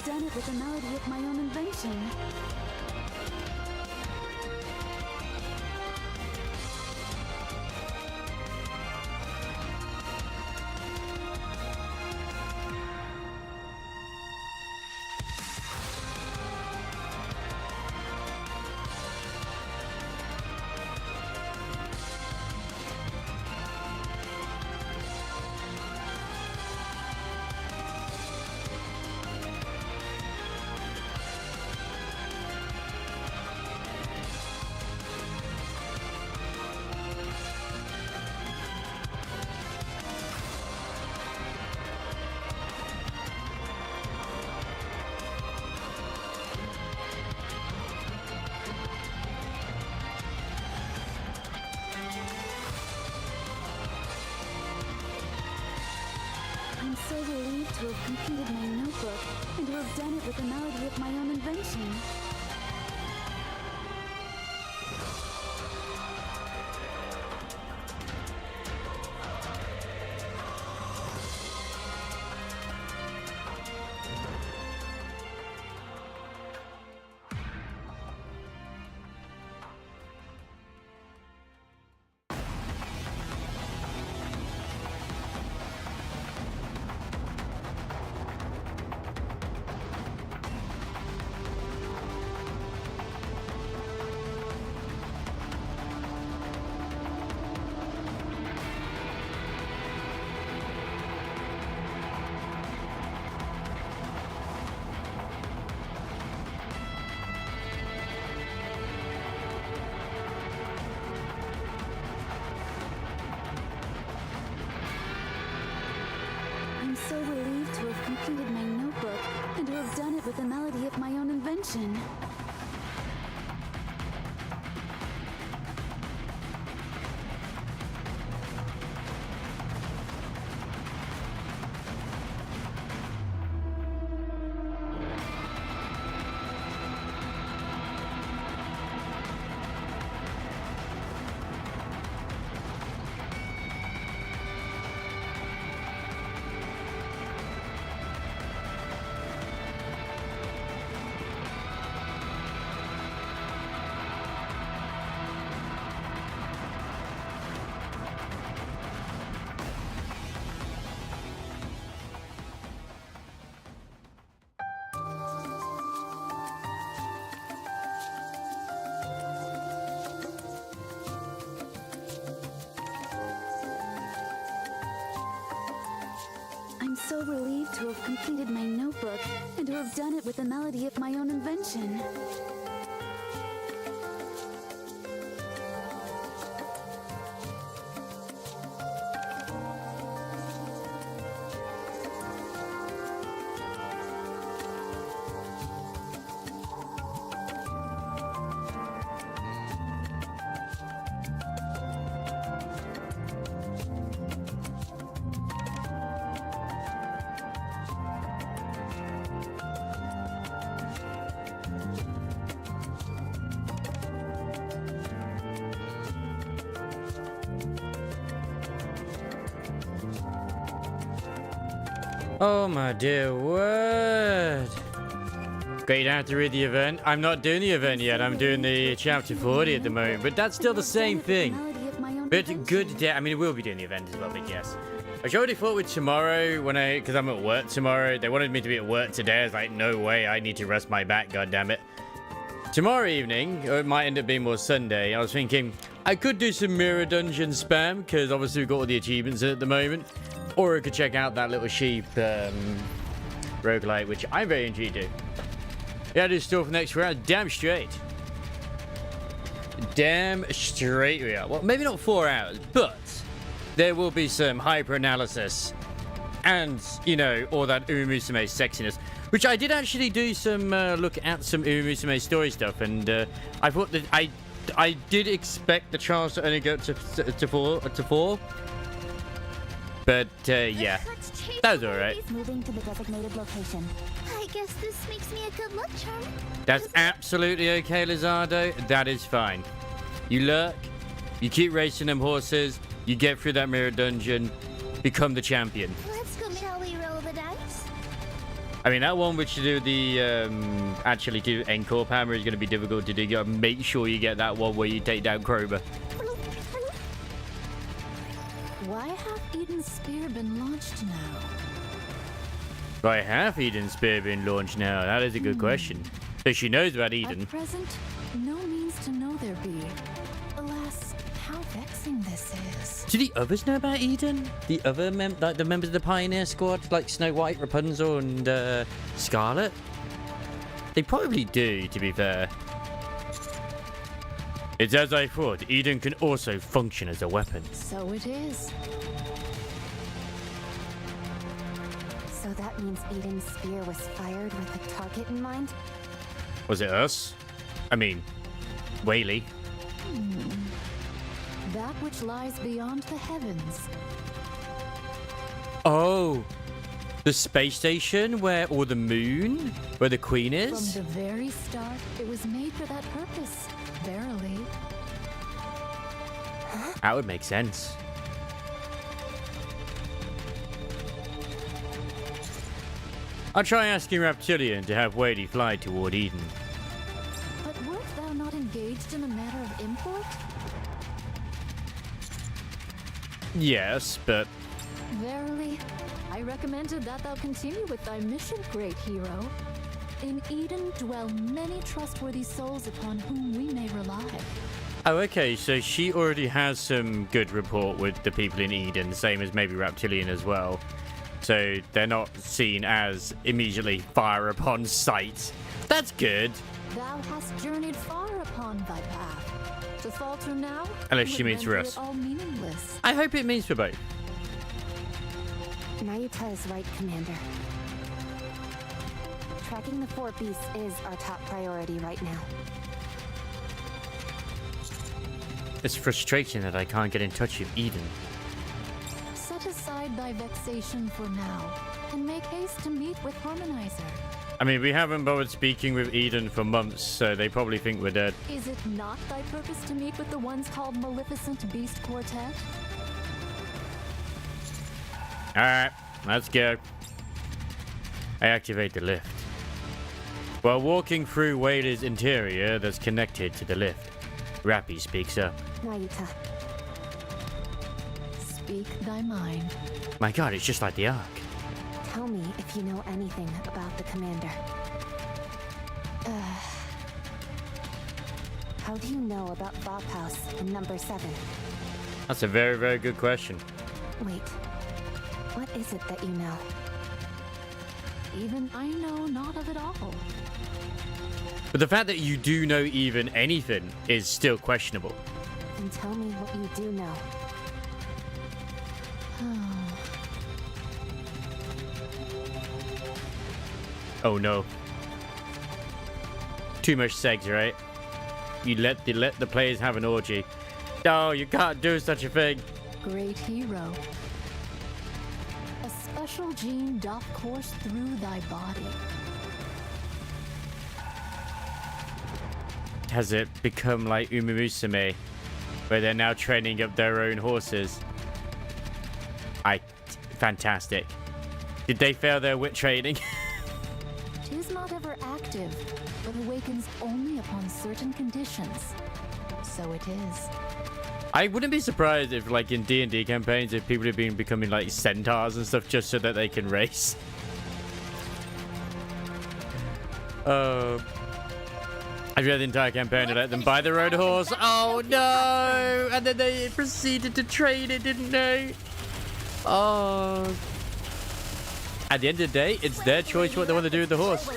have done it with a melody of my own invention. I'm so relieved to have completed my notebook and to have done it with a melody of my own invention. I'm so relieved to have completed my notebook and to have done it with a melody of my own invention. I'm so relieved to have completed my notebook and to have done it with a melody of my own invention. Oh my dear word. Okay, you don't have to read the event. I'm not doing the event yet. I'm doing the chapter 40 at the moment, but that's still the same thing. But good day. I mean, we'll be doing the event as well, but yes. I already thought with tomorrow because I'm at work tomorrow. They wanted me to be at work today. I was like, no way. I need to rest my back, goddammit. Tomorrow evening, or it might end up being more Sunday, I was thinking I could do some mirror dungeon spam because obviously we've got all the achievements at the moment. Or I could check out that little sheep roguelite, which I'm very intrigued to. Yeah, do still for next round. Damn straight. Damn straight we are. Well, maybe not 4 hours, but there will be some hyper analysis and, you know, all that Umusume sexiness. Which I did actually do some look at some Umusume story stuff, and I thought that I did expect the chance to only go to 4. But yeah, that was alright. Moving to the designated location. I guess this makes me a good luck charm. That's absolutely okay, Lizardo. That is fine. You lurk, you keep racing them horses, you get through that mirror dungeon, become the champion. Let's go. Shall we roll the dice? I mean, that one which to do the actually do encore hammer is going to be difficult to do. You got to make sure you get that one where you take down Krober. Why have Eden's spear been launched now? Why have Eden's spear been launched now? That is a good question. So she knows about Eden. At present, no means to know there be. Alas, how vexing this is. Do the others know about Eden? The other like the members of the Pioneer Squad, like Snow White, Rapunzel, and Scarlet? They probably do, to be fair. It's as I thought. Eden can also function as a weapon. So it is. So that means Eden's spear was fired with a target in mind? Was it us? I mean, Whaley. That which lies beyond the heavens. Oh, the space station or the moon where the queen is? From the very start, it was made for that purpose. Verily. That would make sense. I'll try asking Reptilian to have Whaley fly toward Eden. But wert thou not engaged in a matter of import? Yes, but Verily, I recommended that thou continue with thy mission, great hero. In Eden dwell many trustworthy souls upon whom we may rely. oh, okay. So she already has some good rapport with the people in Eden, same as maybe Reptilian as well. So they're not seen as immediately fire upon sight. That's good. Thou hast journeyed far upon thy path. To falter now, Unless she would means for render us. it all meaningless. I hope it means for both. Nayuta is right, Commander. Tracking the four beasts is our top priority right now. It's frustrating that I can't get in touch with Eden. Set aside thy vexation for now, and make haste to meet with Harmonizer. I mean, we haven't bothered speaking with Eden for months, so they probably think we're dead. Is it not thy purpose to meet with the ones called Maleficent Beast Quartet? Alright, let's go. I activate the lift. While walking through Whaley's interior that's connected to the lift, Rappy speaks up. Nayuta, Speak thy mind. My god, it's just like the Ark. tell me if you know anything about the Commander. How do you know about Bob House and number 7? That's a very, very good question. Wait, what is it that you know? Even I know not of it all. But the fact that you do know even anything is still questionable. Then tell me what you do know. Oh no. Too much sex, right? You let the players have an orgy. No, you can't do such a thing. Great hero. A special gene doth course through thy body. Has it become like Uma Musume, where they're now training up their own horses? Fantastic. Did they fail their wit training? 'Tis not ever active, but awakens only upon certain conditions. So it is. I wouldn't be surprised if, like, in D&D campaigns, if people have been becoming, like, centaurs and stuff just so that they can race. I've read the entire campaign to let them buy their own horse. Oh, no! And then they proceeded to trade it, didn't they? Oh. At the end of the day, it's their choice what they want to do with the horse.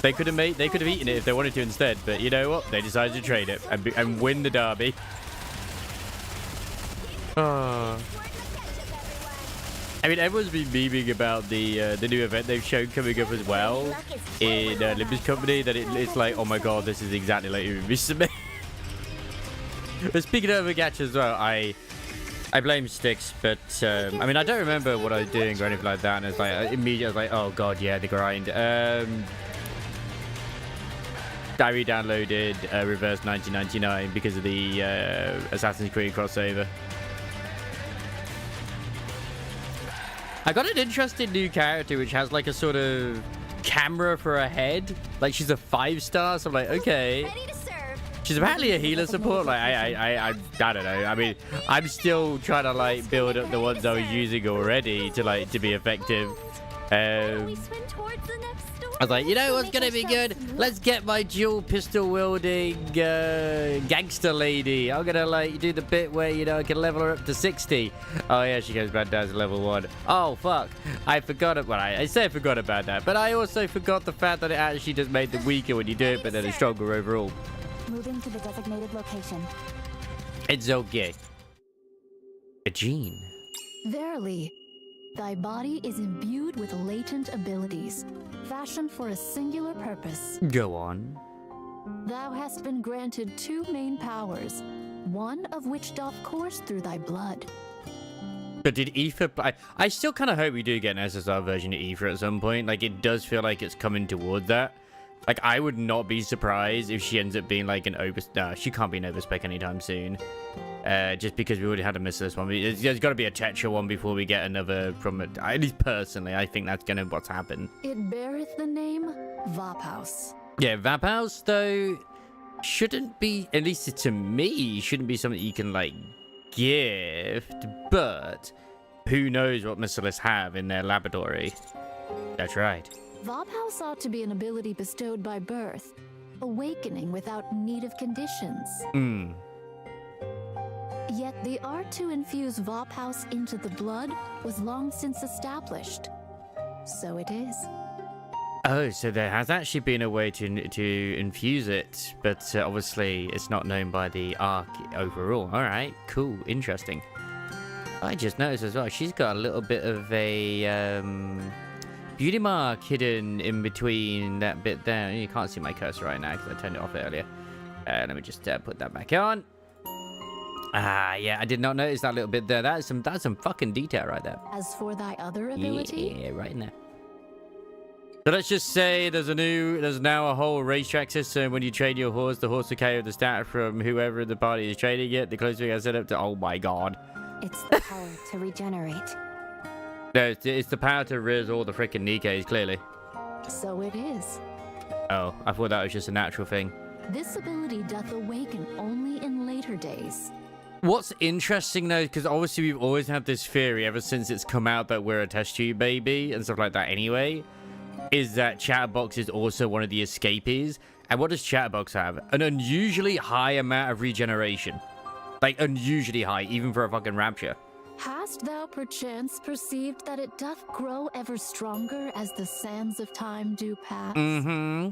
They could have eaten it if they wanted to instead, but you know what? They decided to trade it and win the derby. Oh. I mean, everyone's been memeing about the new event they've shown coming up as well in Olympus Company. That it's like, oh my god, this is exactly like Musume. But speaking of gacha as well, I blame Styx, but I mean, I don't remember what I was doing or anything like that, and it's like immediately I was like, oh god, yeah, the grind. I re-downloaded Reverse 1999 because of the Assassin's Creed crossover. I got an interesting new character which has like a sort of camera for her head. Like she's a 5-star. So I'm like, okay. Ready to serve. She's apparently a healer support. Like I don't know. I mean, I'm still trying to like build up the ones I was using already to be effective. We swim towards the next door. I was like, you know what's gonna be good? Let's get my dual pistol wielding gangster lady. I'm gonna like do the bit where I can level her up to 60. Oh yeah, she goes back down to level 1. Oh fuck, I forgot it. Well, I say I forgot about that, but I also forgot the fact that it actually just made them weaker when you do it, but then it's stronger overall. Moving to the designated location. It's okay. A gene. Verily, thy body is imbued with latent abilities, fashioned for a singular purpose. Go on. Thou hast been granted 2 main powers, one of which doth course through thy blood. But did Aether... I still kind of hope we do get an SSR version of Aether at some point. Like, it does feel like it's coming towards that. Like, I would not be surprised if she ends up being, like, an over... No, she can't be an overspec anytime soon. Just because we already had a miss this one. There's got to be a Tetra one before we get another from it. At least personally, I think that's going to what's happened. It beareth the name Vaphaus. Yeah, Vaphaus, though, shouldn't be... At least to me, shouldn't be something you can, like, gift. But who knows what Missilis have in their laboratory. That's right. Vaphaus ought to be an ability bestowed by birth, awakening without need of conditions. Yet the art to infuse Vaphaus into the blood was long since established. So it is. Oh, so there has actually been a way to infuse it, but obviously it's not known by the Ark overall. All right, cool, interesting. I just noticed as well, she's got a little bit of a beauty mark hidden in between that bit there. You can't see my cursor right now because I turned it off earlier. Let me just put that back on. Ah, yeah, I did not notice that little bit there. That's some fucking detail right there. As for thy other ability, yeah, right in there. So let's just say there's now a whole racetrack system. When you train your horse, the horse will carry the stat from whoever the party is training it. The closer we get set up to, oh my god. It's the power to regenerate. No, it's the power to riz all the freaking Nikes, clearly. so it is. Oh, I thought that was just a natural thing. This ability doth awaken only in later days. What's interesting though, because obviously we've always had this theory ever since it's come out that we're a test tube baby and stuff like that anyway, is that Chatterbox is also one of the escapees. And what does Chatterbox have? An unusually high amount of regeneration. Like, unusually high, even for a fucking Rapture. Hast thou perchance perceived that it doth grow ever stronger as the sands of time do pass? Mm-hmm.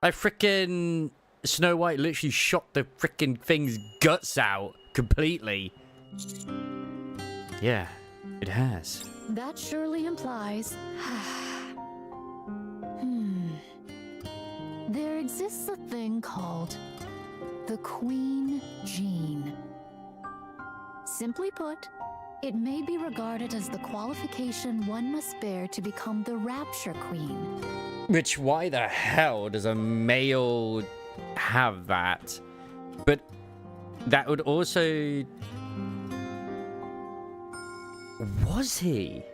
Like frickin' Snow White literally shot the frickin' thing's guts out completely. Yeah, it has. That surely implies... There exists a thing called the Queen Gene. Simply put, it may be regarded as the qualification one must bear to become the Rapture Queen. Which, why the hell does a male have that? But that would also... Was he?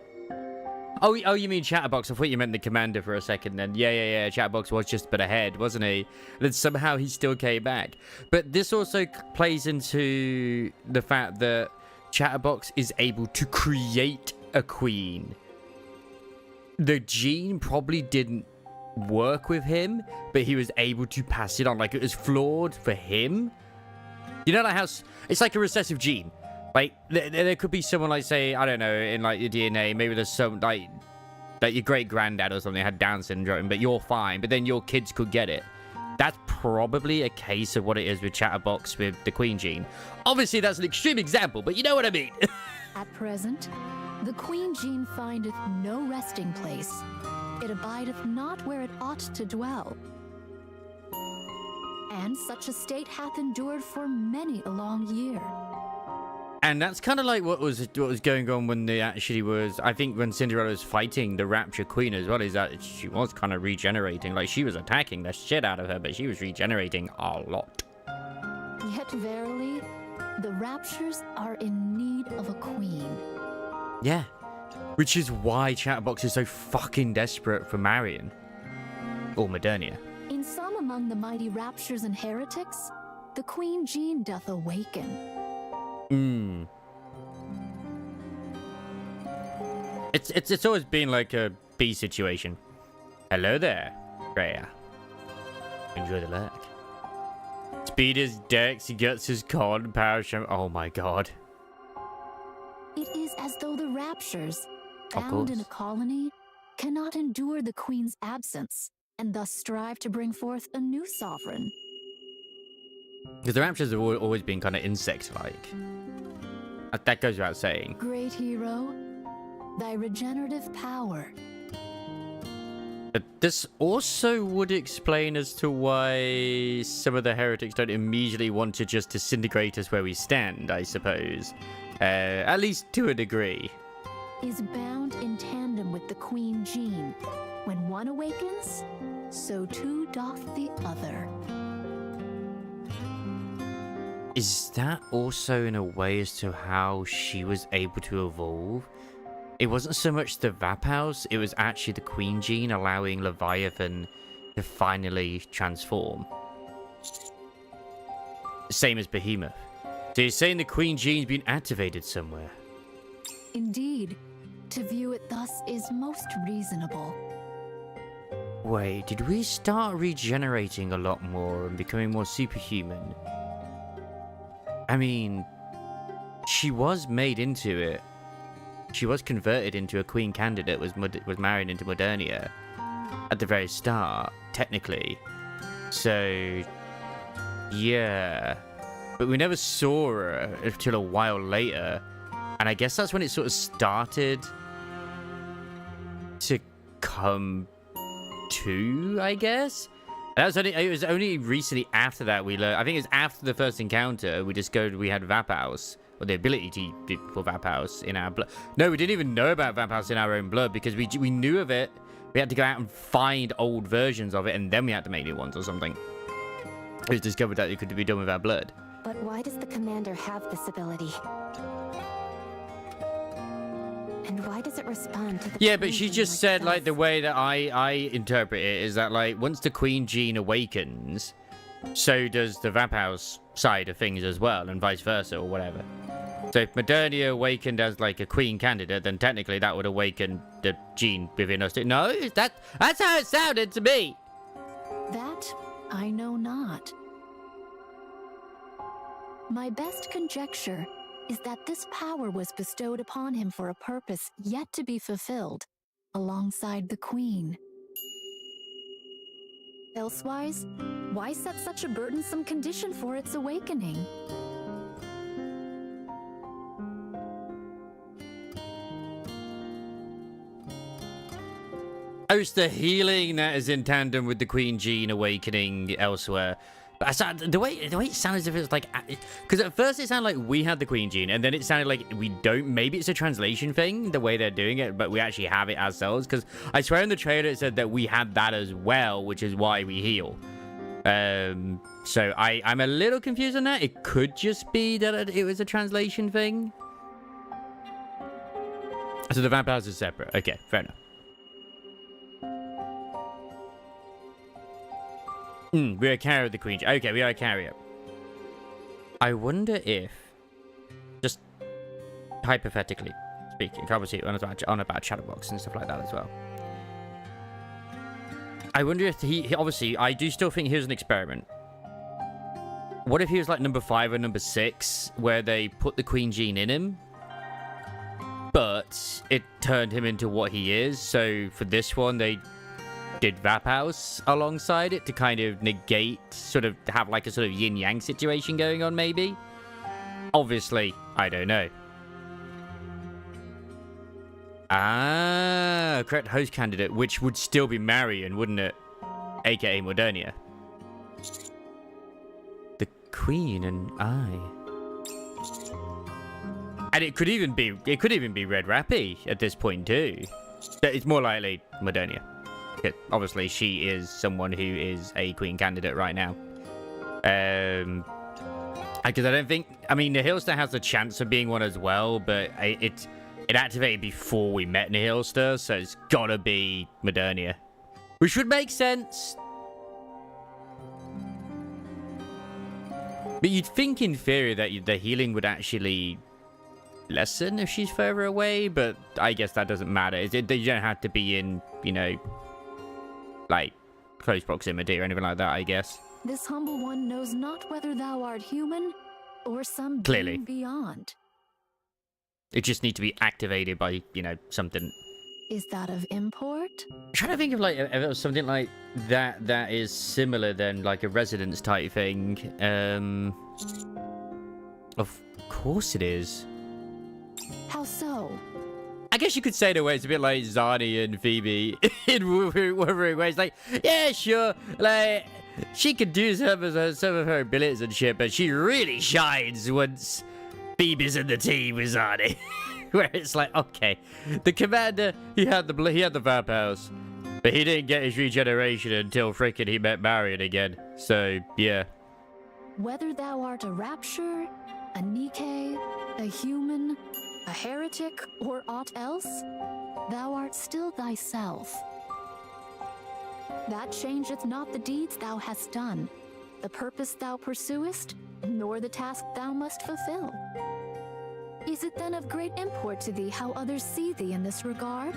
Oh, you mean Chatterbox? I thought you meant the commander for a second then. Yeah. Chatterbox was just a bit ahead, wasn't he? And then somehow he still came back. But this also plays into the fact that Chatterbox is able to create a queen. The gene probably didn't work with him, but he was able to pass it on. Like, it was flawed for him. You know, like how it's like a recessive gene. Like, there could be someone, like, say, I don't know, in, like, your DNA, maybe there's some, like your great-granddad or something had Down syndrome, but you're fine, but then your kids could get it. That's probably a case of what it is with Chatterbox with the Queen gene. Obviously, that's an extreme example, but you know what I mean. At present, the Queen Gene findeth no resting place. It abideth not where it ought to dwell. And such a state hath endured for many a long year. And that's kind of like what was going on when they actually was, I think when Cinderella was fighting the Rapture Queen as well, is that she was kind of regenerating. Like, she was attacking the shit out of her, but she was regenerating a lot. Yet verily, the Raptures are in need of a queen. Yeah, Which is why Chatterbox is so fucking desperate for Marion. Or Modernia. In some among the mighty raptures and heretics, the Queen Jean doth awaken. It's always been like a B situation. Hello there, Freya. Enjoy the lurk. Speed is dex, guts is con, power sham. Oh my god. It is as though the raptures, Of found in course. a colony, cannot endure the Queen's absence, and thus strive to bring forth a new sovereign. Because the raptures have always been kind of insect-like. That goes without saying. Great hero, thy regenerative power. But this also would explain as to why some of the heretics don't immediately want to just disintegrate us where we stand, I suppose. At least to a degree. Is bound in tandem with the Queen Jean. When one awakens, so too doth the other. Is that also in a way as to how she was able to evolve? It wasn't so much the Vaphouse, it was actually the Queen Gene allowing Leviathan to finally transform. Same as Behemoth. So you're saying the Queen Gene's been activated somewhere? Indeed, to view it thus is most reasonable. Wait, did we start regenerating a lot more and becoming more superhuman? I mean, she was made into it. She was converted into a queen candidate, was married into Modernia at the very start, technically. So, yeah. But we never saw her until a while later. And I guess that's when it sort of started to come to, I guess? It was only recently after that we learned. I think it was after the first encounter we discovered we had Vaphouse, or the ability for Vaphouse in our blood. No, we didn't even know about Vaphouse in our own blood because we knew of it. We had to go out and find old versions of it, and then we had to make new ones or something. We discovered that it could be done with our blood. But why does the commander have this ability? And why does it respond to the Yeah, but Queen she Gene just like said, it like, the does? way that I interpret it is that, like, once the Queen Gene awakens, so does the Vaphouse side of things as well, and vice versa, or whatever. So if Modernia awakened as, like, a Queen candidate, then technically that would awaken the gene within us. No, that's how it sounded to me. That I know not. My best conjecture is that this power was bestowed upon him for a purpose yet to be fulfilled, alongside the Queen. Elsewise, why set such a burdensome condition for its awakening? Oh, it's the healing that is in tandem with the Queen Gene awakening elsewhere. But the way it sounded as if it was like, because at first it sounded like we had the Queen Gene, and then it sounded like we don't. Maybe it's a translation thing, the way they're doing it, but we actually have it ourselves. Because I swear in the trailer it said that we had that as well, which is why we heal. So I'm a little confused on that. It could just be that it was a translation thing. So the vampires are separate. Okay, fair enough. We're a carrier of the Queen. Okay, we are a carrier. I wonder if, just hypothetically speaking, obviously on about Chatterbox and stuff like that as well. I wonder if he obviously, I do still think he was an experiment. What if he was like number 5 or number 6, where they put the Queen Gene in him, but it turned him into what he is? So for this one, they did Vaphouse alongside it to kind of negate, sort of have like a sort of yin-yang situation going on, maybe? Obviously, I don't know. Ah, correct host candidate, which would still be Marion, wouldn't it? AKA Modernia. The Queen and I. And it could even be Red Rappy at this point too. But it's more likely Modernia. Obviously, she is someone who is a Queen candidate right now. Because I don't think... I mean, the Hillstar has a chance of being one as well, but It activated before we met Nihilster, so it's gotta be Modernia. Which would make sense. But you'd think in theory that the healing would actually lessen if she's further away, but I guess that doesn't matter. You don't have to be in, you know, like, close proximity or anything like that, I guess. This humble one knows not whether thou art human or some Clearly. being beyond. It just needs to be activated by, you know, something. Is that of import? I'm trying to think of, like, if it was something like that is similar than, like, a residence type thing. Of course it is. How so? I guess you could say the way it's a bit like Zani and Phoebe in Wolverine, where it's like, yeah, sure, like, she could do some of her abilities and shit, but she really shines once Phoebe's in the team with Zani. Where it's like, okay, the commander, he had the vampires, but he didn't get his regeneration until freaking he met Marion again. So, yeah. Whether thou art a rapture, a Nike, a human, a heretic, or aught else, thou art still thyself. That changeth not the deeds thou hast done, the purpose thou pursuest, nor the task thou must fulfill. Is it then of great import to thee how others see thee in this regard?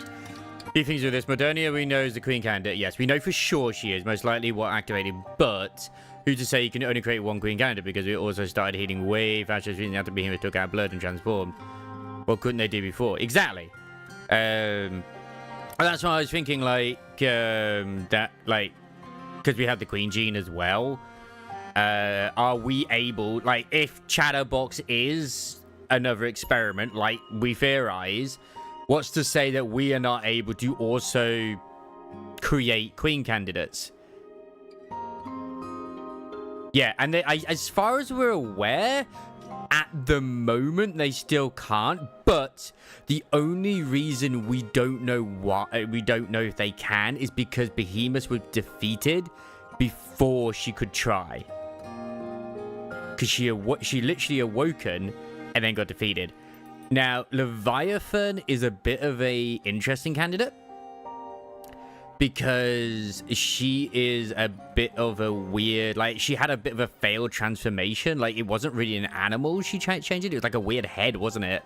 Few things with this. Modernia, we know is the queen candidate. Yes, we know for sure she is. Most likely what activated, but who's to say you can only create one queen candidate, because we also started healing way faster after Behemoth took our blood and transformed. What couldn't they do before? Exactly. And that's why I was thinking, like, that, like, because we have the queen gene as well. Are we able, like, if Chatterbox is another experiment, like we theorize, what's to say that we are not able to also create queen candidates? Yeah, and as far as we're aware, at the moment they still can't, but the only reason we don't know if they can is because Behemoth was defeated before she could try. Because she literally awoken and then got defeated. Now, Leviathan is a bit of a interesting candidate, because she is a bit of a weird, like, she had a bit of a failed transformation. Like, it wasn't really an animal she changed it. It was like a weird head, wasn't it?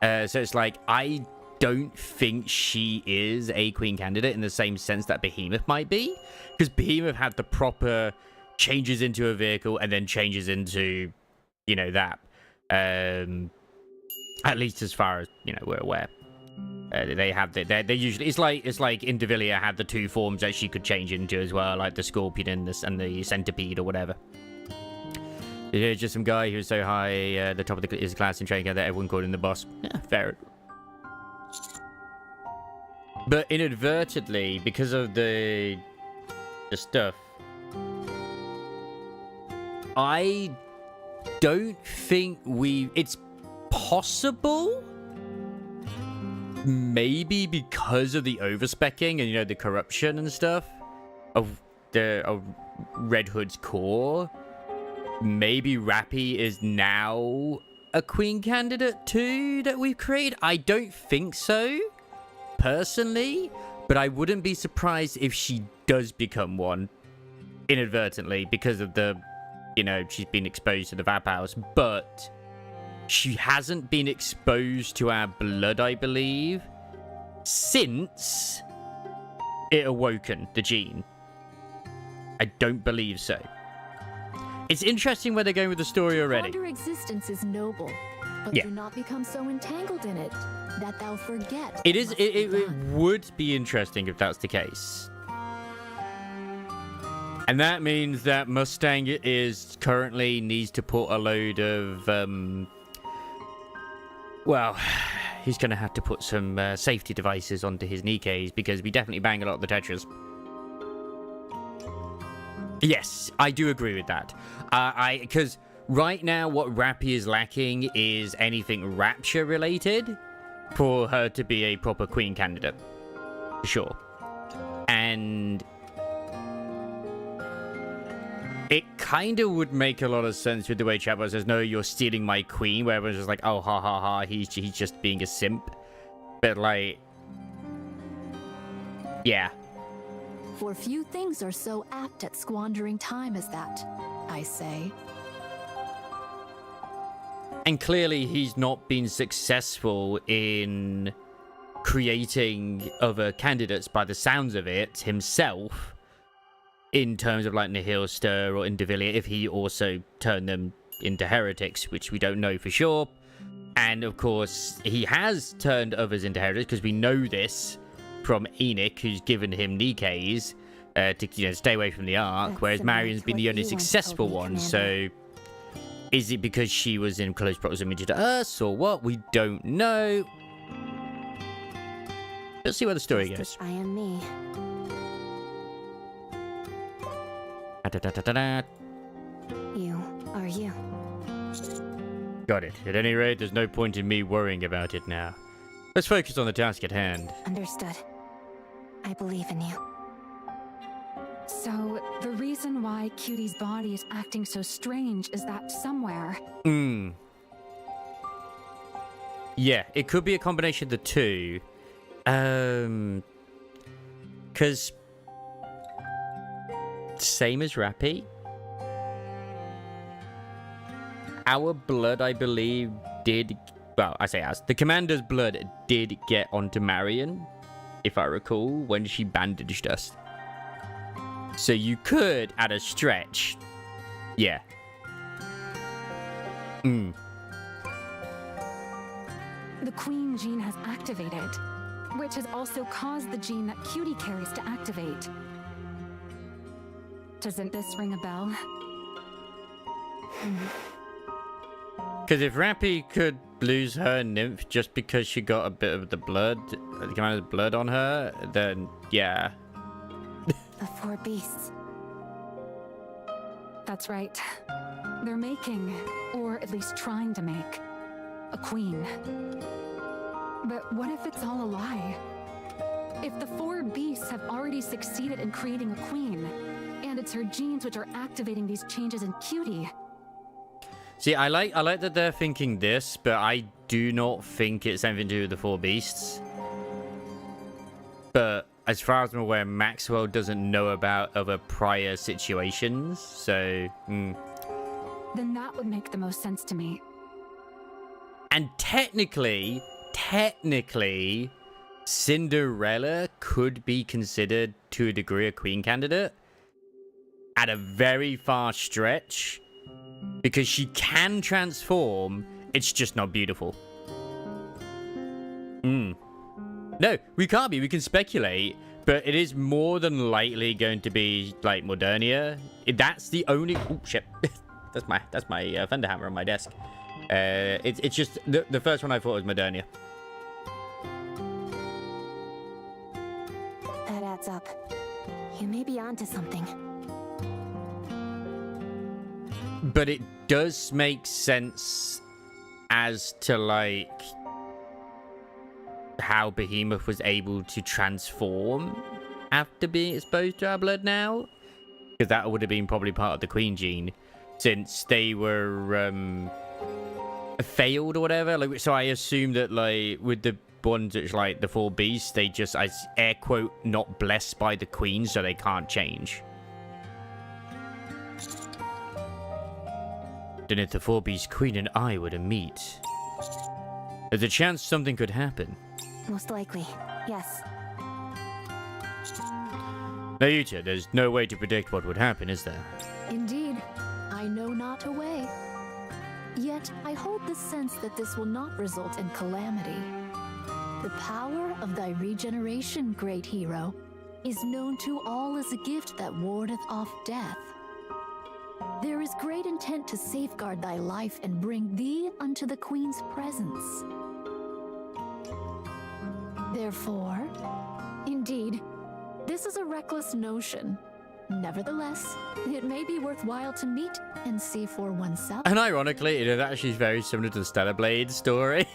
So it's like, I don't think she is a queen candidate in the same sense that Behemoth might be, because Behemoth had the proper changes into a vehicle and then changes into, you know, that. At least as far as, you know, we're aware. They have they usually, it's like Indivilia had the two forms that she could change into as well, like the scorpion and the centipede or whatever. There's just some guy who's so high at the top of his class in training that everyone called him the boss. Yeah, fair. But inadvertently, because of the stuff, I don't think it's possible, maybe because of the overspecking and, you know, the corruption and stuff of Red Hood's core, maybe Rappy is now a queen candidate too that we've created. I don't think so personally, but I wouldn't be surprised if she does become one inadvertently because of the, you know, she's been exposed to the vampires, but she hasn't been exposed to our blood, I believe, since it awoken the gene. I don't believe so. It's interesting where they're going with the story already. Wander existence is noble, but do not become so entangled in it that thou forget. It would be interesting if that's the case. And that means that Mustang currently needs to put a load of, well, he's going to have to put some safety devices onto his Nikes, because we definitely bang a lot of the Tetras. Yes, I do agree with that. Because right now what Rappy is lacking is anything Rapture related for her to be a proper queen candidate. For sure. And it kind of would make a lot of sense with the way Chatbot says, no, you're stealing my queen, where everyone's just like, oh, ha, ha, ha, he's just being a simp. But, like... Yeah. For few things are so apt at squandering time as that, I say. And clearly he's not been successful in creating other candidates by the sounds of it himself, in terms of like Nihilster or Indivilia, if he also turned them into heretics, which we don't know for sure. And of course he has turned others into heretics, because we know this from Enoch, who's given him Nikes to stay away from the Ark, whereas Marion's been the only successful one. So is it because she was in close proximity to us, or what? We don't know. Let's see where the story goes. I am me. You are you. Got it. At any rate, there's no point in me worrying about it now. Let's focus on the task at hand. Understood. I believe in you. So, the reason why Cutie's body is acting so strange is that somewhere... Yeah, it could be a combination of the two. Because... Same as Rappy. Our blood, I believe, did... Well, I say ours. The commander's blood did get onto Marion, if I recall, when she bandaged us. So you could, at a stretch... Yeah. The Queen gene has activated, which has also caused the gene that Cutie carries to activate. Doesn't this ring a bell? Because if Rappy could lose her nymph just because she got a bit of the blood, the commander's blood on her, then yeah. The four beasts. That's right. They're making, or at least trying to make, a queen. But what if it's all a lie? If the four beasts have already succeeded in creating a queen, and it's her genes which are activating these changes in Cutie... See, I like that they're thinking this, but I do not think it's anything to do with the four beasts. But as far as I'm aware, Maxwell doesn't know about other prior situations, so... Then that would make the most sense to me. And technically, Cinderella could be considered, to a degree, a queen candidate. At a very far stretch. Because she can transform, it's just not beautiful. No, we can't be. We can speculate, but it is more than likely going to be like Modernia. That's the only. Oh shit! that's my thunder hammer on my desk. It's just the first one I thought was Modernia. That adds up. You may be onto something. But it does make sense as to, like, how Behemoth was able to transform after being exposed to our blood now. Because that would have been probably part of the Queen gene, since they were failed or whatever. Like, so I assume that, like, with the ones that's like the four beasts, they just, as air quote, not blessed by the Queen, so they can't change. Then if the four beast Queen and I were to meet, there's a chance something could happen. Most likely, yes. Nayuta, there's no way to predict what would happen, is there? Indeed, I know not a way. Yet I hold the sense that this will not result in calamity. The power of thy regeneration, great hero, is known to all as a gift that wardeth off death. There is great intent to safeguard thy life and bring thee unto the Queen's presence. Therefore, indeed, this is a reckless notion. Nevertheless, it may be worthwhile to meet and see for oneself. And ironically, it is actually very similar to the Stellar Blade story.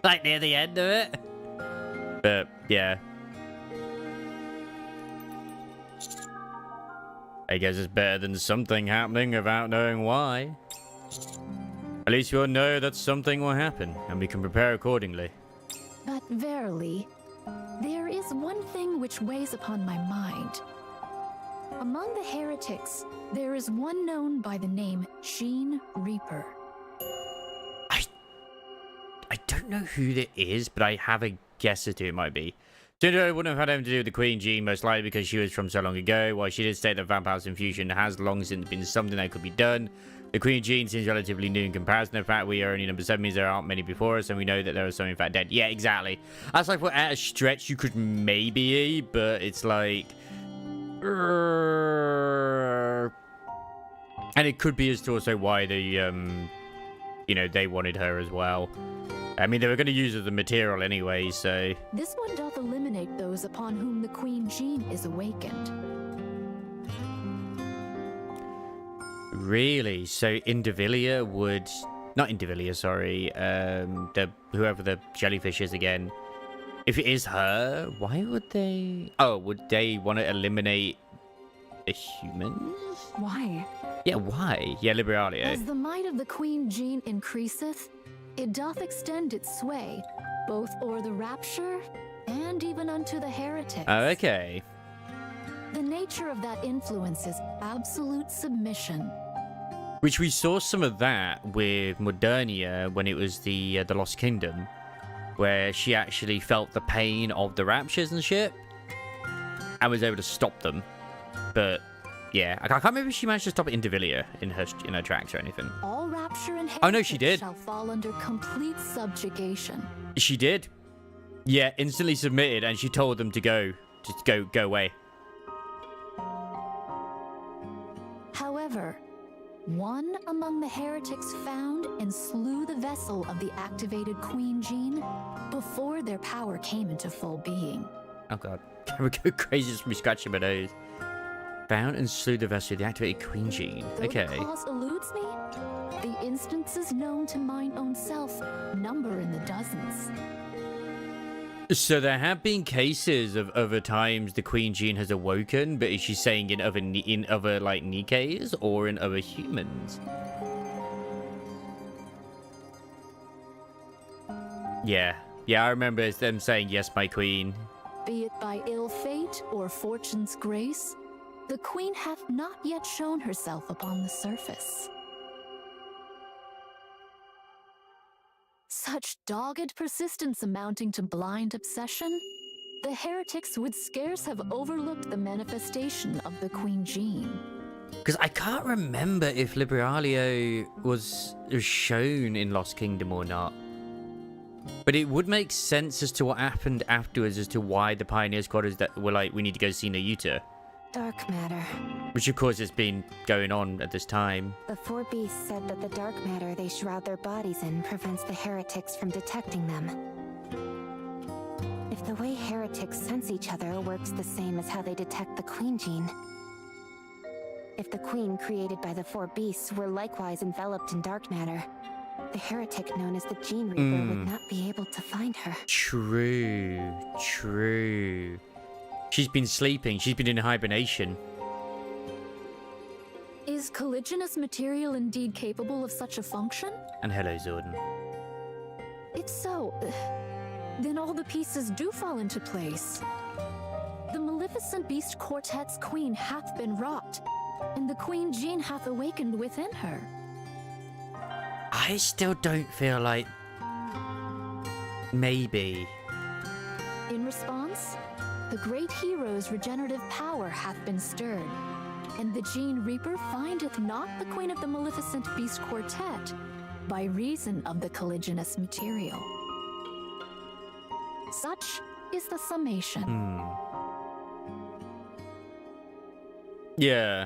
Like near the end of it. But, yeah. I guess it's better than something happening without knowing why. At least we'll know that something will happen, and we can prepare accordingly. But verily, there is one thing which weighs upon my mind. Among the heretics, there is one known by the name Gene Reaper. I don't know who that is, but I have a guess as to who it might be. Syndra wouldn't have had anything to do with the Queen Gene, most likely because she was from so long ago. While she did state that Vampire's infusion has long since been something that could be done, the Queen Gene seems relatively new in comparison. In fact, we are only number 7, means there aren't many before us, and we know that there are some in fact dead. Yeah, exactly. That's like, at a stretch, you could maybe, but it's like... And it could be as to also why the, you know, they wanted her as well. I mean, they were going to use her as the material anyway, so... This one doth eliminate those upon whom the Queen Gene is awakened. Really? So Indivilia would... Not Indivilia, sorry. Whoever the jellyfish is again. If it is her, why would they... Oh, would they want to eliminate the humans? Why? Yeah, why? Yeah, Liberalia. As the might of the Queen Gene increaseth, it doth extend its sway, both o'er the rapture and even unto the heretics. Oh, okay. The nature of that influence is absolute submission. Which we saw some of that with Modernia when it was the Lost Kingdom, where she actually felt the pain of the raptures and shit, and was able to stop them. But yeah, I can't remember if she managed to stop Indivilia in her tracks or anything. All rapture and Oh no, she did. shall fall under complete subjugation. She did. Yeah, instantly submitted, and she told them to go, just go away. However, one among the heretics found and slew the vessel of the activated Queen Gene before their power came into full being. Oh god, I'm go crazy just from me scratching my nose. Found and slew the vessel of the activated Queen Gene. Though Okay. the cause eludes me, the instances known to mine own self number in the dozens. So there have been cases of other times the Queen Gene has awoken, but is she saying in other like Nikes or in other humans? Yeah, I remember them saying yes, my queen. Be it by ill fate or fortune's grace, the queen hath not yet shown herself upon the surface. Such dogged persistence amounting to blind obsession, the heretics would scarce have overlooked the manifestation of the Queen Gene. Because I can't remember if Liberalia was shown in Lost Kingdom or not. But it would make sense as to what happened afterwards, as to why the Pioneer Squad were like, we need to go see Nayuta. Dark matter. Which of course has been going on at this time. The 4 beasts said that the dark matter they shroud their bodies in prevents the heretics from detecting them. If the way heretics sense each other works the same as how they detect the Queen Gene, if the Queen created by the 4 beasts were likewise enveloped in dark matter, the heretic known as the Gene Reaper would not be able to find her. True. She's been sleeping. She's been in hibernation. Is colliginous material indeed capable of such a function? And hello, Zordon. If so, then all the pieces do fall into place. The Maleficent Beast Quartet's queen hath been wrought, and the Queen Gene hath awakened within her. I still don't feel like... Maybe. In response, the great hero's regenerative power hath been stirred, and the Gene Reaper findeth not the Queen of the Maleficent Beast Quartet by reason of the colliginous material. Such is the summation. Yeah.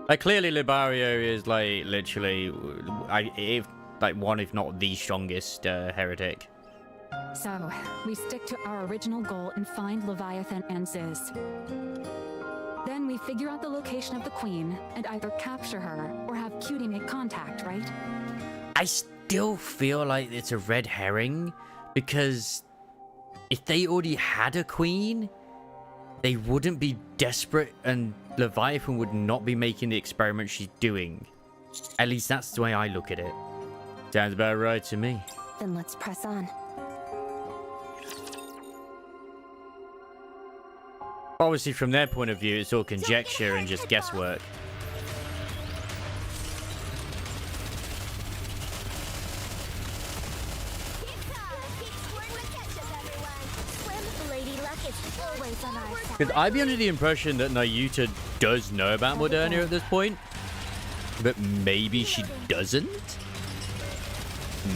Like, clearly Libario is, like, literally, one, if not the strongest heretic. So, we stick to our original goal and find Leviathan and Ziz. Then we figure out the location of the Queen and either capture her or have Cutie make contact, right? I still feel like it's a red herring, because if they already had a queen, they wouldn't be desperate, and Leviathan would not be making the experiment she's doing. At least that's the way I look at it. Sounds about right to me. Then let's press on. Obviously, from their point of view, it's all conjecture and just guesswork. Because I'd be under the impression that Nayuta does know about Modernia at this point. But maybe she doesn't?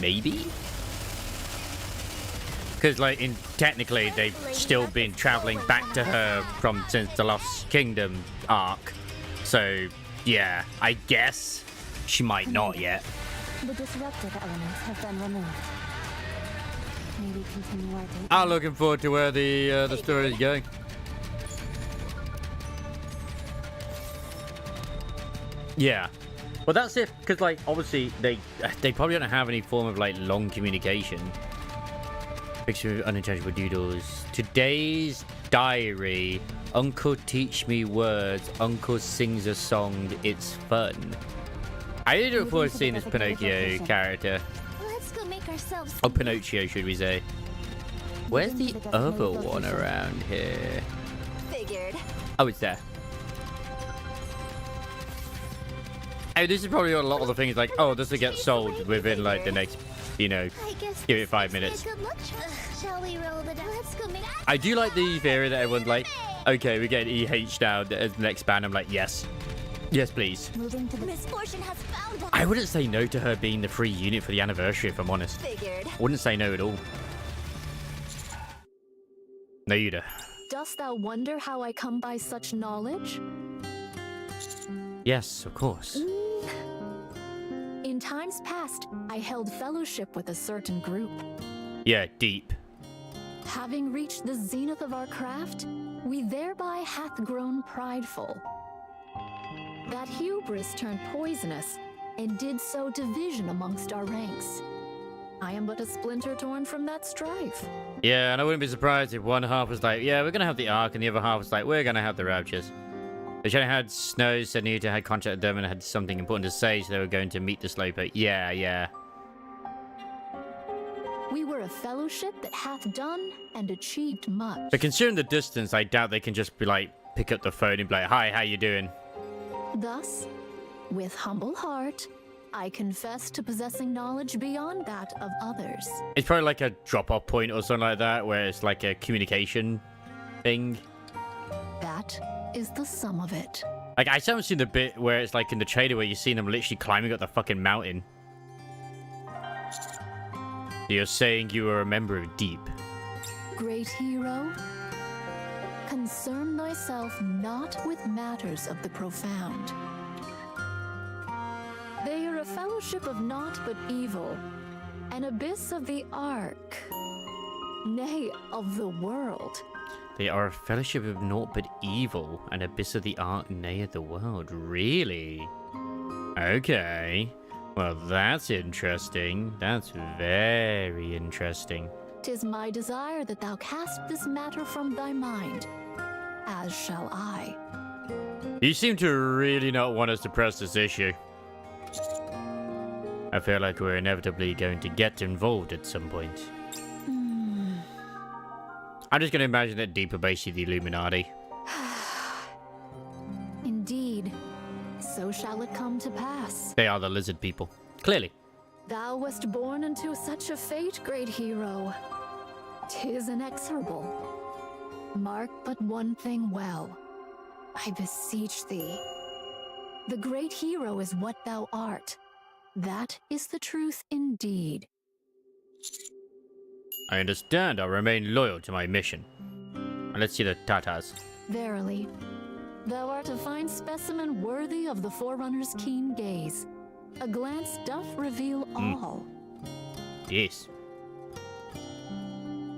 Maybe? Because, like, technically, they've still been traveling back to her since the Lost Kingdom arc. So, yeah, I guess she might not yet. The disruptive elements have been removed. Maybe continue our date. I'm looking forward to where the story is going. Yeah. Well, that's it, because, like, obviously, they probably don't have any form of, like, long communication. Picture of unintelligible doodles. Today's diary. Uncle teach me words. Uncle sings a song. It's fun. I did look forward to seeing this Pinocchio character. Let's go make ourselves. Oh, Pinocchio, should we say. Where's the other one around here? Figured. Oh, it's there. Hey, this is probably a lot of the things like, oh, this will get sold within, like, the next, you know, give it 5 minutes. Shall we roll the dice? Let's go make. I do like the theory that everyone's like, okay, we get EH now as the next band. I'm like, yes. Yes, please. Moving to the misfortune has found us. I wouldn't say no to her being the free unit for the anniversary, if I'm honest. Figured. Wouldn't say no at all. Nayuta. Dost thou wonder how I come by such knowledge? Yes, of course. In times past, I held fellowship with a certain group. Yeah, deep. Having reached the zenith of our craft, we thereby hath grown prideful. That hubris turned poisonous, and did sow division amongst our ranks. I am but a splinter torn from that strife. Yeah, and I wouldn't be surprised if one half was like, yeah, we're going to have the Ark, and the other half was like, we're going to have the Raptures. They should have had Snow said Nayuta had contacted them and had something important to say, so they were going to meet the Sloper. Yeah, yeah. We were a fellowship that hath done and achieved much. But considering the distance, I doubt they can just be like, pick up the phone and be like, hi, how you doing? Thus, with humble heart, I confess to possessing knowledge beyond that of others. It's probably like a drop-off point or something like that, where it's like a communication thing. That is the sum of it. Like, I haven't seen the bit where it's like in the trailer where you see them literally climbing up the fucking mountain. You're saying you are a member of Deep. Great hero, concern thyself not with matters of the profound. They are a fellowship of naught but evil, an abyss of the ark, nay, of the world. They are a fellowship of naught but evil, an abyss of the ark, nay, of the world. Really? Okay. Well, that's interesting. That's very interesting. 'Tis my desire that thou cast this matter from thy mind, as shall I. You seem to really not want us to press this issue. I feel like we're inevitably going to get involved at some point. I'm just going to imagine that Deep are basically the Illuminati. Indeed, so shall it come to pass. They are the lizard people. Clearly. Thou wast born into such a fate, great hero. 'Tis inexorable. Mark but one thing well. I beseech thee. The great hero is what thou art. That is the truth indeed. I understand. I'll remain loyal to my mission. And let's see the Tatars. Verily, thou art a fine specimen worthy of the Forerunner's keen gaze. A glance doth reveal all. Yes.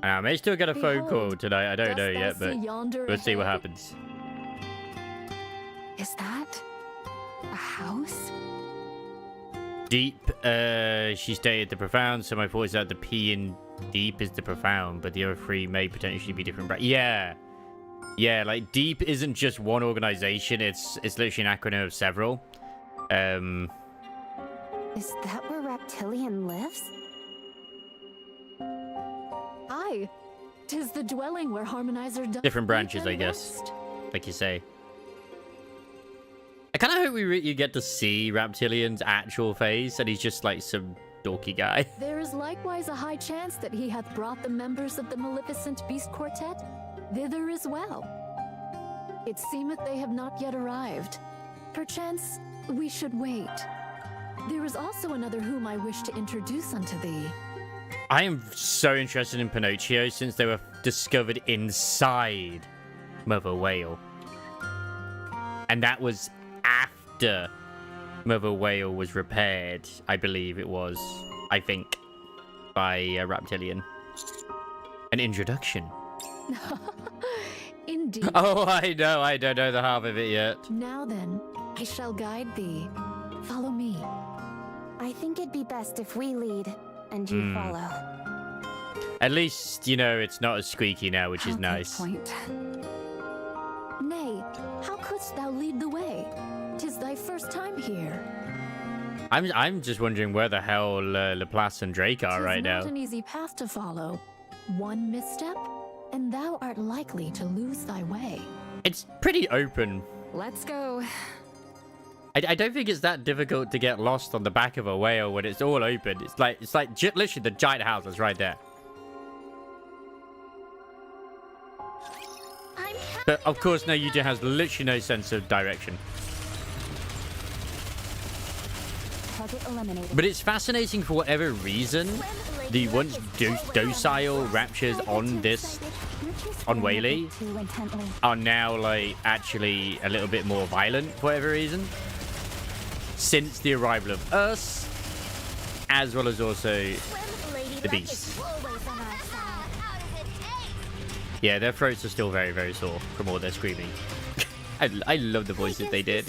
I may still get a phone call tonight. I don't know yet, but we'll see what happens. Is that a house? Deep, she stated the profound, so my thought is that the P in Deep is the profound, but the other three may potentially be different. Yeah. Yeah, like Deep isn't just one organization, it's literally an acronym of several. Is that where Reptilian lives? Aye, 'Tis the dwelling where Harmonizer does Different branches, I guess. Like you say. I kind of hope you get to see Reptilian's actual face, and he's just like some dorky guy. There is likewise a high chance that he hath brought the members of the Maleficent Beast Quartet thither as well. It seemeth they have not yet arrived. Perchance we should wait. There is also another whom I wish to introduce unto thee. I am so interested in Pinocchio since they were discovered inside Mother Whale. And that was after Mother Whale was repaired, I believe it was, I think, by Reptilian. An introduction. Indeed. Oh, I know, I don't know the half of it yet. Now then, I shall guide thee. Follow me. I think it'd be best if we lead and you follow. At least, you know, it's not as squeaky now, which is Good nice. point. Nay, how couldst thou lead the way? 'Tis thy first time here. I'm just wondering where the hell Laplace and Drake are 'Tis right now. not an easy path to follow. One misstep, and thou art likely to lose thy way. It's pretty open. Let's go. I don't think it's that difficult to get lost on the back of a whale when it's all open. It's like literally the giant houses right there. But of course, Nayuta has literally no sense of direction. Target eliminated. But it's fascinating for whatever reason. The once docile raptures on Whaley are now like actually a little bit more violent for whatever reason. Since the arrival of us, as well as also the beast. Yeah, their throats are still very, very sore from all their screaming. I love the voices they did.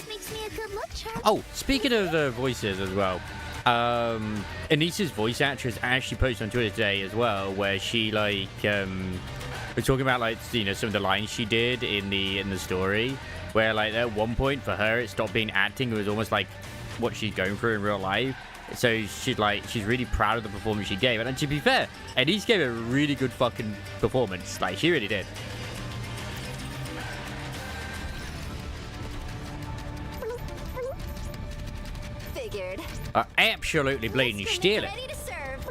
Oh, speaking of the voices as well, Anissa's voice actress actually posted on Twitter today as well, where she like was talking about like, you know, some of the lines she did in the story, where like at one point for her it stopped being acting, it was almost like what she's going through in real life. So she's really proud of the performance she gave. And to be fair, Anissa gave a really good fucking performance. Like, she really did. Figured. Absolutely bleeding steal it. Ready to serve.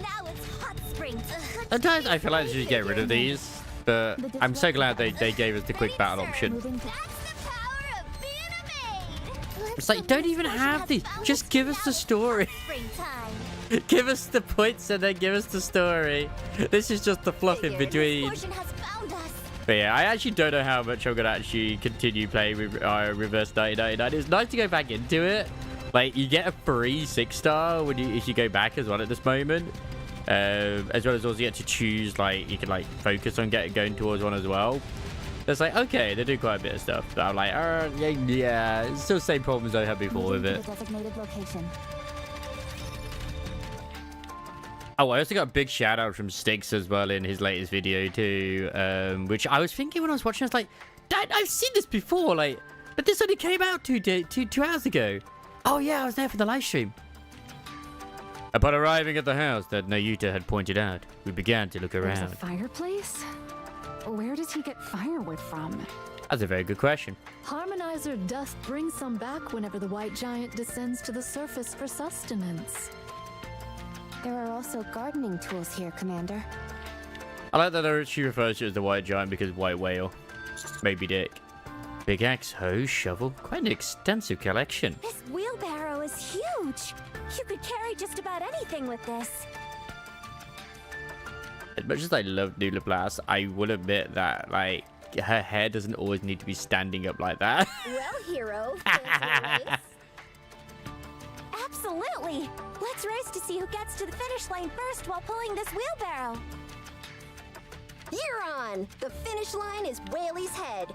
Now it's hot springs. Sometimes I feel like they should get rid of these, but I'm so glad they gave us the quick battle option. It's like, don't even have these. Just give us the story. Give us the points and then give us the story. This is just the fluff in between. But yeah, I actually don't know how much I'm going to actually continue playing with Reverse 1999. It's nice to go back into it. Like, you get a free 6-star if you go back as well at this moment. As well as also you get to choose, like, you can, like, focus on going towards one as well. It's like, okay, they do quite a bit of stuff. But I'm like, yeah, it's still the same problems I had before with it. Oh, I also got a big shout out from Styx as well in his latest video too, which I was thinking when I was watching, I was like, I've seen this before, like, but this only came out 2 hours ago. Oh yeah, I was there for the live stream. Upon arriving at the house that Nayuta had pointed out, we began to look around. There's a fireplace? Where does he get firewood from? That's a very good question. Harmonizer doth bring some back whenever the white giant descends to the surface for sustenance. There are also gardening tools here, Commander. I like that she refers to it as the white giant because white whale. Maybe dick. Big axe, hoe, shovel, quite an extensive collection. This wheelbarrow is huge. You could carry just about anything with this. As much as I love New Laplace, I will admit that, like, her hair doesn't always need to be standing up like that. Well, hero, absolutely. Let's race to see who gets to the finish line first while pulling this wheelbarrow. You're on. The finish line is Whaley's head.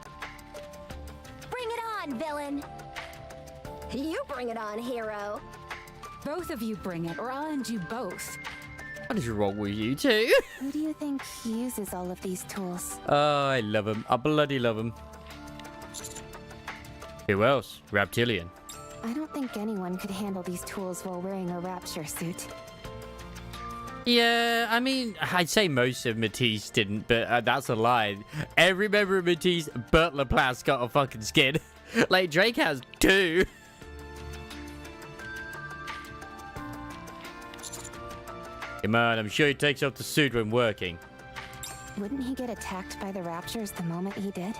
Bring it on, villain. You bring it on, hero. Both of you bring it, or I'll end you both. What is wrong with you two? Who do you think uses all of these tools? Oh, I love him. I bloody love him. Who else? Reptilian. I don't think anyone could handle these tools while wearing a rapture suit. Yeah, I mean, I'd say most of Matisse didn't, but that's a lie. Every member of Matisse but Laplace got a fucking skin. Like, Drake has 2. Come on, I'm sure he takes off the suit when working. Wouldn't he get attacked by the Raptures the moment he did?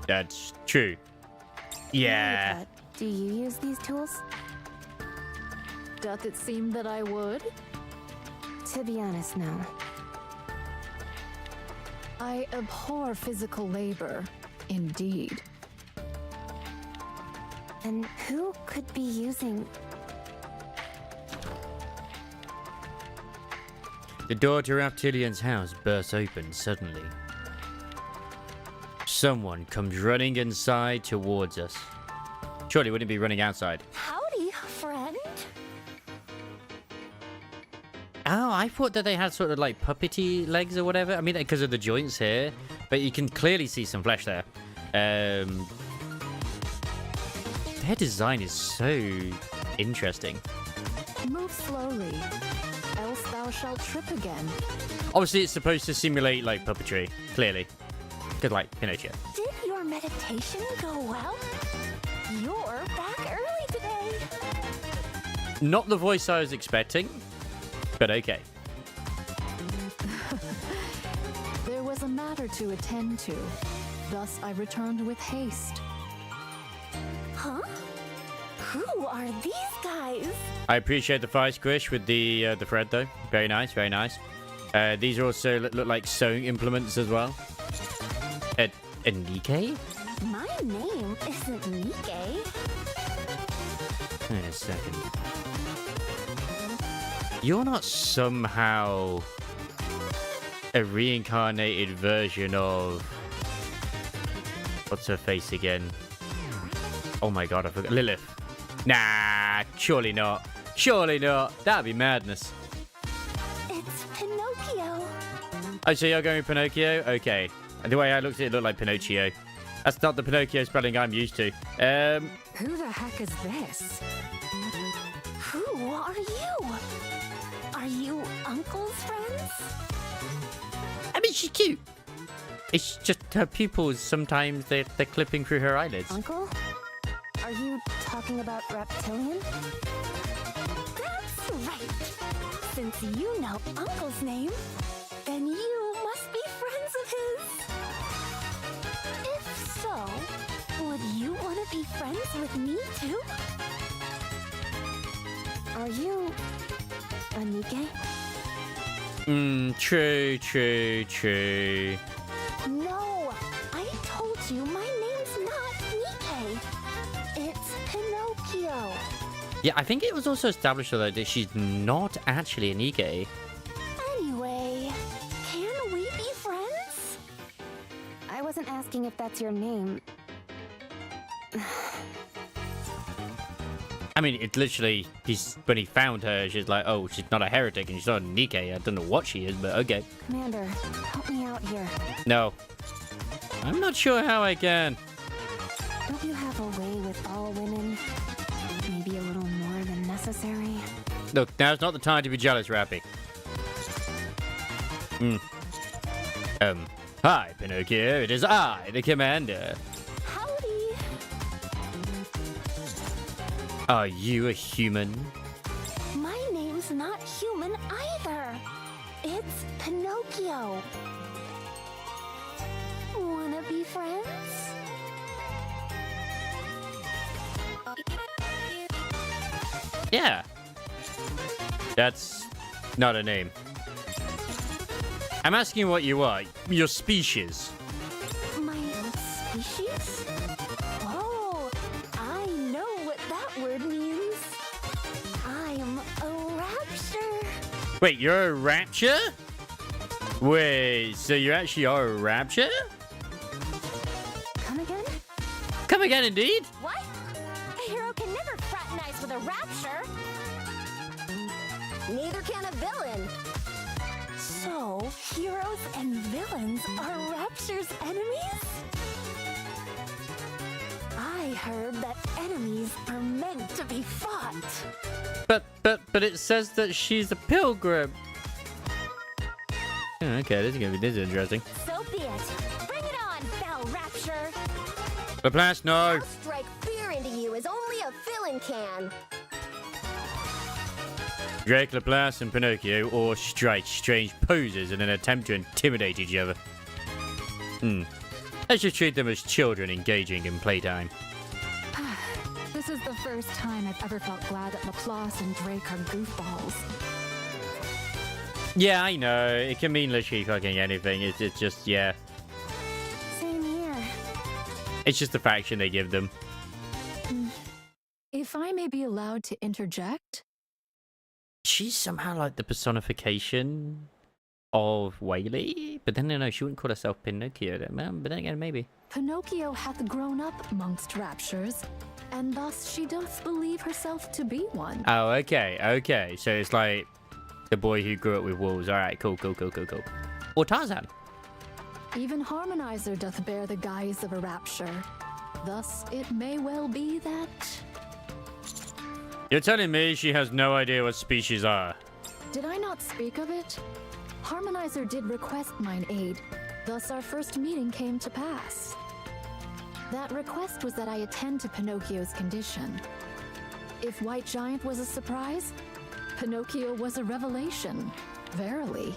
That's true. Yeah. But do you use these tools? Doth it seem that I would? To be honest, no. I abhor physical labor, indeed. And who could be using... The door to Reptilian's house bursts open suddenly. Someone comes running inside towards us. Surely wouldn't be running outside. Howdy, friend. Oh, I thought that they had sort of like puppety legs or whatever. I mean, because of the joints here, but you can clearly see some flesh there. Their design is so interesting. Move slowly, else thou shalt trip again. Obviously, it's supposed to simulate like puppetry, clearly. Good, like Pinocchio. Did your meditation go well? You're back early today. Not the voice I was expecting, but okay. There was a matter to attend to. Thus I returned with haste. Huh? Who are these guys? I appreciate the fire squish with the thread, though. Very nice, very nice. These also look like sewing implements as well. Nike? My name isn't Nike. Wait a second. You're not somehow a reincarnated version of... What's her face again? Oh my god, I forgot. Lilith. Nah, surely not. Surely not. That'd be madness. It's Pinocchio. Oh, so you're going with Pinocchio? Okay. And the way I looked at it, it looked like Pinocchio. That's not the Pinocchio spelling I'm used to. Who the heck is this? Who are you? Are you Uncle's friends? I mean, she's cute. It's just her pupils, sometimes they're clipping through her eyelids. Uncle? Are you talking about Reptilian? That's right. Since you know Uncle's name, then you must be friends of his. If so, would you want to be friends with me too? Are you a Nike? True. No, I told you my name's not Nike. It's Pinocchio. Yeah, I think it was also established though that she's not actually a Nike. Anyway, can we be friends? I wasn't asking if that's your name. I mean, it literally, when he found her, she's like, oh, she's not a heretic and she's not a Nike. I don't know what she is, but okay. Commander, help me out here. No. I'm not sure how I can. Don't you have a way with all women? Maybe a little more than necessary? Look, now's not the time to be jealous, Rappy. Hi, Pinocchio. It is I, the Commander. Howdy! Are you a human? My name's not human either. It's Pinocchio. Wanna be friends? Yeah. That's not a name. I'm asking what you are. Your species. My species? Oh, I know what that word means. I'm a rapture. Wait, you're a rapture? Wait, so you actually are a rapture? Come again? Come again, indeed. What? A hero can never fraternize with a rapture. Neither can a villain. So, heroes and villains are Rapture's enemies? I heard that enemies are meant to be fought. But it says that she's a pilgrim. Oh, okay, this is interesting. So be it. Bring it on, foul rapture. Laplace, no. I'll strike fear into you as only a filling can. Drake, Laplace, and Pinocchio all strike strange poses in an attempt to intimidate each other. Let's just treat them as children engaging in playtime. This is the first time I've ever felt glad that Laplace and Drake are goofballs. Yeah, I know. It can mean literally fucking anything. It's just, yeah. Same here. It's just the faction they give them. If I may be allowed to interject? She's somehow like the personification of Whaley, but then no, she wouldn't call herself Pinocchio. But then again, maybe. Pinocchio hath grown up amongst raptures, and thus she doth believe herself to be one. Oh, okay. So it's like the boy who grew up with wolves. All right, cool. Or Tarzan. Even Harmonizer doth bear the guise of a rapture. Thus, it may well be that... You're telling me she has no idea what species are? Did I not speak of it? Harmonizer did request mine aid, thus our first meeting came to pass. That request was that I attend to Pinocchio's condition. If White Giant was a surprise, Pinocchio was a revelation, verily.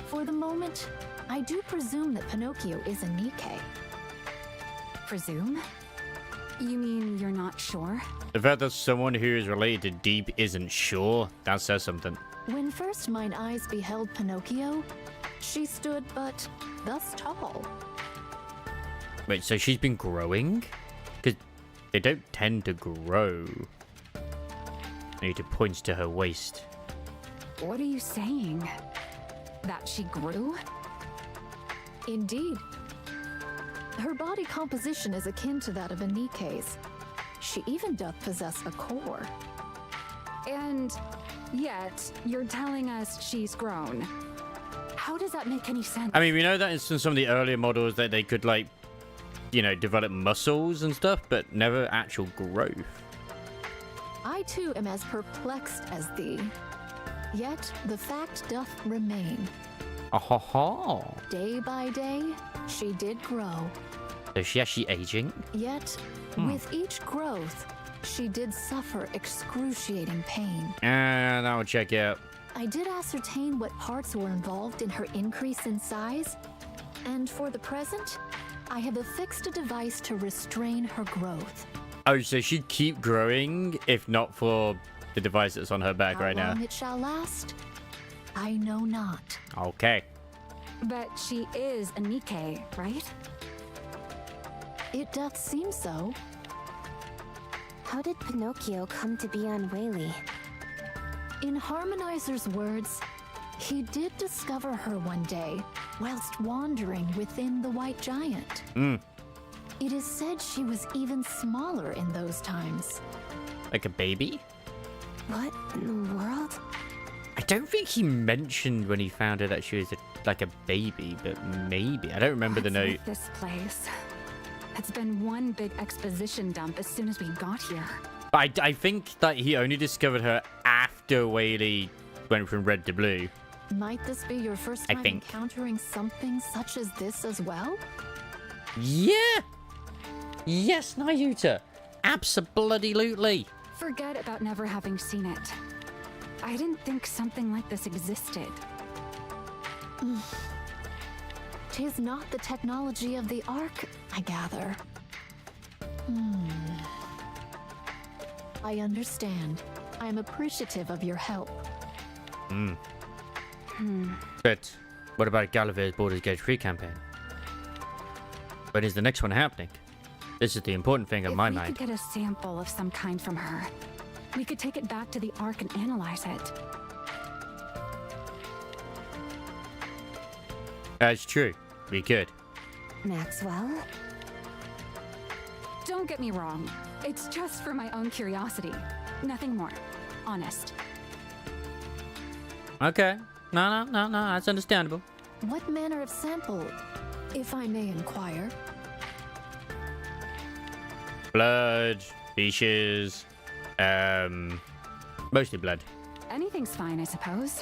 For the moment, I do presume that Pinocchio is a Nikke. Presume? You mean you're not sure? The fact that someone who is related to Deep isn't sure, that says something. When first mine eyes beheld Pinocchio, she stood but thus tall. Wait, so she's been growing? Because they don't tend to grow. I need to point to her waist. What are you saying? That she grew? Indeed. Her body composition is akin to that of a Nikke's. She even doth possess a core. And yet, you're telling us she's grown. How does that make any sense? I mean, we know that in some of the earlier models that they could, like, you know, develop muscles and stuff, but never actual growth. I too am as perplexed as thee. Yet the fact doth remain. Ha. Day by day, she did grow. So she actually aging? Yet, with each growth, she did suffer excruciating pain. And that would check out. I did ascertain what parts were involved in her increase in size, and for the present, I have affixed a device to restrain her growth. Oh, so she'd keep growing if not for the device that's on her back right now. How long it shall last, I know not. Okay. But she is a Nikke, right? It doth seem so. How did Pinocchio come to be on Whaley? In Harmonizer's words, he did discover her one day whilst wandering within the White Giant. It is said she was even smaller in those times. Like a baby? What in the world? I don't think he mentioned when he found her that she was like a baby, but maybe. I don't remember the note. What's with this place? It's been one big exposition dump as soon as we got here. But I think that he only discovered her after Whaley went from red to blue. Might this be your first I time think. encountering something such as this as well? Yeah! Yes, Nayuta! Abso-bloody-lutely! Forget about never having seen it. I didn't think something like this existed. 'Tis not the technology of the Ark, I gather. I understand. I am appreciative of your help. But what about Gulliver's Baldur's Gate 3 campaign? When is the next one happening? This is the important thing on my If we mind. could get a sample of some kind from her, we could take it back to the Ark and analyze it. That's true. We could. Maxwell? Don't get me wrong. It's just for my own curiosity. Nothing more. Honest. Okay. No, that's understandable. What manner of sample, if I may inquire? Blood, leashes, mostly blood. Anything's fine, I suppose.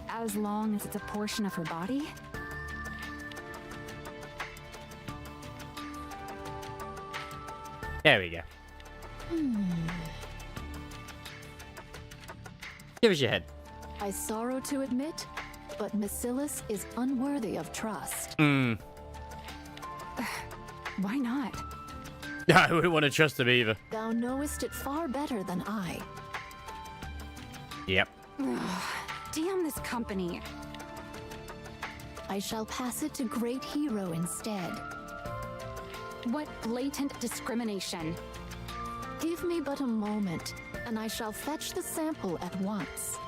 As long as it's a portion of her body. There we go. Give us your head. I sorrow to admit, but Bacillus is unworthy of trust. Why not? I wouldn't want to trust him either. Thou knowest it far better than I. Yep. Damn this company. I shall pass it to Great Hero instead. What blatant discrimination. Give me but a moment, and I shall fetch the sample at once.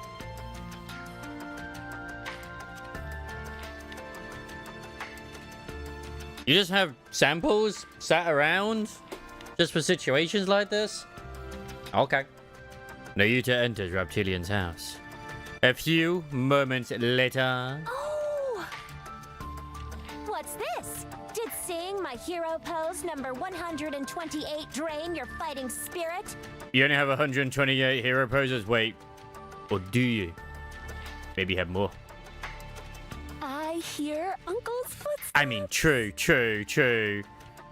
You just have samples sat around just for situations like this? Okay. Nayuta enters Reptilian's house. A few moments later... Oh! What's this? Did seeing my hero pose number 128 drain your fighting spirit? You only have 128 hero poses? Wait. Or do you? Maybe you have more. I hear Uncle's footsteps. I mean, true.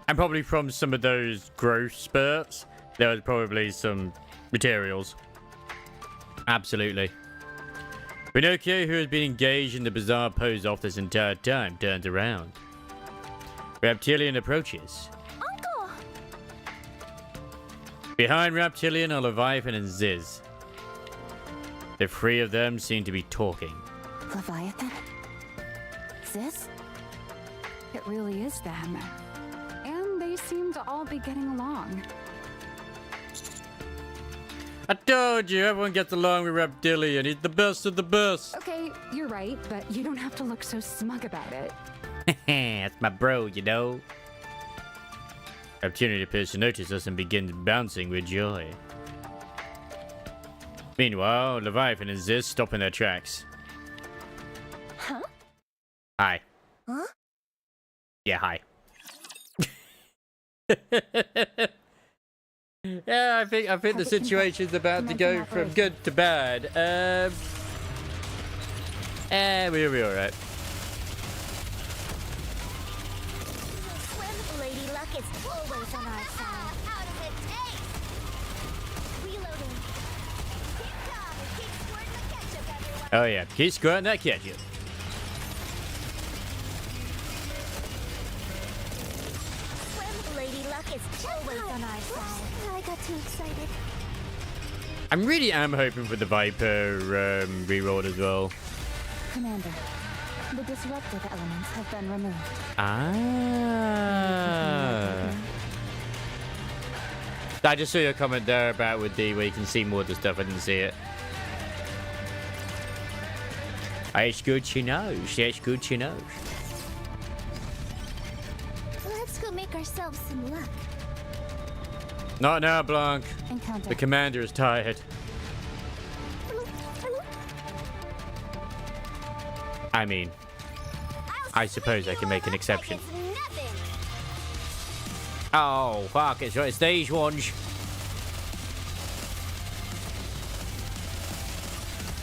And probably from some of those growth spurts, there was probably some materials. Absolutely. Pinocchio, who has been engaged in the bizarre pose off this entire time, turns around. Reptilian approaches. Uncle! Behind Reptilian are Leviathan and Ziz. The three of them seem to be talking. Leviathan? Ziz? It really is them. And they seem to all be getting along. I told you, everyone gets along with Reptilian. He's the best of the best. Okay, you're right, but you don't have to look so smug about it. That's my bro, you know. Reptilian appears to notice us and begins bouncing with joy. Meanwhile, Leviathan and Ziz stop in their tracks. Huh? Hi. Huh? Yeah, hi. Yeah, I think the situation's about to go from good to bad. We'll be alright. Swim, Lady Luck is always on our side. How does it taste? Reloading. Keep calm and keep squirting the ketchup, everyone. Oh yeah, keep squirting that ketchup. Swim, Lady Luck is always on our side. I got too excited. I really am hoping for the Viper reroll as well. Commander, the disruptive elements have been removed. I just saw your comment there about with D where you can see more of the stuff. I didn't see it. It's good she knows. It's good she knows. Let's go make ourselves some luck. Not now, Blanc. Encounter. The commander is tired. I mean, I suppose I can make an exception. Oh, fuck, it's right. It's these ones.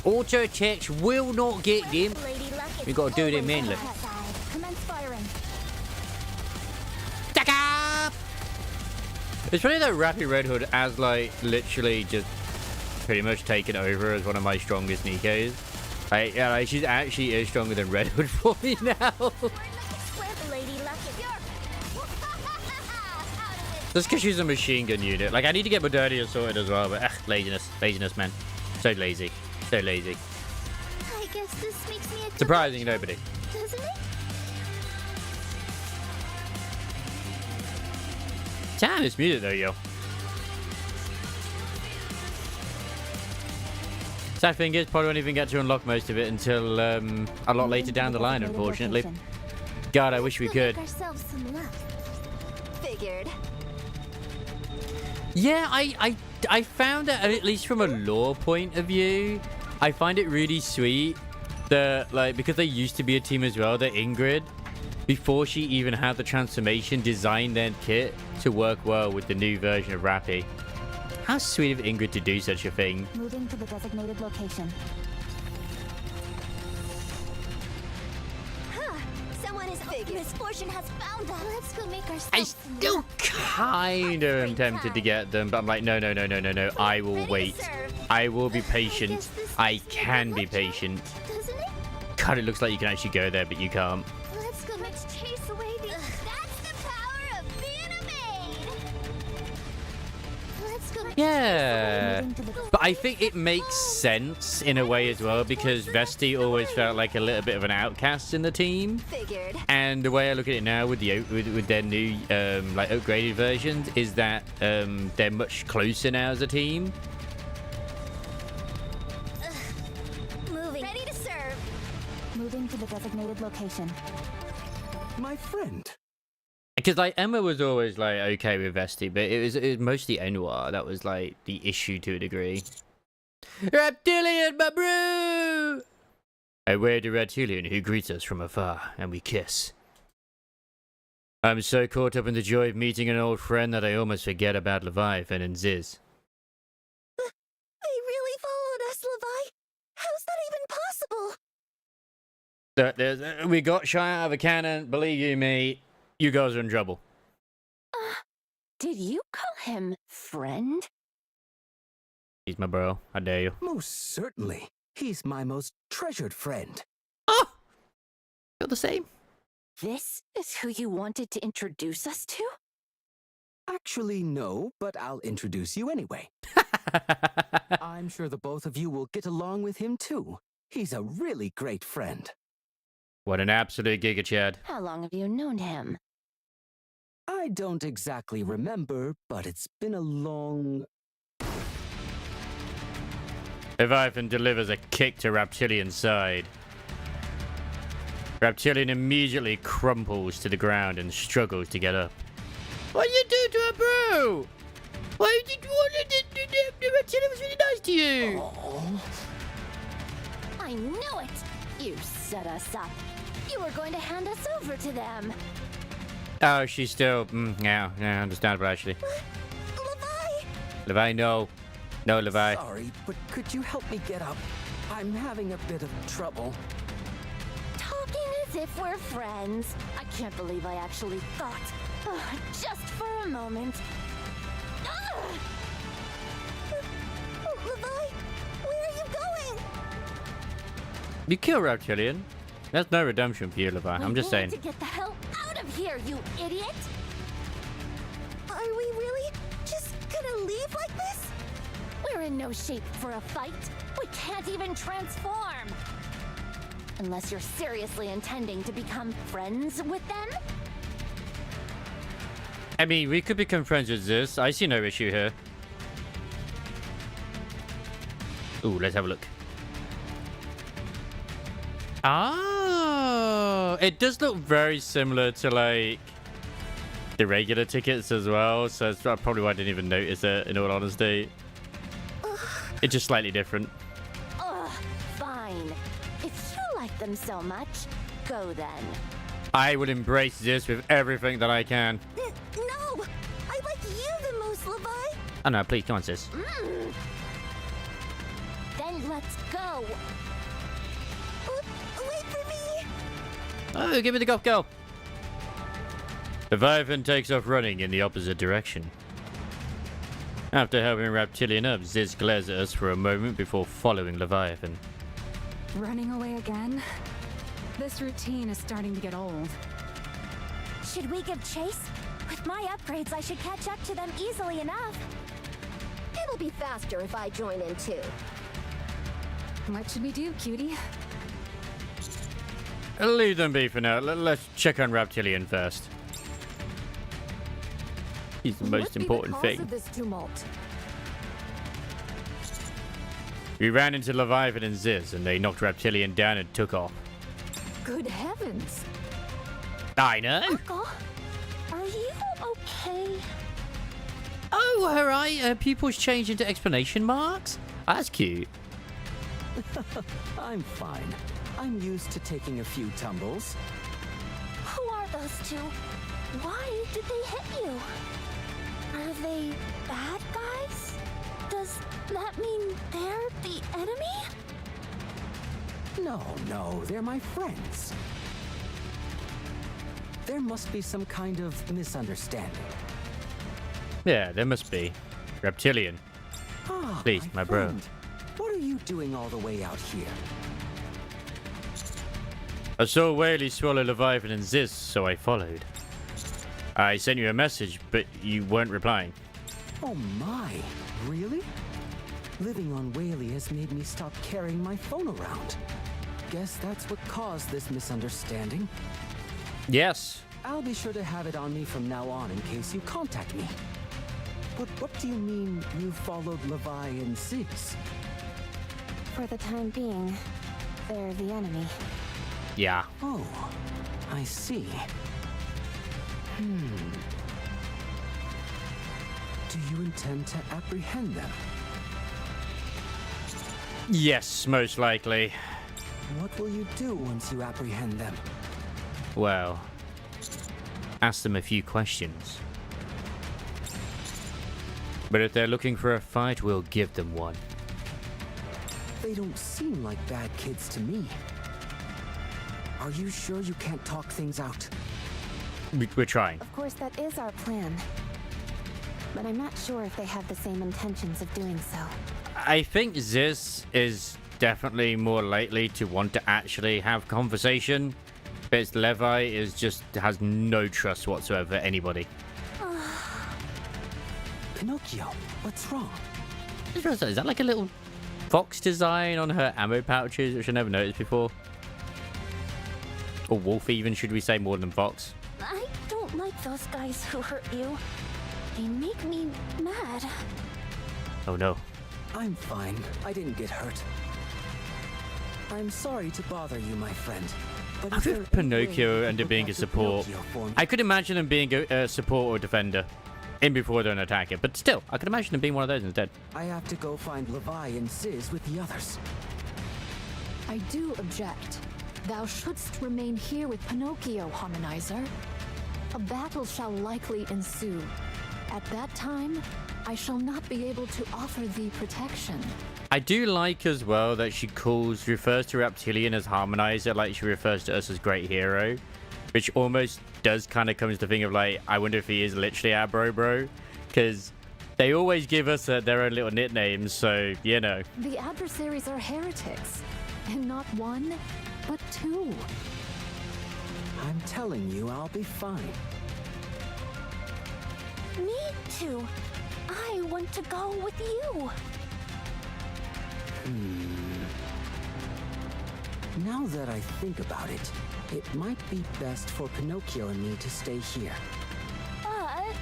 Auto attacks will not get them. We gotta do them manually. Commence firing. Stack up! It's funny that Rappy Red Hood has, like, literally just pretty much taken over as one of my strongest Nikos. Like, yeah, like, she's actually is stronger than Red Hood for me now. Just because she's a machine gun unit. Like, I need to get Modernia sorted as well, but laziness, man. So lazy. So lazy. I guess this makes me a Surprising nobody. doesn't it? Damn, this music though, yo. Sad thing is, probably won't even get to unlock most of it until a lot later down the line, unfortunately. God, I wish we could. Ourselves some luck. Figured. Yeah, I found that, at least from a lore point of view, I find it really sweet that, like, because they used to be a team as well, that Ingrid before she even had the transformation, designed their kit to work well with the new version of Rappy. How sweet of Ingrid to do such a thing. Moving to the designated location. Someone is figured. Misfortune has found us. Let's go make ourselves. I still kind of am tempted to get them, but I'm like, no. I will wait. I will be patient. I can be patient. Doesn't it? God, it looks like you can actually go there, but you can't. Let's chase away the. That's the power of being a maid. Let's go. Yeah. But I think it makes sense in a way as well, because Vesti always felt like a little bit of an outcast in the team. Figured. And the way I look at it now with their new like upgraded versions is that they're much closer now as a team. Moving. Ready to serve. Moving to the designated location. My friend. Because like Emma was always like okay with Vesti, but it was mostly Ennoir that was like the issue to a degree. Reptilian, my bro! A weird reptilian who greets us from afar, and we kiss. I'm so caught up in the joy of meeting an old friend that I almost forget about Leviathan and Ziz. They really followed us, Levi. How's that even possible? We got shot out of a cannon. Believe you me, you guys are in trouble. Did you call him friend? He's my bro. How dare you? Most certainly. He's my most treasured friend. Oh! You're the same. This is who you wanted to introduce us to? Actually, no, but I'll introduce you anyway. I'm sure the both of you will get along with him too. He's a really great friend. What an absolute giga chad. How long have you known him? I don't exactly remember, but it's been a long... Leviathan delivers a kick to Reptilian's side. Reptilian immediately crumples to the ground and struggles to get up. What did you do to her, bro? Why did you want to do? Reptilian was really nice to you. Oh. I knew it! You set us up. You were going to hand us over to them. Oh, she's still... yeah, understandable, actually. Levi. Levi, no. No, Levi. Sorry, but could you help me get up? I'm having a bit of trouble. Talking as if we're friends. I can't believe I actually thought. Just for a moment. Levi, where are you going? You kill Reptilian. There's no redemption for you, Levi. I'm just saying. To get the hell out of here, you idiot! Are we really just gonna leave like this? We're in no shape for a fight. We can't even transform. Unless you're seriously intending to become friends with them? I mean, we could become friends with this. I see no issue here. Ooh, let's have a look. Oh, it does look very similar to like the regular tickets as well. So that's probably why I didn't even notice it, in all honesty. It's just slightly different. Ugh, fine. If you like them so much, go then. I will embrace this with everything that I can. No, I like you the most, Levi. Oh no, please, come on, sis. Then let's go. Wait for me. Oh, give me the golf girl. Leviathan takes off running in the opposite direction. After helping Reptilian up, Ziz glares at us for a moment before following Leviathan. Running away again? This routine is starting to get old. Should we give chase? With my upgrades, I should catch up to them easily enough. It'll be faster if I join in too. What should we do, cutie? Leave them be for now. Let's check on Reptilian first. He's the most important thing. Of this tumult? We ran into Leviathan and Ziz, and they knocked Reptilian down and took off. Good heavens. I know. Uncle, are you okay? Oh, her eye pupils changed into exclamation marks? That's cute. I'm fine. I'm used to taking a few tumbles. Who are those two? Why did they hit you? Are they bad guys? Does that mean they're the enemy? No, they're my friends. There must be some kind of misunderstanding. Yeah, there must be. Reptilian. Ah, Please, my bro. friend. What are you doing all the way out here? I saw Whaley swallow Leviathan and Ziz, so I followed. I sent you a message, but you weren't replying. Oh my, really? Living on Whaley has made me stop carrying my phone around. Guess that's what caused this misunderstanding. Yes. I'll be sure to have it on me from now on in case you contact me. But what do you mean you followed Levi and Ziggs? For the time being, they're the enemy. Yeah. Oh, I see. Do you intend to apprehend them? Yes, most likely. What will you do once you apprehend them? Well, ask them a few questions. But if they're looking for a fight, we'll give them one. They don't seem like bad kids to me. Are you sure you can't talk things out? We're trying. Of course, that is our plan. But I'm not sure if they have the same intentions of doing so. I think Ziz is definitely more likely to want to actually have conversation. But Levi has no trust whatsoever for anybody. Pinocchio, what's wrong? Is that like a little fox design on her ammo pouches, which I never noticed before? Or wolf even, should we say, more than fox? I don't like those guys who hurt you. They make me mad. Oh no. I'm fine. I didn't get hurt. I'm sorry to bother you, my friend. But I think Pinocchio ended up being a support. I could imagine him being a support or defender in before they're an attacker, but still, I could imagine him being one of those instead. I have to go find Levi and Ziz with the others. I do object. Thou shouldst remain here with Pinocchio, Harmonizer. A battle shall likely ensue. At that time, I shall not be able to offer thee protection. I do like as well that she refers to Reptilian as Harmonizer, like she refers to us as Great Hero, which almost does kind of come to the thing of like, I wonder if he is literally our bro, because they always give us their own little nicknames, so, you know. The adversaries are heretics, and not one, but two. I'm telling you, I'll be fine. Me too. I want to go with you. Now that I think about it, it might be best for Pinocchio and me to stay here. But,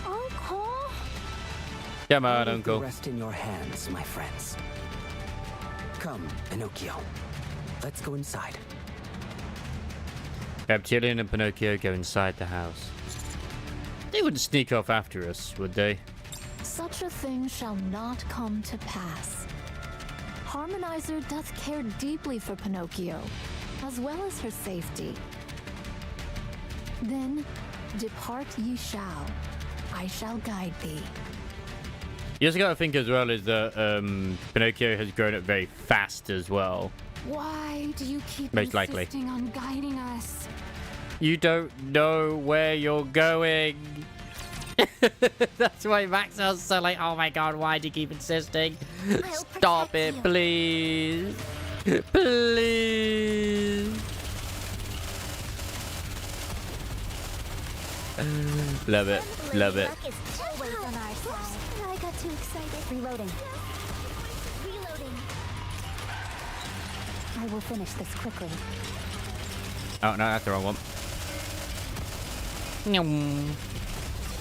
Uncle... Come on, I'll leave Uncle. the rest in your hands, my friends. Come, Pinocchio. Let's go inside. Reptilian and Pinocchio go inside the house. They wouldn't sneak off after us, would they? Such a thing shall not come to pass. Harmonizer doth care deeply for Pinocchio, as well as her safety. Then, depart ye shall. I shall guide thee. You also got to think as well is that Pinocchio has grown up very fast as well. Why do you keep Most likely. insisting on guiding us? You don't know where you're going. That's why Maxwell's so like, oh my god, why do you keep insisting? Stop it, you. please. Please. Love it. Love it. Luck is always on our side. I got too excited. Reloading. Reloading. I will finish this quickly. Oh no, that's the wrong one.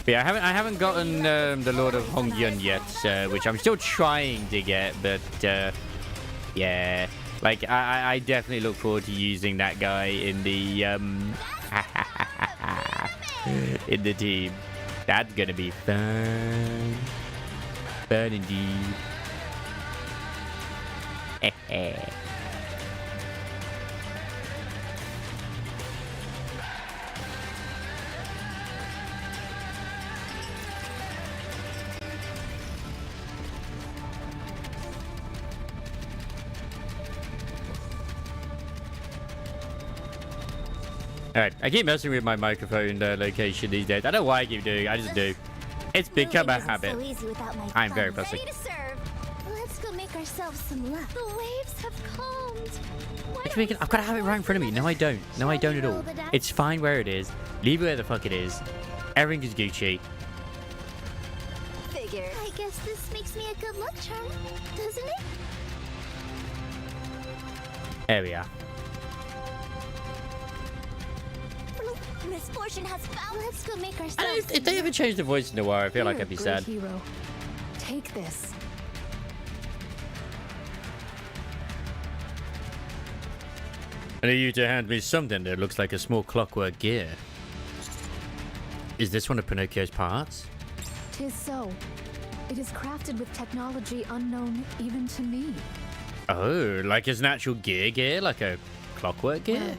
But yeah, I haven't gotten the Lord of Hongyun yet, which I'm still trying to get, but yeah, like I definitely look forward to using that guy in the in the team. That's gonna be fun, fun indeed. Alright, I keep messing with my microphone location these days. I don't know why I keep doing it, I just do. It's become a habit. So easy without my I'm very thumbs. fussy. Ready to serve. Let's go make ourselves some lunch. The waves have calmed. Why It's don't making, we I've got to have it right in front of me. No, I don't. No, I don't at all. roll the dice? It's fine where it is. Leave it where the fuck it is. Everything is Gucci. figure? I guess this makes me a good luck charm, doesn't it? There we are. Misfortune has found. Let's go make And ourselves. if they ever change the voice in Noir, I feel like Here, I'd be great sad. hero. Take this. I need you to hand me something that looks like a small clockwork gear. Is this one of Pinocchio's parts? 'Tis so. It is crafted with technology unknown even to me. Oh, like it's an actual gear, like a clockwork gear? Well,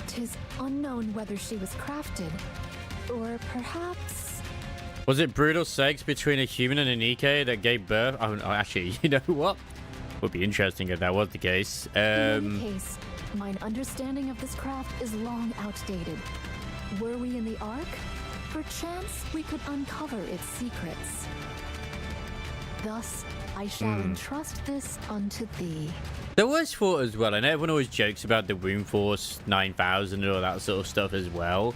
'tis unknown whether she was crafted, or perhaps. Was it brutal sex between a human and a Nikke that gave birth? Oh, actually, you know what? Would be interesting if that was the case. In any case, mine understanding of this craft is long outdated. Were we in the Ark? Perchance we could uncover its secrets. Thus, I shall entrust this unto thee. There was thought as well, and everyone always jokes about the Womb Force 9000 and all that sort of stuff as well.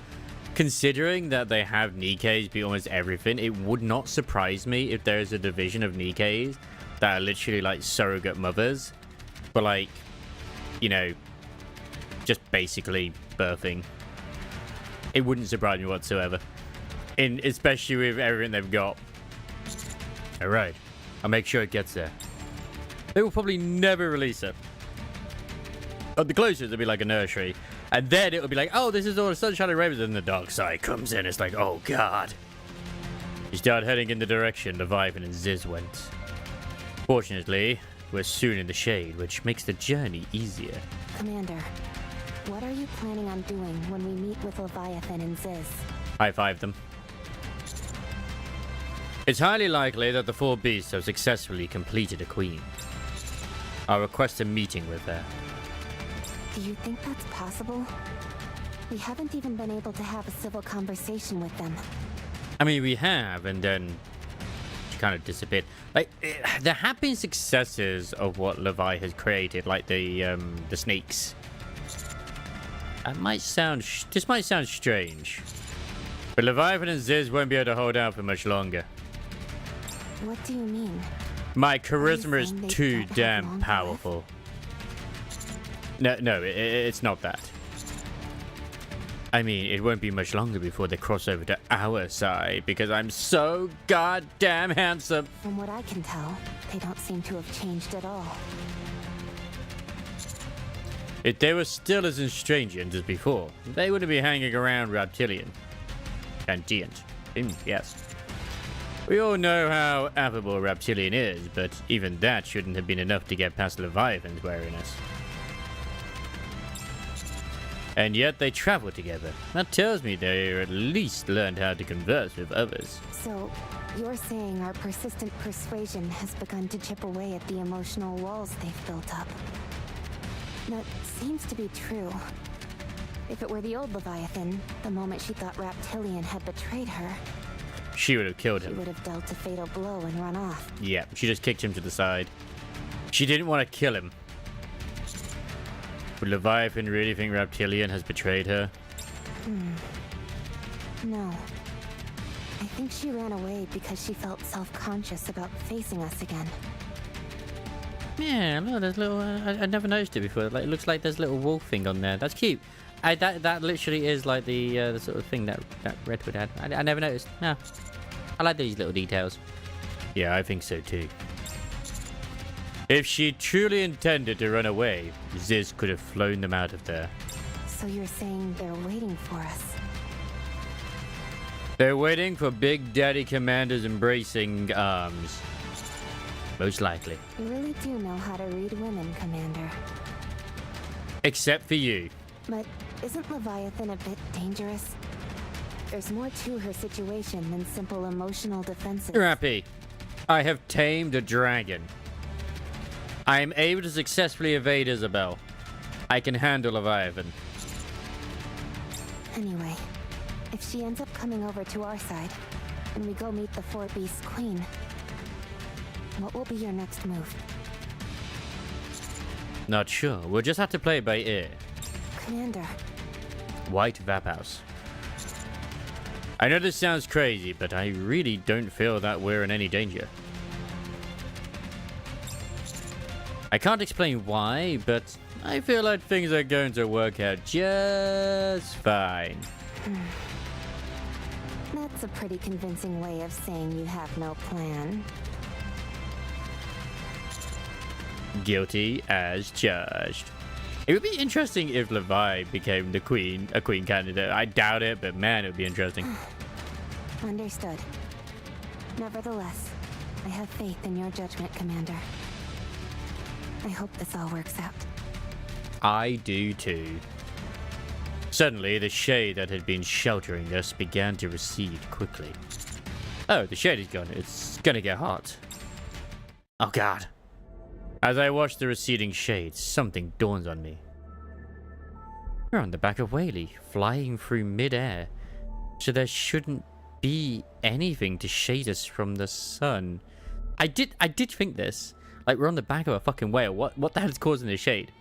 Considering that they have Nikkes be almost everything, it would not surprise me if there is a division of Nikkes that are literally like surrogate mothers, but like, you know, just basically birthing. It wouldn't surprise me whatsoever, especially with everything they've got. All right, I'll make sure it gets there. They will probably never release it. At the closest, it'll be like a nursery. And then it'll be like, oh, this is all the sunshine and rainbows. And the dark side comes in. It's like, oh, God. You start heading in the direction Leviathan and Ziz went. Fortunately, we're soon in the shade, which makes the journey easier. Commander, what are you planning on doing when we meet with Leviathan and Ziz? High-five them. It's highly likely that the four beasts have successfully completed a queen. I'll request a meeting with her. Do you think that's possible? We haven't even been able to have a civil conversation with them. I mean, we have, and then she kind of disappeared. Like, there have been successes of what Levi has created, like the snakes. That might sound, this might sound strange, but Leviathan and Ziz won't be able to hold out for much longer. What do you mean? My charisma is saying they too don't have damn long powerful. No, it's not that. I mean, it won't be much longer before they cross over to our side because I'm so goddamn handsome. From what I can tell, they don't seem to have changed at all. If they were still as estranged as before, they wouldn't be hanging around Reptilian. And Deant. Yes. We all know how affable Reptilian is, but even that shouldn't have been enough to get past Leviathan's wariness. And yet they travel together. That tells me they at least learned how to converse with others. So, you're saying our persistent persuasion has begun to chip away at the emotional walls they've built up. That seems to be true. If it were the old Leviathan, the moment she thought Reptilian had betrayed her, She would have killed she him. would have dealt a fatal blow and run off. Yeah, she just kicked him to the side. She didn't want to kill him. Would Leviathan really think Reptilian has betrayed her? No. I think she ran away because she felt self-conscious about facing us again. Yeah, look, there's little. I never noticed it before. Like, it looks like there's a little wolf thing on there. That's cute. That literally is like the sort of thing that Redwood had. I never noticed. No, I like these little details. Yeah, I think so too. If she truly intended to run away, Ziz could have flown them out of there. So you're saying they're waiting for us? They're waiting for Big Daddy Commander's embracing arms. Most likely. You really do know how to read women, Commander. Except for you. But isn't Leviathan a bit dangerous? There's more to her situation than simple emotional defenses. Rappy, I have tamed a dragon. I am able to successfully evade Isabel. I can handle Leviathan. Anyway, if she ends up coming over to our side, and we go meet the Four Beasts Queen, what will be your next move? Not sure. We'll just have to play it by ear. Commander, White Vaphouse. I know this sounds crazy, but I really don't feel that we're in any danger. I can't explain why, but I feel like things are going to work out just fine. that's a pretty convincing way of saying you have no plan. Guilty as charged. It would be interesting if Levi became a queen candidate. I doubt it, but man, it would be interesting. Understood. Nevertheless, I have faith in your judgment, Commander. I hope this all works out. I do too. Suddenly, the shade that had been sheltering us began to recede quickly. Oh, the shade is gone. It's gonna get hot. Oh god. As I watch the receding shade, something dawns on me. We're on the back of Whaley, flying through mid-air, so there shouldn't be anything to shade us from the sun. I did think this. Like, we're on the back of a fucking whale. What the hell is causing the shade?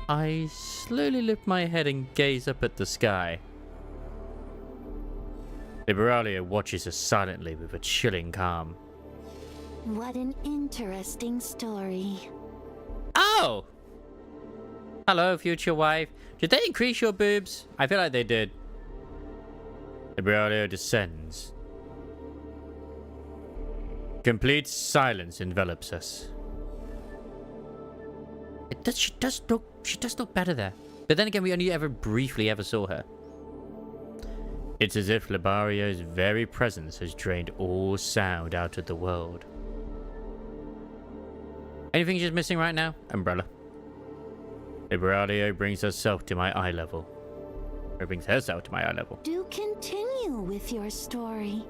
I slowly lift my head and gaze up at the sky. Liberalia watches us silently with a chilling calm. What an interesting story. Oh! Hello, future wife. Did they increase your boobs? I feel like they did. Liberalia descends. Complete silence envelops us. She does look better there. But then again, we only ever briefly saw her. It's as if Libario's very presence has drained all sound out of the world. Anything she's missing right now? Umbrella. Liberalia brings herself to my eye level. Or brings herself to my eye level. Do continue with your story.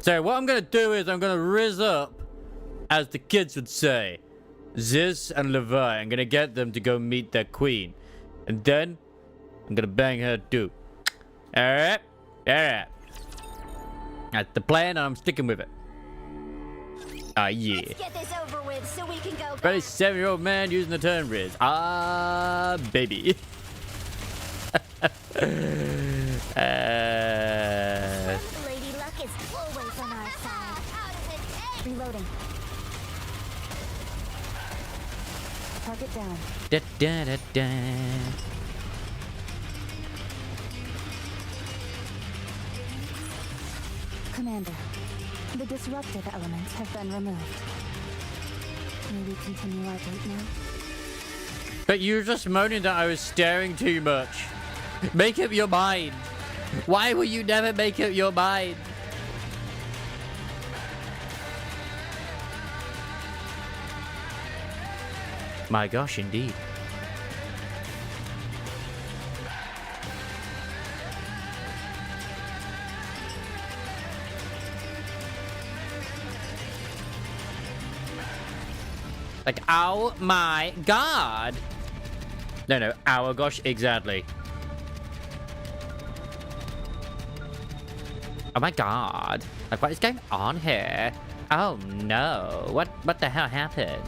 So what I'm going to do is I'm going to rizz up, as the kids would say, Ziz and Levi. I'm going to get them to go meet their queen. And then I'm going to bang her too. Alright? Alright. That's the plan and I'm sticking with it. Ah, yeah. Let's get this over with so we can go. 37-year-old man using the turn rizz. Ah, baby. Lady Luck is always on our side. Reloading. Target down. Da, da, da, da. Commander, the disruptive elements have been removed. May we continue our date now? But you were just moaning that I was staring too much. Make up your mind. Why will you never make up your mind? My gosh, indeed. Like, oh my god. No, our gosh, exactly. Oh my god. Like, what is going on here? Oh no. What the hell happened?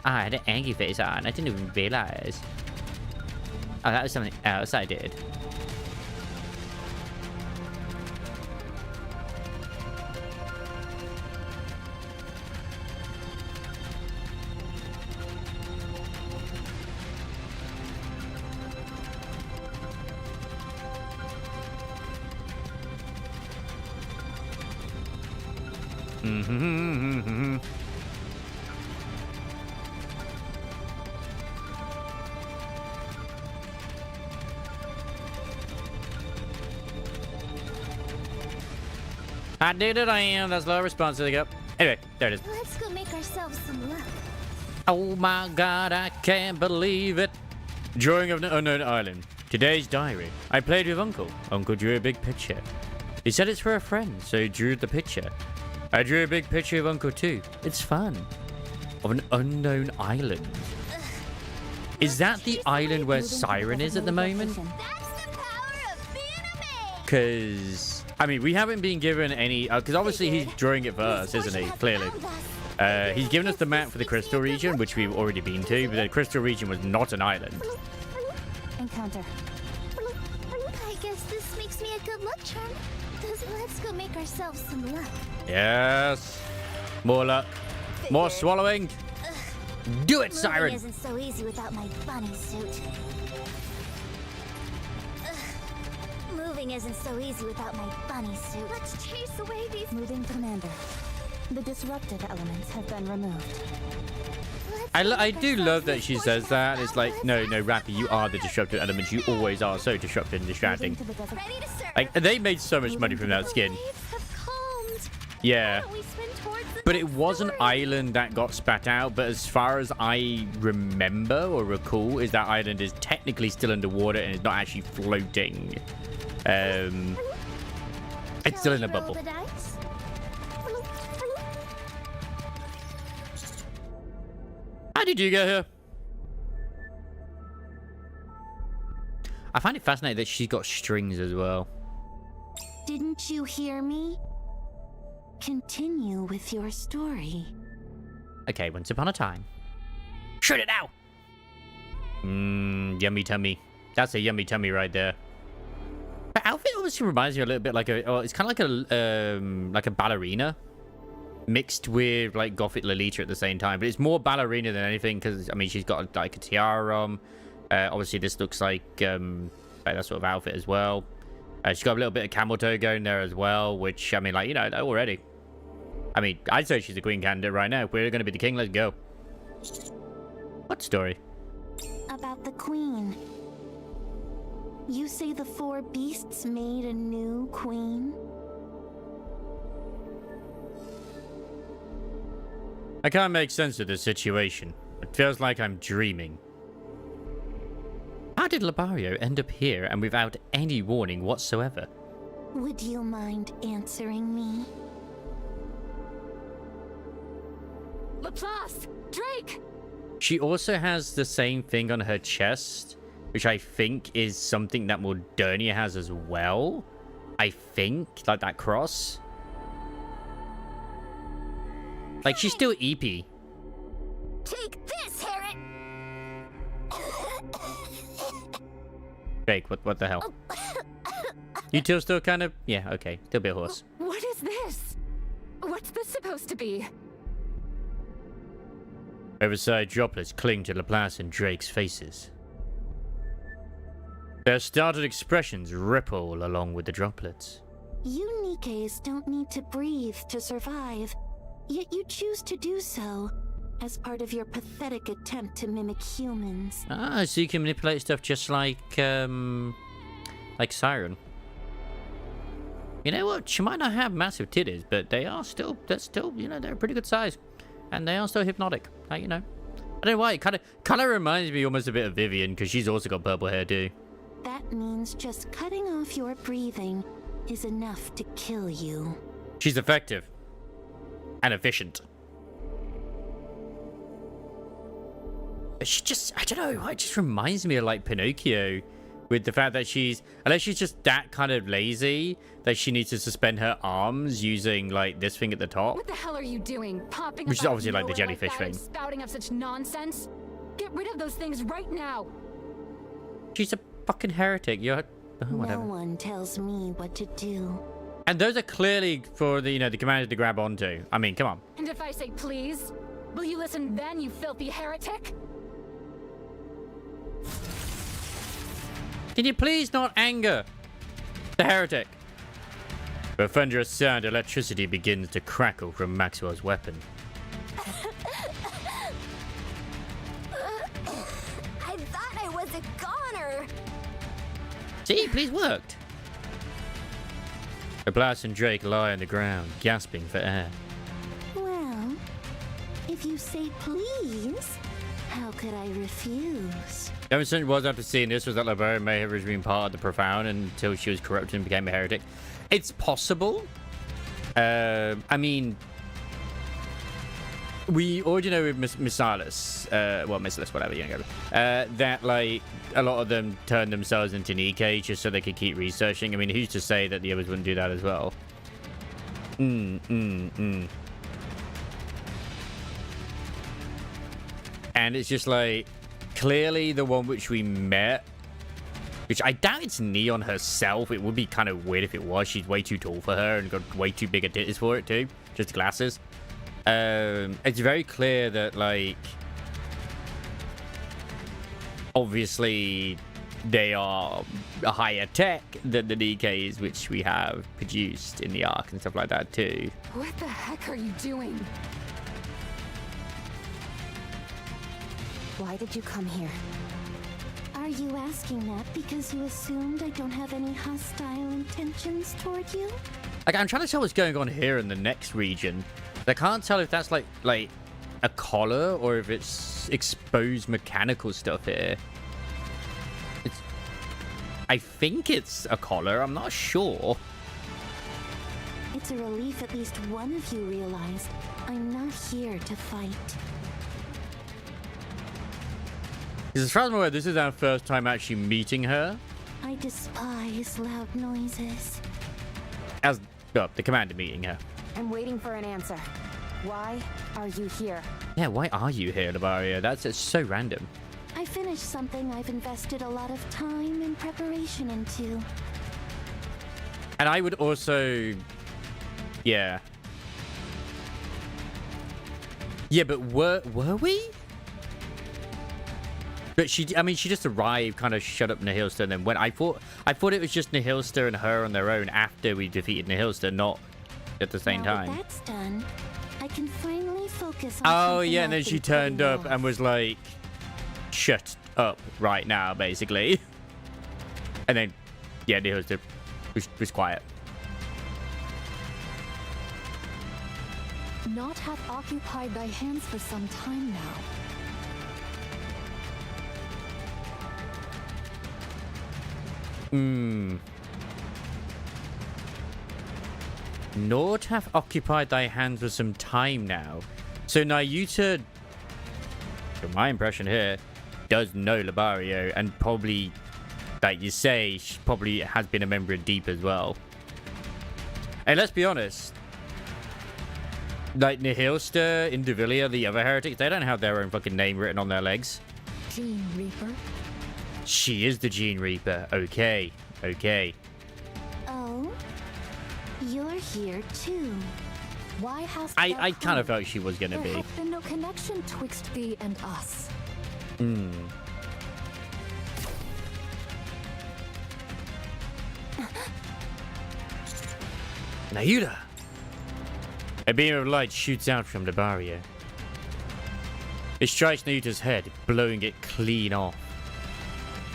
Oh, I had an angry face on. I didn't even realize. Oh, that was something else I did. I did it, I am. That's low response. There you go. Anyway, there it is. Let's go make ourselves some luck. Oh my god, I can't believe it. Drawing of an unknown island. Today's diary. I played with Uncle. Uncle drew a big picture. He said it's for a friend, so he drew the picture. I drew a big picture of Uncle too. It's fun. Of an unknown island. Is that the island where Siren is at the moment? That's Because, I mean, we haven't been given any... Because obviously he's drawing it for us, isn't he? Clearly. He's given us the map for the Crystal region, which we've already been to. But the Crystal region was not an island. Encounter. I guess this makes me a good luck charm. Let's go make ourselves some luck. Yes. More luck. More swallowing. Do it, Siren. Moving isn't so easy without my bunny suit. Moving isn't so easy without my bunny suit. Let's chase away these. Moving Commander. The disruptive elements have been removed. I do love that she says that. It's like, no, Rappy, you are the disruptive elements. You always are so disruptive and distracting. Ready to serve. Like, they made so much money from that skin. Waves have calmed. Yeah. Why don't we swim towards the But it next was an story? island that got spat out. But as far as I remember or recall, is that island is technically still underwater and is not actually floating. It's still in a Roll bubble. the dice. How did you get here? I find it fascinating that she's got strings as well. Didn't you hear me? Continue with your story. Okay, once upon a time. Shoot it now! Yummy tummy. That's a yummy tummy right there. Her outfit obviously reminds me a little bit like a... Oh, it's kind of like a ballerina. Mixed with like Gothic Lolita at the same time. But it's more ballerina than anything because, I mean, she's got like a tiara on. Obviously, this looks like that sort of outfit as well. She's got a little bit of camel toe going there as well, which, I mean, like, you know, already. I mean, I'd say she's a queen candidate right now. If we're going to be the king, let's go. What story? About the queen. You say the four beasts made a new queen? I can't make sense of this situation. It feels like I'm dreaming. How did Labario end up here and without any warning whatsoever? Would you mind answering me? Laplace! Drake! She also has the same thing on her chest, which I think is something that Modernia has as well. I think, like that cross. Like, she's still EP. Take this, Harriet! Jake, what the hell? You two still kind of... Yeah, okay. Still a bit hoarse. What is this? What's this supposed to be? Oversized droplets cling to Laplace and Drake's faces. Their startled expressions ripple along with the droplets. You Nikes don't need to breathe to survive, yet you choose to do so as part of your pathetic attempt to mimic humans. Ah, so you can manipulate stuff just like Siren. You know what? She might not have massive titties, but they're still, you know, they're a pretty good size. And they are still hypnotic. Like, you know. I don't know why. It kind of reminds me almost a bit of Vivian, because she's also got purple hair too. That means just cutting off your breathing is enough to kill you. She's effective. And efficient. But she just, I don't know, it just reminds me of like Pinocchio. With the fact that unless she's just that kind of lazy, that she needs to suspend her arms using like this thing at the top. What the hell are you doing? Popping Which up is out of obviously like the nowhere jellyfish that thing. and spouting up such nonsense? Get rid of those things right now. She's a fucking heretic. You're... Oh, whatever. No one tells me what to do. And those are clearly for the, you know, the commanders to grab onto. I mean, come on. And if I say please, will you listen then, you filthy heretic? Can you please not anger the heretic? With a thunderous sound, electricity begins to crackle from Maxwell's weapon. I thought I was a goner. See, please worked. Laplace and Drake lie on the ground, gasping for air. Well, if you say please, how could I refuse? The only thing was after seeing this was that Labario may have been part of the Profound until she was corrupted and became a heretic. It's possible. I mean, we already know with Missalis, whatever you know, that like a lot of them turn themselves into Nikkei just so they could keep researching. I mean, who's to say that the others wouldn't do that as well? And it's just like, clearly the one which we met, which I doubt it's Neon herself. It would be kind of weird if it was. She's way too tall for her and got way too big a titties for it too. Just glasses. It's very clear that, like, obviously they are a higher tech than the DKs which we have produced in the Ark and stuff like that too. What the heck are you doing? Why did you come here? Are you asking that because you assumed I don't have any hostile intentions toward you? Like, I'm trying to tell what's going on here in the next region. I can't tell if that's like a collar or if it's exposed mechanical stuff here. I think it's a collar. I'm not sure. It's a relief at least one of you realized I'm not here to fight. As far as I'm aware, this is our first time actually meeting her. I despise loud noises. As the commander meeting her. I'm waiting for an answer. Why are you here? Yeah, why are you here, Labaria? That's so random. I finished something I've invested a lot of time and preparation into. And I would also... Yeah. Yeah, but were we? But she just arrived, kind of shut up Nihilster, and then went. I thought it was just Nihilster and her on their own after we defeated Nihilster, not at the same Now time. that that's done, I can finally focus on Oh something yeah, and then I've she been turned putting up off. and was like, "Shut up right now," basically. And then, yeah, Nihilster was quiet. Not have occupied thy hands for some time now. Nord hath occupied thy hands for some time now. So Nayuta, from my impression here, does know Labario and probably, like you say, she probably has been a member of Deep as well. And let's be honest, like Nihilster, Indivilia, the other heretics, they don't have their own fucking name written on their legs. Gene Reaper. She is the Gene Reaper. Okay. Oh, you're here too. Why hast I thou kind of come? felt she was gonna There be. hath been no connection twixt thee and us. Nayuta! A beam of light shoots out from Labario. It strikes Nayuta's head, blowing it clean off.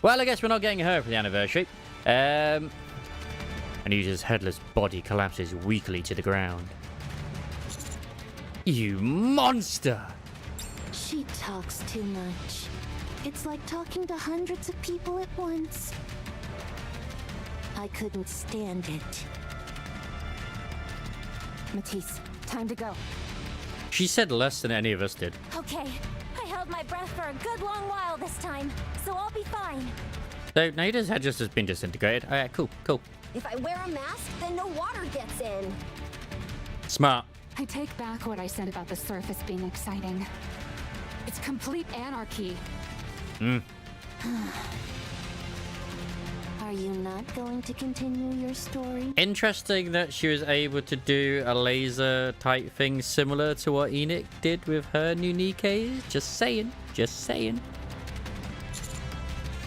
Well, I guess we're not getting her for the anniversary. Nayuta's headless body collapses weakly to the ground. You monster! She talks too much. It's like talking to hundreds of people at once. I couldn't stand it. Matisse, time to go. She said less than any of us did. Okay, I held my breath for a good long while this time, so I'll be fine. So Nayuta's head just has been disintegrated. Alright, cool. If I wear a mask, then no water gets in. Smart. I take back what I said about the surface being exciting. It's complete anarchy. Are you not going to continue your story? Interesting that she was able to do a laser type thing similar to what Enoch did with her new Nikkei. Just saying.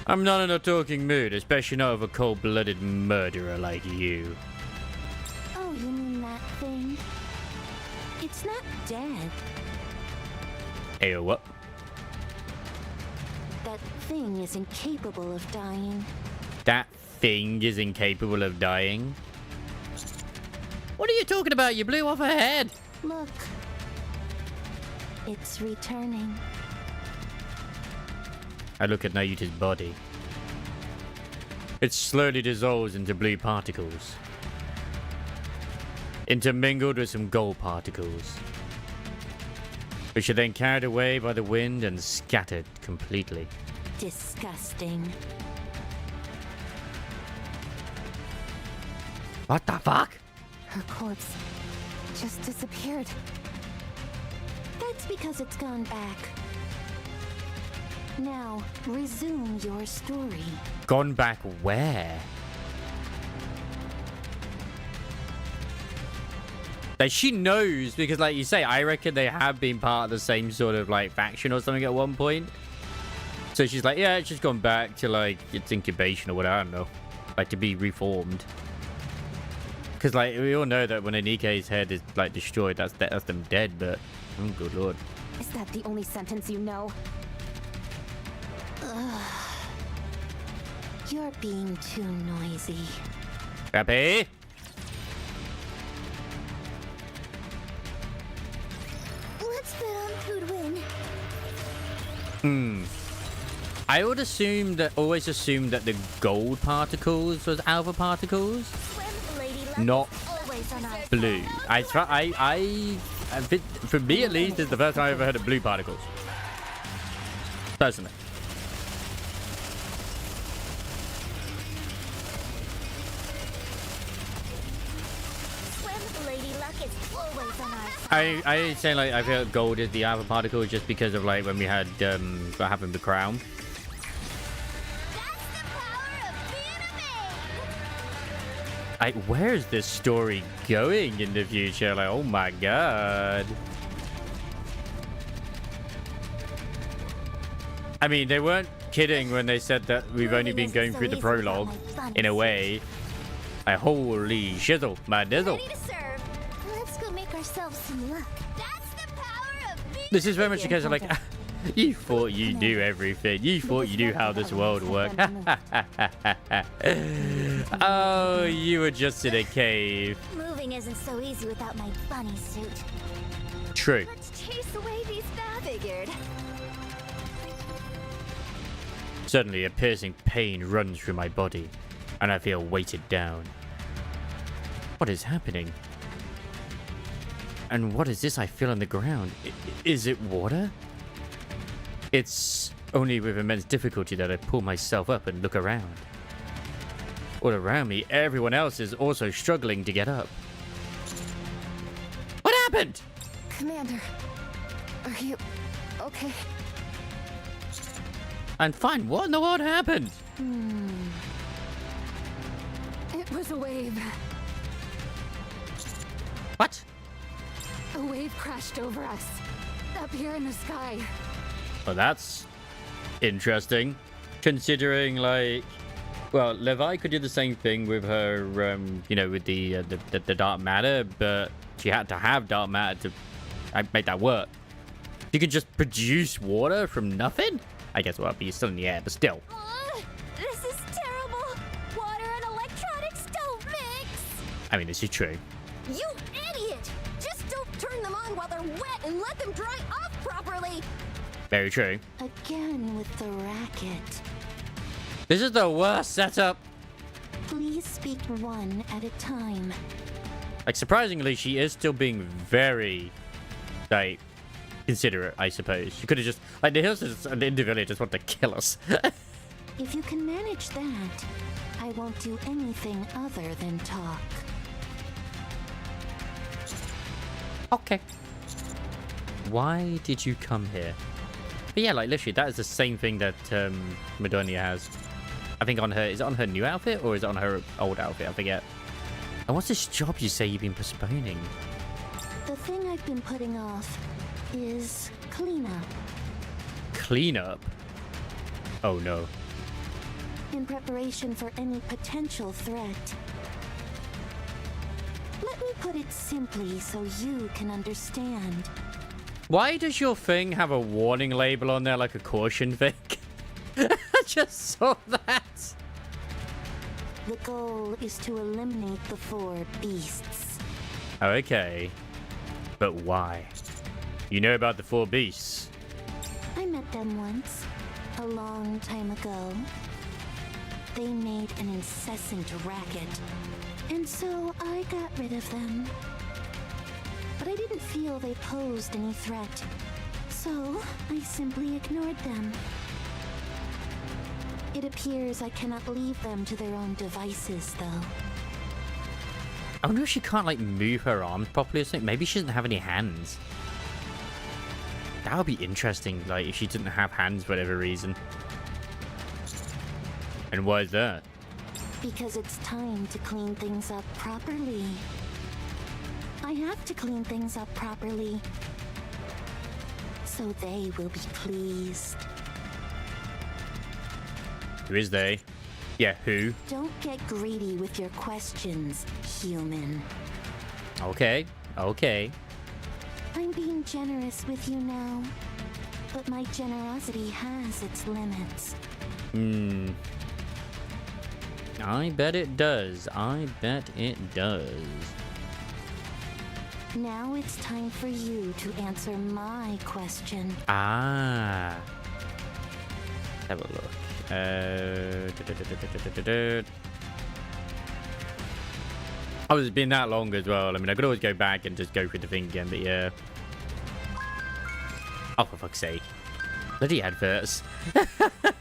I'm not in a talking mood, especially not with a cold-blooded murderer like you. Oh, you mean that thing? It's not dead. Ayo, what? That thing is incapable of dying. That thing is incapable of dying? What are you talking about? You blew off her head. Look. It's returning. I look at Nayuta's body. It slowly dissolves into blue particles, intermingled with some gold particles. which are then carried away by the wind and scattered completely. Disgusting. What the fuck? Her corpse just disappeared. That's because it's gone back. Now, resume your story. Gone back where? Like, she knows, because like you say, I reckon they have been part of the same sort of like faction or something at one point. So she's like, yeah, it's just gone back to like its incubation or whatever, I don't know. Like to be reformed. Because like we all know that when Anike's head is like destroyed, that's them dead, but oh good lord. Is that the only sentence you know? Ugh. You're being too noisy. Happy? Let's bet on who'd Hmm. win. I would always assume that the gold particles was alpha particles, Swim, lady luck not is always on our blue. For me at least, it's the first time I've ever heard of blue particles. Personally. swim, lady luck is always on our side. I say like I feel like gold is the alpha particle just because of like when we had what happened with Crown. That's the power of being a maid. Like, where is this story going in the future? Like, oh my god. I mean, they weren't kidding when they said that we've only been going through the prologue, in a way. Like, holy shizzle, my dizzle. Ready to serve. Let's go make ourselves some luck. That's the power of being This is very much the case of like, you thought you knew everything. You thought you knew how this world worked. Oh, you were just in a cave. Moving isn't so easy without my bunny suit. True. Let's chase away these bad figured. Suddenly, a piercing pain runs through my body, and I feel weighted down. What is happening? And what is this I feel on the ground? Is it water? It's only with immense difficulty that I pull myself up and look around. All around me, everyone else is also struggling to get up. What happened? Commander, are you okay? I'm fine. What in the world happened? It was a wave. What? A wave crashed over us. Up here in the sky. Well, that's interesting. Considering, like, well, Levi could do the same thing with her, you know, with the dark matter, but she had to have dark matter to make that work. You could just produce water from nothing? I guess, well, but you're still in the air, but still. This is terrible. Water and electronics don't mix. I mean, this is true. You idiot! Just don't turn them on while they're wet and let them dry off properly. Very true. Again with the racket. This is the worst setup. Please speak one at a time. Like, surprisingly, she is still being very, like, considerate, I suppose. She could have just, like, the hills and the individually just want to kill us. If you can manage that, I won't do anything other than talk. Okay. Why did you come here? But yeah, like, literally, that is the same thing that Madonia has. I think on her, is it on her new outfit or is it on her old outfit? I forget. And what's this job you say you've been postponing? The thing I've been putting off is cleanup. Cleanup? Oh no. In preparation for any potential threat. Let me put it simply so you can understand. Why does your thing have a warning label on there like a caution thing? I just saw that. The goal is to eliminate the 4 beasts. Okay. But why? You know about the 4 beasts. I met them once, a long time ago. They made an incessant racket, and so I got rid of them. But I didn't feel they posed any threat. So, I simply ignored them. It appears I cannot leave them to their own devices, though. I wonder if she can't, like, move her arms properly or something. Maybe she doesn't have any hands. That would be interesting, like, if she didn't have hands for whatever reason. And why is that? Because it's time to clean things up properly. I have to clean things up properly. So they will be pleased. Who is they? Yeah, who? Don't get greedy with your questions, human. Okay, okay. I'm being generous with you now, but my generosity has its limits. I bet it does. I bet it does. Now it's time for you to answer my question. Ah. Have a look. Oh, it's been that long as well. I mean, I could always go back and just go through the thing again, but yeah. Oh, for fuck's sake. Bloody adverts.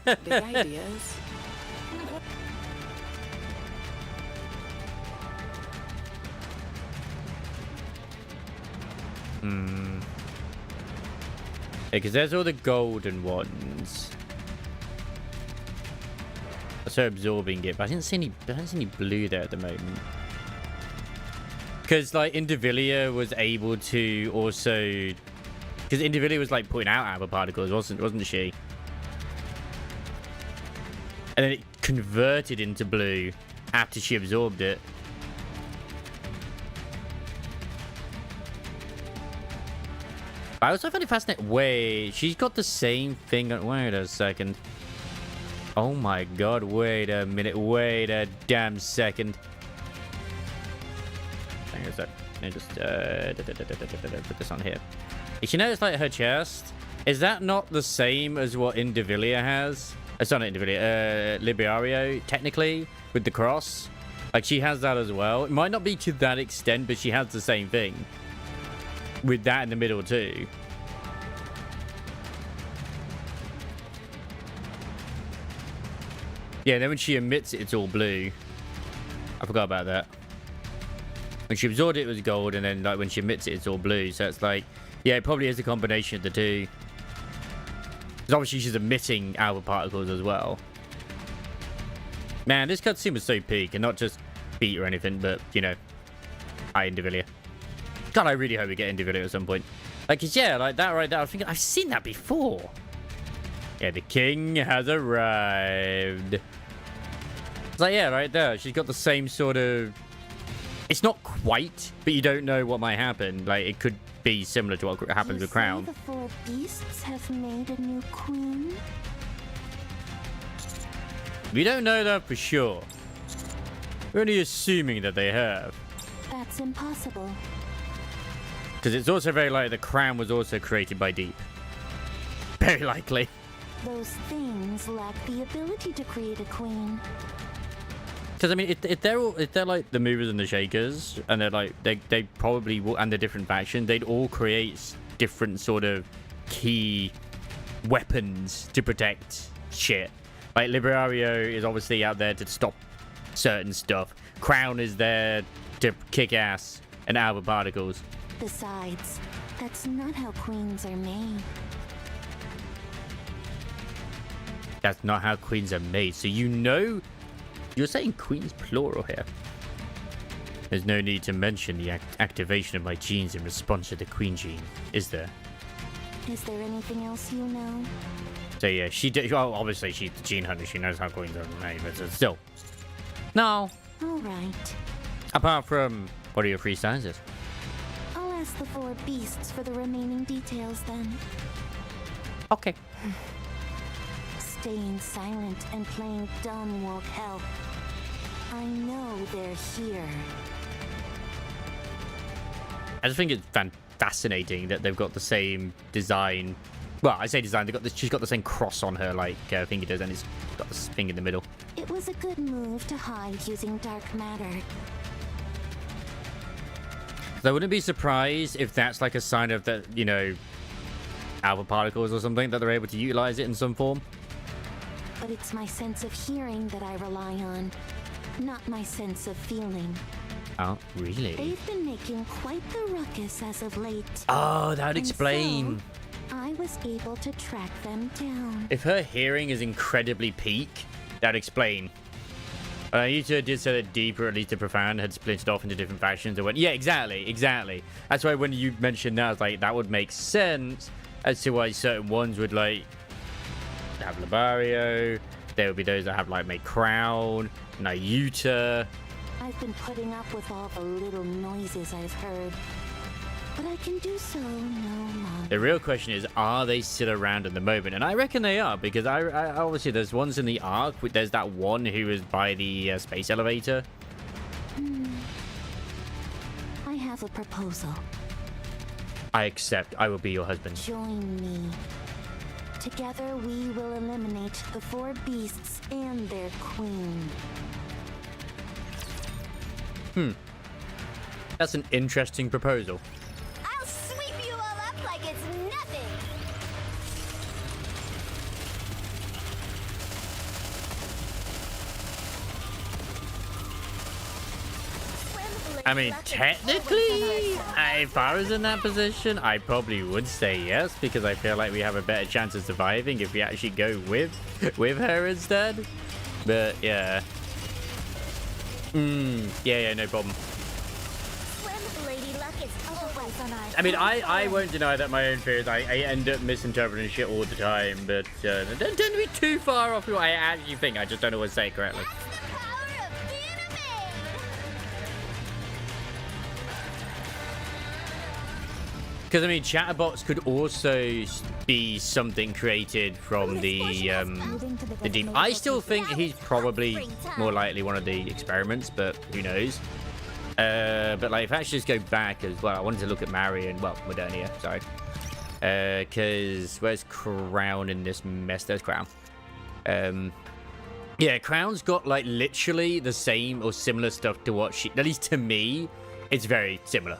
Big ideas. Yeah, because there's all the golden ones. So absorbing it, but I don't see any blue there at the moment. Because like Indivilia was able to also, because Indivilia was like putting out alpha particles, wasn't she? And then it converted into blue after she absorbed it. I also find it fascinating. Wait, she's got the same thing. Wait a second. Oh my god, wait a minute. Wait a damn second. Hang on a sec. Let me just put this on here. You notice like her chest? Is that not the same as what Indivilia has? It's not Indivilia. Liberario, technically, with the cross. Like she has that as well. It might not be to that extent, but she has the same thing. With that in the middle too. Yeah, then when she emits it, it's all blue. I forgot about that. When she absorbed it, it was gold, and then like when she emits it, it's all blue. So it's like, yeah, it probably is a combination of the two. Because obviously she's emitting alpha particles as well. Man, this cutscene was so peak, and not just beat or anything, but you know, Indivilia. God, I really hope we get Indivilia at some point. Like, 'cause yeah, like that right there. I was thinking, I've seen that before. Yeah, the king has arrived. It's like, yeah, right there. She's got the same sort of... It's not quite, but you don't know what might happen. Like, it could be similar to what happens with Crown. The four beasts have made a new queen? We don't know that for sure. We're only assuming that they have. That's impossible. Because it's also very likely the Crown was also created by Deep. Very likely. Those things lack the ability to create a queen. Because I mean, if they're like the movers and the shakers, and they're like they probably will, and the different factions, they'd all create different sort of key weapons to protect shit. Like Liberario is obviously out there to stop certain stuff. Crown is there to kick ass and alpha particles. Besides, that's not how queens are made. That's not how queens are made. So you know, you're saying queens plural here. There's no need to mention the activation of my genes in response to the queen gene, is there? Is there anything else you know? So yeah, she did. Well, obviously she's the gene hunter. She knows how queens are made, but still, no. All right. Apart from, what are your free sizes? I'll ask the four beasts for the remaining details then. Okay. Staying silent and playing dumb won't help. I know they're here. I just think it's fascinating that they've got the same design. Well, I say design. She's got the same cross on her, like Finger does, and it's got this thing in the middle. It was a good move to hide using dark matter. So I wouldn't be surprised if that's like a sign of that, you know, alpha particles or something that they're able to utilize it in some form. But it's my sense of hearing that I rely on, not my sense of feeling. Oh, really? They've been making quite the ruckus as of late. Oh, that would And explain. so, I was able to track them down. If her hearing is incredibly peak, that'd explain. Yuta did say that deep, or at least the profound, had splintered off into different factions and went, yeah, exactly. That's why when you mentioned that, I was like, that would make sense as to why certain ones would, like, have Labario. There would be those that have, like, made Crown, Yuta. I've been putting up with all the little noises I've heard, but I can do so no longer. The real question is, are they still around at the moment? And I reckon they are, because I obviously there's ones in the Ark. There's that one who is by the space elevator. I have a proposal. I accept. I will be your husband. Join me. Together we will eliminate the 4 beasts and their queen. That's an interesting proposal. I'll sweep you all up like it's nothing. I mean, technically, if I was in that position, I probably would say yes, because I feel like we have a better chance of surviving if we actually go with her instead. But yeah. Yeah, no problem. I mean, I won't deny that my own fears, I end up misinterpreting shit all the time, but don't be too far off what I actually think. I just don't always say it correctly. Because, I mean, chatterbots could also be something created from the deep. I still think he's probably more likely one of the experiments, but who knows. But, like, if I actually just go back as well, I wanted to look at Marion, well, Modernia, sorry. Because where's Crown in this mess? There's Crown. Yeah, Crown's got, like, literally the same or similar stuff to what she, at least to me, it's very similar.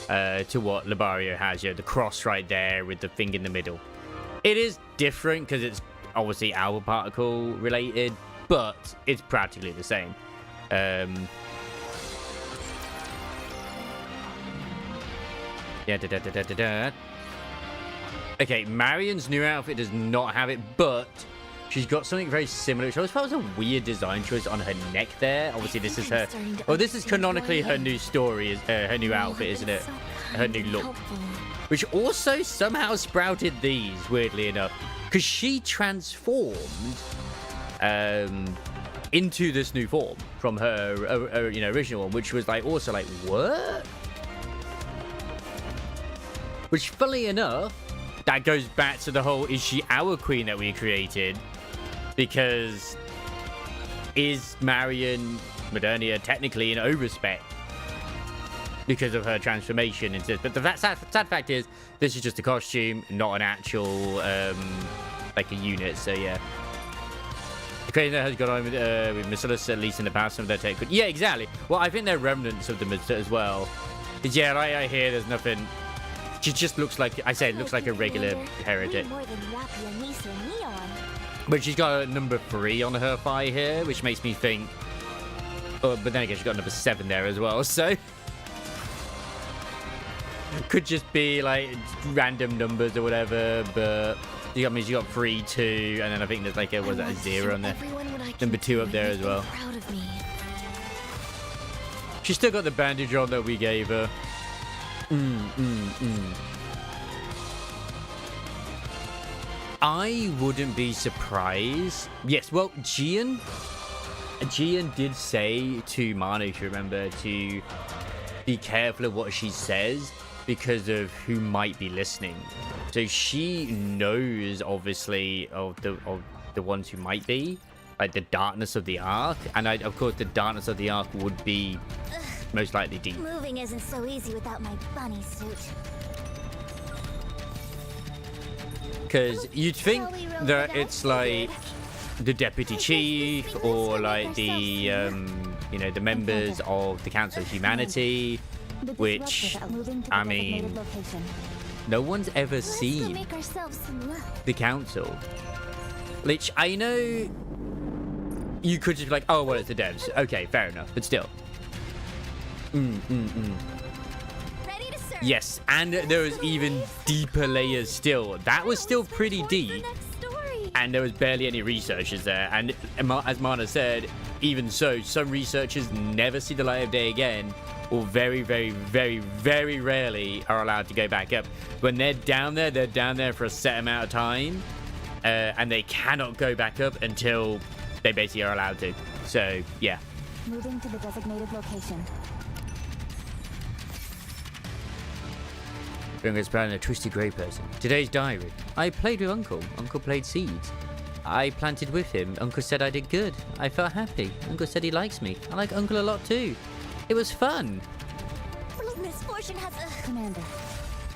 To what Labario has, the cross right there with the thing in the middle. It is different because it's obviously alpha particle related, but it's practically the same. Okay, Marion's new outfit does not have it, but she's got something very similar, which I always thought was a weird design choice on her neck there. Obviously, this is her... Well, this is canonically her new story, her new outfit, isn't it? Her new look. Which also somehow sprouted these, weirdly enough. Because she transformed into this new form from her original one, which was like also like, what? Which, funnily enough, that goes back to the whole, is she our queen that we created? Because is Marion Modernia technically an overspec because of her transformation into, but the sad fact is this is just a costume, not an actual like a unit. So yeah, the crazy that has gone on with Masilis, at least in the past, some of their take. But yeah, exactly. Well, I think they're remnants of the Masilis as well. Because yeah, I hear there's nothing. She just looks like, I say, it looks like a regular heretic. But she's got a number 3 on her thigh here, which makes me think... Oh, but then again, she's got number 7 there as well, so... Could just be, like, random numbers or whatever, but... She got 3, 2, and then I think there's, like, was that a 0 on there? Number 2 up there as well. She's still got the bandage on that we gave her. I wouldn't be surprised. Yes, well, Gian did say to Manu, if you remember, to be careful of what she says because of who might be listening. So she knows, obviously, of the ones who might be, like the darkness of the Ark, and of course the darkness of the Ark would be most likely deep. Moving isn't so easy without my bunny suit. Because you'd think that it's like the deputy chief or like the the members of the Council of Humanity, which I mean, no one's ever Let's go seen make ourselves some love. the council. Which I know you could just be like, oh, well, it's the devs. Okay, fair enough, but still. Ready to serve. Yes, and there was even deeper layers still. That was still pretty deep. And there was barely any researchers there. And as Mana said, even so, some researchers never see the light of day again, or very, very, very, very rarely are allowed to go back up. When they're down there for a set amount of time, and they cannot go back up until they basically are allowed to. So, yeah. Moving to the designated location. Ringo's playing a twisty grey person. Today's diary. I played with Uncle. Uncle played seeds. I planted with him. Uncle said I did good. I felt happy. Uncle said he likes me. I like Uncle a lot too. It was fun. Misfortune has a... Commander,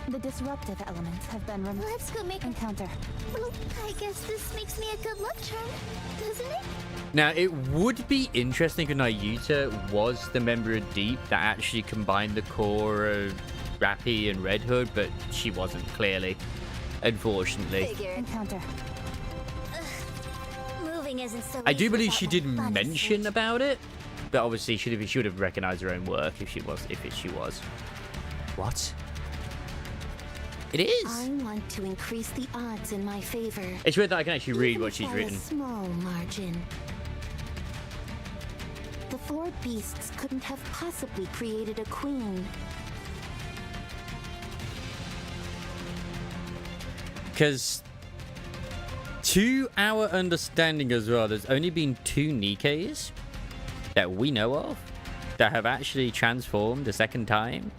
the disruptive elements have been removed. Let's go make Encounter. Well, I guess this makes me a good luck charm, doesn't it? Now, it would be interesting if Nayuta was the member of Deep that actually combined the core of Rappy and Red Hood, but she wasn't, clearly. Unfortunately. Figured. Encounter. Moving isn't so I do easy believe without she my did bunny mention suit. about it, but obviously she would have recognized her own work if she was. What? It is. I want to increase the odds in my favor. It's weird that I can actually read even what she's by written. A small margin. The four beasts couldn't have possibly created a queen. Because, to our understanding as well, there's only been 2 Nikes that we know of that have actually transformed a second time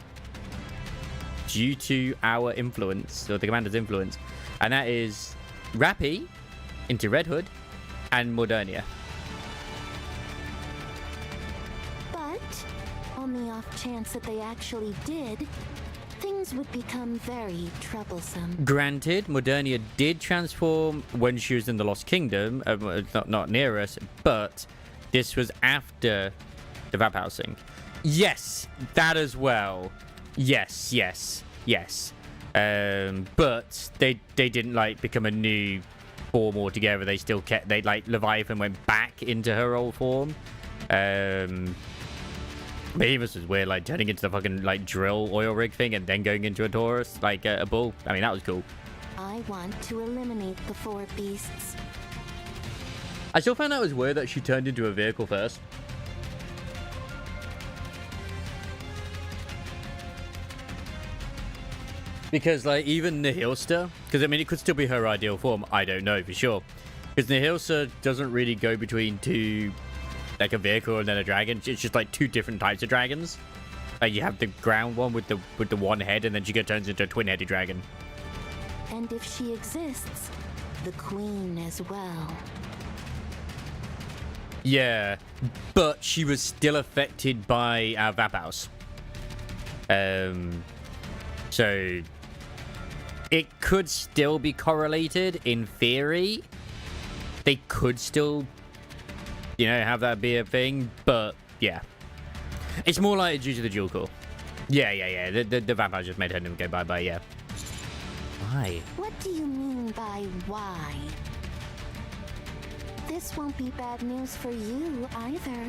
due to our influence, or the commander's influence. And that is Rappy into Red Hood and Modernia. But, on the off chance that they actually did, things would become very troublesome. Granted, Modernia did transform when she was in the Lost Kingdom, not near us, but this was after the Vap housing. Yes, that as well. Yes. But they didn't like become a new form altogether. They still kept, Leviathan went back into her old form. Behemoth was weird, like turning into the fucking drill oil rig thing and then going into a Taurus, a bull. I mean, that was cool. I want to eliminate the four beasts. I still found that was weird that she turned into a vehicle first. Because, even Nihilsta, because, I mean, it could still be her ideal form. I don't know for sure. Because Nihilsta doesn't really go between two, a vehicle and then a dragon. It's just, 2 different types of dragons. You have the ground one with the one head, and then she turns into a twin-headed dragon. And if she exists, the queen as well. Yeah, but she was still affected by our Vap house. So it could still be correlated in theory. They could still, have that be a thing, but yeah. It's more like due to the dual core. Yeah. The Vap house just made her go bye-bye, yeah. Why? What do you mean by why? This won't be bad news for you either.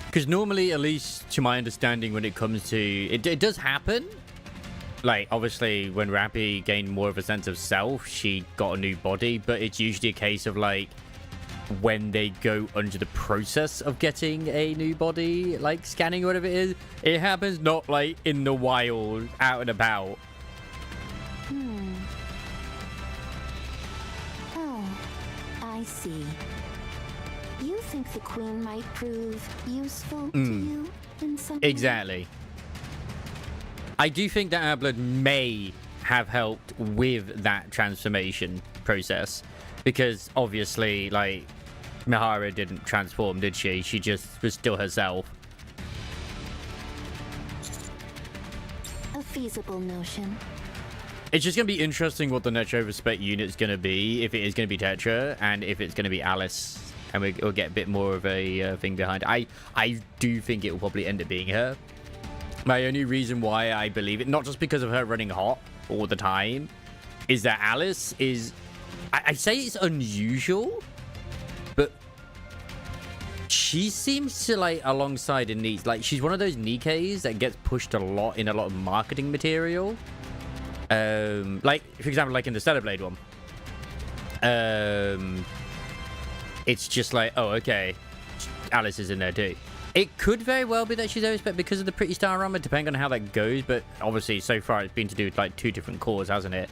Because normally, at least to my understanding, when it comes to... It does happen. Obviously, when Rappy gained more of a sense of self, she got a new body. But it's usually a case of, when they go under the process of getting a new body, scanning or whatever it is. It happens not, in the wild, out and about. Oh, I see. You think the queen might prove useful to you in some way? Exactly. I do think that our blood may have helped with that transformation process. Because, obviously, Mihara didn't transform, did she? She just was still herself. A feasible notion. It's just going to be interesting what the next overspec unit's going to be. If it is going to be Tetra, and if it's going to be Alice. And we'll get a bit more of a thing behind it. I do think it will probably end up being her. My only reason why I believe it, not just because of her running hot all the time, is that Alice is... I say it's unusual, but she seems to, like, alongside Anise, like, she's one of those Nikkes that gets pushed a lot in a lot of marketing material. Like, for example, like in the Stellar Blade one. It's just like, oh, okay, Alice is in there too. It could very well be that she's overspec because of the Pretty Star armor, depending on how that goes. But obviously, so far, it's been to do with, like, 2 different cores, hasn't it?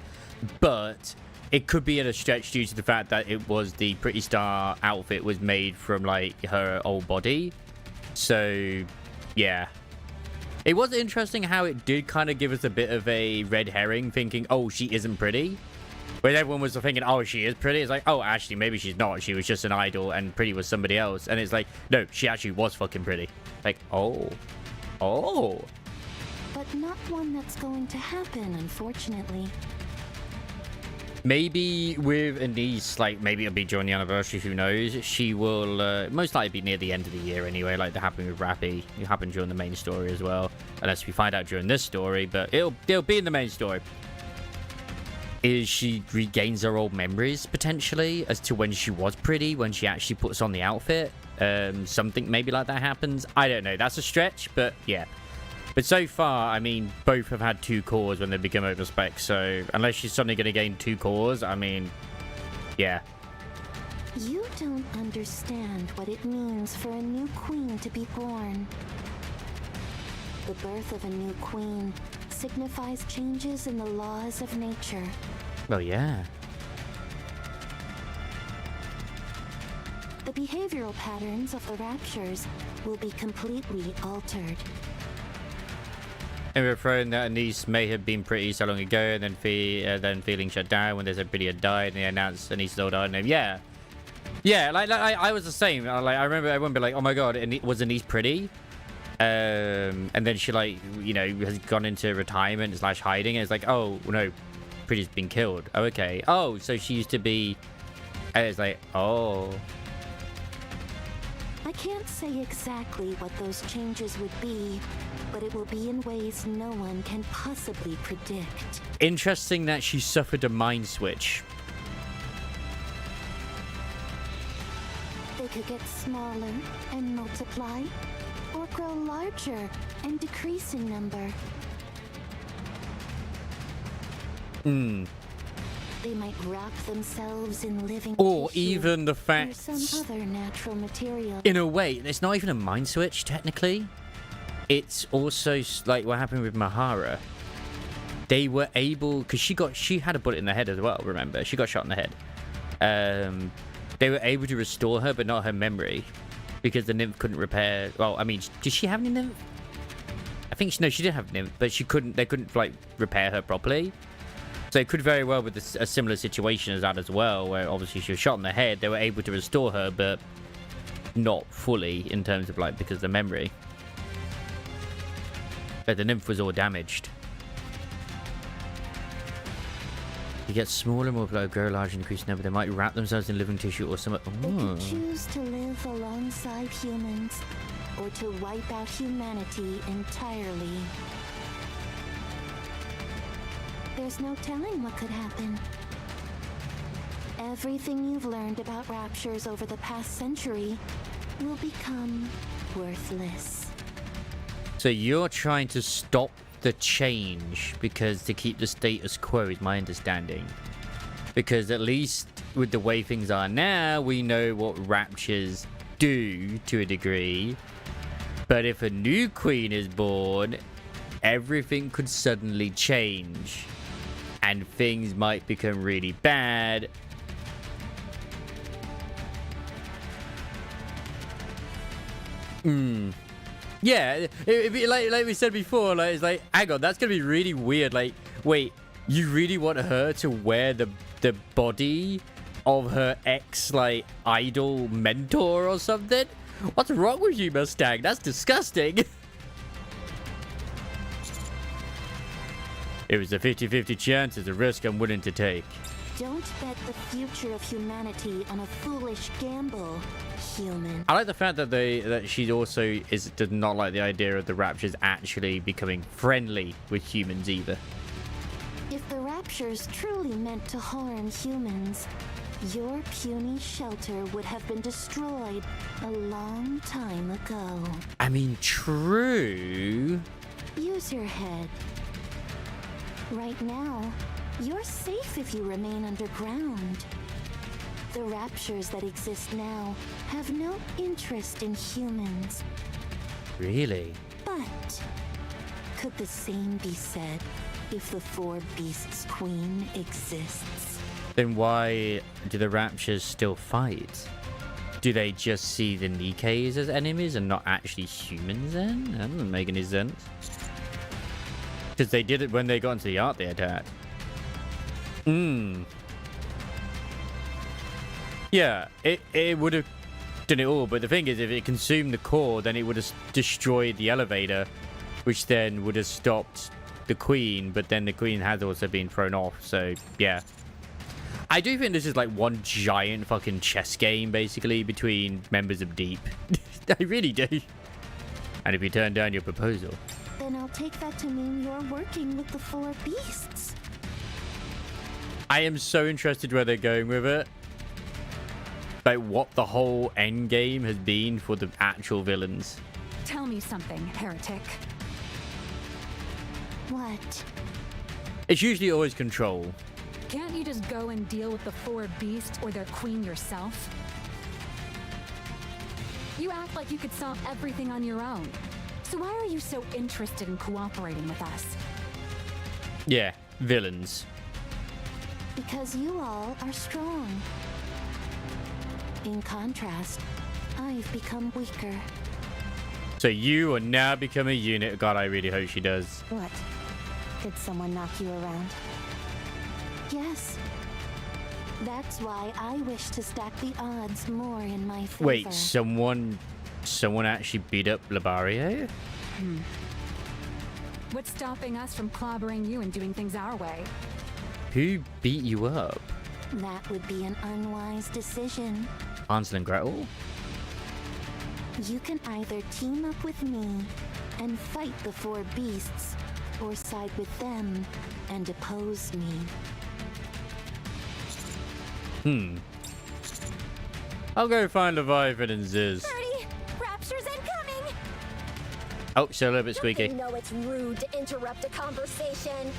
But it could be at a stretch due to the fact that it was the Pretty Star outfit was made from, like, her old body. So, yeah. It was interesting how it did kind of give us a bit of a red herring, thinking, oh, she isn't pretty. Where everyone was thinking, oh, she is pretty. It's like, oh, actually, maybe she's not. She was just an idol and pretty was somebody else. And it's like, no, she actually was fucking pretty. Like, oh. Oh. But not one that's going to happen, unfortunately. Maybe with Anise, like, maybe it'll be during the anniversary, who knows. She will most likely be near the end of the year anyway, like that happened with Rappy. It happened during the main story as well. Unless we find out during this story, but it'll be in the main story. Is she regains her old memories, potentially, as to when she was pretty, when she actually puts on the outfit. Something maybe like that happens. I don't know. That's a stretch, but yeah. But so far, I mean, both have had 2 cores when they become overspec, so unless she's suddenly going to gain 2 cores, I mean, yeah. You don't understand what it means for a new queen to be born. The birth of a new queen signifies changes in the laws of nature. Well, yeah. The behavioral patterns of the raptures will be completely altered. And we're throwing that Anise may have been pretty so long ago, and then feeling shut down when there's everybody had died, and they announced Anise's old name. Yeah. Yeah, like I was the same. Like, I remember everyone be like, oh my god, was Anise pretty? And then she, like, you know, has gone into retirement / hiding, and it's like, oh no, Pretty's been killed. Oh, okay. Oh, so she used to be, and it's like, oh. I can't say exactly what those changes would be, but it will be in ways no one can possibly predict. Interesting that she suffered a mind switch. They could get smaller and multiply, or grow larger and decrease in number. They might wrap themselves in living Or tissue even the or fact, some other natural material. in a way, it's not even a mind switch, technically. It's also like what happened with Mahara. They were able, because she had a bullet in the head as well, remember? She got shot in the head. They were able to restore her, but not her memory. Because the nymph couldn't repair, well, I mean, did she have any nymph? I think, no, she did have nymph, but they couldn't, like, repair her properly. So it could very well be a similar situation as that as well, where obviously she was shot in the head. They were able to restore her, but not fully in terms of, like, because of the memory. But the nymph was all damaged. You get smaller, more blow, grow large, increase number. They might wrap themselves in living tissue or something. They could choose to live alongside humans, or to wipe out humanity entirely. There's no telling what could happen. Everything you've learned about raptures over the past century will become worthless. So you're trying to stop the change because to keep the status quo is my understanding. Because at least with the way things are now, we know what raptures do to a degree. But if a new queen is born, everything could suddenly change. And things might become really bad. Yeah, like we said before, like it's like, hang on, that's gonna be really weird. Like, wait, you really want her to wear the body of her ex, like, idol mentor or something? What's wrong with you, Mustang? That's disgusting. It was a 50-50 chance. It's a risk I'm willing to take. Don't bet the future of humanity on a foolish gamble, human. I like the fact that she also does not like the idea of the Raptures actually becoming friendly with humans either. If the Raptures truly meant to harm humans, your puny shelter would have been destroyed a long time ago. I mean, true. Use your head. Right now, you're safe if you remain underground. The Raptures that exist now have no interest in humans. Really? But could the same be said if the Four Beasts Queen exists? Then why do the Raptures still fight? Do they just see the Nikes as enemies and not actually humans then? That doesn't make any sense. Because they did it when they got into the Ark, they attacked. Yeah, it would have done it all, but the thing is, if it consumed the core, then it would have destroyed the elevator, which then would have stopped the Queen, but then the Queen has also been thrown off, so yeah. I do think this is like one giant fucking chess game, basically, between members of Deep. I really do. And if you turn down your proposal... Then I'll take that to mean you're working with the Four Beasts. I am so interested where they're going with it. Like what the whole end game has been for the actual villains. Tell me something, heretic. What? It's usually always control. Can't you just go and deal with the Four Beasts or their queen yourself? You act like you could solve everything on your own. So why are you so interested in cooperating with us? Yeah, villains. Because you all are strong. In contrast, I've become weaker. So you are now become a unit. God, I really hope she does. What? Did someone knock you around? Yes. That's why I wish to stack the odds more in my favor. Wait, someone actually beat up Labario? What's stopping us from clobbering you and doing things our way? Who beat you up? That would be an unwise decision. Hansel and Gretel? You can either team up with me and fight the Four Beasts, or side with them and oppose me. I'll go find Leviathan and Ziz. Birdie, Rapture's incoming! Oh, still a little bit squeaky. You know it's rude to interrupt a conversation.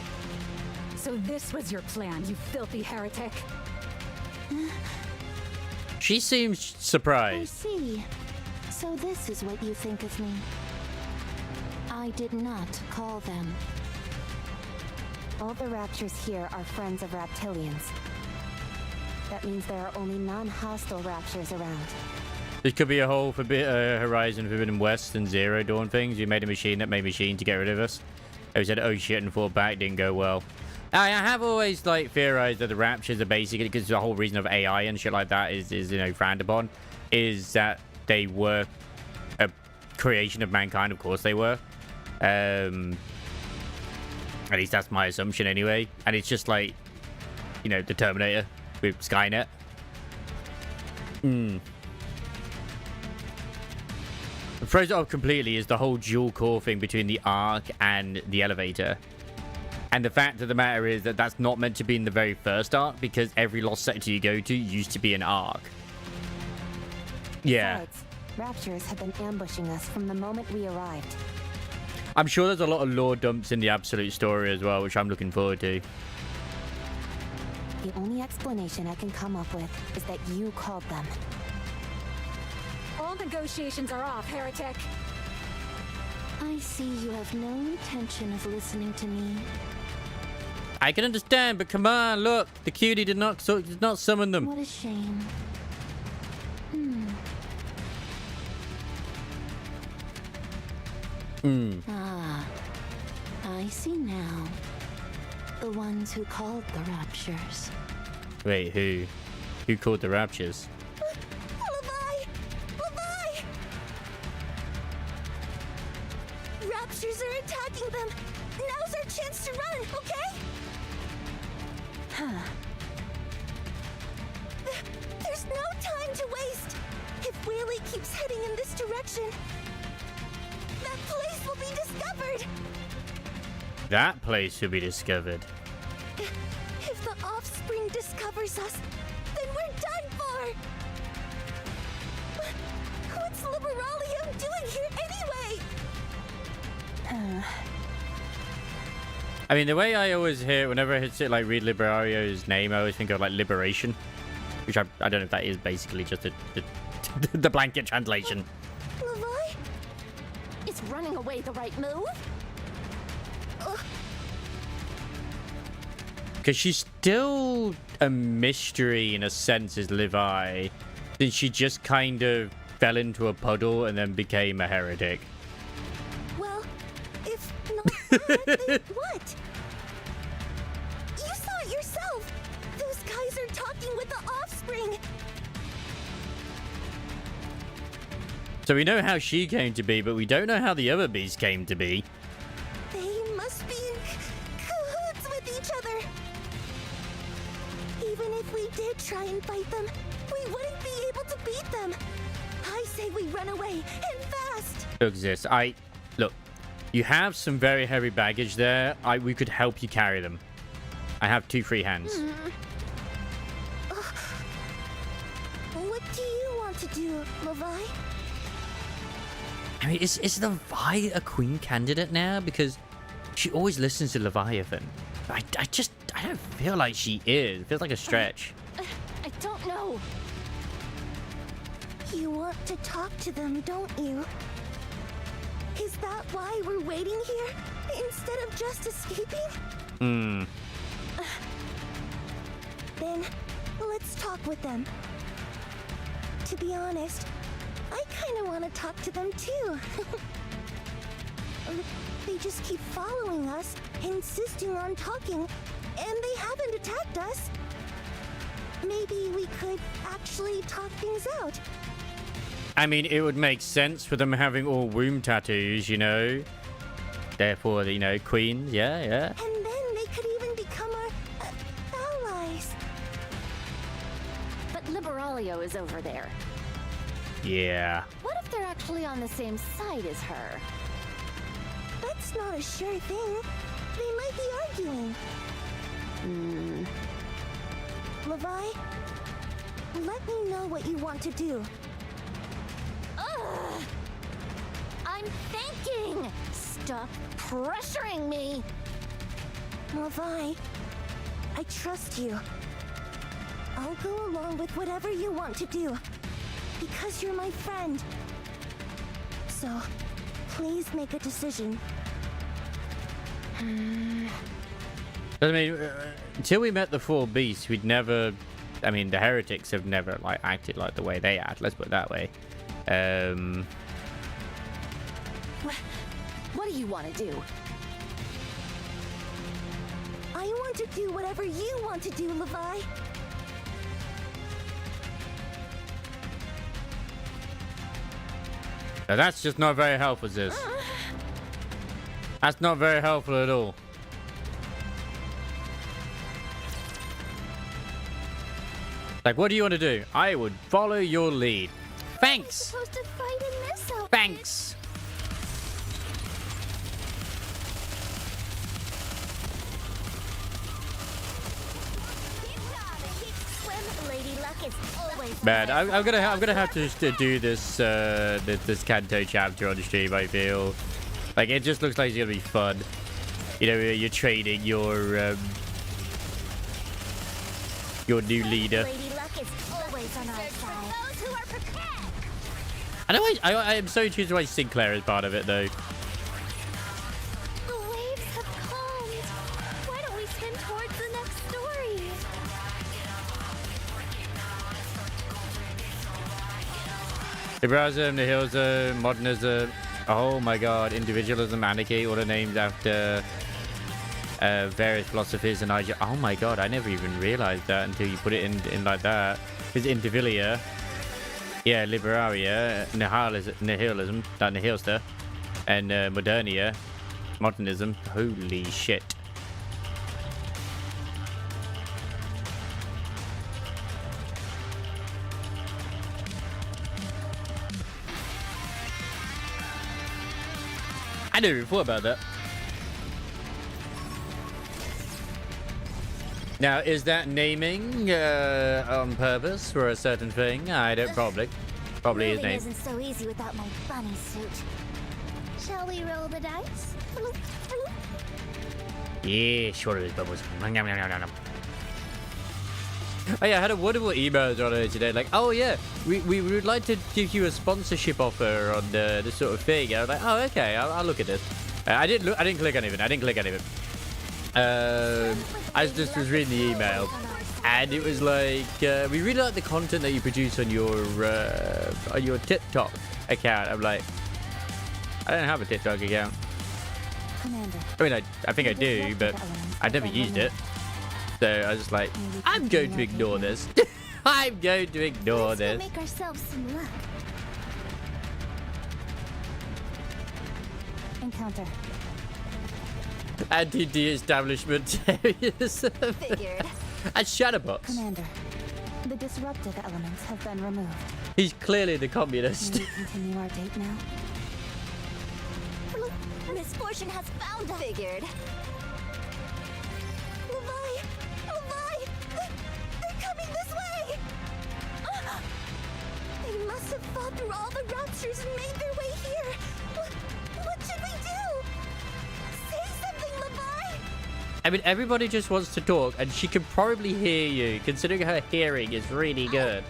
So this was your plan, you filthy heretic. She seems I surprised. see. So this is what you think of me. I did not call them. All the Raptures here are friends of reptilians. That means there are only non-hostile Raptures around. This could be a whole Horizon Forbidden West and Zero Dawn things. You made a machine that made machine to get rid of us. They said, oh shit, and fought back. Didn't go well. I have always like theorized that the Raptures are basically, because the whole reason of AI and shit like that is you know, frowned upon, is that they were a creation of mankind. Of course they were. At least that's my assumption anyway. And it's just like, you know, the Terminator with Skynet. What throws it off completely is the whole dual core thing between the Ark and the elevator. And the fact of the matter is that that's not meant to be in the very first Ark, because every lost sector you go to used to be an Ark. Yeah. Besides, Raptures have been ambushing us from the moment we arrived. I'm sure there's a lot of lore dumps in the Absolute story as well, which I'm looking forward to. The only explanation I can come up with is that you called them. All negotiations are off, heretic. I see you have no intention of listening to me. I can understand, but come on, look. The cutie did not summon them. What a shame. Ah, I see now. The ones who called the Raptures. Wait, who? Who called the Raptures? Levi! Levi! Raptures are attacking them! Now's our chance to run, okay? destruction. That place will be discovered. That place should be discovered. If the offspring discovers us, then we're done for. What's Liberalium doing here anyway? I mean, the way I always hear, whenever I like read Liberario's name, I always think of like liberation, which I don't know if that is basically just the blanket translation. Levi? Is running away the right move? Because she's still a mystery in a sense as Levi, since she just kind of fell into a puddle and then became a heretic. Well, if not that, then what? You saw it yourself. Those guys are talking with the offspring. So we know how she came to be, but we don't know how the other beast came to be. They must be in cahoots with each other. Even if we did try and fight them, we wouldn't be able to beat them. I say we run away, and fast. Exists. Look, you have some very heavy baggage there. We could help you carry them. I have 2 free hands. What do you want to do, Levi? I mean, is Levi a queen candidate now? Because she always listens to Leviathan. I don't feel like she is. It feels like a stretch. I don't know. You want to talk to them, don't you? Is that why we're waiting here, instead of just escaping? Then, let's talk with them. To be honest, I kind of want to talk to them too. They just keep following us, insisting on talking, and they haven't attacked us. Maybe we could actually talk things out. I mean, it would make sense for them having all womb tattoos, you know? Therefore, you know, queens, yeah. And then they could even become our allies. But Liberalio is over there. Yeah. What if they're actually on the same side as her? That's not a sure thing. They might be arguing. Levi, let me know what you want to do. Ugh! I'm thinking! Stop pressuring me! Levi, I trust you. I'll go along with whatever you want to do, because you're my friend. So, please make a decision. I mean, until we met the 4 beasts, we'd never... I mean, the heretics have never, like, acted like the way they act. Let's put it that way. What do you want to do? I want to do whatever you want to do, Levi. Now, that's just not very helpful, sis. That's not very helpful at all. Like, what do you want to do? I would follow your lead. Thanks! Supposed to fight in this outfit. Thanks! Man, I'm gonna have to do this this Kanto chapter on the stream. I feel like it just looks like it's gonna be fun. You know, you're training your new leader. I know I am so intrigued why Sinclair is part of it though. The waves have calmed. Why don't we swim towards the next story? Liberalism, nihilism, modernism. Oh my god, individualism, anarchy, all the names after various philosophies and ideas. Oh my god, I never even realized that until you put it in like that. It's Indivilia. Yeah, Liberaria, nihilism, that nihilster, and Modernia, modernism. Holy shit. I never even thought about that. Now, is that naming on purpose for a certain thing? I don't probably is Moving name. isn't so easy without my bunny suit. Shall we roll the dice? Yeah, sure it is, Bubbles. Nom, nom, nom, nom, nom. Oh yeah, I had a wonderful email on it today. Like, oh yeah, we would like to give you a sponsorship offer on this sort of thing. I was like, oh okay, I'll look at this. I didn't click anything. I just was reading the email, and it was like, we really like the content that you produce on your TikTok account. I'm like, I don't have a TikTok account. Commander. I mean, I think I do, but I've never used it. So I was just like, I'm going to ignore this. I'm going to ignore Let's go this. make ourselves some luck. Encounter. Anti-de-establishment areas. Figured. And Shadowbox. Commander. The disruptive elements have been removed. He's clearly the communist. May we continue our date now? Misfortune has found us. Figured. Levi! Levi! They're coming this way! They must have fought through all the raptors and made their way here. What should we do? Say something, Levi! I mean, everybody just wants to talk, and she can probably hear you, considering her hearing is really good.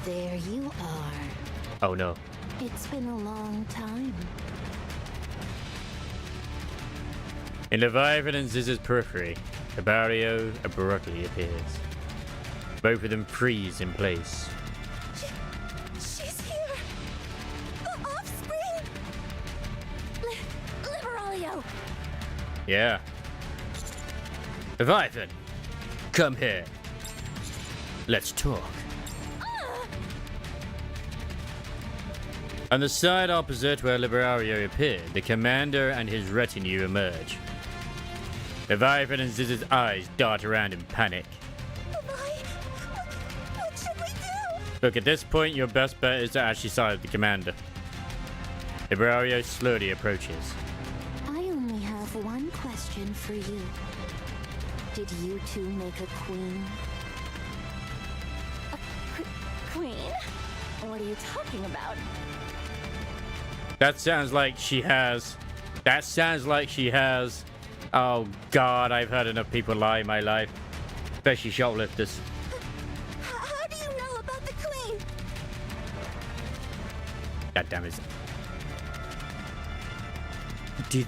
There you are. Oh no. It's been a long time. In Leviathan and Ziz's periphery, a barrio abruptly appears. Both of them freeze in place. She's here! The offspring! Liberaglio! Yeah. Leviathan, come here. Let's talk. On the side opposite where Liberario appeared, the commander and his retinue emerge. Leviathan and Ziz's eyes dart around in panic. What should we do? Look, at this point, your best bet is to actually side the commander. Liberario slowly approaches. I only have one question for you. Did you two make a queen? A queen? What are you talking about? That sounds like she has. That sounds like she has. Oh god, I've heard enough people lie in my life. Especially shoplifters. How do you know about the queen? God damn it. Did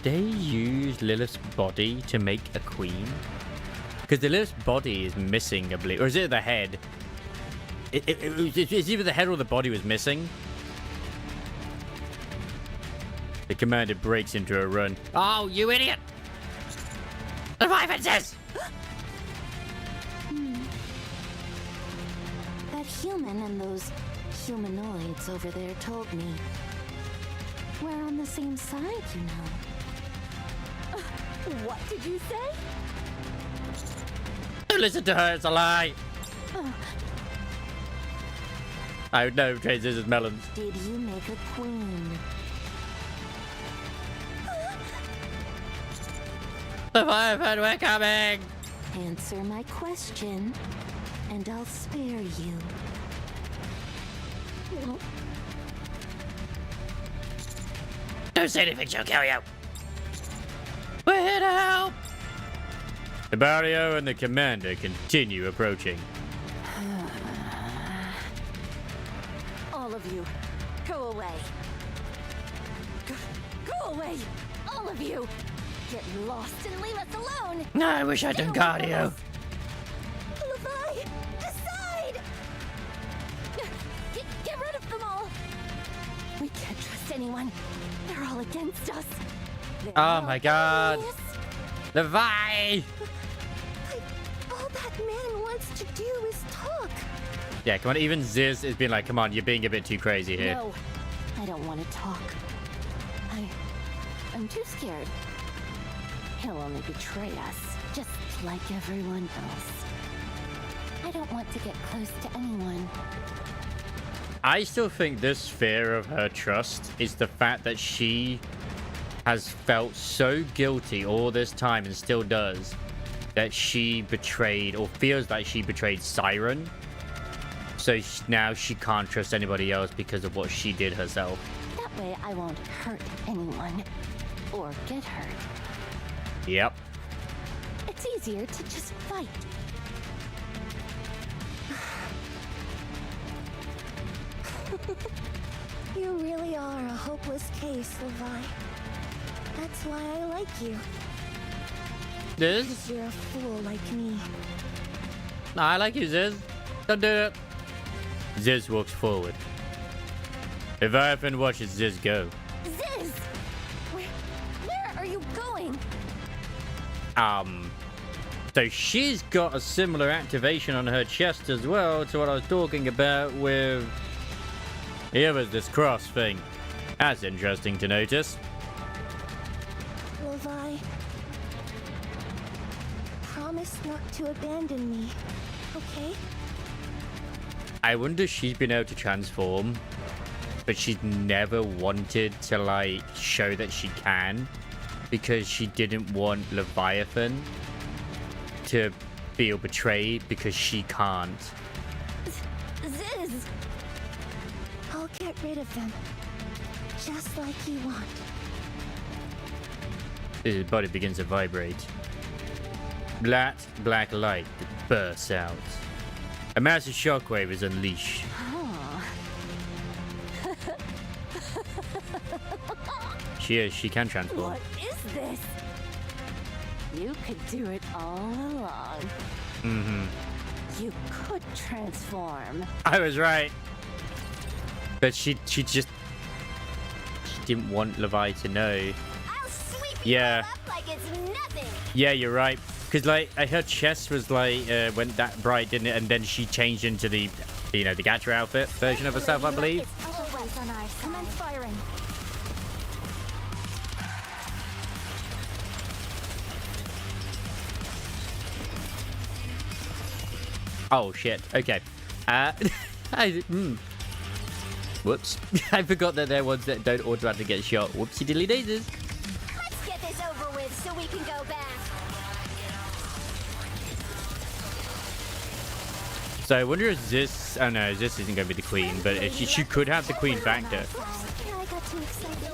they use Lilith's body to make a queen? Because the Lilith's body is missing, I believe. Or is it the head? It's either the head or the body was missing. The commander breaks into a run. Oh, you idiot! The Vivances! That human and those humanoids over there told me. We're on the same side, you know. What did you say? Don't listen to her, it's a lie! I would never trade this as melons. Did you make a queen? The Vivan, we're coming! Answer my question, and I'll spare you. Don't say anything, she'll kill you! We're here to help! The barrio and the commander continue approaching. All of you, go away. Go away, all of you. Get lost and leave us alone. I wish I'd done cardio. Levi, decide. Get rid of them all. We can't trust anyone. They're all against us. They're Oh all my god. enemies. Levi! All that man wants to do is talk. Yeah, come on, even Ziz has been like, come on, you're being a bit too crazy here. No, I don't want to talk. I'm too scared. He'll only betray us, just like everyone else. I don't want to get close to anyone. I still think this fear of her trust is the fact that she has felt so guilty all this time and still does, that she betrayed, or feels like she betrayed Siren. So now she can't trust anybody else because of what she did herself. That way I won't hurt anyone. Or get hurt. Yep. It's easier to just fight. You really are a hopeless case, Levi. That's why I like you. Ziz? You're a fool like me. Nah, I like you, Ziz. Don't do it. Ziz walks forward. Leviathan watches Ziz go. Ziz! Where are you going? So she's got a similar activation on her chest as well to what I was talking about with... Here was this cross thing. That's interesting to notice. Levi, promise not to abandon me, okay? I wonder if she's been able to transform, but she's never wanted to, like, show that she can, because she didn't want Leviathan to feel betrayed because she can't. Ziz! I'll get rid of them, just like you want. His body begins to vibrate. Black light bursts out. A massive shockwave is unleashed. She can transform. What is this? You could do it all along. Mm-hmm. You could transform. I was right. But she didn't want Levi to know. I'll sweep you Yeah. up like it's nothing. Yeah, you're right. Because, like, her chest was, like, went that bright, didn't it? And then she changed into the, you know, the Gacha outfit version of herself, I believe. Otherwise on our commence firing. Oh, shit. Okay. Whoops. I forgot that they're ones that don't automatically get shot. Whoopsie dilly daisies. Let's get this over with so we can go back. So I wonder if this... Oh, no, this isn't going to be the queen. But if she could have the queen factor. I got too excited.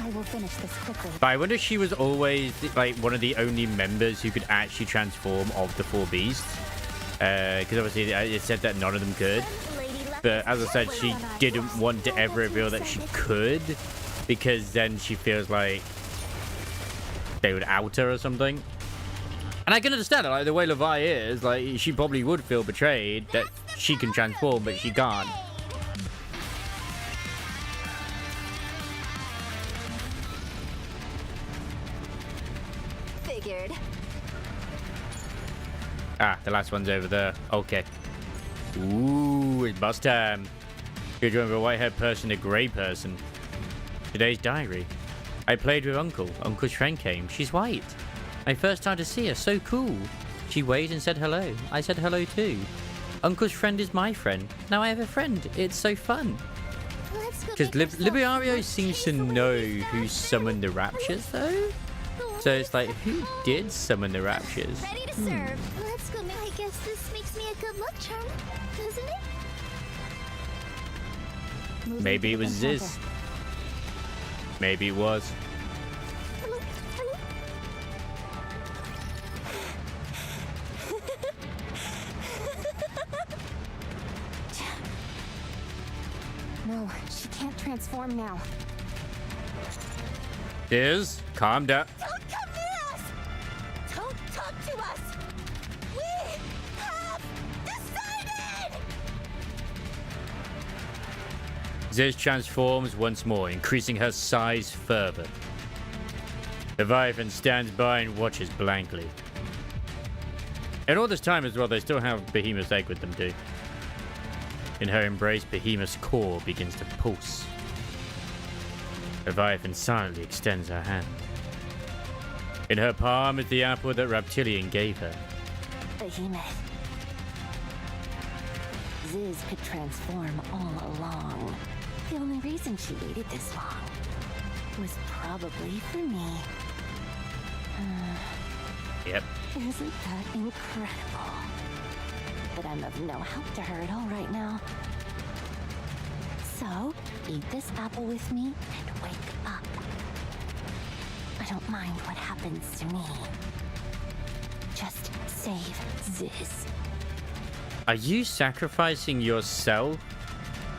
I will finish this quickly. But I wonder if she was always, like, one of the only members who could actually transform of the four beasts. Because obviously it said that none of them could. But as I said, she didn't want to ever reveal that she could. Because then she feels like they would out her or something. And I can understand it. Like, the way Levi is, like, she probably would feel betrayed that she can transform, but she can't. Figured. Ah, the last one's over there. Okay. Ooh, it's bus time. You're joined by a white-haired person, a grey person. Today's diary. I played with Uncle. Uncle's friend came. She's white. My first time to see her. So cool. She waved and said hello. I said hello too. Uncle's friend is my friend. Now I have a friend. It's so fun. Because Liberario seems to know who summoned the Raptures, though. So it's like, who did summon the Raptures? Ready to serve. Let's go. I guess this makes me a good luck charm, doesn't it? Maybe it was Ziz. Maybe it was. Hello. No, she can't transform now. Ziz, calm down. Don't come near us! Don't talk to us! We have decided! Ziz transforms once more, increasing her size further. Leviathan stands by and watches blankly. And all this time as well, they still have Behemoth's egg with them too. In her embrace, Behemoth's core begins to pulse. Leviathan silently extends her hand. In her palm is the apple that Reptilian gave her. Behemoth. Ziz could transform all along. The only reason she waited this long was probably for me. Yep. Isn't that incredible? But I'm of no help to her at all right now. So, eat this apple with me and wake up. I don't mind what happens to me. Just save Ziz. Are you sacrificing yourself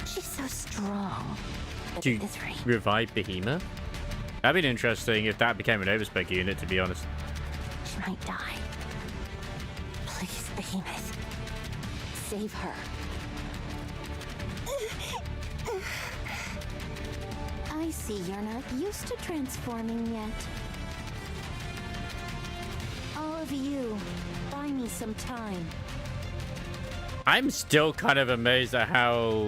She's so strong. But to at this rate, revive Behemoth? That'd be interesting if that became an overspec unit, to be honest. she might die. Please, Behemoth. Save her. I see you're not used to transforming yet. All of you, buy me some time. I'm still kind of amazed at how,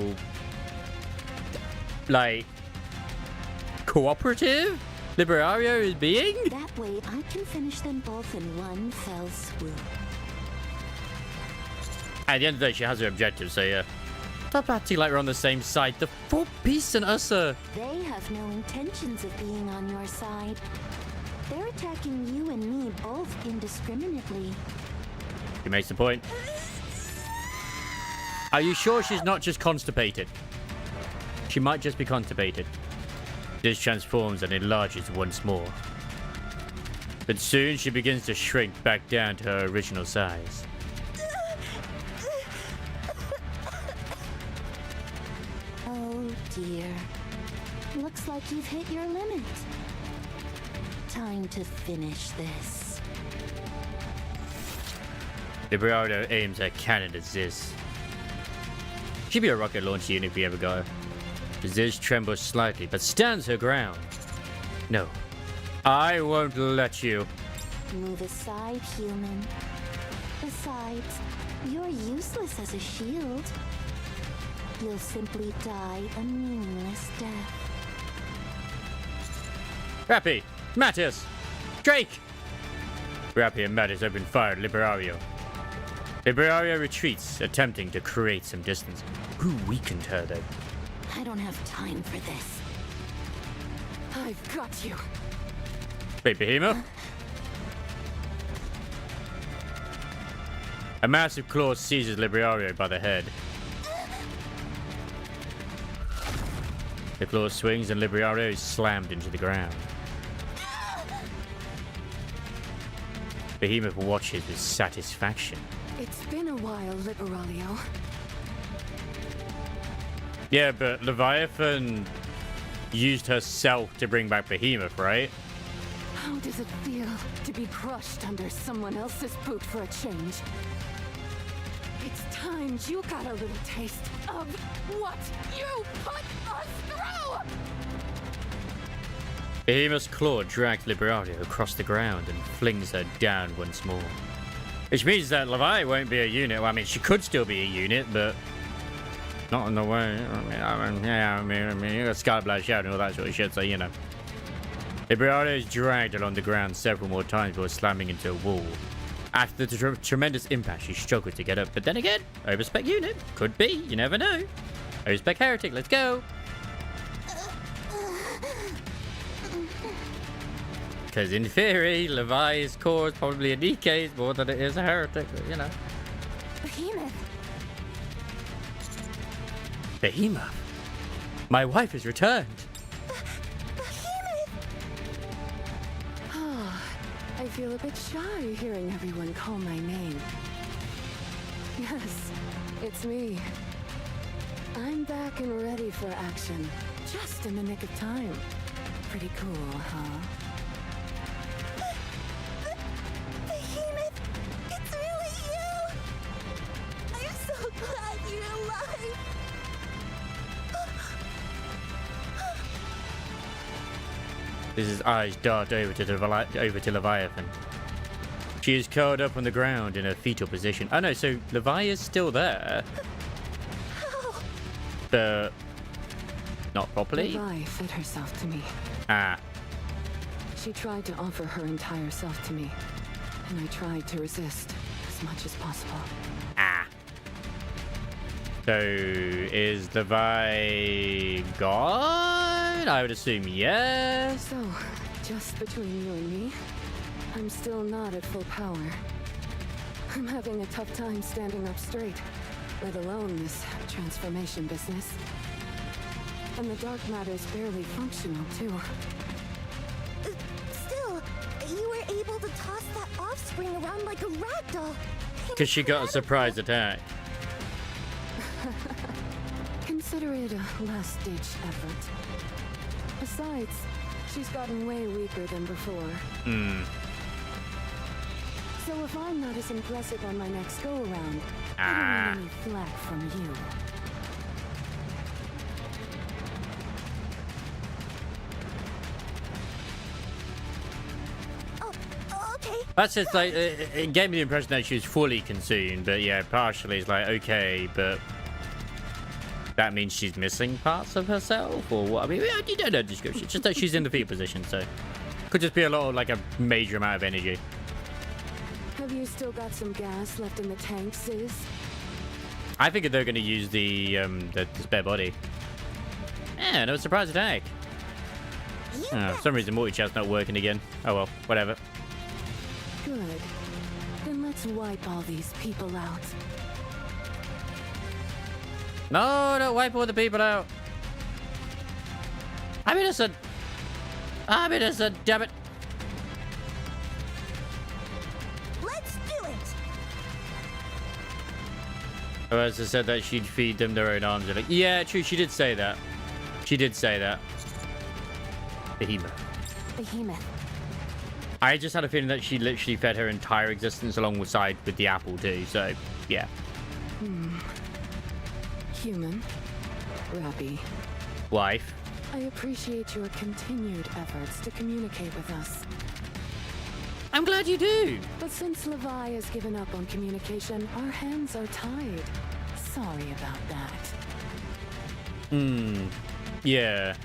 like, cooperative Liberario is being. That way I can finish them both in one fell swoop. At the end of the day, she has her objective, so yeah. Stop acting like we're on the same side. The four beasts and us are... They have no intentions of being on your side. They're attacking you and me both indiscriminately. He makes the point. Are you sure she's not just constipated? She might just be constipated. This transforms and enlarges once more. But soon she begins to shrink back down to her original size. Oh dear. Looks like you've hit your limit. Time to finish this. Liberario aims her cannon at Ziz. She'd be a rocket launch unit if we ever got her. Ziz trembles slightly, but stands her ground. No, I won't let you. Move aside, human. Besides, you're useless as a shield. You'll simply die a meaningless death. Rappy, Mattis, Drake! Rappy and Mattis open fire at Liberario. Liberario retreats, attempting to create some distance. Who weakened her, though? I don't have time for this. I've got you. Wait, Behemoth? A massive claw seizes Liberario by the head. The claw swings and Liberario is slammed into the ground. Behemoth watches with satisfaction. It's been a while, Liberario. Yeah, but Leviathan used herself to bring back Behemoth, right? How does it feel to be crushed under someone else's boot for a change? It's time you got a little taste of what you put us through! Behemoth's claw drags Liberario across the ground and flings her down once more. Which means that Levi won't be a unit. Well, I mean, she could still be a unit, but not in the way. I mean, Skyblast Shout and all that sort of shit, so you know. Liberario is dragged along the ground several more times before slamming into a wall. After the tremendous impact, she struggles to get up. But then again, overspec unit. Could be, you never know. Overspec heretic, let's go. Because in theory, Levi's core is probably a DK more than it is a heretic, but you know. Behemoth! Behemoth! My wife has returned! I feel a bit shy hearing everyone call my name. Yes, it's me. I'm back and ready for action. Just in the nick of time. Pretty cool, huh? Behemoth! It's really you! I'm so glad you're alive! His eyes dart over to Leviathan. She is curled up on the ground in a fetal position. Oh no, so Levi is still there. But not properly? Levi fed herself to me. Ah. She tried to offer her entire self to me, and I tried to resist, as much as possible. Ah. So, is Levi gone? I would assume yes. So, just between you and me, I'm still not at full power. I'm having a tough time standing up straight, let alone this transformation business. And the dark matter's barely functional, too. Still, you were able to toss that offspring around like a ragdoll. Because she got a surprise attack. Consider it a last-ditch effort. Besides, she's gotten way weaker than before. So if I'm not as impressive on my next go-around, I don't need any flack from you. Okay. That's just like, it gave me the impression that she was fully consumed, but yeah, partially it's like, okay, but that means she's missing parts of herself, or what? I mean, you don't know the description, it's just that she's in the fetal position, so could just be a lot of, like, a major amount of energy. Have you still got some gas left in the tank, sis? I figured they're going to use the spare body. Yeah, no surprise attack. For some reason, multi-chat's not working again. Oh well, whatever. Good. Then let's wipe all these people out. No, don't wipe all the people out. I'm innocent. I'm innocent, damn it. Let's do it. Oh, as I said that she'd feed them their own arms. Like, yeah, true, she did say that. She did say that. Behemoth. I just had a feeling that she literally fed her entire existence alongside with the apple too, so yeah. Human. Rappy. Wife. I appreciate your continued efforts to communicate with us. I'm glad you do. But since Levi has given up on communication, our hands are tied. Sorry about that. Yeah.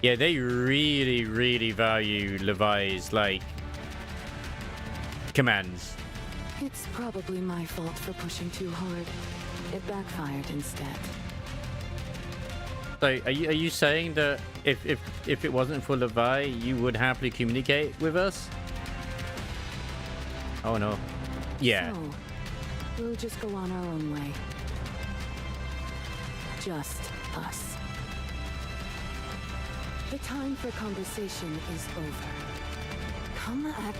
Yeah, they really, really value Levi's, like, commands. It's probably my fault for pushing too hard. It backfired instead. So, are you saying that if it wasn't for Levi, you would happily communicate with us? Oh no. Yeah. So, we'll just go on our own way. Just us. The time for conversation is over. Come at...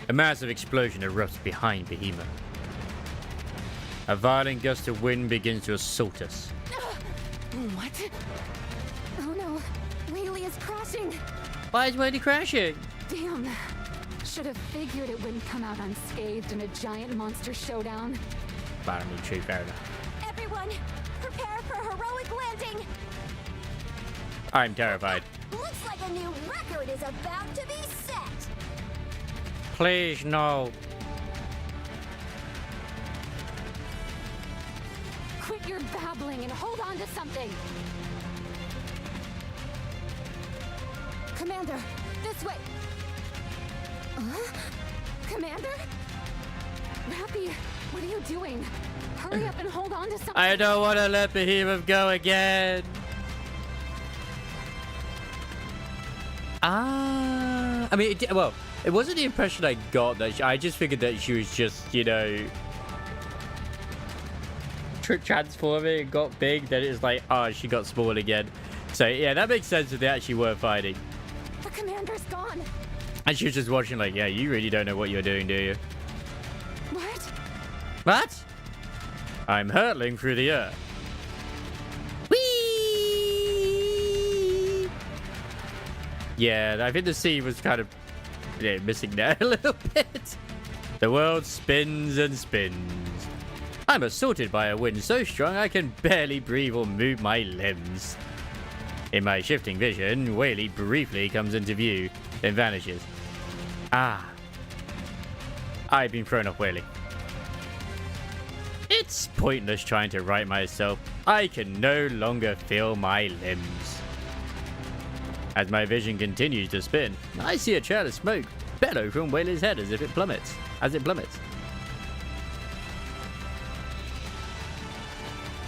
A massive explosion erupts behind Behemoth. A violent gust of wind begins to assault us. What? Oh no, Whaley is crashing. Why is Whaley crashing? Damn. Should have figured it wouldn't come out unscathed in a giant monster showdown. I mean, true, fair enough. Everyone, prepare for heroic landing. I'm terrified. Looks like a new record is about to be set. Please, no. Quit your babbling and hold on to something. Commander, this way. Commander? Rappy, what are you doing? Hurry up and hold on to something. I don't want to let Behemoth go again. I mean, well, it wasn't the impression I got that I just figured that she was just, you know, transforming and got big. Then it's like, oh, she got small again. So yeah, that makes sense if they actually were fighting. The commander's gone. And she was just watching like, yeah, you really don't know what you're doing, do you? What? What? I'm hurtling through the earth. Whee! Yeah, I think the scene was kind of missing there a little bit. The world spins and spins. I'm assaulted by a wind so strong I can barely breathe or move my limbs. In my shifting vision, Whaley briefly comes into view, then vanishes. Ah. I've been thrown off Whaley. It's pointless trying to right myself. I can no longer feel my limbs. As my vision continues to spin, I see a trail of smoke bellow from Whaley's head as it plummets.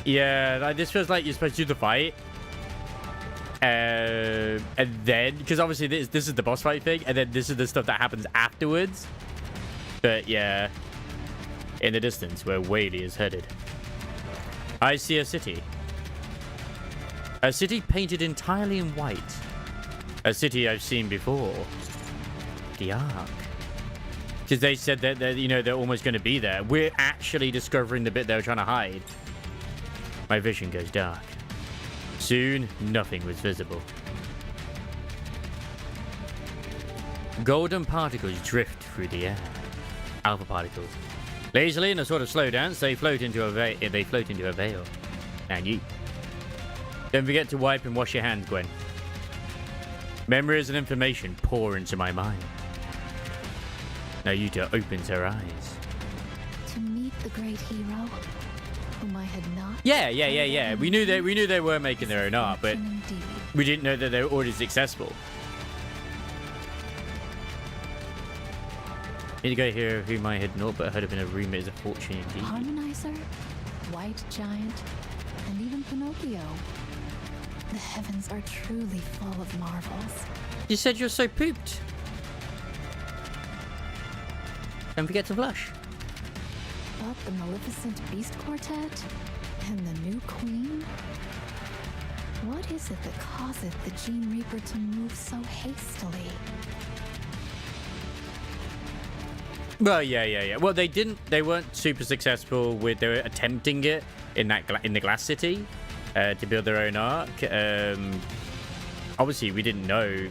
Yeah, like, this feels like you're supposed to do the fight. And then, because obviously this is the boss fight thing, and then this is the stuff that happens afterwards. But yeah, in the distance where Whaley is headed, I see a city. A city painted entirely in white. A city I've seen before. The Ark. Because they said that they're almost going to be there. We're actually discovering the bit they were trying to hide. My vision goes dark. Soon, nothing was visible. Golden particles drift through the air. Alpha particles. Lazily, in a sort of slow dance, they float into a veil. And you. Don't forget to wipe and wash your hands, Gwen. Memories and information pour into my mind. Naruto opens her eyes. To meet the great hero, whom I had not. Yeah. We knew they were making their own art, but Indeed. we didn't know that they were already successful. Need to go here whom I had not but heard of in a room is a fortune indeed. Harmonizer, White Giant, and even Pinocchio. The heavens are truly full of marvels. You said you're so pooped. Don't forget to flush. But the Maleficent Beast Quartet and the new Queen? What is it that causeth the Gene Reaper to move so hastily? Well, yeah. Well, they weren't super successful with. They were attempting it in the Glass City to build their own arc. Obviously, we didn't know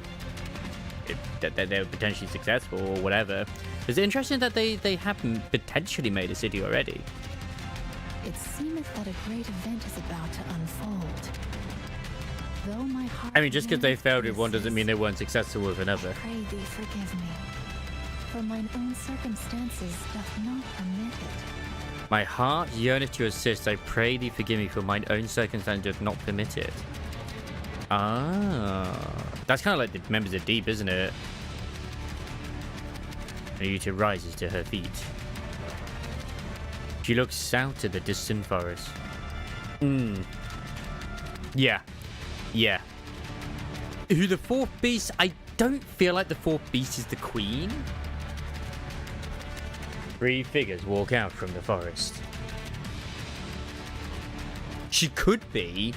that they were potentially successful or whatever. It's interesting that they haven't potentially made a city already. It seemeth that a great event is about to unfold. Though my heart I mean, just because they failed with one yearneth doesn't mean they weren't successful with another. pray thee forgive me, for mine own circumstances doth not permit it. My heart yearneth to assist. I pray thee forgive me, for mine own circumstance doth not permit it. Ah, that's kind of like the members of Deep, isn't it? Naruto rises to her feet. She looks out at the distant forest. Yeah. Who the fourth beast? I don't feel like the fourth beast is the queen. 3 figures walk out from the forest. She could be.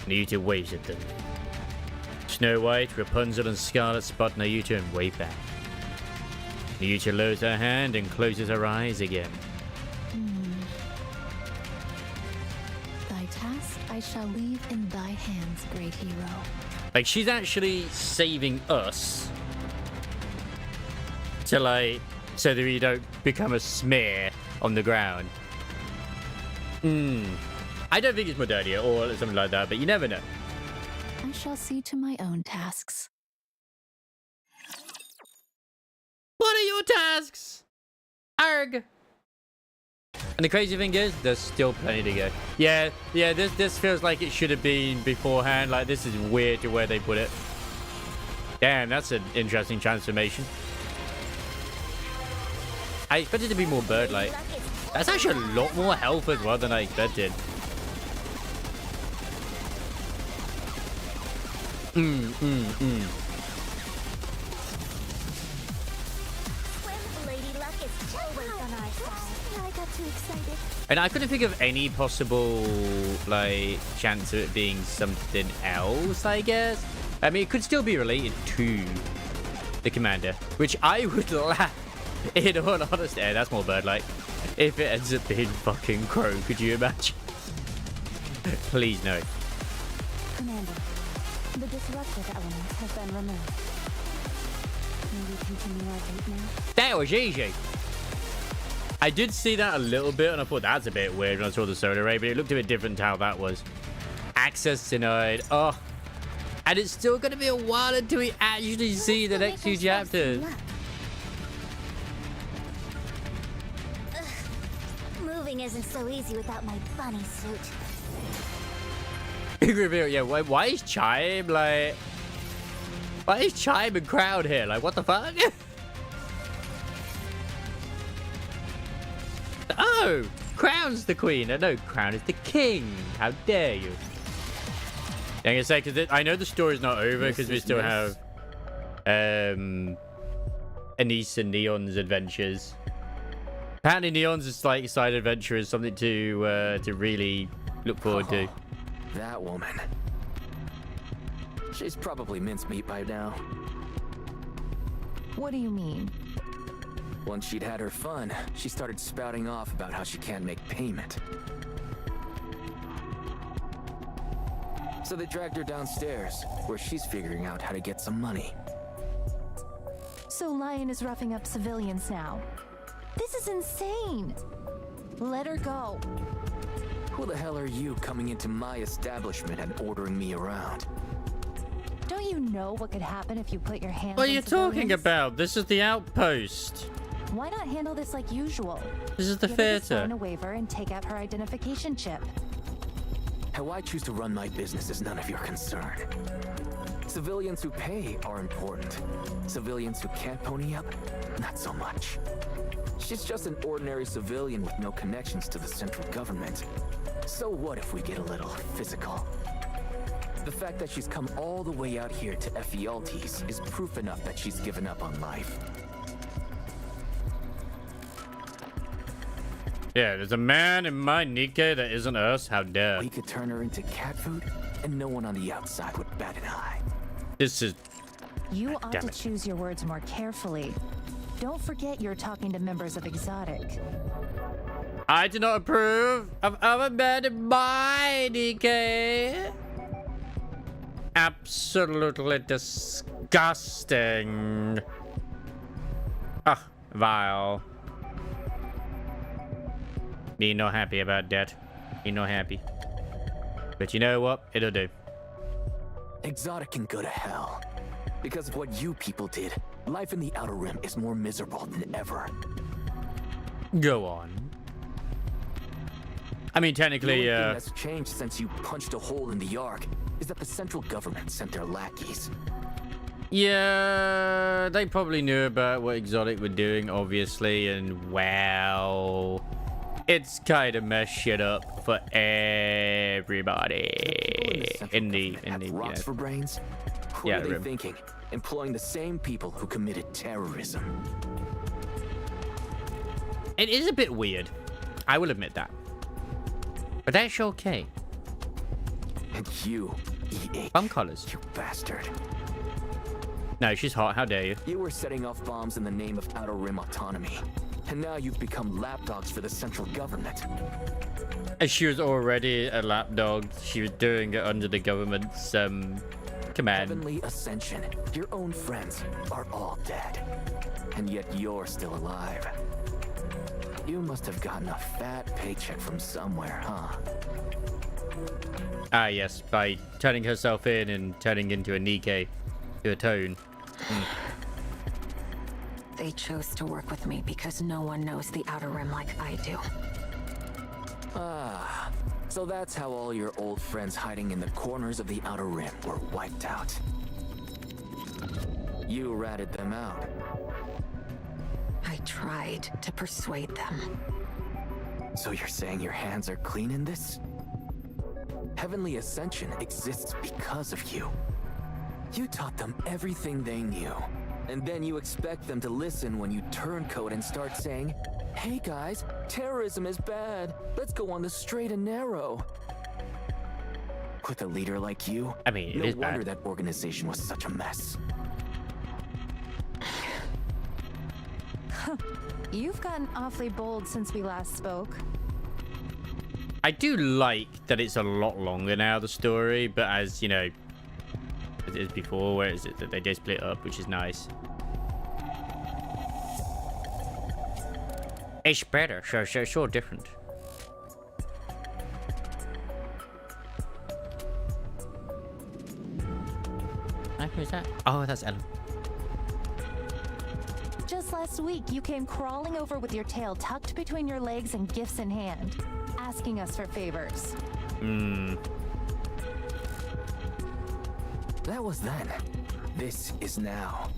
Naruto waves at them. Snow White, Rapunzel, and Scarlet spot Naruto and wave back. Naruto lowers her hand and closes her eyes again. Thy task I shall leave in thy hands, great hero. Like, she's actually saving us to, like, so that we don't become a smear on the ground. I don't think it's Modernia or something like that, but you never know. I shall see to my own tasks. What are your tasks? Arg! And the crazy thing is, there's still plenty to go. Yeah, this feels like it should have been beforehand. Like, this is weird to where they put it. Damn, that's an interesting transformation. I expected it to be more bird-like. That's actually a lot more health as well than I expected. And I couldn't think of any possible, like, chance of it being something else, I guess. I mean, it could still be related to the commander, which I would laugh, in all honesty. Yeah, that's more bird-like. If it ends up being fucking Crow, could you imagine? Please no. Commander, the disruptive elements have been removed. May we continue our date now? That was easy. I did see that a little bit, and I thought that's a bit weird when I saw the solar ray, but it looked a bit different how that was. Access denied. Oh. And it's still going to be a while until we actually see the next few chapters. Moving isn't so easy without my bunny suit. Big reveal, yeah. Why is Chime, like, Why is Chime and Crown here? Like, what the fuck? Oh, Crown's the queen. No, Crown is the king. How dare you? I'm gonna say, because I know the story's not over, because we still have Anise and Neon's adventures. Apparently Neon's like side adventure is something to really look forward to. That woman. She's probably mincemeat by now. What do you mean? Once she'd had her fun, she started spouting off about how she can't make payment. So they dragged her downstairs, where she's figuring out how to get some money. So Lion is roughing up civilians now. This is insane. Let her go. Who the hell are you coming into my establishment and ordering me around? Don't you know what could happen if you put your hands What are on you talking civilians? about? This is the outpost. Why not handle this like usual? This is the Get her to theater. sign a waiver and take out her identification chip. How I choose to run my business is none of your concern. Civilians who pay are important. Civilians who can't pony up, not so much. She's just an ordinary civilian with no connections to the central government. So what if we get a little physical? The fact that she's come all the way out here to Ephialtes is proof enough that she's given up on life. Yeah, there's a man in my Nikkei that isn't us. How dare. We could turn her into cat food, and no one on the outside would bat an eye. This is... You ought Damn to it. choose your words more carefully. Don't forget you're talking to members of Exotic. I do not approve of other men in my Nikkei. Absolutely disgusting. Ah, vile. Me not happy about that. Me not happy. But you know what? It'll do. Exotic can go to hell. Because of what you people did, life in the Outer Rim is more miserable than ever. Go on. I mean, The technically, only thing that's changed since you punched a hole in the Ark is that the central government sent their lackeys. yeah, they probably knew about what Exotic were doing, obviously, and well, it's kind of messed shit up for everybody in the Have rocks for brains? What Yeah, are they Rim. thinking? Employing the same people who committed terrorism. It is a bit weird. I will admit that. But that's okay. And you, EH, Bum collars. you bastard. No, she's hot. How dare you? You were setting off bombs in the name of Outer Rim autonomy. And now you've become lapdogs for the central government. And she was already a lapdog. She was doing it under the government's command. Heavenly Ascension, your own friends are all dead. And yet you're still alive. You must have gotten a fat paycheck from somewhere, huh? Ah, yes, by turning herself in and turning into a Nikkei to atone. They chose to work with me because no one knows the Outer Rim like I do. Ah, so that's how all your old friends hiding in the corners of the Outer Rim were wiped out. You ratted them out. I tried to persuade them. So you're saying your hands are clean in this? Heavenly Ascension exists because of you. You taught them everything they knew. And then you expect them to listen when you turncoat and start saying, "Hey guys, terrorism is bad. Let's go on the straight and narrow." With a leader like you, I mean, it no is wonder bad. that organization was such a mess. You've gotten awfully bold since we last spoke. I do like that it's a lot longer now, the story, but as you know, as it is before, where is it that they just split up, which is nice. It's better, so different. Who's that? Oh, that's Ellen. Just last week, you came crawling over with your tail tucked between your legs and gifts in hand, asking us for favors. That was then. this is now.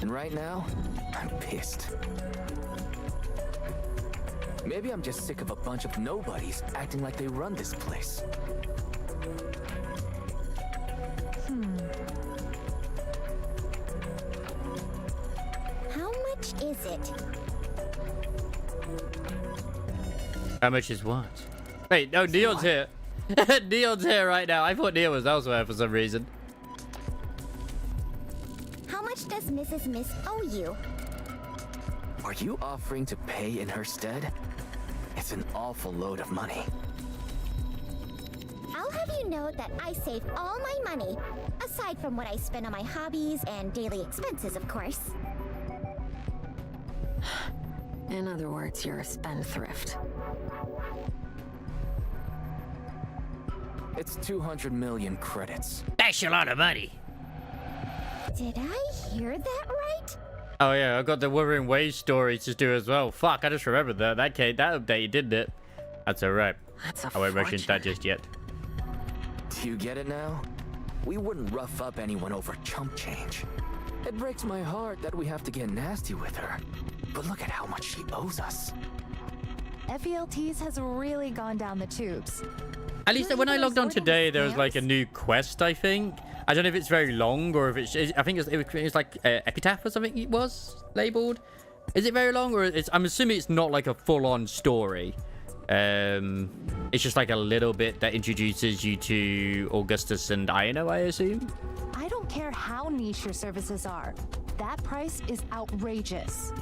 And right now, I'm pissed. Maybe I'm just sick of a bunch of nobodies acting like they run this place. How much is it? How much is what? Wait, no, Neon's here. Neon's here right now. I thought Neon was elsewhere for some reason. How much does Mrs. Miss owe you? Are you offering to pay in her stead? It's an awful load of money. I'll have you know that I save all my money, aside from what I spend on my hobbies and daily expenses, of course. In other words, you're a spendthrift. It's 200 million credits. That's a lot of money. Did I hear that right? Oh yeah, I got the Wuthering Waves story to do as well. Fuck, I just remembered that. That updated, didn't it? That's alright. I won't rush into that just yet. Do you get it now? We wouldn't rough up anyone over chump change. It breaks my heart that we have to get nasty with her. But look at how much she owes us. FELTs has really gone down the tubes. At least when I logged on today, there was like a new quest, I think. I don't know if it's very long or if it's... I think it's like Epitaph or something it was labeled. Is it very long, or I'm assuming it's not like a full-on story. It's just like a little bit that introduces you to Augustus and Ino, I assume. I don't care how niche your services are. That price is outrageous.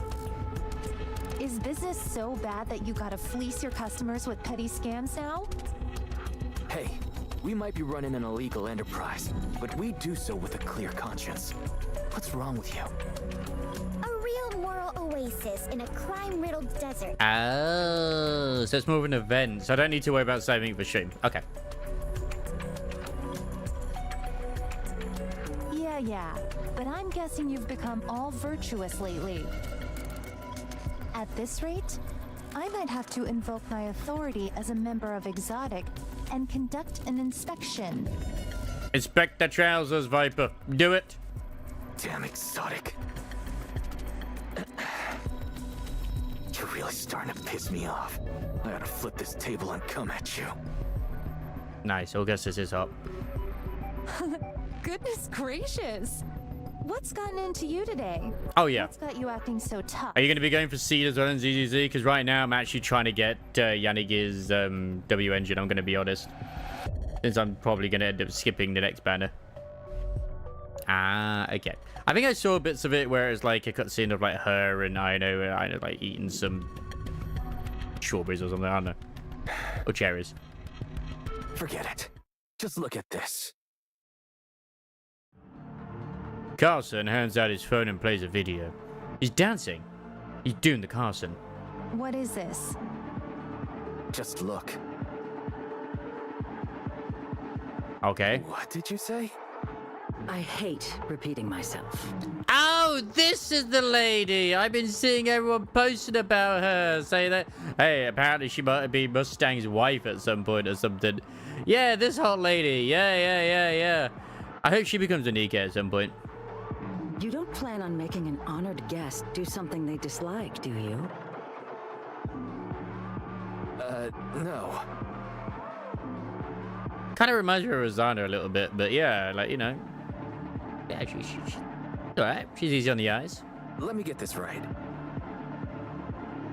Is business so bad that you gotta fleece your customers with petty scams now? Hey, we might be running an illegal enterprise, but we do so with a clear conscience. What's wrong with you? A real moral oasis in a crime-riddled desert. Oh, so it's more of an event, so I don't need to worry about saving for stream. Okay. Yeah, but I'm guessing you've become all virtuous lately. At this rate, I might have to invoke my authority as a member of Exotic and conduct an inspection. Inspect the trousers, Viper. Do it. Damn Exotic. You're really starting to piss me off. I gotta flip this table and come at you. Nice, Augustus is up. Goodness gracious! What's gotten into you today? Oh, yeah. What's got you acting so tough? Are you going to be going for Seed as well as ZZZ? Because right now I'm actually trying to get Yannick's W engine, I'm going to be honest. Since I'm probably going to end up skipping the next banner. Ah, okay. I think I saw bits of it where it's like a cutscene of like her and Ino like eating some strawberries or something, I don't know. Or cherries. Forget it. Just look at this. Carson hands out his phone and plays a video. He's dancing. He's doing the Carson. What is this? Just look. Okay. What did you say? I hate repeating myself. Oh, this is the lady. I've been seeing everyone posting about her. Say that, hey, apparently she might be Mustang's wife at some point or something. Yeah, this hot lady. Yeah. I hope she becomes a Nika at some point. You don't plan on making an honored guest do something they dislike, do you? No. Kind of reminds me of Rosanna a little bit, but yeah, like, you know. Yeah, she's alright. She's easy on the eyes. Let me get this right.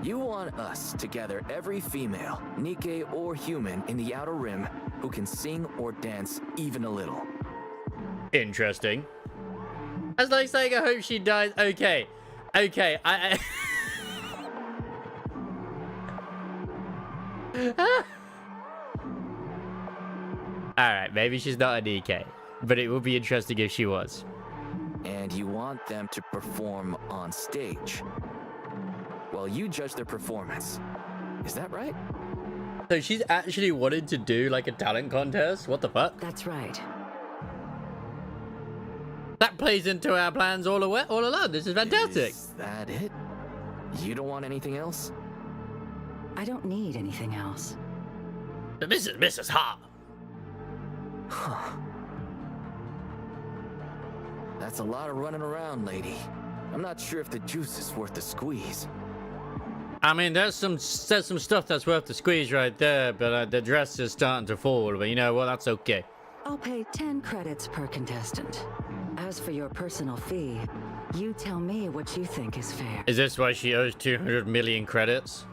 You want us to gather every female, Nikke or human, in the Outer Rim who can sing or dance even a little. Interesting. That's like saying I hope she dies. Okay. I Alright, maybe she's not a DK, but it would be interesting if she was. And you want them to perform on stage. Well, you judge their performance. Is that right? So she's actually wanted to do like a talent contest? What the fuck? That's right. That plays into our plans all along. This is fantastic. Is that it? You don't want anything else? I don't need anything else. This is Mrs. Ha. Huh. That's a lot of running around, lady. I'm not sure if the juice is worth the squeeze. I mean, there's some stuff that's worth the squeeze right there, but the dress is starting to fall. But you know what? That's okay. I'll pay 10 credits per contestant. As for your personal fee, you tell me what you think is fair. Is this why she owes 200 million credits?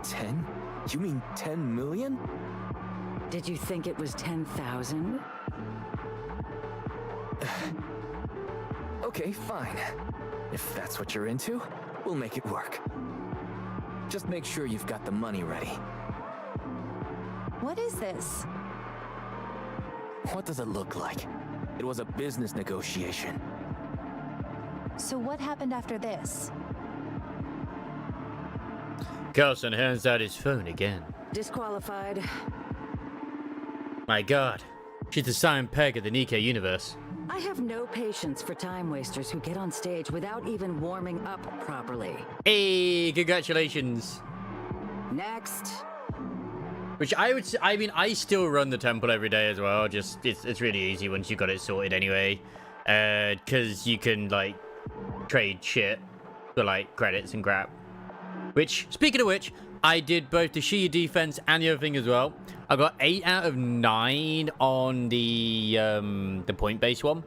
10? You mean 10 million? Did you think it was 10,000? Okay, fine. If that's what you're into, we'll make it work. Just make sure you've got the money ready. What is this? What does it look like? It was a business negotiation. So what happened after this? Carlson hands out his phone again. Disqualified. My god. She's the Simon Pegg of the Nikkei universe. I have no patience for time wasters who get on stage without even warming up properly. Hey, congratulations. Next. Which I mean, I still run the temple every day as well. Just, it's really easy once you got it sorted anyway. Because you can, like, trade shit for, like, credits and crap. Which, speaking of which, I did both the Shia defense and the other thing as well. I got 8 out of 9 on the point-based one.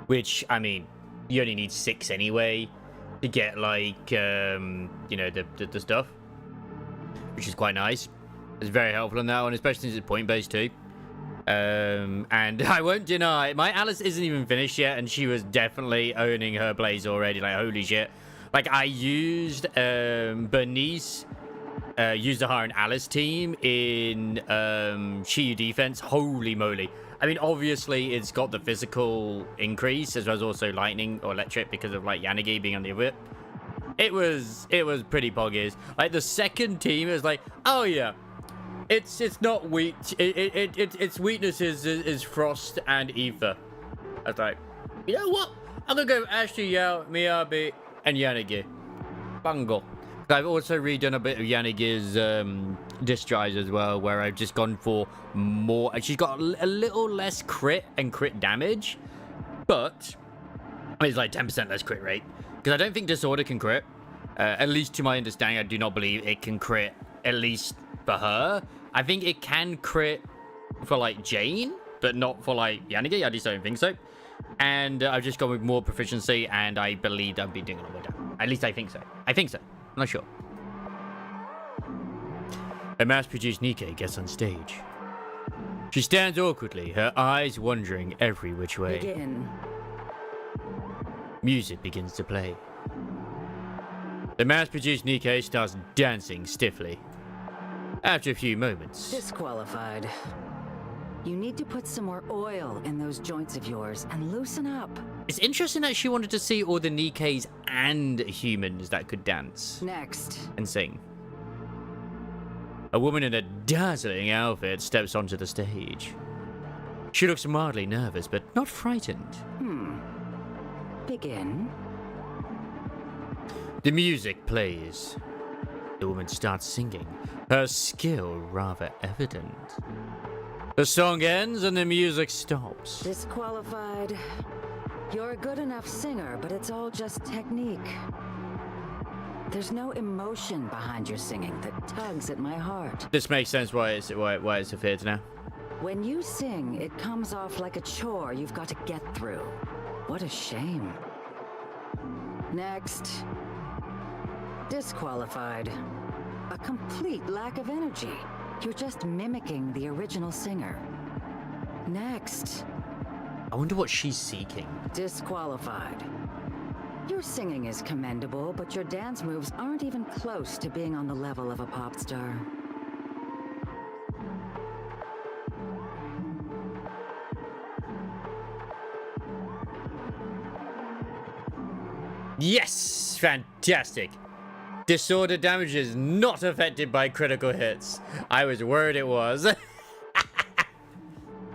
Which, I mean, you only need 6 anyway to get, like, you know, the stuff. Which is quite nice. It's very helpful on that one, especially since it's point-based too. And I won't deny, my Alice isn't even finished yet, and she was definitely owning her blaze already. Like, holy shit. Like, I used Bernice, used the Iron Alice team in Shiyu defense. Holy moly. I mean, obviously, it's got the physical increase, as well as also lightning or electric because of, like, Yanagi being on the whip. It was pretty poggies. Like, the second team is like, oh yeah. It's not weak. Its weaknesses is Frost and Ether. I was like, you know what? I'm gonna go Ashley, Yao, Miyabi, and Yanagi. Bungle. I've also redone a bit of Yanagi's disc drives as well, where I've just gone for more. She's got a little less crit and crit damage, but it's like 10% less crit rate. Because I don't think Disorder can crit. At least to my understanding, I do not believe it can crit, at least for her. I think it can crit for, like, Jane, but not for, like, Yanagi. I just don't think so. And I've just gone with more proficiency, and I believe I'll be doing a little bit down. At least I think so. I think so. I'm not sure. A mass-produced Nikkei gets on stage. She stands awkwardly, her eyes wandering every which way. Begin. Music begins to play. The mass-produced Nikkei starts dancing stiffly. After a few moments... Disqualified. You need to put some more oil in those joints of yours and loosen up. It's interesting that she wanted to see all the Nikkeis and humans that could dance. Next. And sing. A woman in a dazzling outfit steps onto the stage. She looks mildly nervous, but not frightened. Begin. The music plays. The woman starts singing, her skill rather evident. The song ends and the music stops. Disqualified. You're a good enough singer, but it's all just technique. There's no emotion behind your singing that tugs at my heart. This makes sense why it's a theater now. When you sing, it comes off like a chore you've got to get through. What a shame. Next. Disqualified. A complete lack of energy. You're just mimicking the original singer. Next. I wonder what she's seeking. Disqualified. Your singing is commendable, but your dance moves aren't even close to being on the level of a pop star. Yes! Fantastic! Disorder damage is not affected by critical hits. I was worried it was.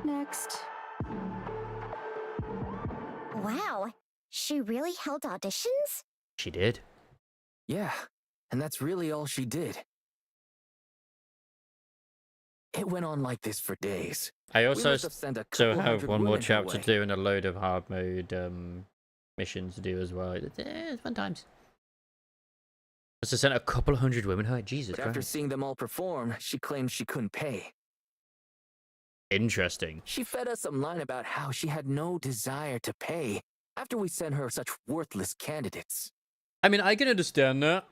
Next. Wow, she really held auditions? She did. Yeah, and that's really all she did. It went on like this for days. I also must have sent a so couple have hundred one more women her chapter to way. do and a load of hard mode missions to do as well. It's fun times. Must have sent a couple 100 women home. Jesus But after Christ. seeing them all perform, she claimed she couldn't pay. Interesting. She fed us some line about how she had no desire to pay after we sent her such worthless candidates. I mean, I can understand that.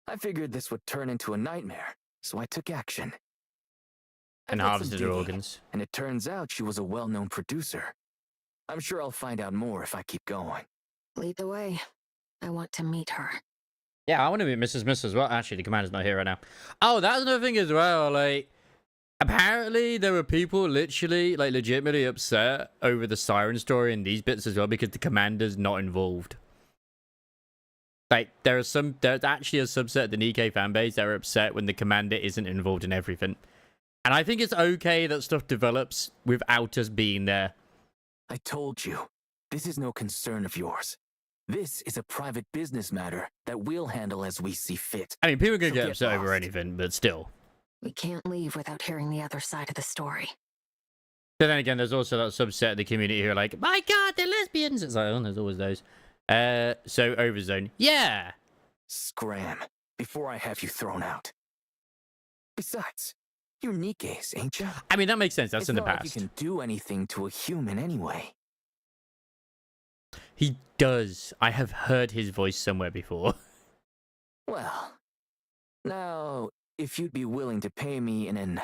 I figured this would turn into a nightmare, so I took action. I And did some harvested her digging, organs. and it turns out she was a well-known producer. I'm sure I'll find out more if I keep going. Lead the way. I want to meet her. Yeah, I want to meet Mrs. Miss as well. Actually, the commander's not here right now. Oh, that's another thing as well. Like, apparently there were people literally, like, legitimately upset over the Siren story in these bits as well because the commander's not involved. Like, there's actually a subset of the Nikkei fanbase that are upset when the commander isn't involved in everything. And I think it's okay that stuff develops without us being there. I told you, this is no concern of yours. This is a private business matter that we'll handle as we see fit. I mean, people are going to So get upset over lost. anything, but still. We can't leave without hearing the other side of the story. But then again, there's also that subset of the community who are like, my God, they're lesbians. It's like, oh, there's always those. So Overzone. Yeah. Scram, before I have you thrown out. Besides, you're Nikke's, ain't you? I mean, that makes sense. That's It's in the not like past. you can do anything to a human anyway. He does. I have heard his voice somewhere before. Well, now, if you'd be willing to pay me in an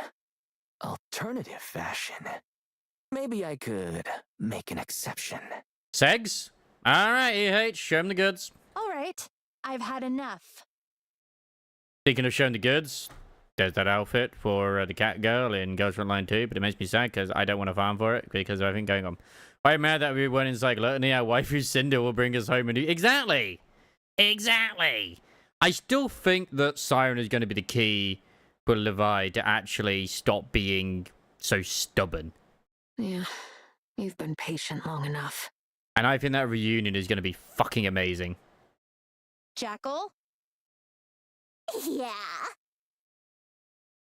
alternative fashion, maybe I could make an exception. Segs? Alright, EH, show him the goods. All right, I've had enough. Speaking of showing the goods, there's that outfit for the cat girl in Ghost Line 2, but it makes me sad because I don't want to farm for it because of everything going on. I'm mad that we went in Cyclotony, our waifu Cinder will bring us home and do... Exactly! Exactly! I still think that Siren is going to be the key for Levi to actually stop being so stubborn. Yeah, you've been patient long enough. And I think that reunion is going to be fucking amazing. Jackal? Yeah.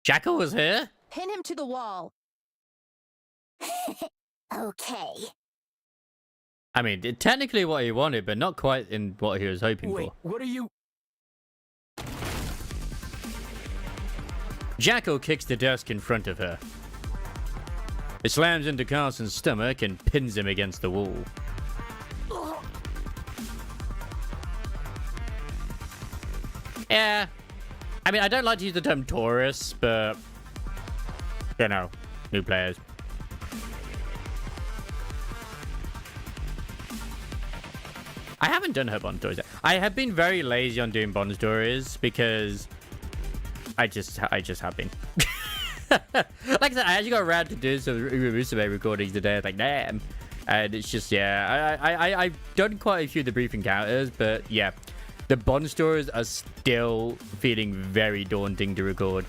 Jackal was here? Pin him to the wall. Okay. I mean, technically what he wanted, but not quite in what he was hoping Wait, for. what are you... Jackal kicks the desk in front of her. It slams into Carson's stomach and pins him against the wall. Yeah. I mean, I don't like to use the term Taurus, but... You know, new players. I haven't done her Bond stories yet. I have been very lazy on doing Bond stories because I just have been. Like I said, I actually got around to doing some Musume recordings today. Like, damn. And it's just, yeah, I've done quite a few of the brief encounters, but yeah, the Bond stories are still feeling very daunting to record.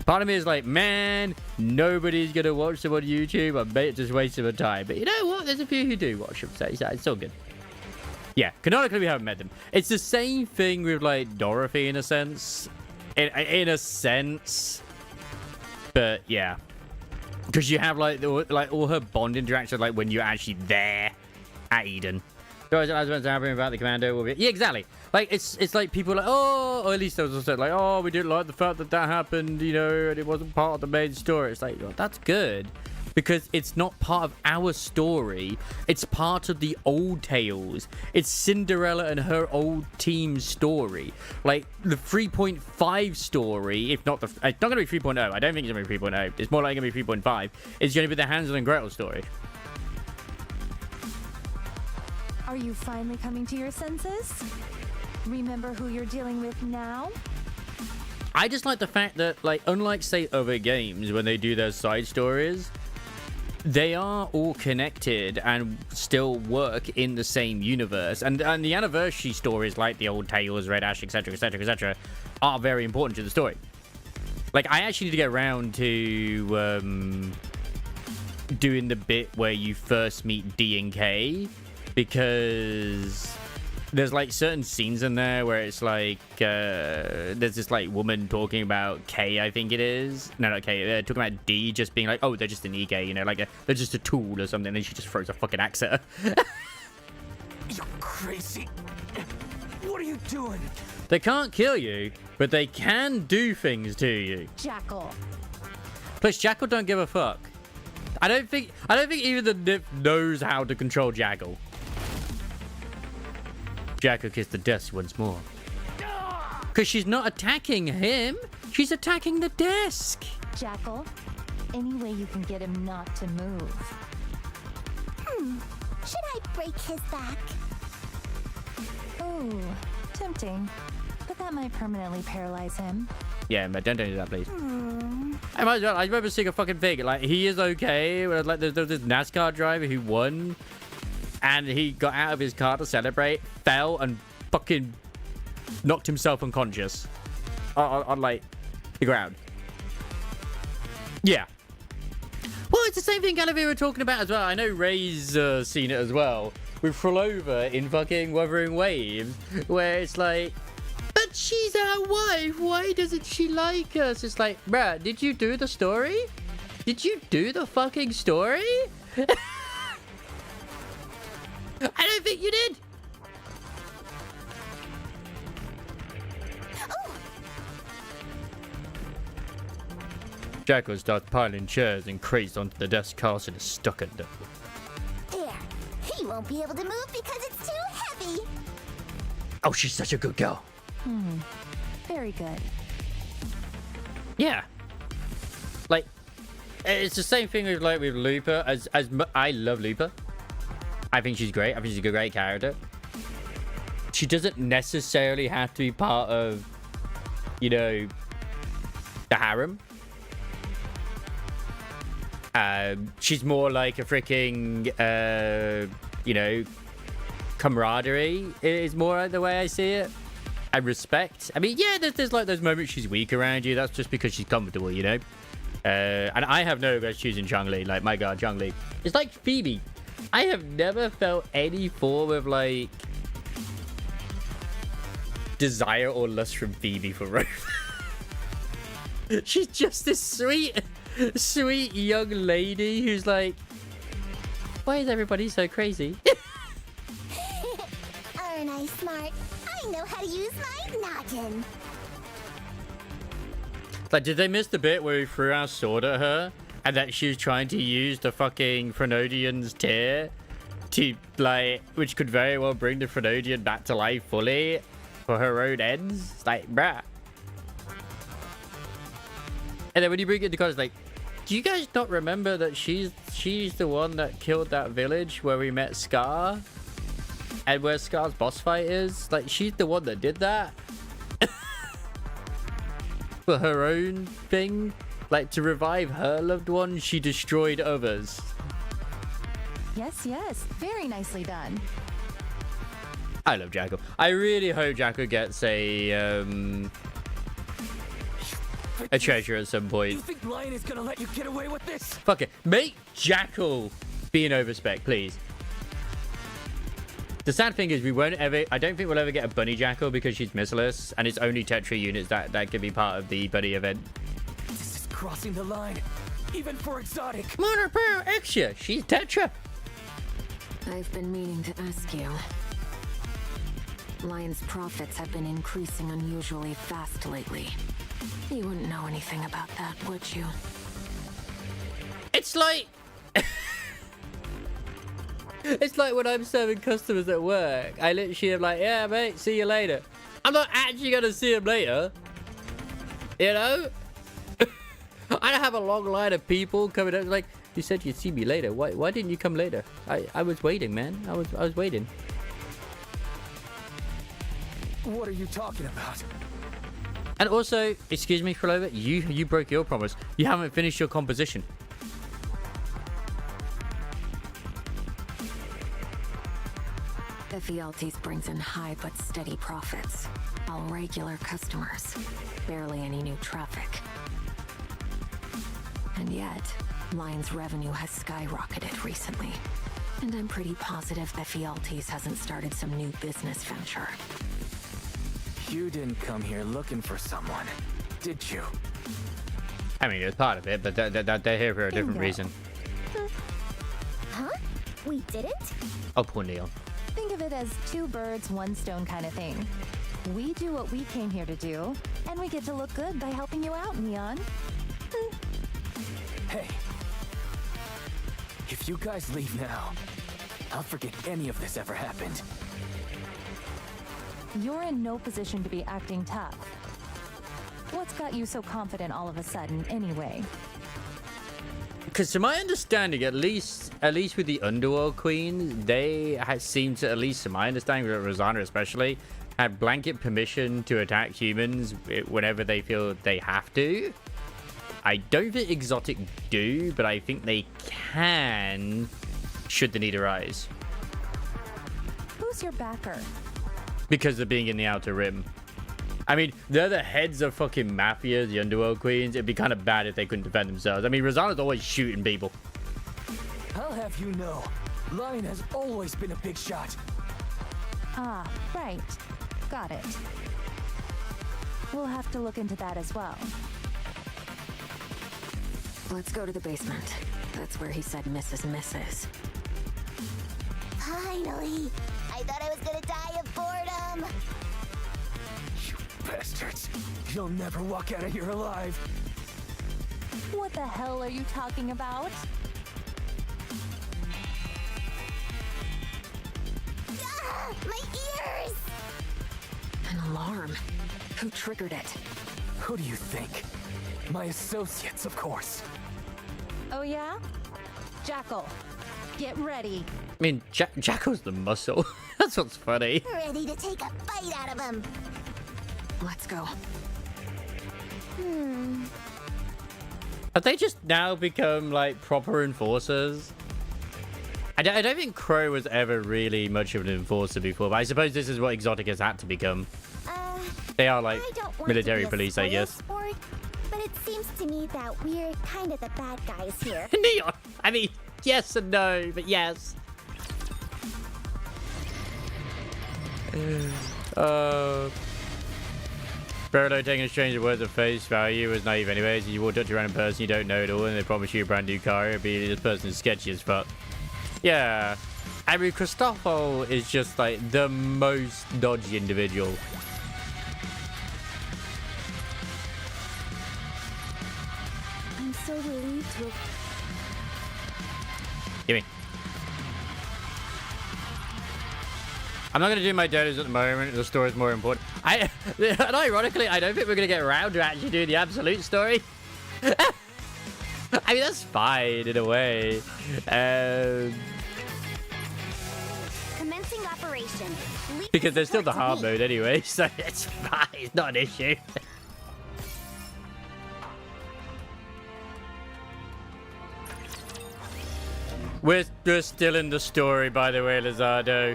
Part of me is like, man, nobody's gonna watch them on YouTube. I may just waste my time. But you know what? There's a few who do watch them, so it's still good. Yeah, canonically we haven't met them. It's the same thing with like Dorothy in a sense. In a sense. But yeah. Because you have like all her Bond interactions like when you're actually there at Eden. So I was meant to happen about the commando will be... Yeah, exactly. Like it's like people are like, oh, or at least there was also like, oh, we didn't like the fact that happened, you know, and it wasn't part of the main story. It's like, well, that's good. Because it's not part of our story. It's part of the old tales. It's Cinderella and her old team's story. Like, the 3.5 story, if not the... It's not going to be 3.0. I don't think it's going to be 3.0. It's more likely going to be 3.5. It's going to be the Hansel and Gretel story. Are you finally coming to your senses? Remember who you're dealing with now? I just like the fact that, like, unlike, say, other games, when they do their side stories... They are all connected and still work in the same universe. And the anniversary stories like the old tales, Red Ash, etc., etc., etc., are very important to the story. Like, I actually need to get around to doing the bit where you first meet D and K, because there's like certain scenes in there where it's like there's this like woman talking about K, I think it is. No, not K. Talking about D, just being like, oh, they're just an Ike, you know, like they're just a tool or something. And she just throws a fucking axe at her. crazy? What are you doing? They can't kill you, but they can do things to you. Jackal. Plus, Jackal don't give a fuck. I don't think even the Nip knows how to control Jackal. Jackal kissed the desk once more. Because she's not attacking him. She's attacking the desk. Jackal, any way you can get him not to move. Should I break his back? Ooh, tempting. But that might permanently paralyze him. Yeah, but don't do that, please. I might as well. I remember seeing a fucking thing. Like, he is okay. Like, there's this NASCAR driver who won, and he got out of his car to celebrate, fell, and fucking knocked himself unconscious on like the ground. Yeah. Well, it's the same thing kind of we were talking about as well. I know Ray's seen it as well with Frolova in fucking Wuthering Waves, where it's like, but she's our wife. Why doesn't she like us? It's like, bruh, did you do the story? Did you do the fucking story? I don't think you did. Jackal starts piling chairs and crates onto the desk Carson is stuck under. There. He won't be able to move because it's too heavy. Oh, she's such a good girl. Very good. Yeah. Like, it's the same thing with like with Looper. I love Looper. I think she's great. I think she's a great character. She doesn't necessarily have to be part of, you know, the harem. She's more like a freaking, you know, camaraderie is more the way I see it. And respect. I mean, yeah, there's like those moments she's weak around you. That's just because she's comfortable, you know? And I have no regrets choosing Zhongli. Like, my god, Zhongli. It's like Phoebe. I have never felt any form of, like, desire or lust from Phoebe for Rome. She's just this sweet young lady who's like, why is everybody so crazy? Aren't I smart? I know how to use my noggin. Like, did they miss the bit where we threw our sword at her and that she was trying to use the fucking Frenodian's tear to, like, which could very well bring the Frenodian back to life fully for her own ends? It's like, bruh. And then when you bring it to college, like, do you guys not remember that she's the one that killed that village where we met Scar? And where Scar's boss fight is? Like, she's the one that did that. For her own thing. Like, to revive her loved one, she destroyed others. Yes, yes. Very nicely done. I love Jackal. I really hope Jackal gets a treasure at some point. You think Lion is gonna let you get away with this? Fuck it. Make Jackal be an overspec, please. The sad thing is I don't think we'll ever get a bunny Jackal because she's missless and it's only Tetra units that can be part of the bunny event. This is crossing the line, even for exotic. Motor Power Extra, she's Tetra. I've been meaning to ask you. Lion's profits have been increasing unusually fast lately. You wouldn't know anything about that, would you? It's like... It's like when I'm serving customers at work. I literally am like, yeah, mate, see you later. I'm not actually going to see him later. You know? I have a long line of people coming up like, you said you'd see me later. Why didn't you come later? I was waiting, man. I was waiting. What are you talking about? And also, excuse me, Frolova, you broke your promise. You haven't finished your composition. Ephialtes brings in high but steady profits. All regular customers. Barely any new traffic. And yet, Lion's revenue has skyrocketed recently. And I'm pretty positive Ephialtes hasn't started some new business venture. You didn't come here looking for someone, did you? I mean, it's part of it, but they're here for a different reason. Huh? We didn't? Oh, poor Neil. Think of it as two birds, one stone kind of thing. We do what we came here to do, and we get to look good by helping you out, Neon. Hey. If you guys leave now, I'll forget any of this ever happened. You're in no position to be acting tough. What's got you so confident all of a sudden, anyway? Because to my understanding, at least with the Underworld Queens, they seem to, at least to my understanding, with Rosanna especially, have blanket permission to attack humans whenever they feel they have to. I don't think Exotic do, but I think they can, should the need arise. Who's your backer? Because of being in the Outer Rim. I mean, they're the heads of fucking Mafia, the Underworld Queens. It'd be kind of bad if they couldn't defend themselves. I mean, Rosanna's always shooting people. I'll have you know, Lion has always been a big shot. Ah, right. Got it. We'll have to look into that as well. Let's go to the basement. That's where he said Mrs. Finally! I thought I was gonna die of boredom! Bastards. You'll never walk out of here alive. What the hell are you talking about? Ah, my ears! An alarm. Who triggered it? Who do you think? My associates, of course. Oh yeah? Jackal, get ready. I mean, Jackal's the muscle. That's what's funny. Ready to take a bite out of him! Let's go. Have they just now become, like, proper enforcers? I don't think Crow was ever really much of an enforcer before, but I suppose this is what Exotic has had to become. They are, like, military police, I guess. Sport, but it seems to me that we're kind of the bad guys here. Neon! I mean, yes and no, but yes. Birdo taking a stranger's words at face value is naive anyways. You walk up to a random person you don't know at all and they promise you a brand new car. It'll be this person is sketchy as fuck. Yeah. I mean, Christoffel is just like the most dodgy individual. I'm so relieved to have... Gimme. I'm not going to do my dodos at the moment. The story's more important. And ironically, I don't think we're going to get around to actually doing the absolute story. I mean, that's fine in a way. Commencing operation. Because there's still the hard mode anyway, so it's fine. It's not an issue. We're still in the story, by the way, Lizardo.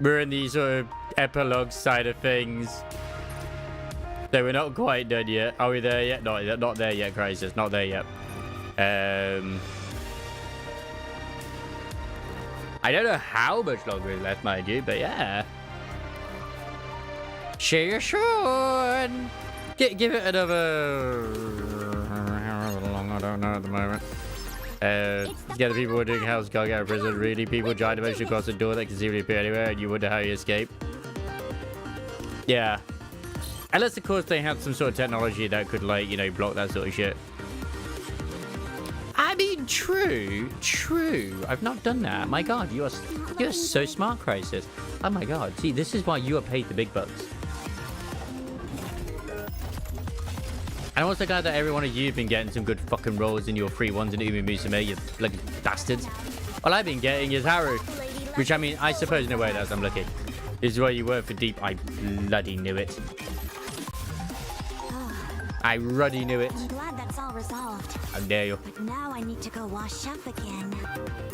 We're in the sort of epilogue side of things. So we're not quite done yet. Are we there yet? Not there yet, Crisis. Not there yet. I don't know how much longer is left, mind you, but yeah. Sure. Give it another... However long, I don't know at the moment. Yeah, the people who are doing Hell's Gog out of prison. Really, people trying to motion across the door that can conceivably appear anywhere, and you wonder how you escape. Yeah. Unless, of course, they had some sort of technology that could, like, you know, block that sort of shit. I mean, true. I've not done that. My God, you're so smart, Crisis. Oh my God. See, this is why you are paid the big bucks. And I'm also glad that every one of you have been getting some good fucking rolls in your free ones in Umi Musume, you bloody bastards. All I've been getting is Haru. Which, I mean, I suppose in a way that's unlucky. This is where you were for deep. I bloody knew it. I ruddy knew it. I'm glad that's all resolved. How dare you. But now I need to go wash up again.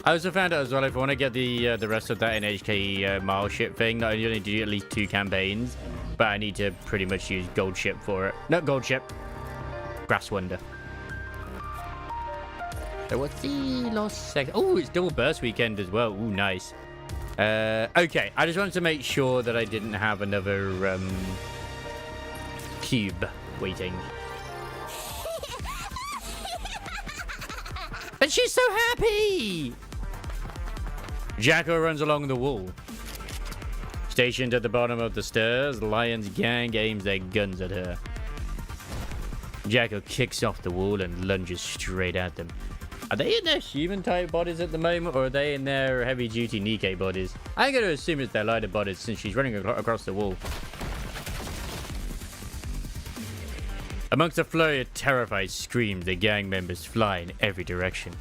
I also found out as well, if I want to get the rest of that NHK mile ship thing, not only do I need to do at least 2 campaigns, but I need to pretty much use gold ship for it. Not gold ship. Grass Wonder. So what's the last second? Oh, it's double burst weekend as well. Ooh, nice. Okay, I just wanted to make sure that I didn't have another cube waiting. But she's so happy! Jackal runs along the wall. Stationed at the bottom of the stairs, Lion's gang aims their guns at her. Jackal kicks off the wall and lunges straight at them. Are they in their human-type bodies at the moment, or are they in their heavy-duty Nikkei bodies? I'm going to assume it's their lighter bodies since she's running across the wall. Amongst a flurry of terrified screams, the gang members fly in every direction.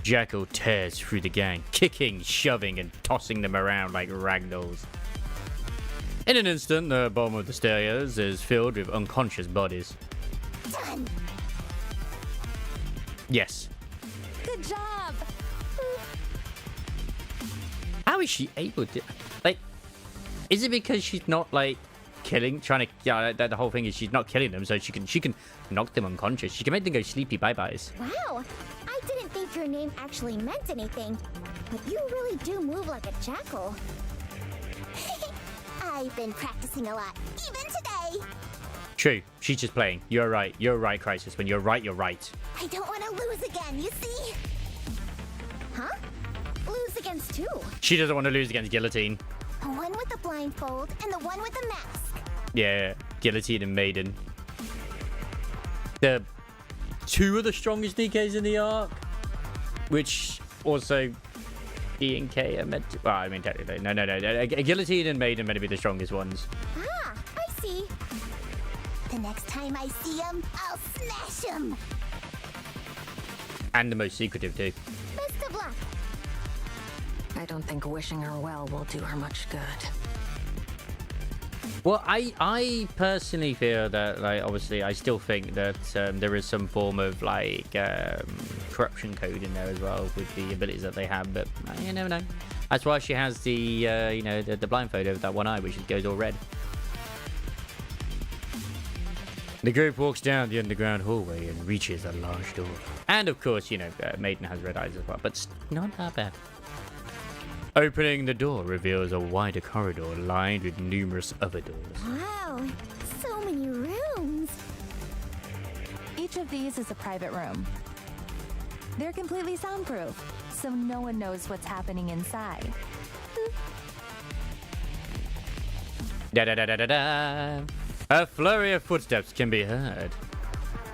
Jackal tears through the gang, kicking, shoving, and tossing them around like ragdolls. In an instant, the bottom of the stairs is filled with unconscious bodies. Done. Yes. Good job! How is she able to... Like, is it because she's not, like, killing, trying to... Yeah, the whole thing is she's not killing them, so she can knock them unconscious. She can make them go sleepy bye-byes. Wow, I didn't think your name actually meant anything, but you really do move like a jackal. I've been practicing a lot, even today. True, she's just playing. You're right, Crisis. When you're right, you're right. I don't want to lose again, you see? Huh? Lose against who? She doesn't want to lose against Guillotine. The one with the blindfold and the one with the mask. Yeah, Guillotine and Maiden. They're two of the strongest Nikkeis in the arc, which also E and K are meant to... Well, I mean, technically. No. Guillotine and Maiden are meant to be the strongest ones. Ah, I see. The next time I see him, I'll smash him. And the most secretive, too. Best of luck. I don't think wishing her well will do her much good. Well, I personally feel that, like, obviously, I still think that there is some form of, like, corruption code in there as well with the abilities that they have, but you never know. That's why she has the, you know, the blindfold over that one eye, which goes all red. The group walks down the underground hallway and reaches a large door. And, of course, you know, Maiden has red eyes as well, but not that bad. Opening the door reveals a wider corridor lined with numerous other doors. Wow, so many rooms. Each of these is a private room. They're completely soundproof, so no one knows what's happening inside. Da-da-da-da-da-da. A flurry of footsteps can be heard.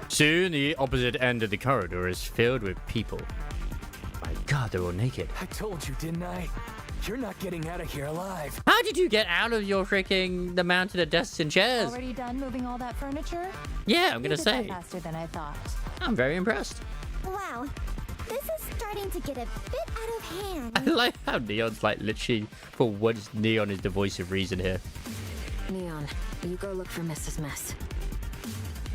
Soon, the opposite end of the corridor is filled with people. My God, they're all naked. I told you, didn't I? You're not getting out of here alive. How did you get out of your the mountain of desks and chairs? Already done moving all that furniture? Yeah, I'm gonna You did that say. faster than I thought. I'm very impressed. Wow, this is starting to get a bit out of hand. I like how Neon's like literally, for once, Neon is the voice of reason here. Neon, you go look for Mrs. Mess.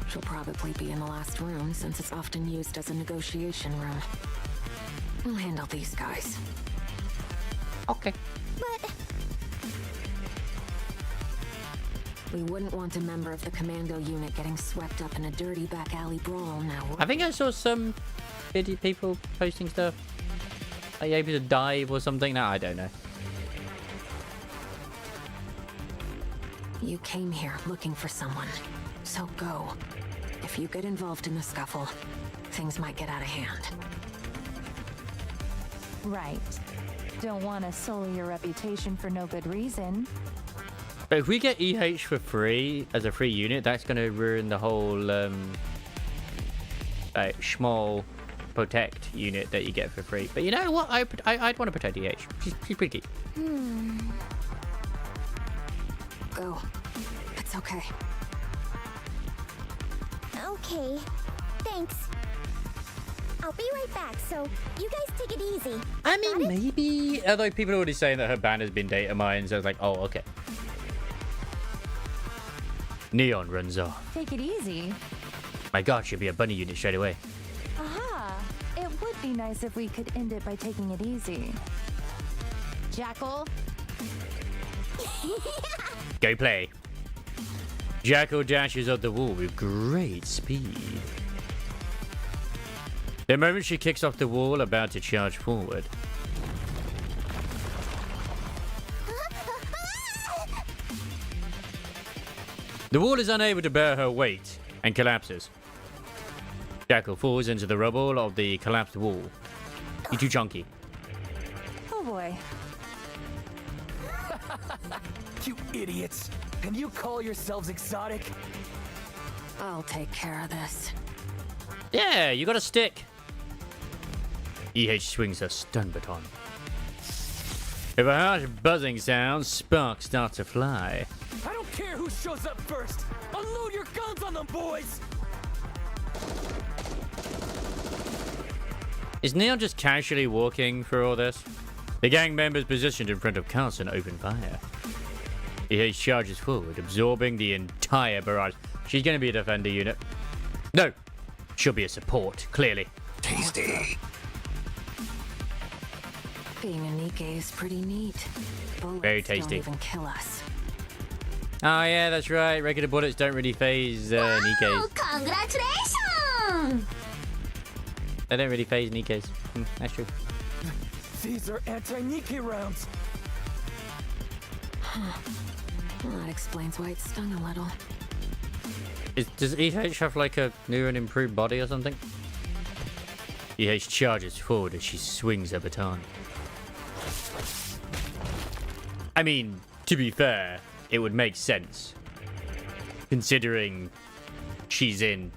She'll probably be in the last room since it's often used as a negotiation room. We'll handle these guys. Okay. But We wouldn't want a member of the commando unit getting swept up in a dirty back alley brawl now. I think I saw some people posting stuff. Are you able to dive or something? No, I don't know. You came here looking for someone, so go. If you get involved in the scuffle, things might get out of hand. Right. Don't want to sully your reputation for no good reason. But if we get EH for free as a free unit, that's going to ruin the whole small protect unit that you get for free. But you know what? I'd want to protect EH. She's pretty cute. Go. It's okay. okay, thanks. I'll be right back, so you guys take it easy. I mean, maybe. Although people are already saying that her band has been data mined, so I was like, oh, okay. Neon runs off. Take it easy. My God, she'll be a bunny unit straight away. Aha! It would be nice if we could end it by taking it easy. Jackal? Go play. Jackal dashes up the wall with great speed. The moment she kicks off the wall, about to charge forward. The wall is unable to bear her weight and collapses. Jackal falls into the rubble of the collapsed wall. You're too chunky. Oh, boy. You idiots! And you call yourselves exotic? I'll take care of this. Yeah, you got a stick. EH swings a stun baton. With a harsh buzzing sound, sparks start to fly. I don't care who shows up first! Unload your guns on them, boys! Is Neon just casually walking through all this? The gang members positioned in front of Carson open fire. EH charges forward, absorbing the entire barrage. She's going to be a defender unit. No, she'll be a support, clearly. Tasty. Being a Nikkei is pretty neat. Bullets Very tasty. don't even kill us. Oh yeah, that's right. Regular bullets don't really phase Nikkeis. Congratulations! They don't really phase Nikkeis. That's true. These are anti-Nikkei rounds. Well, that explains why it stung a little. Does EH have like a new and improved body or something? EH charges forward as she swings her baton. I mean, to be fair, it would make sense. Considering she's in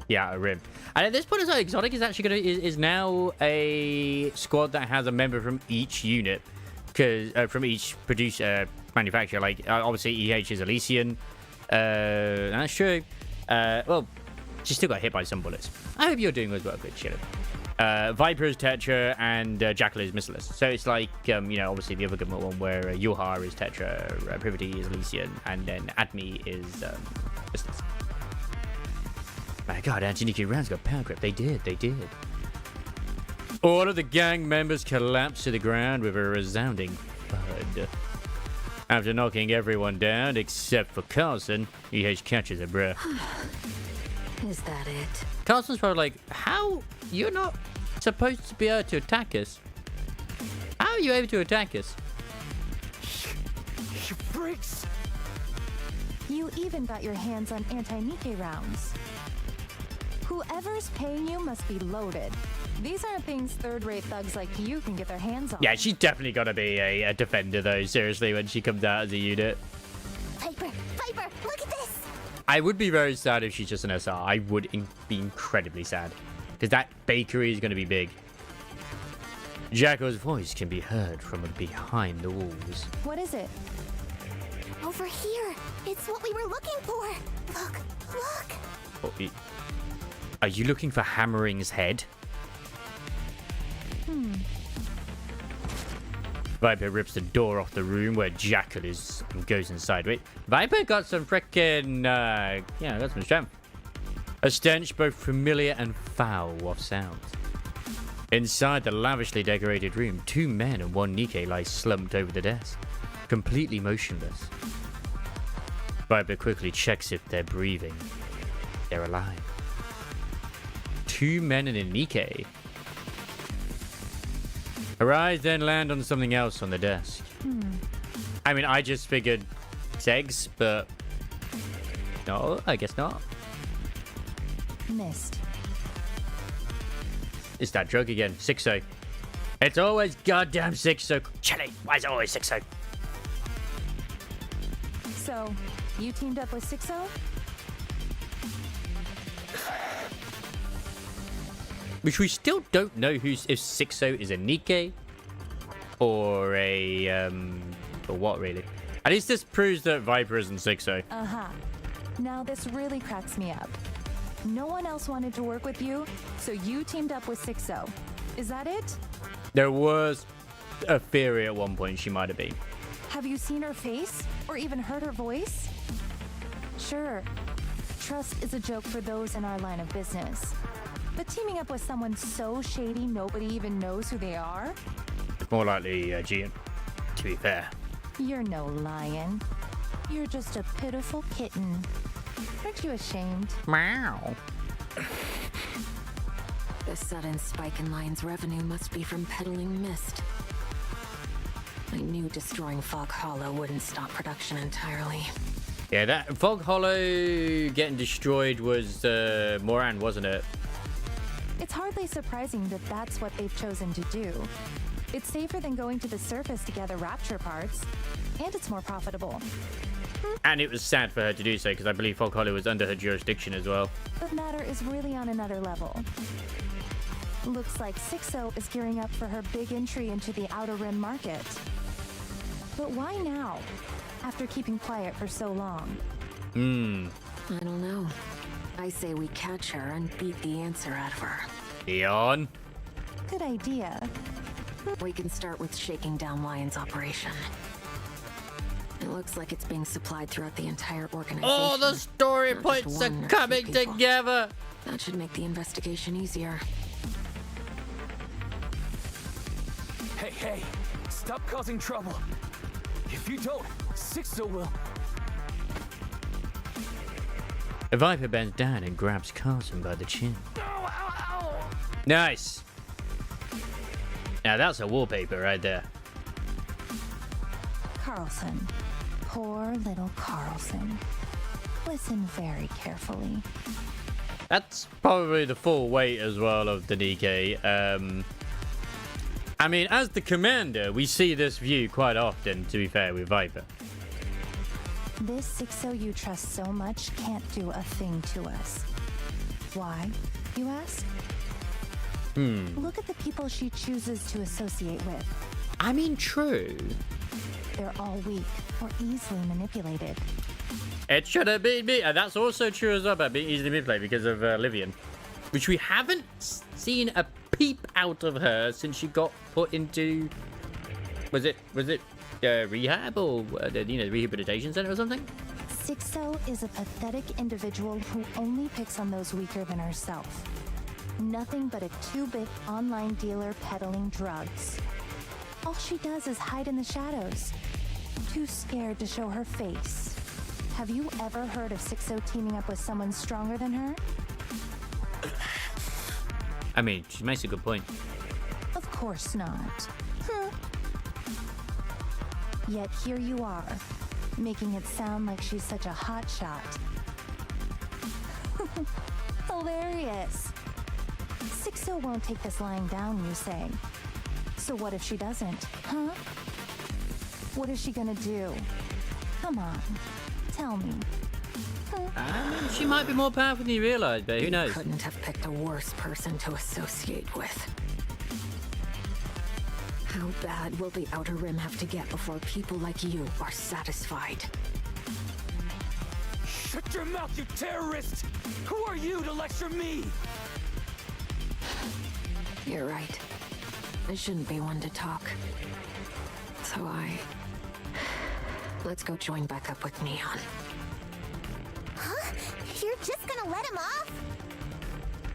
the Outer Rim. And at this point, it's like Exotic is actually is now a squad that has a member from each unit, because from each manufacturer. Like obviously EH is Elysian. That's true. Well, she still got hit by some bullets. I hope you're doing as well, good shit. Viper is Tetra and Jackal is Missilus. So it's like, you know, obviously the other good one where Yohar is Tetra, Privity is Elysian, and then Admi is Missilus. My god, anti-Nikkei rounds got power grip. They did. All of the gang members collapse to the ground with a resounding thud. After knocking everyone down except for Carlson, EH catches a breath. Is that it? Carlson's probably like, how? You're not supposed to be able to attack us. How are you able to attack us? You freaks! You even got your hands on anti-Nikkei rounds. Whoever's paying you must be loaded. These aren't things third-rate thugs like you can get their hands on. Yeah, she's definitely got to be a defender, though, seriously, when she comes out as a unit. Viper, look at this! I would be very sad if she's just an SR. I would be incredibly sad. Because that bakery is going to be big. Jacko's voice can be heard from behind the walls. What is it? Over here! It's what we were looking for! Look! Oh, are you looking for Hammering's head? Viper rips the door off the room where Jackal is and goes inside. Wait, Viper got some frickin', got some strength. A stench both familiar and foul of sounds. Inside the lavishly decorated room, 2 men and 1 Nikkei lie slumped over the desk, completely motionless. Viper quickly checks if they're breathing. They're alive. 2 men and a Nikkei. Her eyes then land on something else on the desk. I mean, I just figured segs, but no, I guess not. Missed. It's that drug again, 6-0. It's always goddamn 6-0. Chili, why is it always 6-0? So, you teamed up with 6-0? Which we still don't know if 6-0 is a Nikkei or or what really. At least this proves that Viper isn't 6-0. Now this really cracks me up. No one else wanted to work with you, so you teamed up with 6-0. Is that it? There was a theory at one point she might have been. Have you seen her face? Or even heard her voice? Sure, trust is a joke for those in our line of business. But teaming up with someone so shady nobody even knows who they are? More likely Gian, to be fair. You're no lion. You're just a pitiful kitten. Aren't you ashamed? Meow. The sudden spike in Lion's revenue must be from peddling mist. I knew destroying Fog Hollow wouldn't stop production entirely. Yeah, that Fog Hollow getting destroyed was Moran, wasn't it? It's hardly surprising that that's what they've chosen to do. It's safer than going to the surface to gather rapture parts, and it's more profitable. And it was sad for her to do so, because I believe Fog Hollow was under her jurisdiction as well. The matter is really on another level. Looks like 6-0 is gearing up for her big entry into the Outer Rim market. But why now, after keeping quiet for so long? I don't know. I say we catch her and beat the answer out of her. Eon. Good idea. We can start with shaking down Lion's operation. It looks like it's being supplied throughout the entire organization. All the story Not just points are one or two coming people. together. That should make the investigation easier. Hey, stop causing trouble. If you don't, 6-0 will. The Viper bends down and grabs Carson by the chin. Nice. Now that's a wallpaper right there. Carlson. Poor little Carlson. Listen very carefully. That's probably the full weight as well of the Nikkei. I mean, as the commander, we see this view quite often, to be fair, with Viper. This 6-0 you trust so much can't do a thing to us. Why, you ask? Look at the people she chooses to associate with. I mean, true. They're all weak or easily manipulated. It should have been me. And that's also true as well about being easily manipulated because of Livian. Which we haven't seen a peep out of her since she got put into... Was it rehab or, rehabilitation center or something? 6-0 is a pathetic individual who only picks on those weaker than herself. Nothing but a 2-bit online dealer peddling drugs. All she does is hide in the shadows. Too scared to show her face. Have you ever heard of 6-0 teaming up with someone stronger than her? I mean, she makes a good point. Of course not. Yet here you are, making it sound like she's such a hot shot. Hilarious. 6-0 won't take this lying down, you say. So what if she doesn't, huh? What is she gonna do? Come on, tell me. I mean, she might be more powerful than you realize, but who knows? Couldn't have picked a worse person to associate with. How bad will the Outer Rim have to get before people like you are satisfied? Shut your mouth, you terrorist! Who are you to lecture me? You're right. I shouldn't be one to talk. So let's go join back up with Neon. Huh? You're just gonna let him off?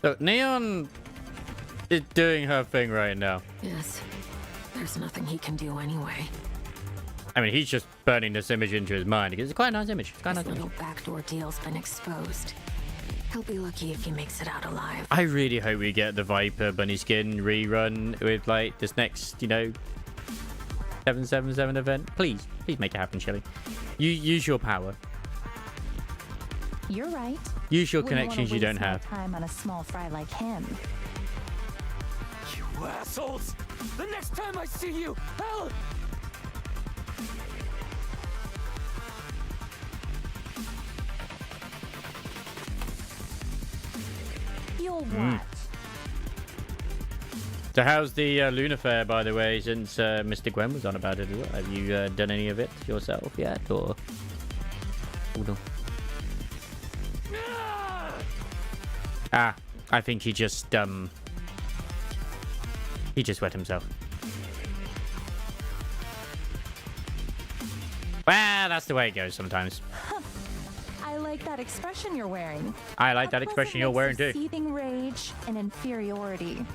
Look, Neon is doing her thing right now. Yes. There's nothing he can do anyway. I mean, he's just burning this image into his mind because it's quite a nice image. It's quite a His nice little image. backdoor deal's been exposed. He'll be lucky if he makes it out alive. I really hope we get the Viper Bunny Skin rerun with, like, this next, 777 event. Please make it happen, Shelly. You use your power. You're right. Use your Wouldn't wanna connections you don't waste my have. time on a small fry like him. You assholes! The next time I see you, I'll... You'll what? So how's the Luna Fair, by the way, since Mr. Gwen was on about it as well? Have you done any of it yourself yet, or...? Hold on. I think he just wet himself. Well, that's the way it goes sometimes. I like that expression you're wearing. I like that A expression pleasant you're mix wearing of too. Seething rage and inferiority.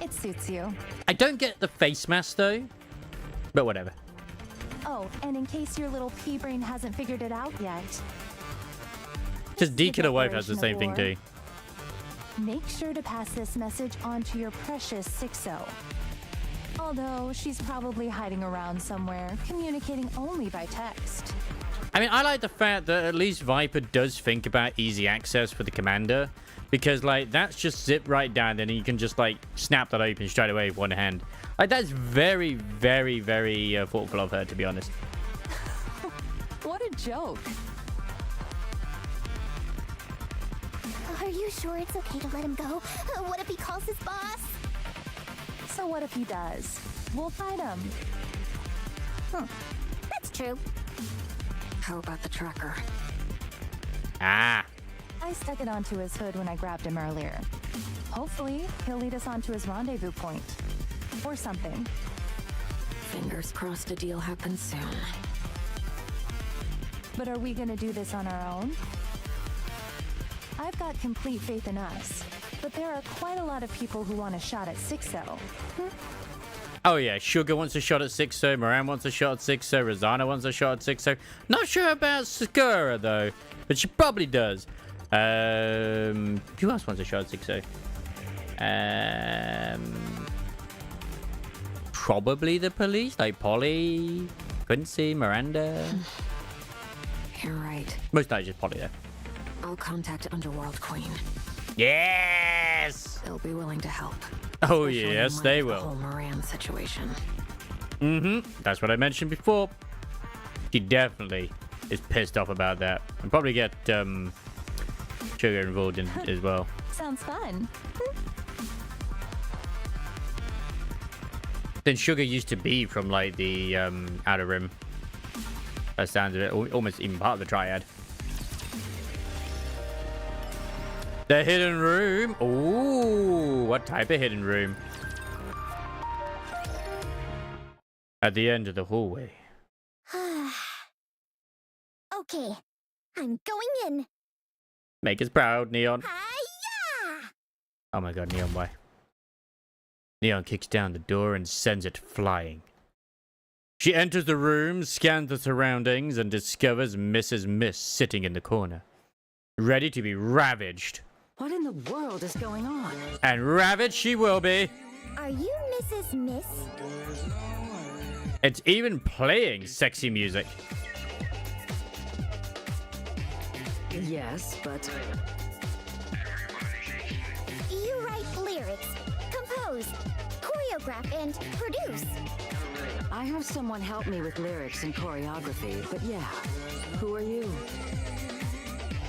It suits you. I don't get the face mask though, but whatever. Oh, and in case your little pea brain hasn't figured it out yet, Just the Deacon Wife has the declaration same of thing war. too. Make sure to pass this message on to your precious 6-0. Although she's probably hiding around somewhere, communicating only by text. I mean, I like the fact that at least Viper does think about easy access for the commander. Because, like, that's just zip right down, and you can just, like, snap that open straight away with one hand. Like, that's very, very, very thoughtful of her, to be honest. What a joke. Are you sure it's okay to let him go? What if he calls his boss? So what if he does? We'll fight him. That's true. How about the tracker? Ah. I stuck it onto his hood when I grabbed him earlier. Hopefully, he'll lead us on to his rendezvous point. Or something. Fingers crossed a deal happens soon. But are we gonna do this on our own? I've got complete faith in us. But there are quite a lot of people who want a shot at 6-0. Oh, yeah. Sugar wants a shot at 6-0. Moran wants a shot at 6-0. Rosanna wants a shot at 6-0. Not sure about Sakura, though. But she probably does. Who else wants a shot at 6-0? Probably the police. Like Polly, Quincy, Miranda. You're right. Most likely just Polly, though. I'll contact Underworld Queen. Yes! They'll be willing to help. Oh, Especially yes, in light they of the will. whole Moran situation. That's what I mentioned before. She definitely is pissed off about that. And probably get Sugar involved in as well. Sounds fun. Then Sugar used to be from like the Outer Rim. That sounds of it, almost even part of the Triad. The hidden room. Ooh, what type of hidden room? At the end of the hallway. Okay, I'm going in. Make us proud, Neon. Hi-ya! Oh my god, Neon, why? Neon kicks down the door and sends it flying. She enters the room, scans the surroundings, and discovers Mrs. Miss sitting in the corner, ready to be ravaged. What in the world is going on? And ravaged she will be. Are you Mrs. Miss? It's even playing sexy music. Yes, but You write lyrics, compose, choreograph, and produce. I have someone help me with lyrics and choreography, but yeah. Who are you?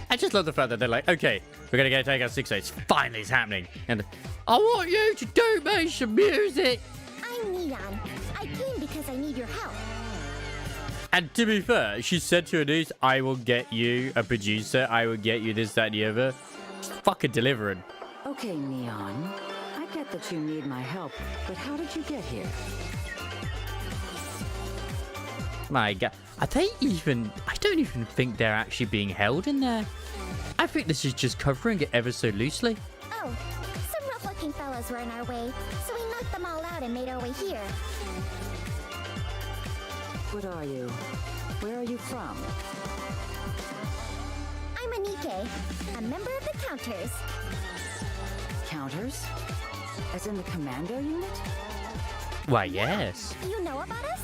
I just love the fact that they're like, okay, we're gonna go take our 6-8. Finally, it's happening. And I want you to do me some music. I'm Neon. I came because I need your help. And to be fair, she said to her niece, I will get you a producer. I will get you this, that, and the other. She's fucking delivering. Okay, Neon. I get that you need my help, but how did you get here? My god. I don't even think they're actually being held in there. I think this is just covering it ever so loosely. Oh, some rough-looking fellows were in our way, so we knocked them all out and made our way here. What are you? Where are you from? I'm Anike, a member of the Counters. Counters? As in the commando unit? Why, yes. You know about us?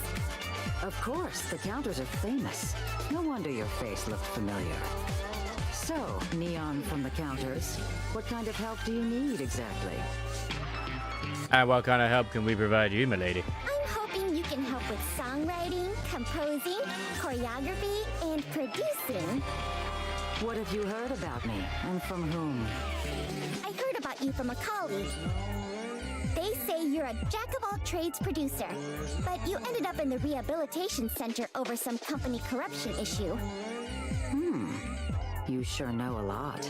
Of course, the Counters are famous. No wonder your face looked familiar. So, Neon from the Counters, what kind of help do you need exactly? And what kind of help can we provide you, my lady? I'm hoping you can help with songwriting, composing, choreography, and producing. What have you heard about me, and from whom? I heard about you from a colleague. They say you're a jack-of-all-trades producer, but you ended up in the rehabilitation center over some company corruption issue. You sure know a lot.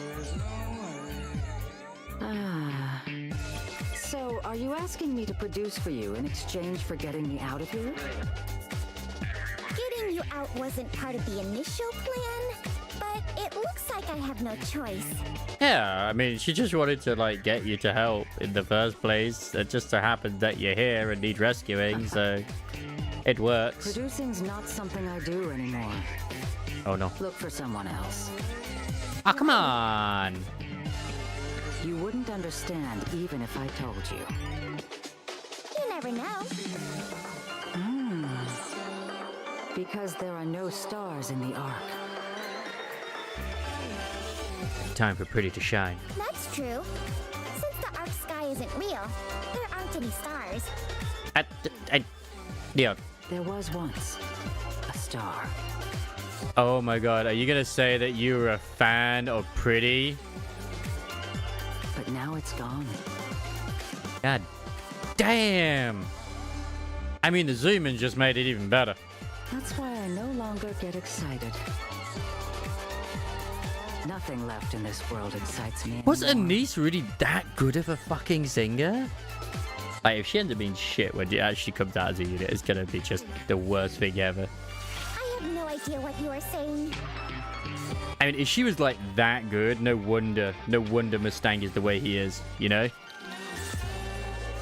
So, are you asking me to produce for you in exchange for getting me out of here? Getting you out wasn't part of the initial plan, but it looks like I have no choice. Yeah, I mean, she just wanted to, like, get you to help in the first place. It just so happens that you're here and need rescuing, so it works. Producing's not something I do anymore. Oh, no. Look for someone else. Oh, come on. You wouldn't understand even if I told you. You never know. Because there are no stars in the arc. Time for Pretty to shine. That's true. Since the arc sky isn't real, there aren't any stars. Yeah. There was once a star. Oh my god, are you gonna say that you were a fan of Pretty? But now it's gone. God damn! I mean, the zoom in just made it even better. That's why I no longer get excited. Nothing left in this world excites me Was anymore. Anise really that good of a fucking singer? Like, if she ends up being shit when it actually comes out as a unit, it's gonna be just the worst thing ever. I have no idea what you are saying. I mean, if she was like that good, no wonder Mustang is the way he is, you know?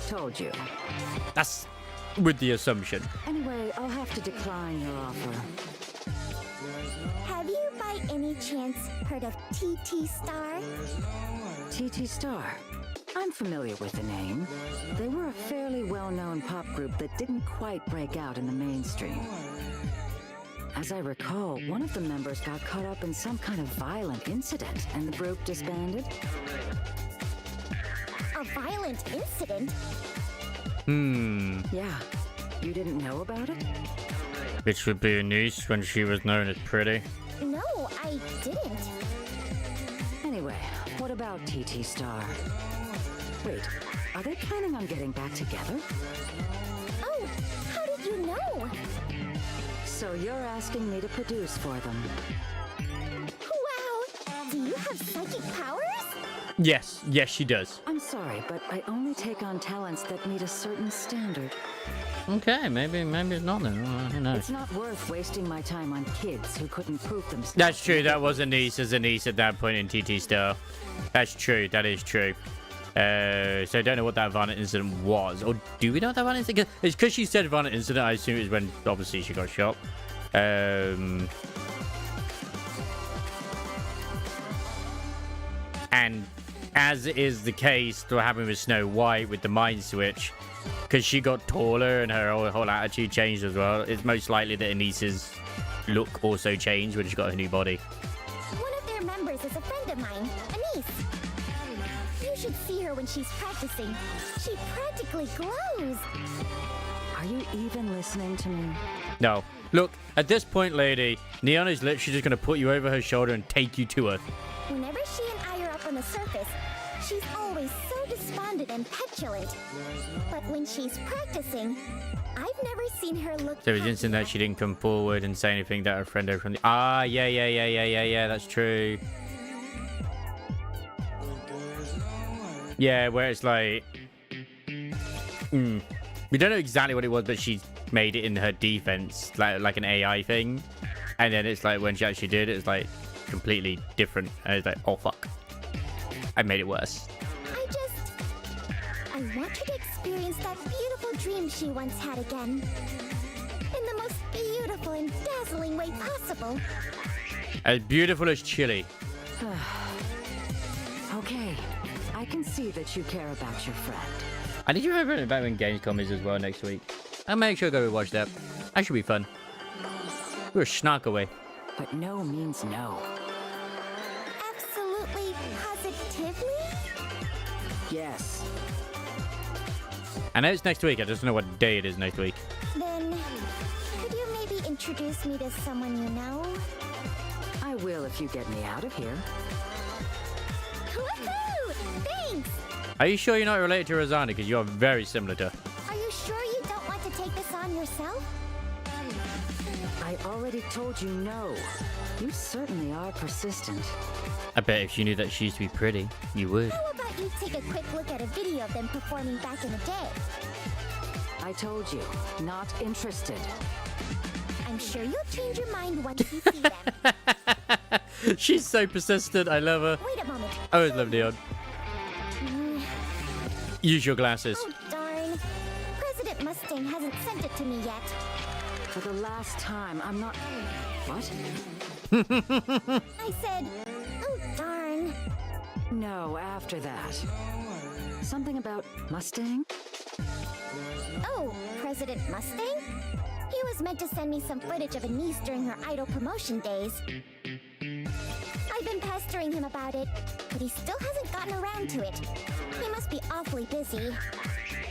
Told you. That's with the assumption. Anyway, I'll have to decline your offer. Have you by any chance heard of TT Star? TT Star. I'm familiar with the name. They were a fairly well-known pop group that didn't quite break out in the mainstream. As I recall, one of the members got caught up in some kind of violent incident and the group disbanded. A violent incident? Yeah. You didn't know about it? Which would be Anise when she was known as Pretty. No, I didn't. Anyway, what about TT Star? Wait, are they planning on getting back together? Oh, how did you know? So you're asking me to produce for them? Wow! Do you have psychic powers? Yes, she does. I'm sorry, but I only take on talents that meet a certain standard. Okay, maybe it's not then. Who knows? It's not worth wasting my time on kids who couldn't prove themselves. That's true. That was Anise as Anise at that point in TT Star. That's true. That is true. So I don't know what that violent incident was. Or do we know what that violent incident? It's because she said violent incident. I assume it was when obviously she got shot. And as is the case what happened with Snow White with the mind switch, because she got taller and her whole attitude changed as well, it's most likely that Anise's look also changed when she got her new body. One of their members is a friend of mine, Anise. You should see her when she's practicing. She practically glows. Are you even listening to me? No. Look, at this point, lady, Neon is literally just going to put you over her shoulder and take you to her. Whenever she and I are up on the surface, she's always so despondent and petulant. But when she's practicing, I've never seen her look So it's happy. instant that she didn't come forward and say anything that her friend over from the... Ah, yeah, that's true. Yeah, where it's like... We don't know exactly what it was, but she made it in her defense, like an AI thing. And then it's like when she actually did it, it's like completely different. And it's like, oh fuck, I made it worse. I want her to experience that beautiful dream she once had again. In the most beautiful and dazzling way possible. As beautiful as chili. Okay, I can see that you care about your friend. I need to remember about when Gamescom is as well next week. I'll make sure I go watch that. That should be fun. We're a schnock away. But no means no. Absolutely, positively? Yes. I know it's next week. I just don't know what day it is next week. Then, could you maybe introduce me to someone you know? I will if you get me out of here. Woohoo! Thanks! Are you sure you're not related to Rosanna? Because you are very similar to her. Are you sure you don't want to take this on yourself? I already told you no. You certainly are persistent. I bet if you knew that she used to be pretty, you would. How about you take a quick look at a video of them performing back in the day? I told you, not interested. I'm sure you'll change your mind once you see them. She's so persistent. I love her. Wait a moment. I always love Neon. Use your glasses. Oh, darn. President Mustang hasn't sent it to me yet. For the last time, I'm not... What? I said, oh, darn. No, after that. Something about Mustang? Oh, President Mustang? He was meant to send me some footage of Anise during her idol promotion days. I've been pestering him about it, but he still hasn't gotten around to it. He must be awfully busy.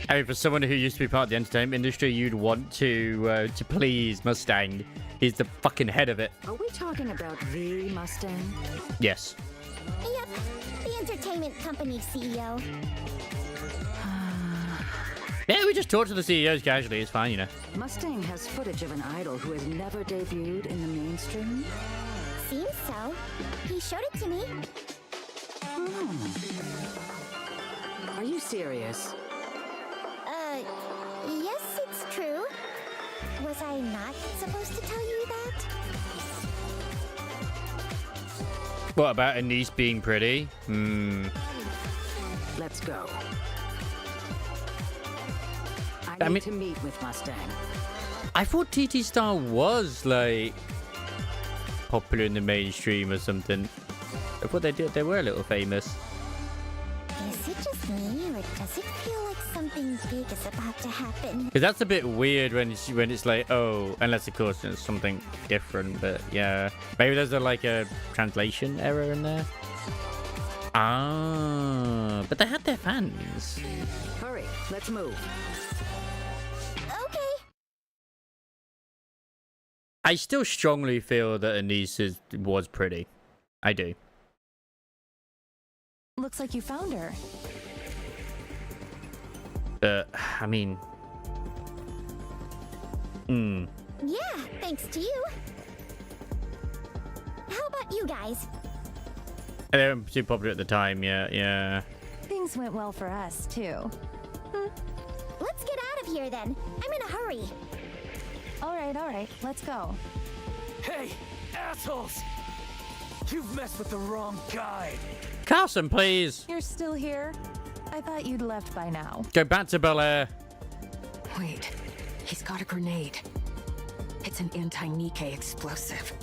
I mean, for someone who used to be part of the entertainment industry, you'd want to please Mustang. He's the fucking head of it. Are we talking about the Mustang? Yes. Yep, the entertainment company CEO. Yeah, we just talked to the CEOs casually. It's fine, you know. Mustang has footage of an idol who has never debuted in the mainstream? Seems so. He showed it to me. Are you serious? Yes, it's true. Was I not supposed to tell you that? What about Anise being pretty? Let's go. I I need mean- to meet with Mustang. I thought TT Star was, like, popular in the mainstream or something. I thought they were a little famous. Is it just me, or does it feel like something big is about to happen? Because that's a bit weird when it's like, oh, unless, of course, it's something different. But, yeah. Maybe there's, like, a translation error in there. Ah, but they had their fans. Hurry, let's move. Okay. I still strongly feel that Anise was pretty. I do. Looks like you found her. I mean... Yeah, thanks to you. How about you guys? They were too popular at the time, yeah. Things went well for us, too. Let's get out of here then. I'm in a hurry. All right, let's go. Hey, assholes! You've messed with the wrong guy. Carson, please! You're still here? I thought you'd left by now. Go back to Bel Air. Wait, he's got a grenade. It's an anti-Nikkei explosive.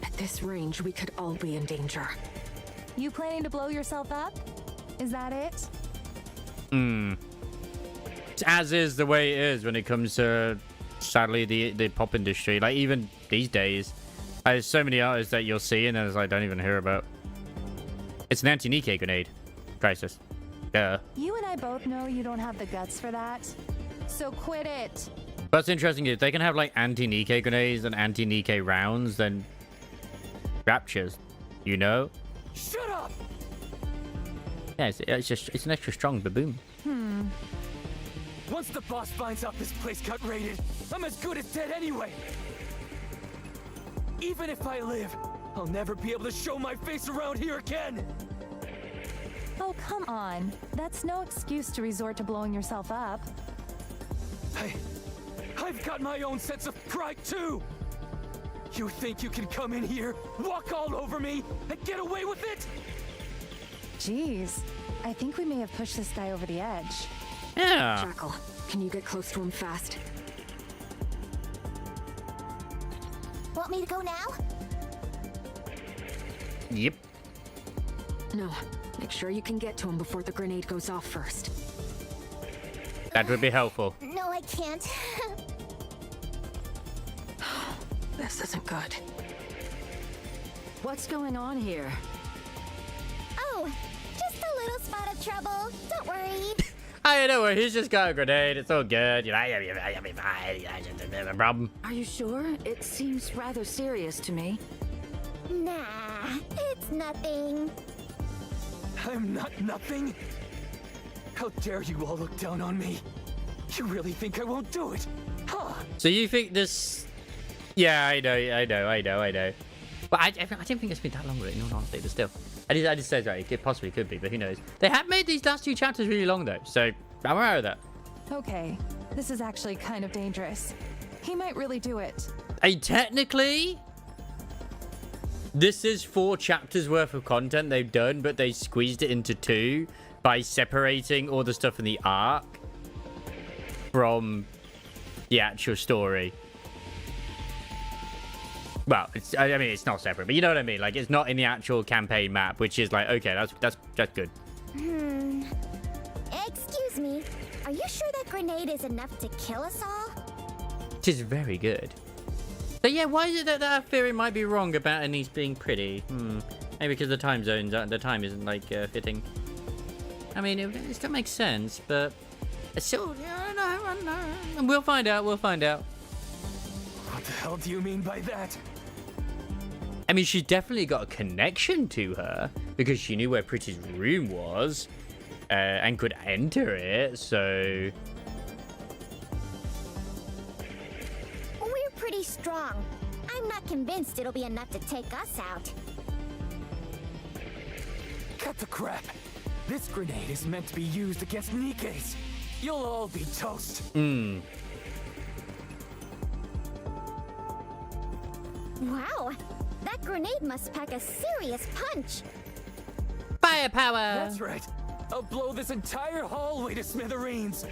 At this range, we could all be in danger. You planning to blow yourself up? Is that it? It's as is the way it is when it comes to, sadly, the pop industry. Like, even these days, there's so many artists that you'll see and I don't even hear about. It's an anti-Nikkei grenade. Crisis. Yeah. You and I both know you don't have the guts for that. So quit it. What's interesting is if they can have, like, anti-Nikkei grenades and anti-Nikkei rounds, then Raptures, you know? Shut up! Yeah, it's an extra strong baboon. Once the boss finds out this place got raided, I'm as good as dead anyway. Even if I live, I'll never be able to show my face around here again. Oh, come on. That's no excuse to resort to blowing yourself up. I've got my own sense of pride too. You think you can come in here, walk all over me, and get away with it? Jeez, I think we may have pushed this guy over the edge. Yeah. Jackal, can you get close to him fast? Want me to go now? Yep. No, make sure you can get to him before the grenade goes off first. That would be helpful. No, I can't. This isn't good. What's going on here? Oh, just a little spot of trouble. Don't worry. I don't worry, he's just got a grenade. It's all good. You know, I'll be fine. I just have a problem. Are you sure? It seems rather serious to me. Nah, it's nothing. I'm not nothing. How dare you all look down on me? You really think I won't do it? Huh? So you think this... Yeah, I know. But I didn't think it's been that long with it, in all honesty, but still. I just said that it possibly could be, but who knows. They have made these last two chapters really long, though, so I'm aware of that. Okay, this is actually kind of dangerous. He might really do it. Technically, this is 4 chapters worth of content they've done, but they squeezed it into 2 by separating all the stuff in the arc from the actual story. Well, I mean, it's not separate, but you know what I mean. Like, it's not in the actual campaign map, which is like, okay, that's good. Excuse me. Are you sure that grenade is enough to kill us all? Which is very good. So yeah, why is it that that theory might be wrong about Anise being pretty? Maybe because the time zones, the time isn't like fitting. I mean, it still makes sense, but it's still, I don't know. We'll find out. We'll find out. What the hell do you mean by that? I mean, she definitely got a connection to her because she knew where Pretty's room was and could enter it. So We're pretty strong. I'm not convinced it'll be enough to take us out. Cut the crap. This grenade is meant to be used against Nikke's. You'll all be toast. Wow, that grenade must pack a serious punch. firepower. That's right. I'll blow this entire hallway to smithereens.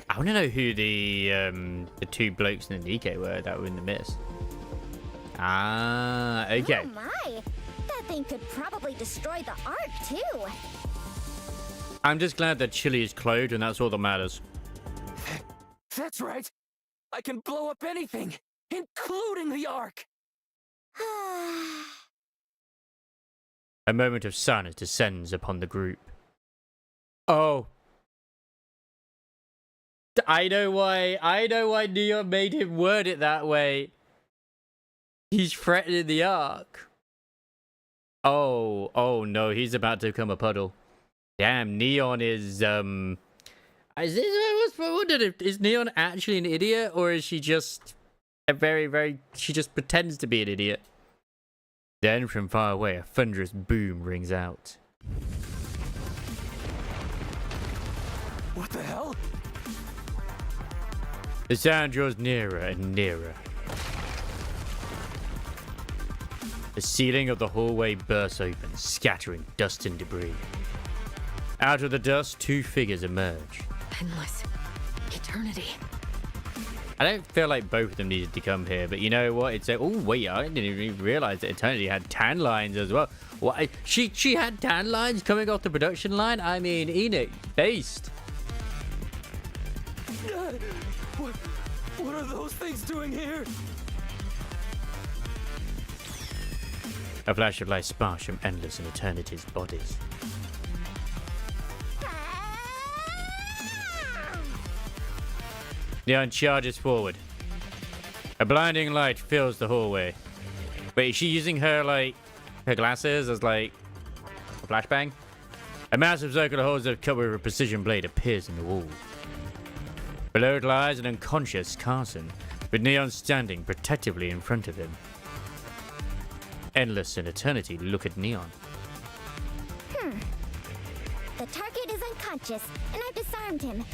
I want to know who the two blokes in the Nikke were that were in the mist. Ah, okay. Oh my, that thing could probably destroy the Ark too. I'm just glad that Chili is clothed, and that's all that matters. That's right. I can blow up anything, including the Ark. A moment of silence descends upon the group. Oh. I know why Neon made him word it that way. He's threatening the Ark. Oh no, he's about to become a puddle. Damn, Neon is, I wondered is Neon actually an idiot, or is she just she just pretends to be an idiot? Then from far away, a thunderous boom rings out. What the hell? The sound draws nearer and nearer. The ceiling of the hallway bursts open, scattering dust and debris. Out of the dust, two figures emerge. Endless. Eternity. I don't feel like both of them needed to come here, but you know what? It's like, oh wait, I didn't even realize that Eternity had tan lines as well. What? She had tan lines coming off the production line? I mean, Enoch, based. What are those things doing here? A flash of light sparks from Endless and Eternity's bodies. Neon charges forward. A blinding light fills the hallway. Wait, is she using her, like, her glasses as, like, a flashbang? A massive circle holds a cup with a precision blade appears in the wall. Below it lies an unconscious Carson, with Neon standing protectively in front of him. Endless and Eternity look at Neon. The target is unconscious, and I've disarmed him.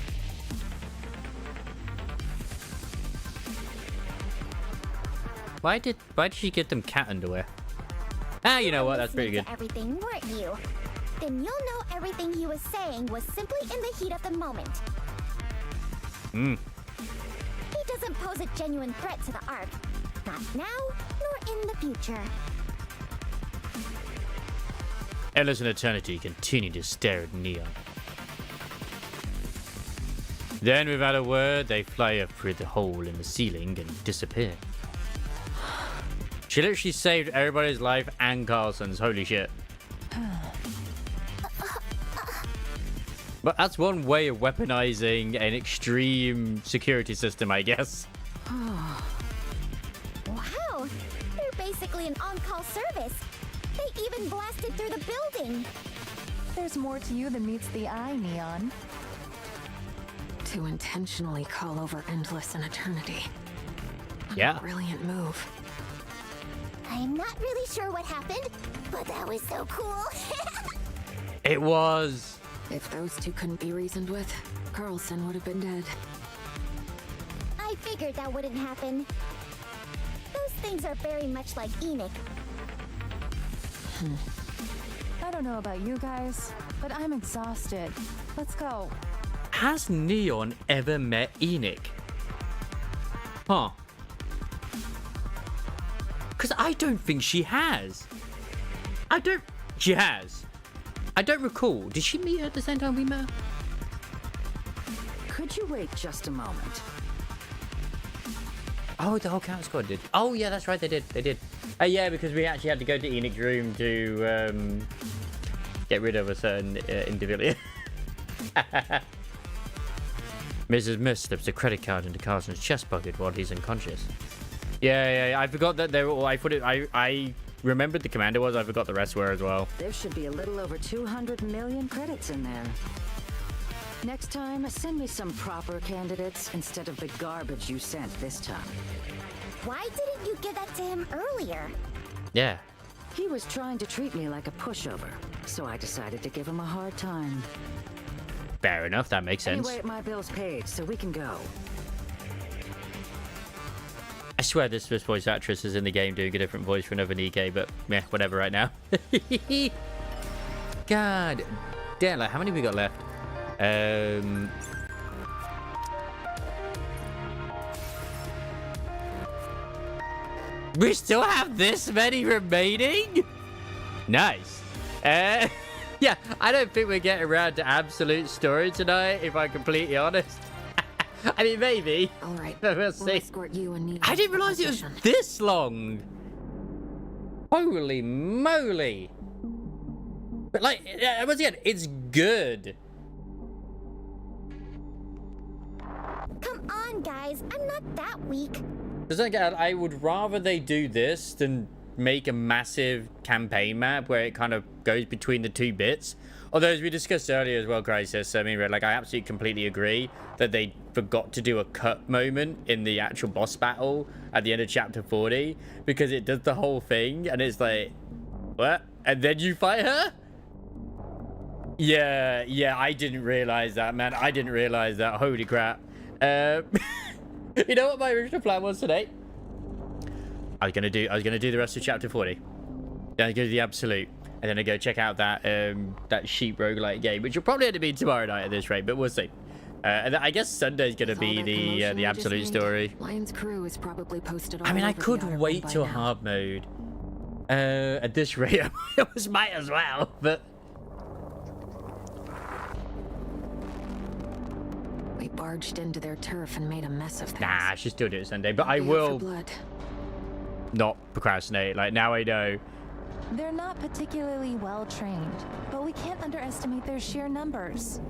Why did she get them cat underwear? Ah, you know what? That's pretty good. Everything, weren't you? Then you'll know everything he was saying was simply in the heat of the moment. He doesn't pose a genuine threat to the Ark. Not now, nor in the future. Endless and Eternity continue to stare at Neon. Then, without a word, they fly up through the hole in the ceiling and disappear. She literally saved everybody's life and Carlson's. Holy shit. But that's one way of weaponizing an extreme security system, I guess. Wow, they're basically an on-call service. They even blasted through the building. There's more to you than meets the eye, Neon. To intentionally call over Endless and Eternity. Yeah. A brilliant move. I'm not really sure what happened, but that was so cool. It was. If those two couldn't be reasoned with, Carlson would have been dead. I figured that wouldn't happen. Those things are very much like Enoch. I don't know about you guys, but I'm exhausted. Let's go. Has Neon ever met Enoch? Huh. Because I don't think she has. She has. I don't recall. Did she meet her at the same time we met her? Could you wait just a moment? Oh, the whole count squad did. Oh, yeah, that's right. They did. They did. Yeah, because we actually had to go to Enix's room to get rid of a certain individual. Mrs. Miss slips a credit card into Carson's chest pocket while he's unconscious. Yeah. I forgot that they were all... I remembered the commander was. I forgot the rest were as well. There should be a little over 200 million credits in there. Next time, send me some proper candidates instead of the garbage you sent this time. Why didn't you give that to him earlier? Yeah. He was trying to treat me like a pushover, so I decided to give him a hard time. Fair enough. That makes sense. Anyway, my bill's paid, so we can go. I swear this voice actress is in the game doing a different voice for another Nikkei, but meh, whatever right now. God damn, like, how many we got left? We still have this many remaining? Nice. Yeah, I don't think we're getting around to absolute story tonight, if I'm completely honest. I mean, maybe. All right. We'll see. We'll escort you and Nina I didn't to the realize it was position. this long. Holy moly. But like, once again, it's good. Come on, guys. I'm not that weak. Because again, I would rather they do this than make a massive campaign map where it kind of goes between the two bits. Although, as we discussed earlier as well, Crisis, I mean, like, I absolutely completely agree that they forgot to do a cut moment in the actual boss battle at the end of chapter 40, because it does the whole thing, and it's like, what? And then you fight her? Yeah, I didn't realize that, man. I didn't realize that. Holy crap. You know what my original plan was today? I was gonna do the rest of chapter 40. Then I go to the absolute, and then I go check out that that sheep roguelike game, which will probably end up being tomorrow night at this rate, but we'll see. And I guess Sunday's gonna be the absolute story. Lion's crew is probably posted all I mean, I over the could outer wait rim by till now. hard mode. At this rate, I almost might as well, but We barged into their turf and made a mess of things. nah, I should still do it Sunday. But I Be out for will blood. not procrastinate. Like, now I know. They're not particularly well trained, but we can't underestimate their sheer numbers.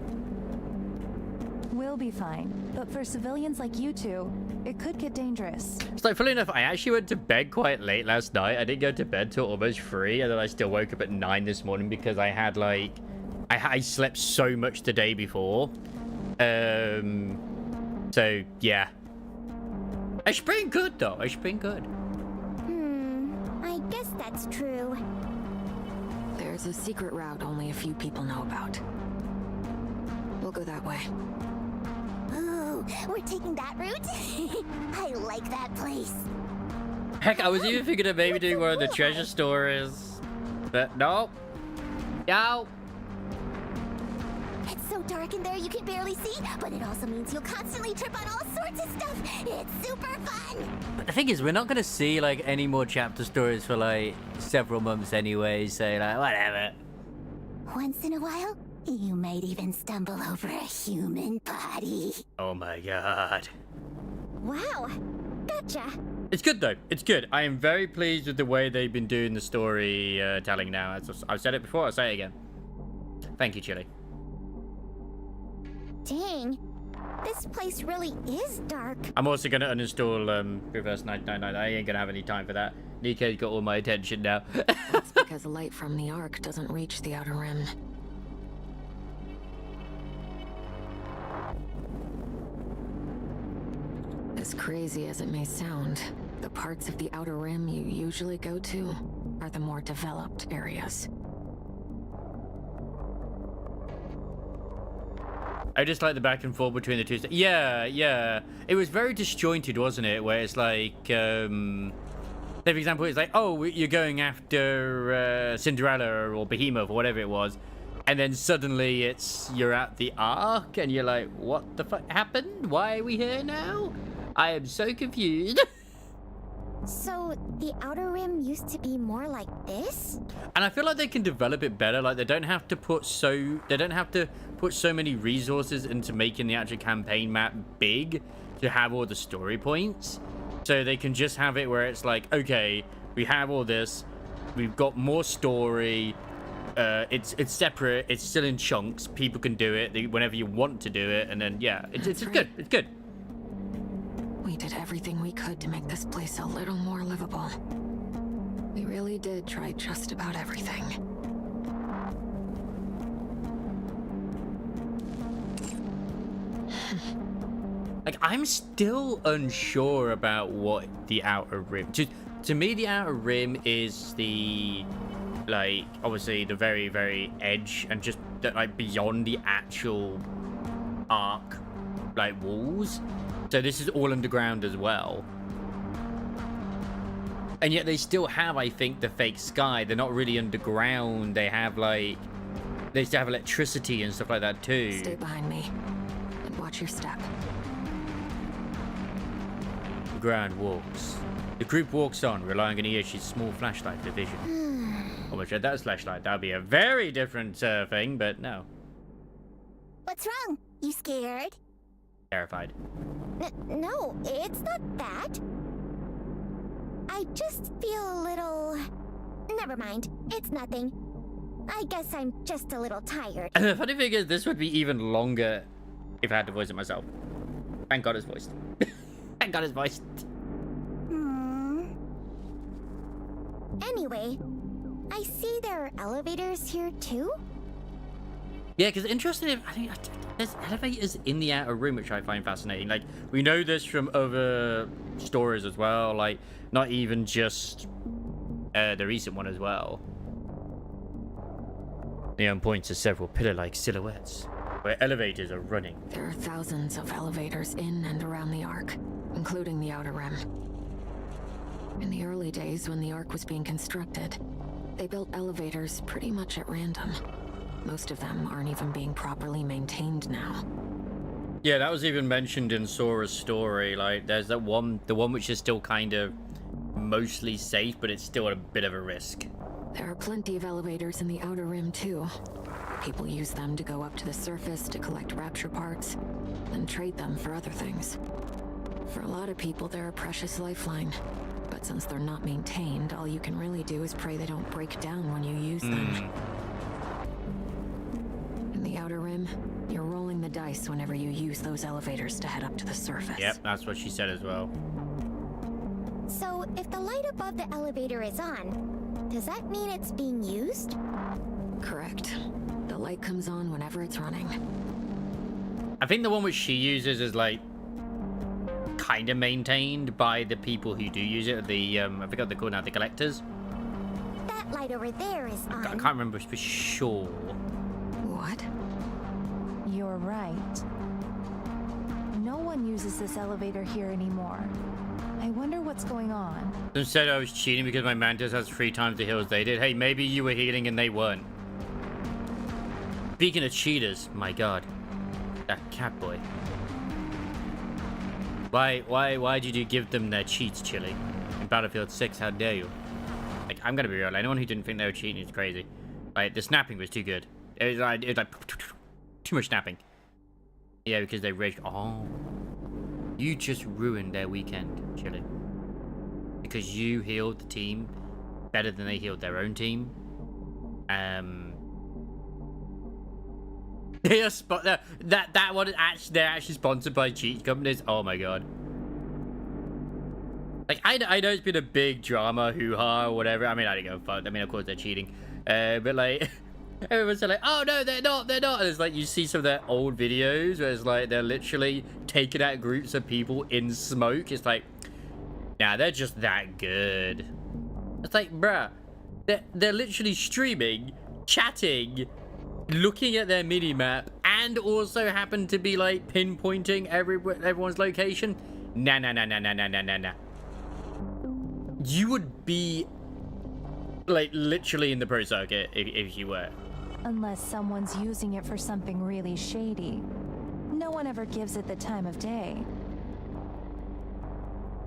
We'll be fine, but for civilians like you two, it could get dangerous. It's like, funny enough, I actually went to bed quite late last night. I didn't go to bed till almost 3, and then I still woke up at 9 this morning because I had, like, I slept so much the day before. So, yeah. It's been good, though. It's been good. I guess that's true. There's a secret route only a few people know about. We'll go that way. Ooh, we're taking that route? I like that place. Heck, I was even thinking of maybe doing one of the treasure stories. But, no. No. It's so dark in there you can barely see, but it also means you'll constantly trip on all sorts of stuff. It's super fun. But the thing is, we're not going to see, like, any more chapter stories for, like, several months anyway, so, like, whatever. Once in a while, you might even stumble over a human body. Oh my god. Wow, gotcha. It's good, though. It's good. I am very pleased with the way they've been doing the story telling now. As I've said it before, I'll say it again. Thank you, Chili. Dang, this place really is dark. I'm also going to uninstall Reverse 999. I ain't going to have any time for that. Nico's got all my attention now. That's because light from the Ark doesn't reach the outer rim. As crazy as it may sound, the parts of the outer rim you usually go to are the more developed areas. I just like the back and forth between the two. Yeah. It was very disjointed, wasn't it? Where it's like, say for example, it's like, oh, you're going after Cinderella or Behemoth or whatever it was, and then suddenly you're at the Ark, and you're like, what the fuck happened? Why are we here now? I am so confused. So, the outer rim used to be more like this? And I feel like they can develop it better. Like, they don't have to put so many resources into making the actual campaign map big to have all the story points. So they can just have it where it's like, okay, we have all this, we've got more story, it's separate, it's still in chunks, people can do it whenever you want to do it, and then yeah, it's good, it's good. We did everything we could to make this place a little more livable. We really did try just about everything. Like, I'm still unsure about what the Outer Rim... To me, the Outer Rim is the, like, obviously the very, very edge and just, like, beyond the actual arc, like, walls. So this is all underground as well. And yet they still have, I think, the fake sky. They're not really underground. They have, like... They still have electricity and stuff like that, too. Stay behind me and watch your step. Ground walks. The group walks on, relying on Iyoshi's small flashlight for vision. I wish I had that flashlight. That would be a very different thing, but no. What's wrong? You scared? Terrified. No, it's not that. I just feel a little... Never mind. It's nothing. I guess I'm just a little tired. And the funny thing is, this would be even longer if I had to voice it myself. Thank God it's voiced. Thank God it's voiced. Anyway, I see there are elevators here too? Yeah, because interesting, I think there's elevators in the Outer Rim, which I find fascinating. Like, we know this from other stories as well, like, not even just the recent one as well. Leon points to several pillar-like silhouettes, where elevators are running. There are thousands of elevators in and around the Ark, including the Outer Rim. In the early days when the Ark was being constructed, they built elevators pretty much at random. Most of them aren't even being properly maintained now. Yeah, that was even mentioned in Sora's story. Like, there's that one, the one which is still kind of mostly safe, but it's still a bit of a risk. There are plenty of elevators in the Outer Rim, too. People use them to go up to the surface to collect rapture parts, then trade them for other things. For a lot of people, they're a precious lifeline. But since they're not maintained, all you can really do is pray they don't break down when you use them. In the Outer Rim, you're rolling the dice whenever you use those elevators to head up to the surface. Yep, that's what she said as well. So, if the light above the elevator is on, does that mean it's being used? Correct. The light comes on whenever it's running. I think the one which she uses is, like, kind of maintained by the people who do use it. The, I forgot what they're called now, the collectors. That light over there is on. I can't remember for sure. What? You're right. No one uses this elevator here anymore. I wonder what's going on. Some said I was cheating because my mantis has 3 times the heals they did. Hey, maybe you were healing and they weren't. Speaking of cheaters, my god. That cat boy. Why did you give them their cheats, Chili? In Battlefield 6, how dare you? Like, I'm gonna be real, anyone who didn't think they were cheating is crazy. Like, the snapping was too good. It was like too much snapping. Yeah, because they raged. Oh. You just ruined their weekend, Chili. Because you healed the team better than they healed their own team. They are that one is actually, they're actually sponsored by cheat companies. Oh my god. Like, I know it's been a big drama, hoo-ha, or whatever. I mean, I don't go fuck. I mean, of course they're cheating. But like, everyone's like, oh no, they're not. And it's like, you see some of their old videos where it's like, they're literally taking out groups of people in smoke. It's like, nah, they're just that good. It's like, bruh, they're literally streaming, chatting, looking at their mini-map, and also happen to be like pinpointing everyone's location. Nah. You would be like literally in the pro circuit if you were. Unless someone's using it for something really shady. No one ever gives it the time of day.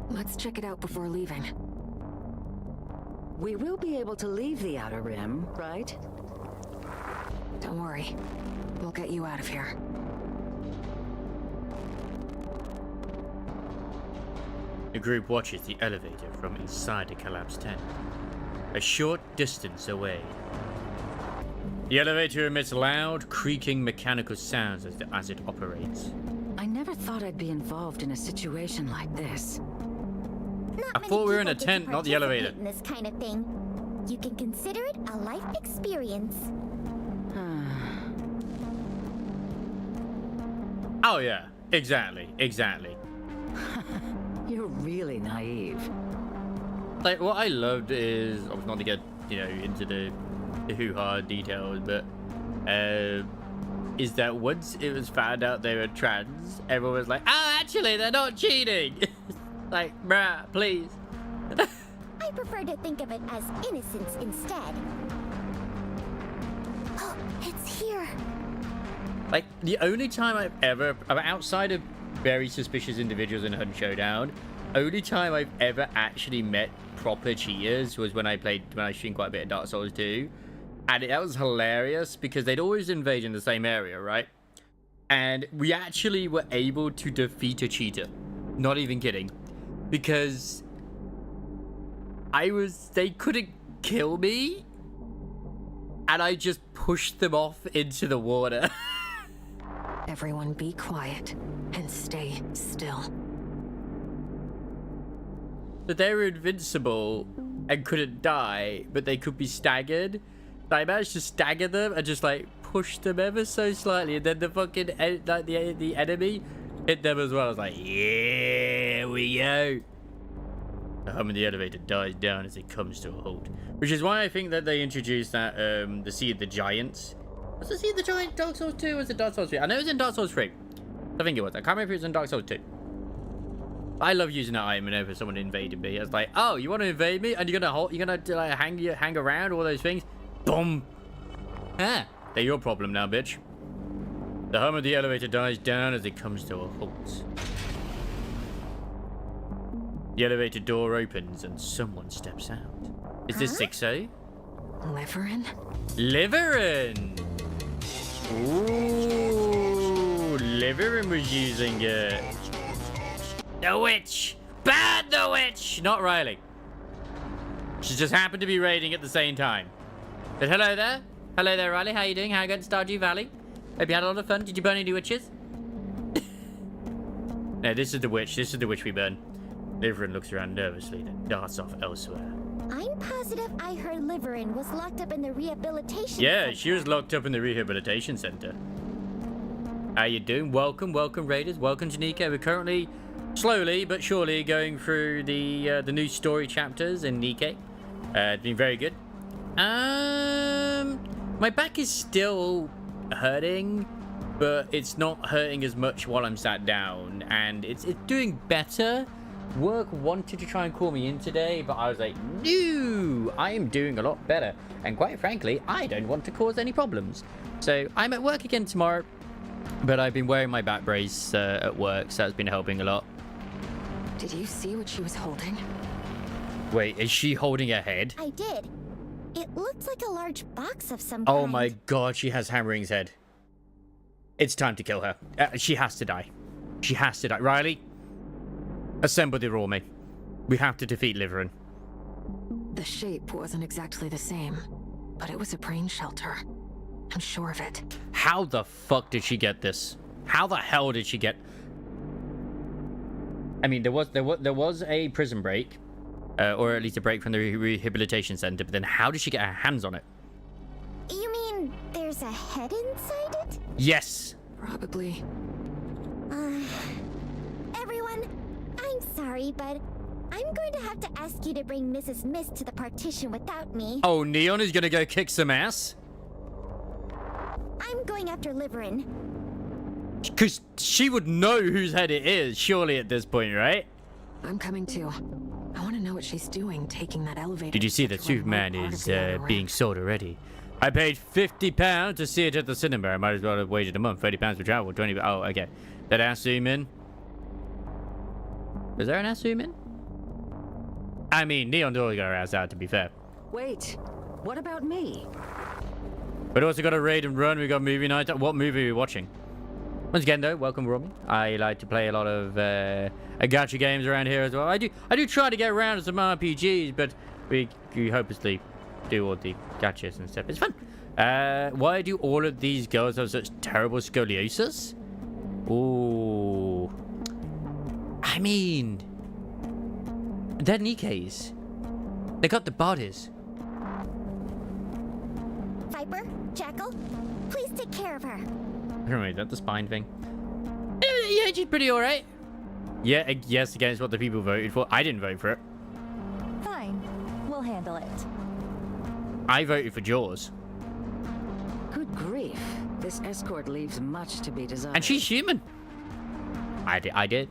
Let's check it out before leaving. We will be able to leave the Outer Rim, right? Don't worry. We'll get you out of here. The group watches the elevator from inside the collapsed tent, a short distance away. The elevator emits loud, creaking mechanical sounds as it operates. I never thought I'd be involved in a situation like this. I thought we were in a tent, not the elevator. In this kind of thing, you can consider it a life experience. Oh yeah, exactly. You're really naive. Like, what I loved is, I was not to get, into the hoo-ha details, but is that once it was found out they were trans, everyone was like, oh, actually, they're not cheating. Like, bruh, please. I prefer to think of it as innocence instead. Oh, it's here. Like, the only time I've ever, outside of very suspicious individuals in Hunt Showdown, only time I've ever actually met proper cheaters was when I streamed quite a bit of Dark Souls 2. And that was hilarious because they'd always invade in the same area, right? And we actually were able to defeat a cheater. Not even kidding. Because they couldn't kill me. And I just pushed them off into the water. Everyone be quiet and stay still. But they were invincible and couldn't die, but they could be staggered. I managed to stagger them and just like push them ever so slightly, and then the fucking the enemy hit them as well. I was like, yeah, we go. The hum of the elevator dies down as it comes to a halt, which is why I think that they introduced that the Sea of the Giants. Was the Sea of the Giant Dark Souls 2 or was it Dark Souls 3? I know it was in Dark Souls 3. I think it was. I can't remember if it was in Dark Souls 2. I love using that item whenever someone invaded me. I was like, oh, you want to invade me? And you're gonna like, hang around, all those things? Boom. Ah, they're your problem now, bitch. The hum of the elevator dies down as it comes to a halt. The elevator door opens and someone steps out. Is this 6A? Liverin? Liverin! Ooh, Liverin was using it. The witch! Ban the witch! Not Riley. She just happened to be raiding at the same time. But hello there. Hello there, Riley. How you doing? How you going to Stardew Valley? Hope you had a lot of fun. Did you burn any witches? No, this is the witch. This is the witch we burn. Liverin looks around nervously, then darts off elsewhere. I'm positive I heard Liverin was locked up in the rehabilitation Yeah, center. she was locked up in the rehabilitation center. How you doing? Welcome, raiders. Welcome to Nico. We're currently slowly but surely going through the new story chapters in Nikke. It's been very good. My back is still hurting, but it's not hurting as much while I'm sat down, and it's doing better. Work wanted to try and call me in today, but I was like, no, I am doing a lot better, and quite frankly, I don't want to cause any problems. So I'm at work again tomorrow, but I've been wearing my back brace at work, so that's been helping a lot. Did you see what she was holding? Wait, is she holding her head? I did. It looked like a large box of some Oh kind. my god, she has Hammering's head. It's time to kill her. She has to die. She has to die. Riley, assemble the army. We have to defeat Liverin. The shape wasn't exactly the same, but it was a brain shelter. I'm sure of it. How the fuck did she get this? How the hell did she get... I mean, there was a prison break, or at least a break from the rehabilitation center, but then how did she get her hands on it? You mean there's a head inside it? Yes. Probably. Everyone, I'm sorry, but I'm going to have to ask you to bring Mrs. Mist to the partition without me. Oh, Neon is gonna go kick some ass? I'm going after Liverin. Because she would know whose head it is, surely, at this point, right? I'm coming too. I want to know what she's doing taking that elevator. Did you see that Superman is being sold already? I paid £50 to see it at the cinema. I might as well have waited a month. £30 for travel, 20. Oh, okay. That ass zoom in. Is there an ass zoom in? I mean, Neon always got her ass out, to be fair. Wait, what about me? But also got a raid and run. We got movie night. What movie are we watching? Once again, though, welcome, Romy. I like to play a lot of gacha games around here as well. I do try to get around to some RPGs, but we hopelessly do all the gachas and stuff. It's fun. Why do all of these girls have such terrible scoliosis? Ooh. I mean, they're Nikke's. They got the bodies. Viper, Jackal, please take care of her. Is that the spine thing? Yeah, she's pretty alright. Yeah, yes, against what the people voted for. I didn't vote for it. Fine. We'll handle it. I voted for Jaws. Good grief. This escort leaves much to be desired. And she's human. I did.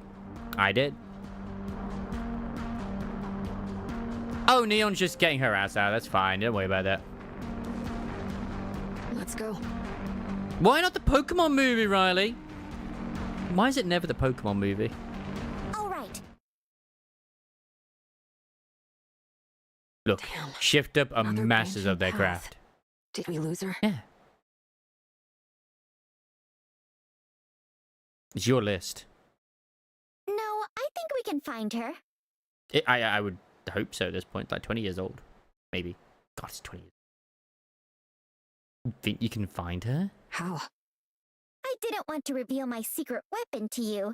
Oh, Neon's just getting her ass out. That's fine. Don't worry about that. Let's go. Why not the Pokemon movie, Riley? Why is it never the Pokemon movie? All right. Look, Damn. Shift Up are Another masters of their branching path. craft. Did we lose her? Yeah. It's your list. No, I think we can find her. I would hope so at this point. Like 20 years old. Maybe. God, it's 20 years. You think you can find her? How? I didn't want to reveal my secret weapon to you,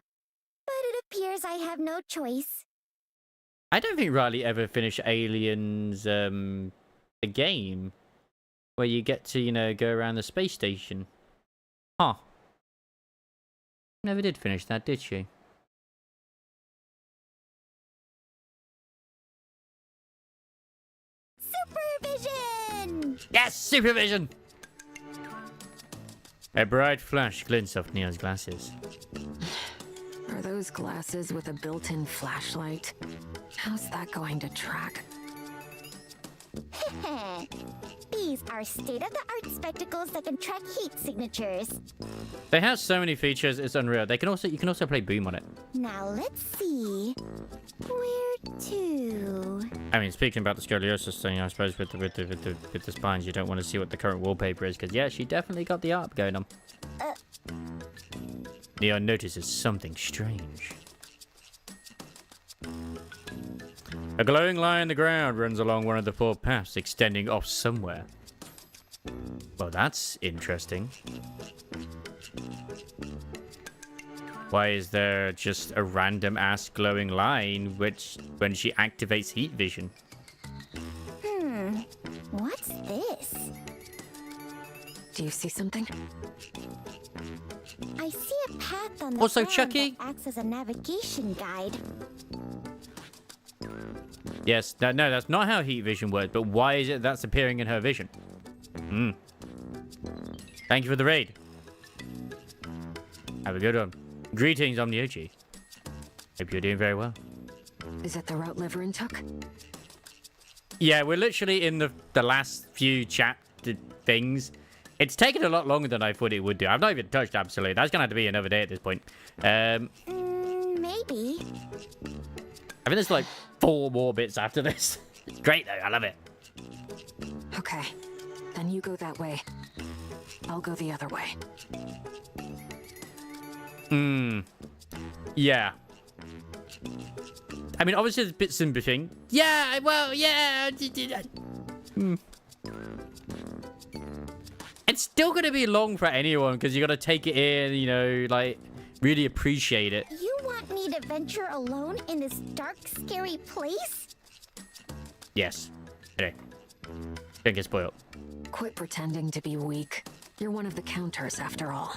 but it appears I have no choice. I don't think Riley ever finished Aliens, the game, where you get to, you know, go around the space station. Huh. Never did finish that, did she? Supervision! Yes, supervision! A bright flash glints off Neon's glasses. Are those glasses with a built-in flashlight? How's that going to track? These are state-of-the-art spectacles that can track heat signatures. They have so many features, it's unreal. You can also play Boom on it. Now let's see. Where to? I mean, speaking about the scoliosis thing, I suppose with the spines, you don't want to see what the current wallpaper is, because yeah, she definitely got the art going on. Neon notices something strange. A glowing line in the ground runs along one of the four paths, extending off somewhere. Well, that's interesting. Why is there just a random ass glowing line which when she activates heat vision? What's this? Do you see something? I see a path on the Also, ground Chucky? that acts as a navigation guide. Yes, no, that's not how heat vision works, but why is it that's appearing in her vision? Thank you for the raid. Have a good one. Greetings, Omniochi. Hope you're doing very well. Is that the route Liverin took? Yeah, we're literally in the last few chapter things. It's taken a lot longer than I thought it would do. I've not even touched Absolute. That's going to have to be another day at this point. Maybe. I think there's like 4 more bits after this. It's great though, I love it. Okay. Then you go that way. I'll go the other way. Yeah. I mean, obviously there's bits in between. Yeah, well, yeah. It's still going to be long for anyone because you got to take it in, you know, like, really appreciate it. You want me to venture alone in this dark, scary place? Yes. Anyway, don't get spoiled. Quit pretending to be weak. You're one of the counters, after all.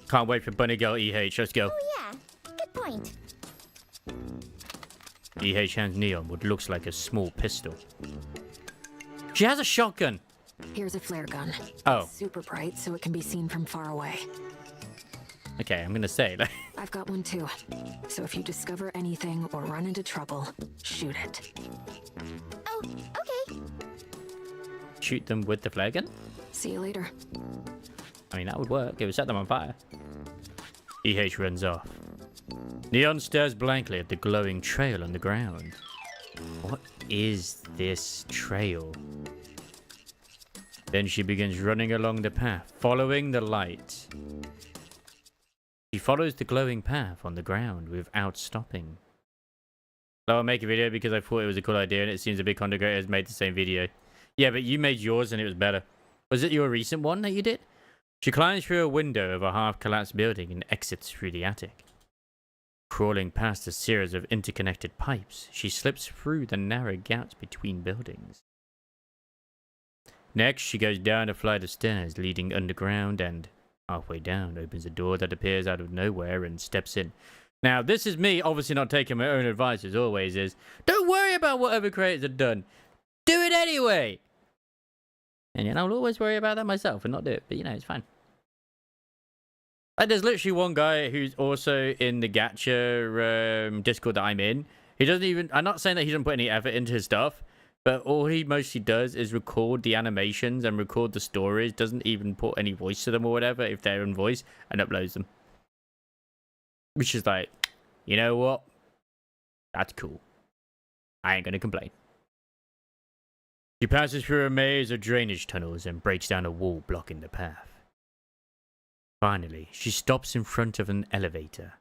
Can't wait for Bunny Girl EH. Let's go. Oh yeah, good point. EH hands Neon what looks like a small pistol. She has a shotgun. Here's a flare gun. Oh. It's super bright, so it can be seen from far away. Okay, I'm gonna say. I've got one too. So if you discover anything or run into trouble, shoot it. Oh, okay. Shoot them with the flare gun? See you later. I mean, that would work. It would set them on fire. EH runs off. Neon stares blankly at the glowing trail on the ground. What is this trail? Then she begins running along the path, following the light. follows the glowing path on the ground without stopping. I'll make a video because I thought it was a cool idea, and it seems a big content creator has made the same video. Yeah, but you made yours and it was better. Was it your recent one that you did? She climbs through a window of a half-collapsed building and exits through the attic. Crawling past a series of interconnected pipes, she slips through the narrow gaps between buildings. Next, she goes down a flight of stairs leading underground and, halfway down, opens a door that appears out of nowhere and steps in. Now, this is me obviously not taking my own advice, as always, is don't worry about what other creators have done. Do it anyway! And, you know, I'll always worry about that myself and not do it, but, you know, it's fine. Like, there's literally one guy who's also in the gacha Discord that I'm in. He doesn't even... I'm not saying that he doesn't put any effort into his stuff, but all he mostly does is record the animations and record the stories. Doesn't even put any voice to them or whatever, if they're in voice, and uploads them. Which is like, you know what? That's cool. I ain't gonna complain. She passes through a maze of drainage tunnels and breaks down a wall blocking the path. Finally, she stops in front of an elevator.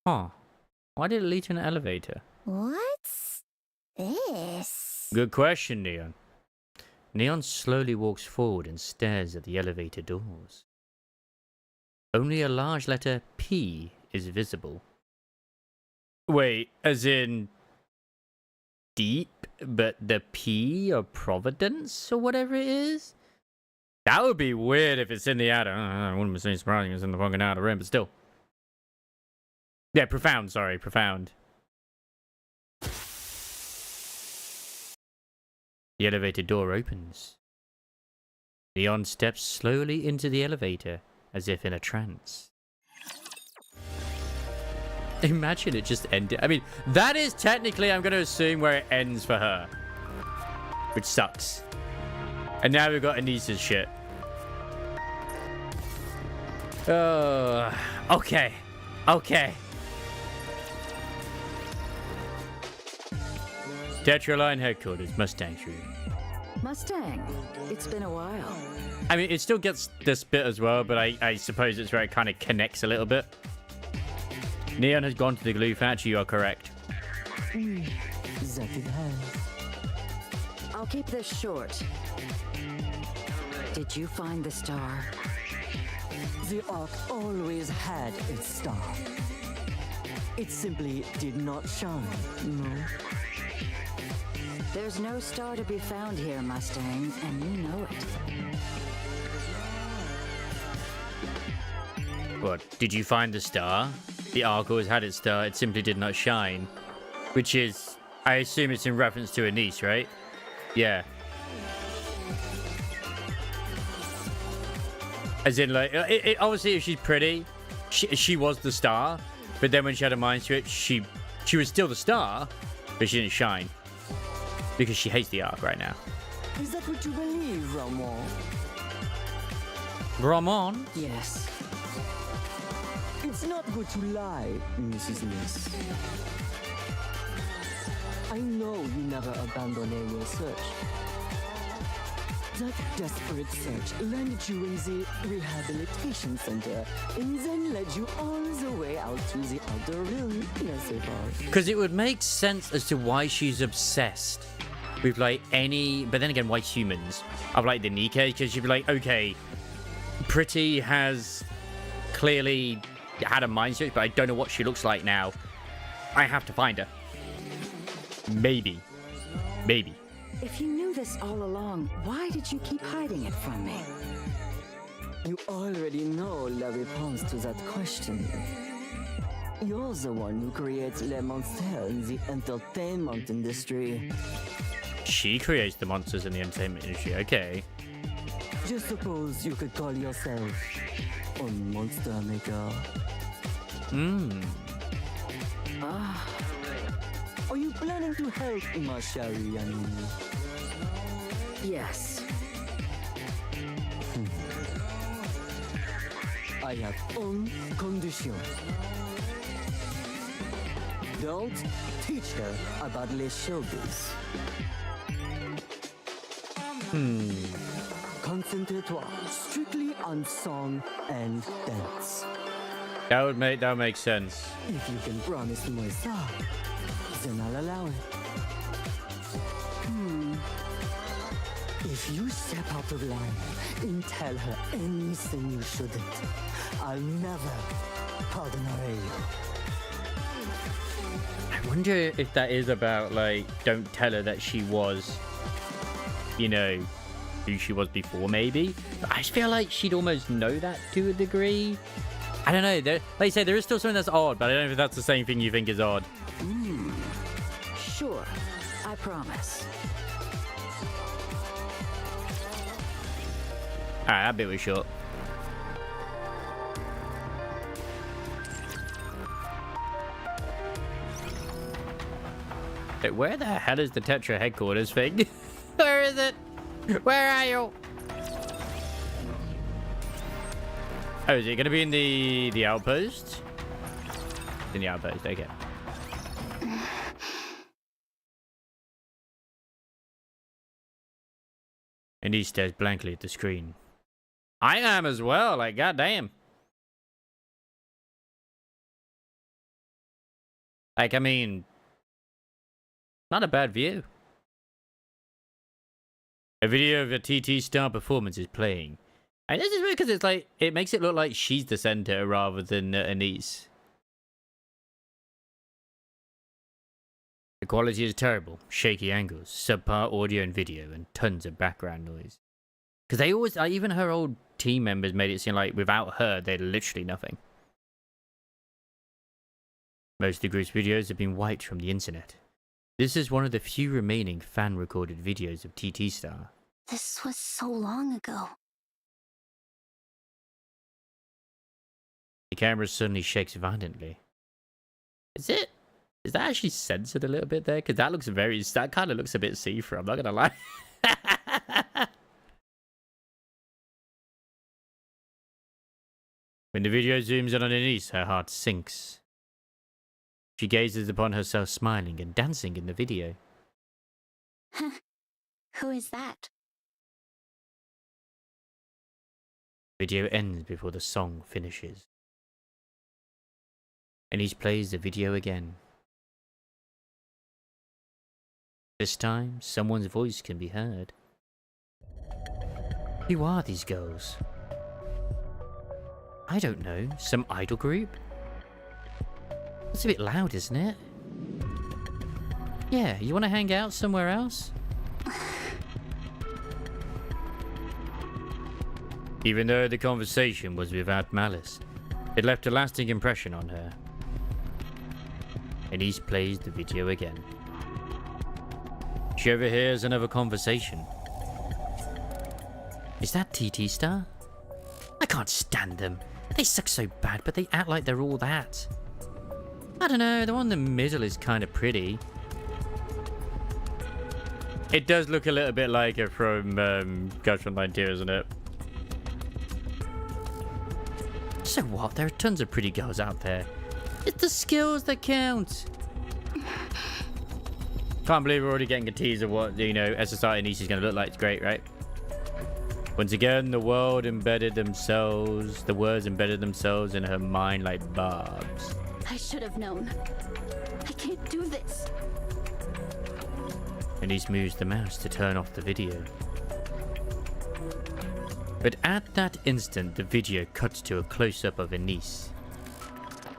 Huh. Why did it lead to an elevator? What's this? Good question, Neon. Neon slowly walks forward and stares at the elevator doors. Only a large letter P is visible. Wait, as in... deep, but the P of Providence or whatever it is? That would be weird if it's in the outer. I wouldn't be surprising if it's in the fucking outer rim, but still. Yeah, profound, sorry, profound. The elevator door opens. Leon steps slowly into the elevator, as if in a trance. Imagine it just ended. I mean, that is technically, I'm going to assume, where it ends for her. Which sucks. And now we've got Anissa's shit. Okay. Okay. Tetraline headquarters, Mustang Street. Mustang, it's been a while. I mean, it still gets this bit as well, but I suppose it's where it kind of connects a little bit. Neon has gone to the glue factory, you are correct. That it has. I'll keep this short. Did you find the star? The Ark always had its star. It simply did not shine, no? There's no star to be found here, Mustang, and you know it. What, did you find the star? The Ark always had its star, it simply did not shine. Which is, I assume it's in reference to Anise, right? Yeah. As in, like, obviously if she's pretty, she was the star. But then when she had a mind switch, she was still the star, but she didn't shine. Because she hates the Ark right now. Is that what you believe, Ramon? Ramon? Yes. It's not good to lie, Mrs. Miss. I know you never abandoned your search. That desperate search landed you in the rehabilitation center and then led you all the way out to the outer rim, because it would make sense as to why she's obsessed with, like, any... But then again, why humans? Of, like, the Nikkei, because she'd be like, okay, Pretty has clearly had a mind switch, but I don't know what she looks like now. I have to find her. Maybe. Maybe. If you knew this all along, why did you keep hiding it from me? You already know la réponse to that question. You're the one who creates les monsters in the entertainment industry. She creates the monsters in the entertainment industry, okay. Just suppose you could call yourself a monster maker. Are you planning to help ma chérie Annie? Yes. I have one condition. Don't teach her about les showbiz. concentre-toi strictly on song and dance. That make sense. If you can promise moi ça, then I'll allow it. If you step out of line and tell her anything you shouldn't, I'll never pardonner you. I wonder if that is about, like, don't tell her that she was, you know, who she was before, maybe. But I just feel like she'd almost know that to a degree. I don't know. Like you say, there is still something that's odd, but I don't know if that's the same thing you think is odd. Sure, I promise. Alright, that bit was short. Wait, where the hell is the Tetra headquarters thing? Where is it? Where are you? Oh, is it going to be in the outpost? In the outpost, okay. And he stares blankly at the screen. I am as well, like, goddamn. Like, I mean, not a bad view. A video of a TT Star performance is playing. And this is weird because it's like, it makes it look like she's the center rather than Anise. The quality is terrible. Shaky angles, subpar audio and video, and tons of background noise. Because they always, even her old team members made it seem like without her, they're literally nothing. Most of the group's videos have been wiped from the internet. This is one of the few remaining fan-recorded videos of TT Star. This was so long ago. The camera suddenly shakes violently. Is it? Is that actually censored a little bit there? Because that looks that kind of looks a bit see-through, I'm not gonna lie. When the video zooms in on Anise, her heart sinks. She gazes upon herself smiling and dancing in the video. Who is that? Video ends before the song finishes. Anise plays the video again. This time, someone's voice can be heard. Who are these girls? I don't know. Some idol group? That's a bit loud, isn't it? Yeah, you want to hang out somewhere else? Even though the conversation was without malice, it left a lasting impression on her. Anise plays the video again. She overhears another conversation. Is that TT Star? I can't stand them. They suck so bad, but they act like they're all that. I don't know, the one in the middle is kind of pretty. It does look a little bit like her from Girls from Nigeria, isn't it? So what? There are tons of pretty girls out there. It's the skills that count. Can't believe we're already getting a tease of what, you know, SSR Anise is going to look like. It's great, right? Once again, the words embedded themselves in her mind like barbs. I should have known. I can't do this. Anise moves the mouse to turn off the video. But at that instant, the video cuts to a close-up of Anise.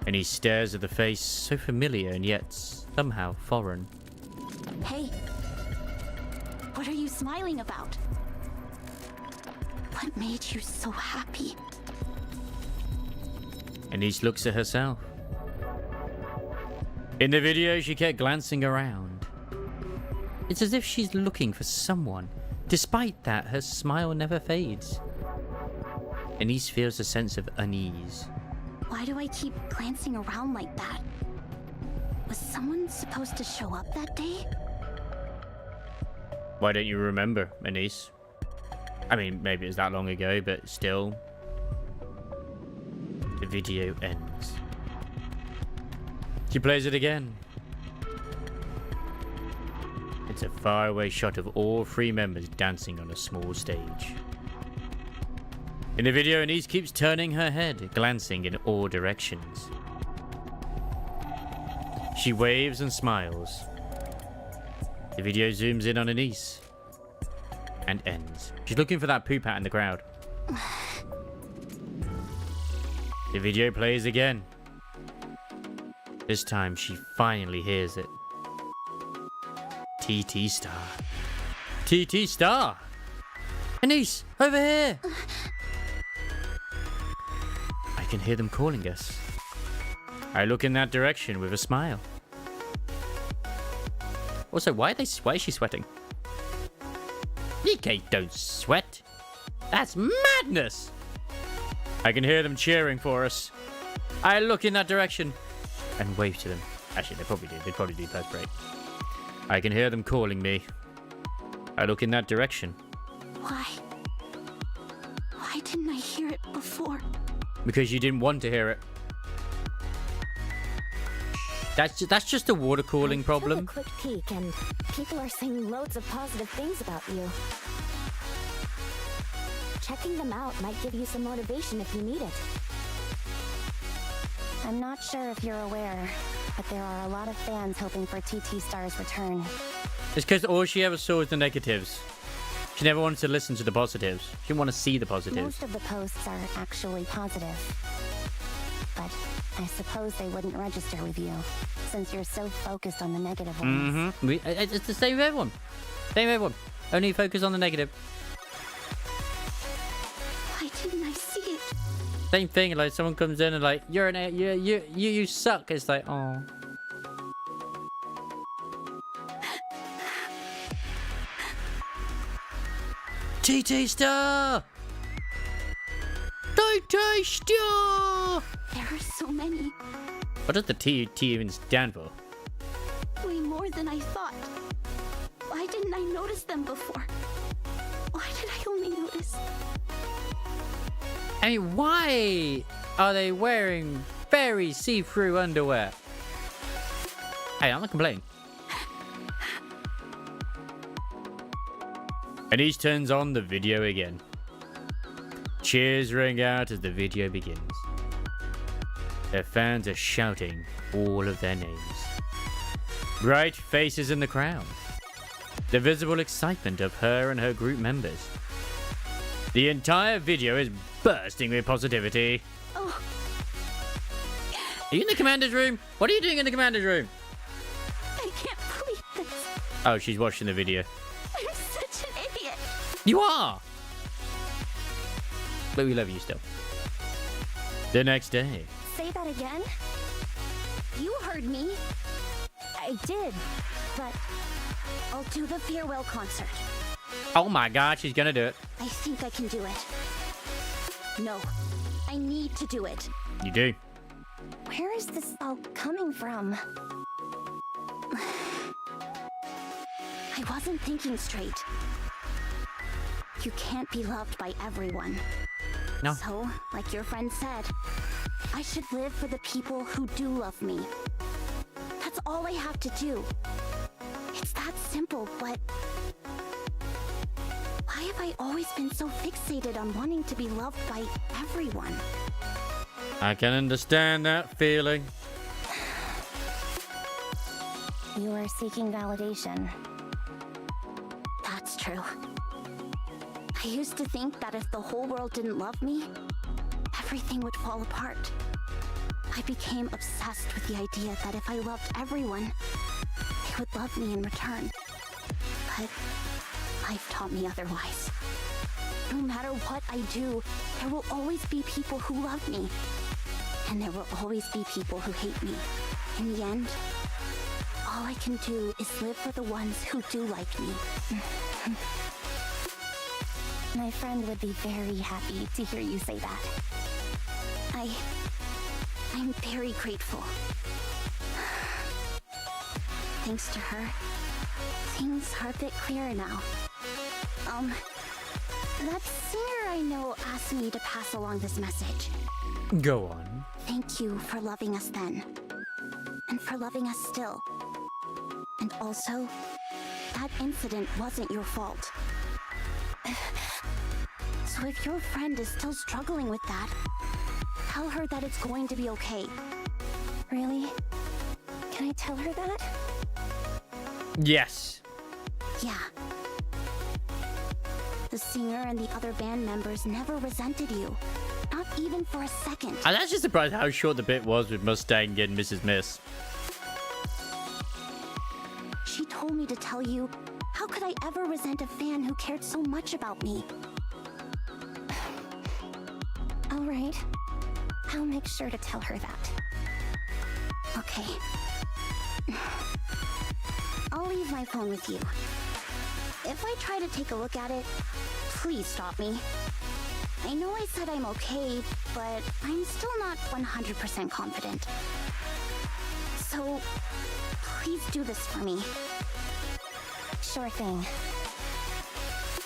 Anise stares at the face so familiar and yet somehow foreign. Hey, what are you smiling about? What made you so happy? Anise looks at herself. In the video, she kept glancing around. It's as if she's looking for someone. Despite that, her smile never fades. Anise feels a sense of unease. Why do I keep glancing around like that? Was someone supposed to show up that day? Why don't you remember, Anise? I mean, maybe it was that long ago, but still. The video ends. She plays it again. It's a faraway shot of all three members dancing on a small stage. In the video, Anise keeps turning her head, glancing in all directions. She waves and smiles. The video zooms in on Anise and ends. She's looking for that poop hat in the crowd. The video plays again. This time she finally hears it. TT Star. TT Star! Anise, over here! I can hear them calling us. I look in that direction with a smile. Also, why is she sweating? DK don't sweat. That's madness! I can hear them cheering for us. I look in that direction and wave to them. Actually, they probably do. They probably do perspirate. I can hear them calling me. I look in that direction. Why? Why didn't I hear it before? Because you didn't want to hear it. That's just a water cooling problem. Took a quick peek, and people are saying loads of positive things about you. Checking them out might give you some motivation if you need it. I'm not sure if you're aware, but there are a lot of fans hoping for TT Star's return. It's because all she ever saw was the negatives. She never wanted to listen to the positives. She didn't want to see the positives. Most of the posts are actually positive. But I suppose they wouldn't register with you, since you're so focused on the negative ones. Mm-hmm. It's the same with everyone. Same with everyone. Only focus on the negative. Why didn't I see it? Same thing, like someone comes in and like, you suck. It's like, oh. TT Star! TT Star! There are so many. What does the T even stand for? Way more than I thought. Why didn't I notice them before? Why did I only notice? I mean, why are they wearing very see-through underwear? Hey, I'm not complaining. Anise turns on the video again. Cheers ring out as the video begins. Their fans are shouting all of their names. Bright faces in the crowd. The visible excitement of her and her group members. The entire video is bursting with positivity. Oh. Are you in the commander's room? What are you doing in the commander's room? I can't believe this. Oh, she's watching the video. I'm such an idiot. You are! But we love you still. The next day. Say that again? You heard me. I did, but I'll do the farewell concert. Oh my god, she's gonna do it. I think I can do it. No, I need to do it. You do. where is this all coming from? I wasn't thinking straight. You can't be loved by everyone. No. So, like your friend said, I should live for the people who do love me. That's all I have to do. It's that simple, but why have I always been so fixated on wanting to be loved by everyone? I can understand that feeling. You were seeking validation. That's true. I used to think that if the whole world didn't love me, everything would fall apart. I became obsessed with the idea that if I loved everyone, they would love me in return. But life taught me otherwise. No matter what I do, there will always be people who love me. And there will always be people who hate me. In the end, all I can do is live for the ones who do like me. My friend would be very happy to hear you say that. I'm very grateful. Thanks to her, things are a bit clearer now. That singer I know asked me to pass along this message. Go on. Thank you for loving us then. And for loving us still. And also, that incident wasn't your fault. So So if your friend is still struggling with that, tell her that it's going to be okay. Really? Can I tell her that? Yes. Yeah. The singer and the other band members never resented you. Not even for a second. I'm actually surprised how short the bit was with Mustang and Mrs. Miss. She told me to tell you, how could I ever resent a fan who cared so much about me? All right. I'll make sure to tell her that. Okay. I'll leave my phone with you. If I try to take a look at it, please stop me. I know I said I'm okay, but I'm still not 100% confident. So, please do this for me. Sure thing.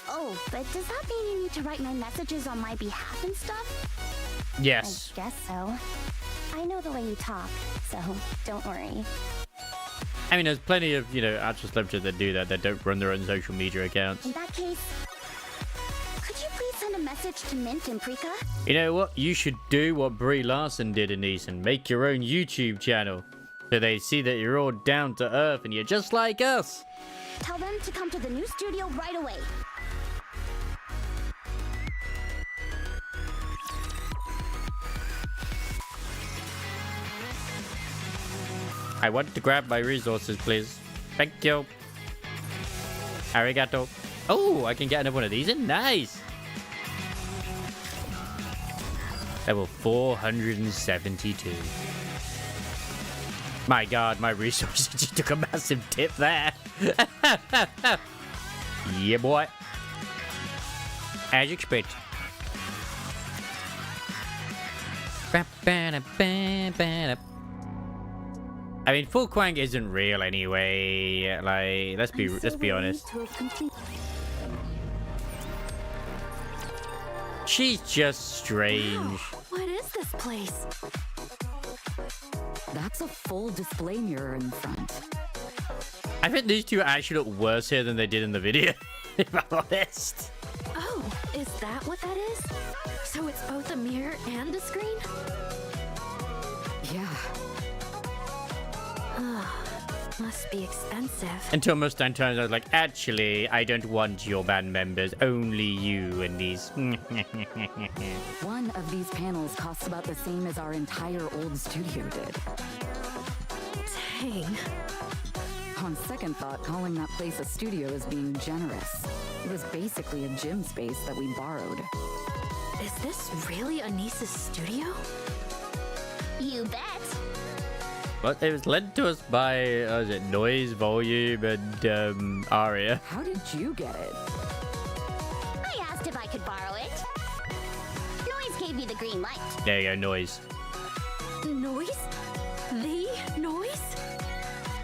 Oh, but does that mean you need to write my messages on my behalf and stuff? Yes. I guess so. I know the way you talk, so don't worry. I mean, there's plenty of, you know, actual celebrities that do that don't run their own social media accounts. In that case, could you please send a message to Mint and Prika? You know what? You should do what Brie Larson did, Anise, and make your own YouTube channel. So they see that you're all down to earth and you're just like us. Tell them to come to the new studio right away. I want to grab my resources, please. Thank you. Arigato. Oh, I can get another one of these in. Nice. Level 472. My god, my resources just took a massive dip there. Yeah, boy. As expected. I mean, Full Quang isn't real anyway. Like, let's be honest. She's just strange. Wow, what is this place? That's a full display mirror in front. I think these two actually look worse here than they did in the video, if I'm honest. Oh, is that what that is? So it's both a mirror and a screen? Yeah. Must be expensive. Until Mustang turns out like, actually, I don't want your band members, only you and these. One of these panels costs about the same as our entire old studio did. Dang. On second thought, calling that place a studio is being generous. It was basically a gym space that we borrowed. Is this really Anisa's studio? You bet. But it was led to us by, is it Noise, Volume, and Aria. How did you get it? I asked if I could borrow it. Noise gave me the green light. There you go, Noise. Noise? The Noise?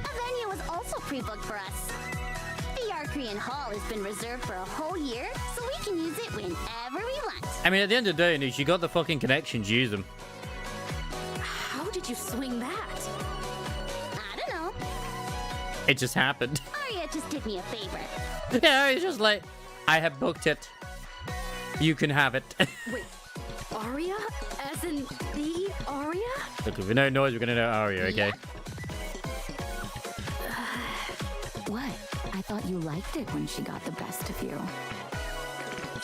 A venue was also pre-booked for us. The Arcrean Hall has been reserved for a whole year, so we can use it whenever we want. I mean, at the end of the day, Anish, you got the fucking connections, use them. How did you swing that? I don't know. It just happened. Arya just did me a favor. Yeah, it's just like, I have booked it. You can have it. Wait, Aria? As in the Aria? Look, if we know Noise, we're gonna know Aria, okay? What? I thought you liked it when she got the best of you.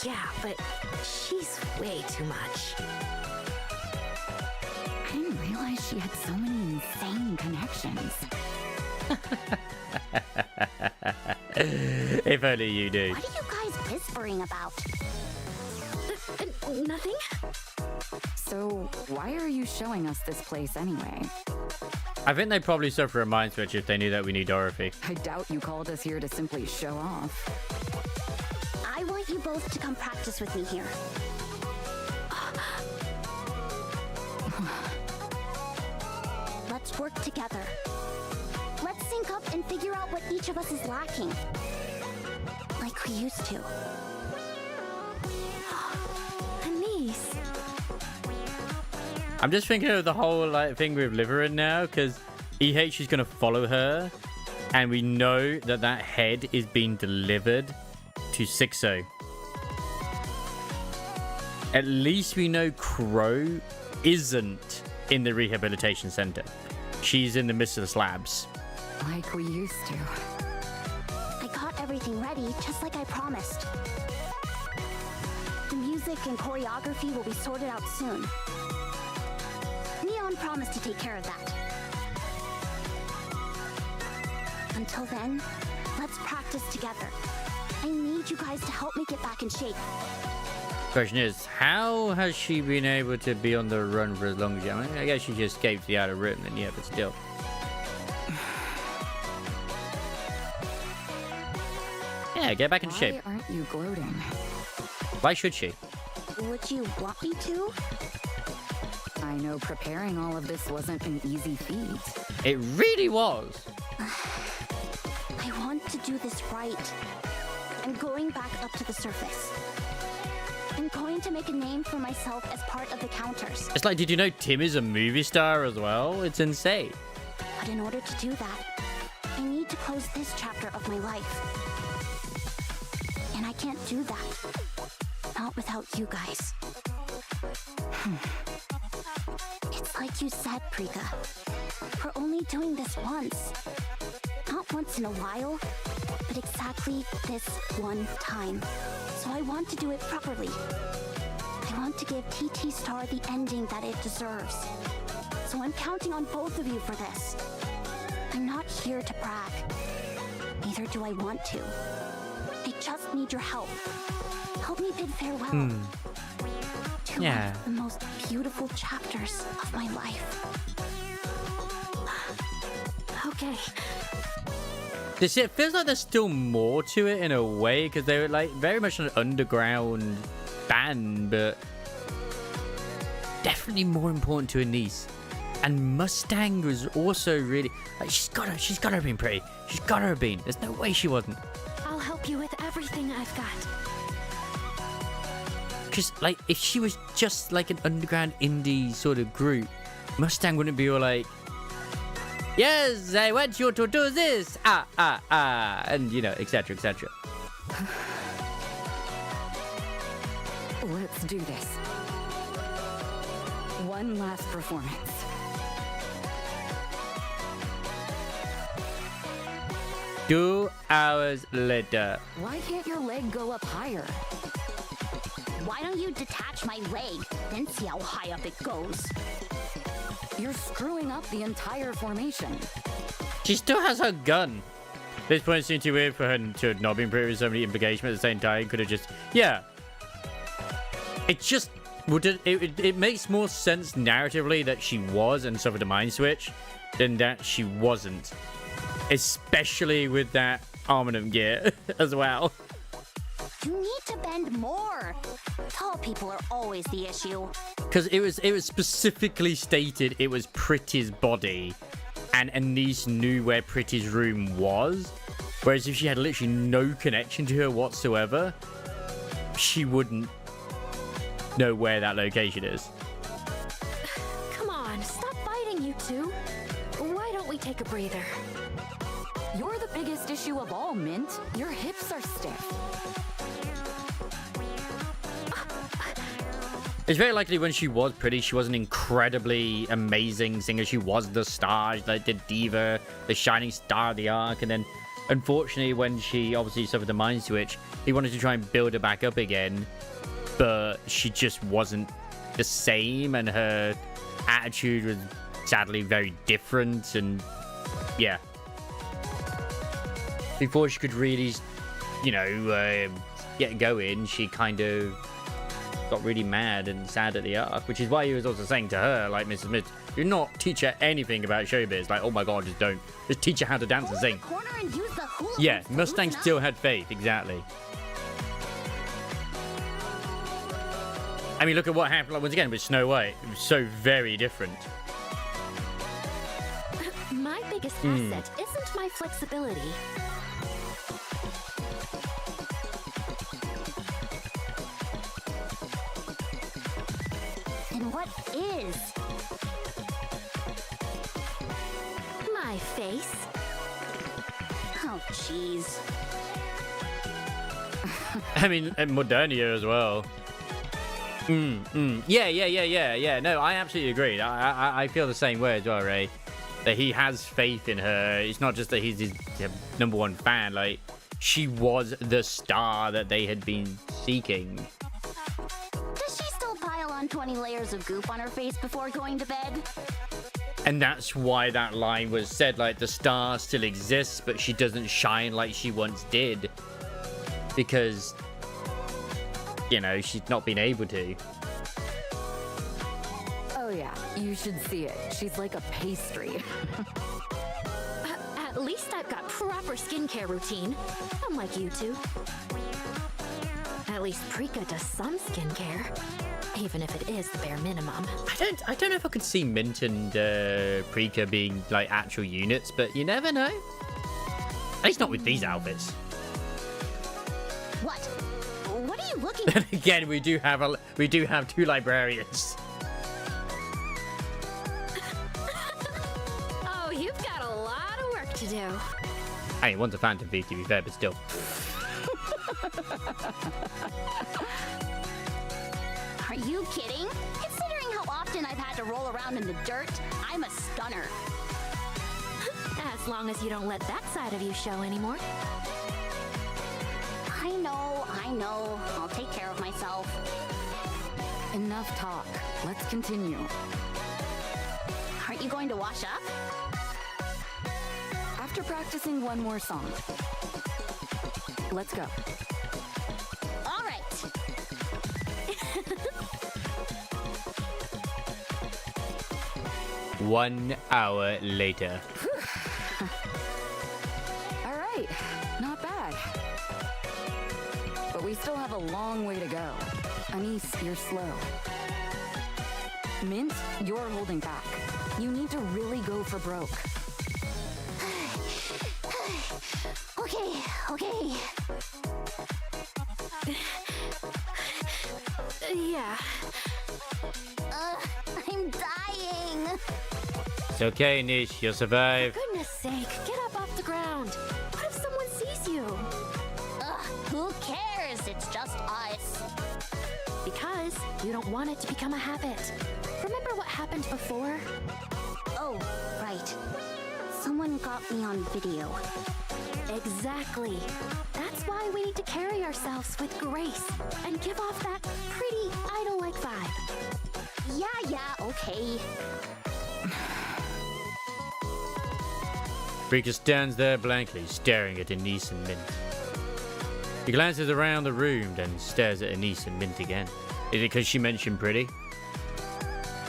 Yeah, but she's way too much. I didn't realize she had so many insane connections. If only you do. What are you guys whispering about? Nothing? So, why are you showing us this place anyway? I think they probably suffer a mind switch if they knew that we knew Dorothy. I doubt you called us here to simply show off. I want you both to come practice with me here. Let's work together. Let's sync up and figure out what each of us is lacking. Like we used to. Anise. I'm just thinking of the whole like thing with Liverin now, because EH is going to follow her, and we know that that head is being delivered to Sixo. at least we know Crow isn't in the rehabilitation center. She's in the midst of the slabs. Like we used to. I got everything ready, just like I promised. The music and choreography will be sorted out soon. Neon promised to take care of that. Until then, let's practice together. I need you guys to help me get back in shape. Question is, how has she been able to be on the run for as long as she? I mean, I guess she just escaped the outer rim, and yeah, but still. Yeah, get back in shape. Why aren't you gloating? Why should she? Would you want me to? I know preparing all of this wasn't an easy feat. It really was. I want to do this right. I'm going back up to the surface. I'm going to make a name for myself as part of the counters. It's like, did you know Tim is a movie star as well? It's insane. But in order to do that, I need to close this chapter of my life. And I can't do that. Not without you guys. It's like you said, Prika. We're only doing this once. Not once in a while, but exactly this one time. So I want to do it properly. I want to give TT Star the ending that it deserves. So I'm counting on both of you for this. I'm not here to brag. Neither do I want to. I just need your help. Help me bid farewell to one of the most beautiful chapters of my life. Okay. It feels like there's still more to it in a way, because they were like very much an underground band, but definitely more important to her niece. And Mustang was also really like, she's gotta have been pretty. She's gotta have been. There's no way she wasn't. I'll help you with everything I've got. Because like, if she was just like an underground indie sort of group, Mustang wouldn't be all like, yes, I want you to do this, and you know, etc., etc. Let's do this. One last performance. 2 hours later. Why can't your leg go up higher? Why don't you detach my leg, then see how high up it goes? You're screwing up the entire formation. She still has her gun. This point seemed too weird for her to have not been pretty with so many implications at the same time. Could have just, yeah. It just it makes more sense narratively that she was and suffered a mind switch than that she wasn't. Especially with that armament gear as well. You need to bend more. Tall people are always the issue. Because it was specifically stated it was Pretty's body, and Anise knew where Pretty's room was. Whereas if she had literally no connection to her whatsoever, she wouldn't know where that location is. Come on, stop fighting, you two. Why don't we take a breather? You're the biggest issue of all, Mint. Your hips are stiff. It's very likely when she was pretty, she was an incredibly amazing singer. She was the star, like the diva, the shining star of the arc. And then, unfortunately, when she obviously suffered the mind switch, he wanted to try and build her back up again. But she just wasn't the same, and her attitude was sadly very different. And yeah. Before she could really, you know, get going, she kind of got really mad and sad at the arc, which is why he was also saying to her, like, Mrs. Smith, do not teach her anything about showbiz. Like, oh my god, just don't. Just teach her how to dance and sing. Yeah, Mustang still had faith, exactly. I mean, look at what happened, like, once again, with Snow White. It was so very different. My biggest asset isn't my flexibility. And what is? My face? Oh, jeez. I mean, and Modernia as well. Yeah. No, I absolutely agree. I feel the same way as well, Ray. That he has faith in her. It's not just that he's his #1 fan. Like, she was the star that they had been seeking. Does she still pile on 20 layers of goop on her face before going to bed? And that's why that line was said, like, the star still exists, but she doesn't shine like she once did. Because, you know, she's not been able to. Oh yeah, you should see it. She's like a pastry. At least I've got proper skincare routine, unlike you two. At least Prika does some skincare, even if it is the bare minimum. I don't know if I could see Mint and Prika being like actual units, but you never know. At least not with these outfits. What? What are you looking Then at? again, we do have 2 librarians. Oh, you've got a lot of work to do. Hey, one's a Phantom Thief, to be fair, but still. Are you kidding? Considering how often I've had to roll around in the dirt, I'm a stunner. As long as you don't let that side of you show anymore. I know. I'll take care of myself. Enough talk. Let's continue. Aren't you going to wash up? After practicing one more song. Let's go. All right. One hour later. All right, not bad. But we still have a long way to go. Anise, you're slow. Mint, you're holding back. You need to really go for broke. Okay. Yeah. I'm dying. It's okay, Nish. You'll survive. For goodness sake, get up off the ground. What if someone sees you? Who cares? It's just us. Because you don't want it to become a habit. Remember what happened before? Oh, right. Someone got me on video. Exactly. That's why we need to carry ourselves with grace and give off that pretty idol-like vibe. Yeah, okay. Rika stands there blankly, staring at Anise and Mint. He glances around the room, then stares at Anise and Mint again. Is it because she mentioned pretty?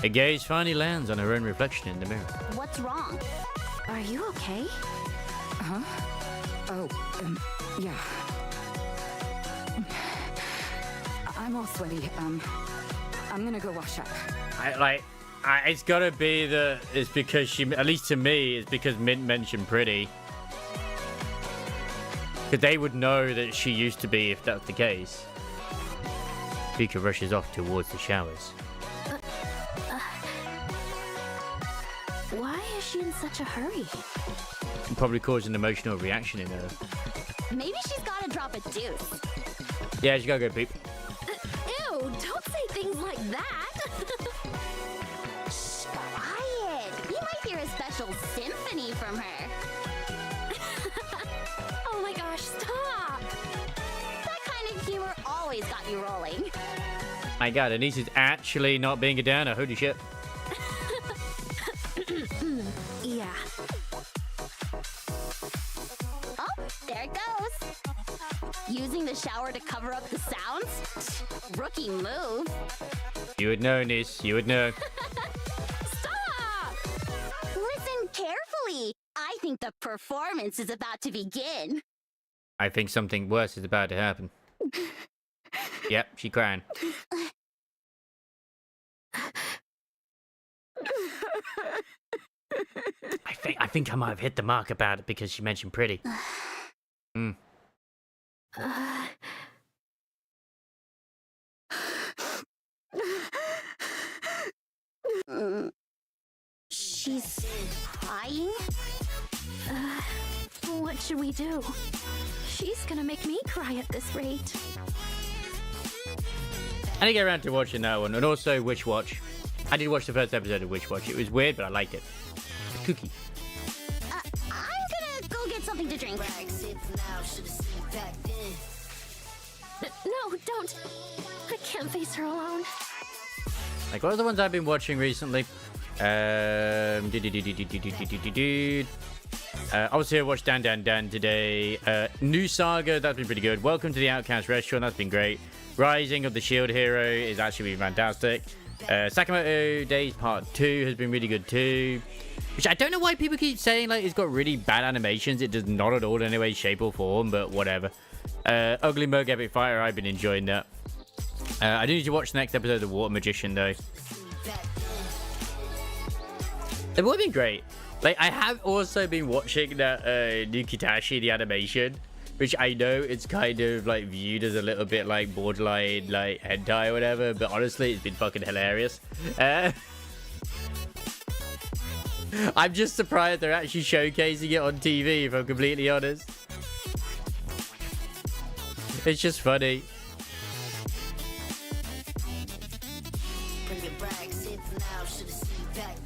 Her gaze finally lands on her own reflection in the mirror. What's wrong? Are you okay? Huh? Oh, yeah. I'm all sweaty. I'm gonna go wash up. It's gotta be it's because she, at least to me, it's because Mint mentioned pretty. Because they would know that she used to be if that's the case. Pika rushes off towards the showers. Why is she in such a hurry? Probably caused an emotional reaction in her. Maybe she's gotta drop a deuce. Yeah, she gotta go peep. Ew, don't say things like that. Shh, quiet. You might hear a special symphony from her. Oh my gosh, stop. That kind of humor always got you rolling. My god, Anise is actually not being a downer. Holy shit. Yeah. Oh, there it goes. Using the shower to cover up the sounds? Rookie move. You would know, Anise. You would know. Stop! Listen carefully. I think the performance is about to begin. I think something worse is about to happen. Yep, she crying. I think I might have hit the mark about it because she mentioned pretty. She's crying? What should we do? She's gonna make me cry at this rate. I didn't get around to watching that one, and also Witch Watch. I did watch the first episode of Witch Watch. It was weird, but I liked it. A cookie. I'm gonna go get something to drink. No, don't. I can't face her alone. Like, what are the ones I've been watching recently? Obviously, I watched Dan Dan Dan today. New Saga, that's been pretty good. Welcome to the Outcast Restaurant, that's been great. Rising of the Shield Hero is actually been fantastic. Sakamoto Days Part 2 has been really good too. Which I don't know why people keep saying, like, it's got really bad animations. It does not at all in any way, shape, or form, but whatever. Ugly Mug Epic Fighter, I've been enjoying that. I do need to watch the next episode of The Water Magician, though. They've all been great. Like, I have also been watching that Nukitashi, the animation, which I know it's kind of, like, viewed as a little bit, like, borderline, like, hentai or whatever, but honestly, it's been fucking hilarious. I'm just surprised they're actually showcasing it on TV, if I'm completely honest. It's just funny.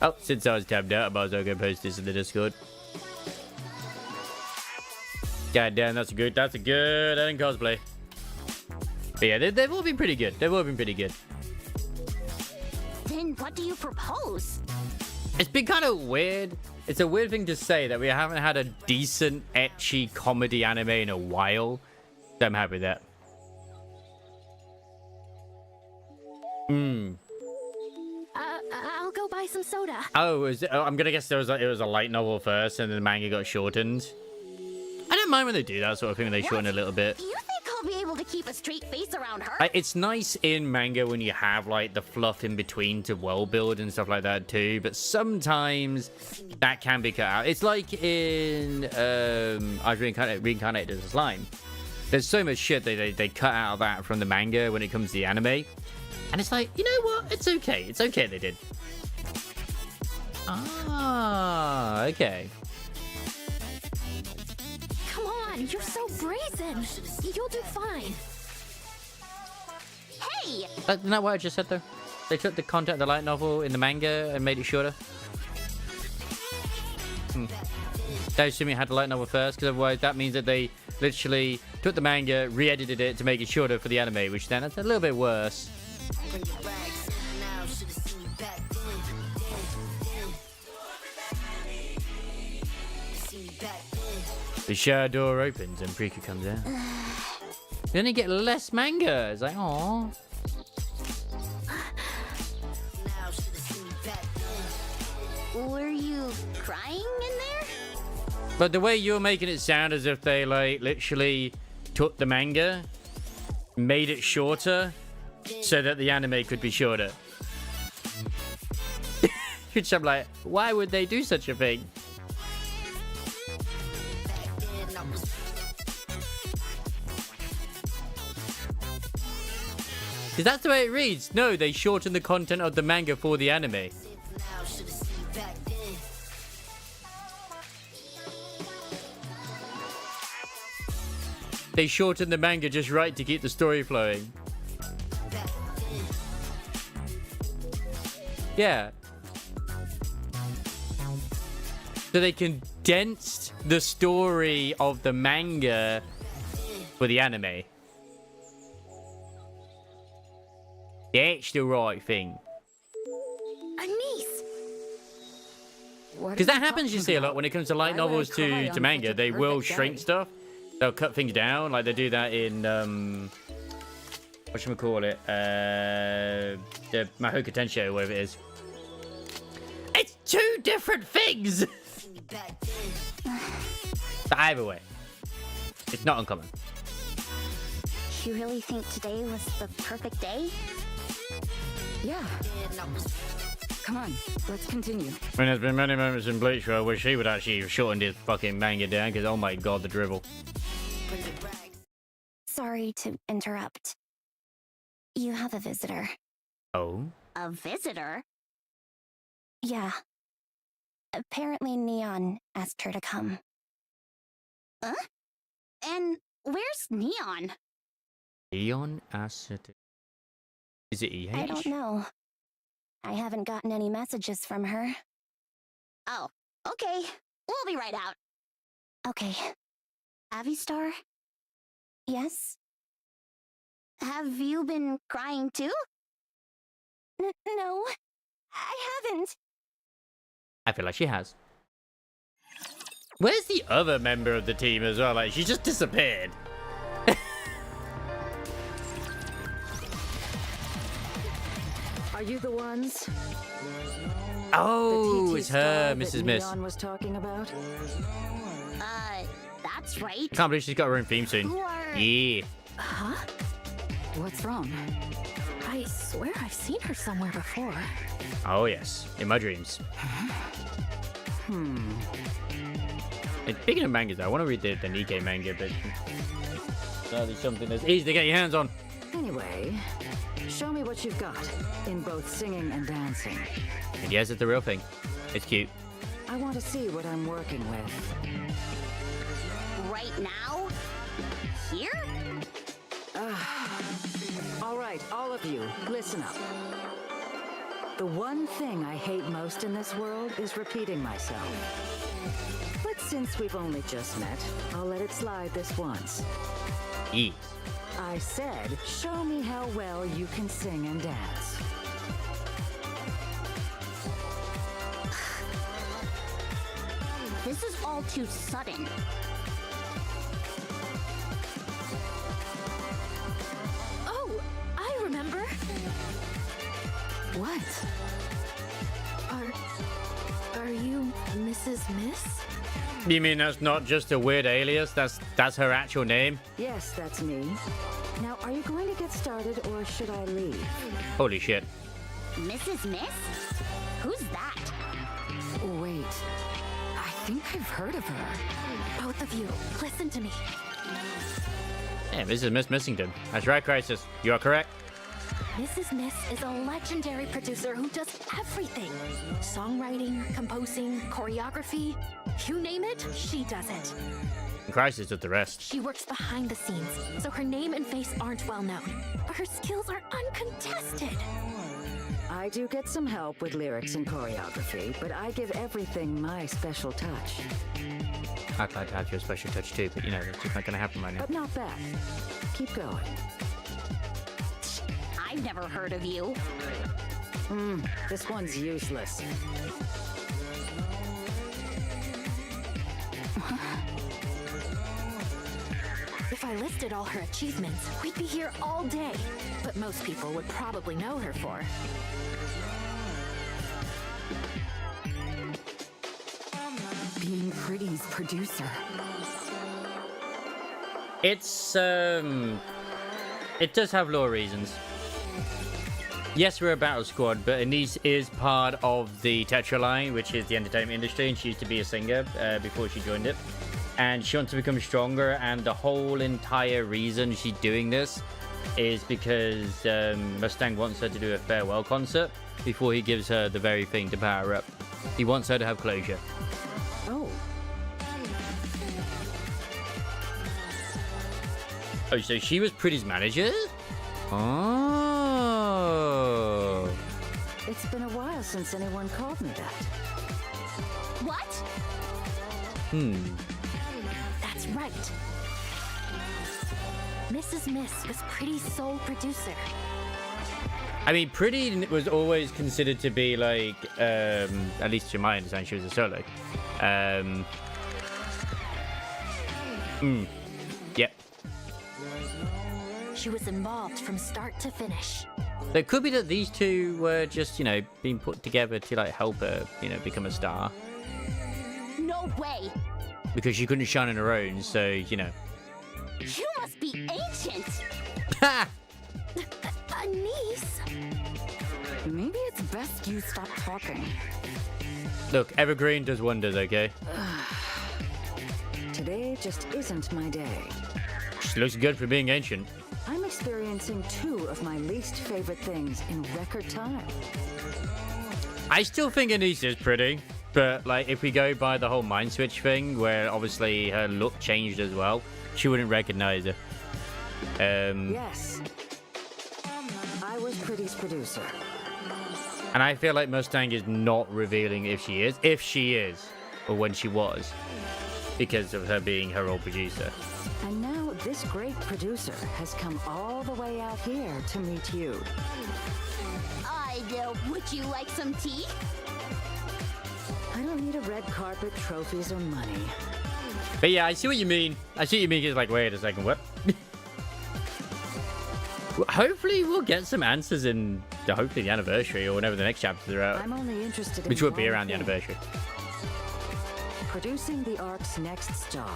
Oh, since I was tabbed out, I might as well go post this in the Discord. God damn, that's a good ending cosplay. But yeah, they've all been pretty good. They've all been pretty good. Then what do you propose? It's been kind of weird. It's a weird thing to say that we haven't had a decent, ecchi comedy anime in a while. So I'm happy with that. I'll go buy some soda. Oh, I'm gonna guess it was a light novel first, and then the manga got shortened. I don't mind when they do that sort of thing when they shorten a little bit. You think I'll be able to keep a straight face around her? It's nice in manga when you have like the fluff in between to world build and stuff like that too, but sometimes that can be cut out. It's like in I was reincarnated as a slime. There's so much shit they cut out of that from the manga when it comes to the anime. And it's like, you know what? It's okay. It's okay they did. Ah, okay. Come on, you're so brazen. You'll do fine. Hey! Isn't that what I just said, though? They took the content of the light novel in the manga and made it shorter. They assume it had the light novel first, because otherwise that means that they literally took the manga, re-edited it to make it shorter for the anime, which then it's a little bit worse. The shower door opens and Prika comes out. Then you get less manga. It's like, aww. Were you crying in there? But the way you're making it sound as if they, like, literally took the manga, made it shorter, so that the anime could be shorter. Which I'm like, why would they do such a thing? Because that's the way it reads. No, they shorten the content of the manga for the anime. They shorten the manga just right to keep the story flowing. Yeah. So they condensed the story of the manga for the anime. That's the right thing. Anise! Because that happens, you see, a lot when it comes to light novels to manga. They will shrink stuff. They'll cut things down. Like they do that in, whatchamacallit? The Mahoka Tensho, whatever it is. It's two different things! But either way, it's not uncommon. You really think today was the perfect day? Yeah. Come on, let's continue. I mean, there's been many moments in Bleach where I wish he would actually have shortened his fucking manga down, because oh my god, the dribble. Sorry to interrupt. You have a visitor. Oh? A visitor? Yeah. Apparently Neon asked her to come. Huh? And where's Neon? Neon acid. Is it EH? I don't know. I haven't gotten any messages from her. Oh, okay. We'll be right out. Okay. Avistar? Yes? Have you been crying too? No, I haven't. I feel like she has. Where's the other member of the team as well? Like, she just disappeared. Are you the ones? Oh, The it's TT her, star Mrs. that Miss. Neon was talking about? That's right. Can't believe she's got her own theme soon. Who are... Yeah. Huh? What's wrong? I swear I've seen her somewhere before. Oh yes, in my dreams. Hmm. And speaking of mangas, I want to read the Nikkei manga, but there's something that's easy to get your hands on. Anyway, show me what you've got in both singing and dancing. And yes, it's the real thing. It's cute. I want to see what I'm working with. Right now? Here? All right, all of you, listen up. The one thing I hate most in this world is repeating myself. But since we've only just met, I'll let it slide this once. Yes. I said, show me how well you can sing and dance. This is all too sudden. Oh, I remember. What? Are you Mrs. Miss? You mean that's not just a weird alias? That's her actual name? Yes, that's me. Now, are you going to get started or should I leave? Holy shit. Mrs. Miss? Who's that? Wait. I think I've heard of her. Both of you, listen to me. Yeah, Mrs. Miss Missington. That's right, Crisis. You are correct. Mrs. Miss is a legendary producer who does everything. Songwriting, composing, choreography. You name it, she does it. And Crisis does the rest. She works behind the scenes, so her name and face aren't well known. But her skills are uncontested. I do get some help with lyrics and choreography, but I give everything my special touch. I'd like to have your special touch too, but you know, that's just not gonna happen right now. But not bad. Keep going. I've never heard of you. This one's useless. If I listed all her achievements, we'd be here all day. But most people would probably know her for. Being Pretty's producer. It's it does have law reasons. Yes, we're a battle squad, but Anise is part of the Tetra line, which is the entertainment industry, and she used to be a singer before she joined it. And she wants to become stronger, and the whole entire reason she's doing this is because Mustang wants her to do a farewell concert before he gives her the very thing to power up. He wants her to have closure. Oh, Oh, so she was Pretty's manager? Oh. it's been a while since anyone called me that. What? That's right. Mrs. Miss was Pretty's sole producer. I mean, Pretty was always considered to be like, at least to my understanding, she was a solo. Yep. She was involved from start to finish. So it could be that these two were just, you know, being put together to like help her, you know, become a star. No way. Because she couldn't shine on her own, so, you know. You must be ancient. Ha! Anise? Maybe it's best you stop talking. Look, Evergreen does wonders, okay? Today just isn't my day. She looks good for being ancient. I'm experiencing two of my least favorite things in record time. I still think Anise is pretty, but like if we go by the whole mind switch thing, where obviously her look changed as well, she wouldn't recognize her. Yes. I was was Pretty's producer. And I feel like Mustang is not revealing if she is, or when she was, because of her being her old producer. And now this great producer has come all the way out here to meet you. Would you like some tea? I don't need a red carpet, trophies, or money. But yeah, I see what you mean. I see what you mean. It's like, wait a second, what? Hopefully we'll get some answers in hopefully the anniversary or whenever the next chapters are out. I'm only interested in Which would be one around the thing. anniversary. Producing the Ark's next star.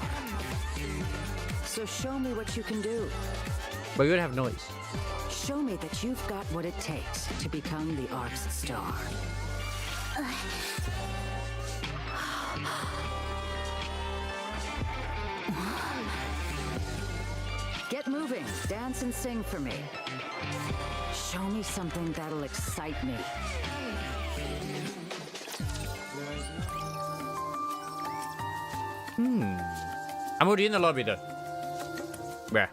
So show me what you can do. But we would have noise. Show me that you've got what it takes to become the Ark's star. Get moving. Dance and sing for me. Show me something that'll excite me. I'm already in the lobby though. Where?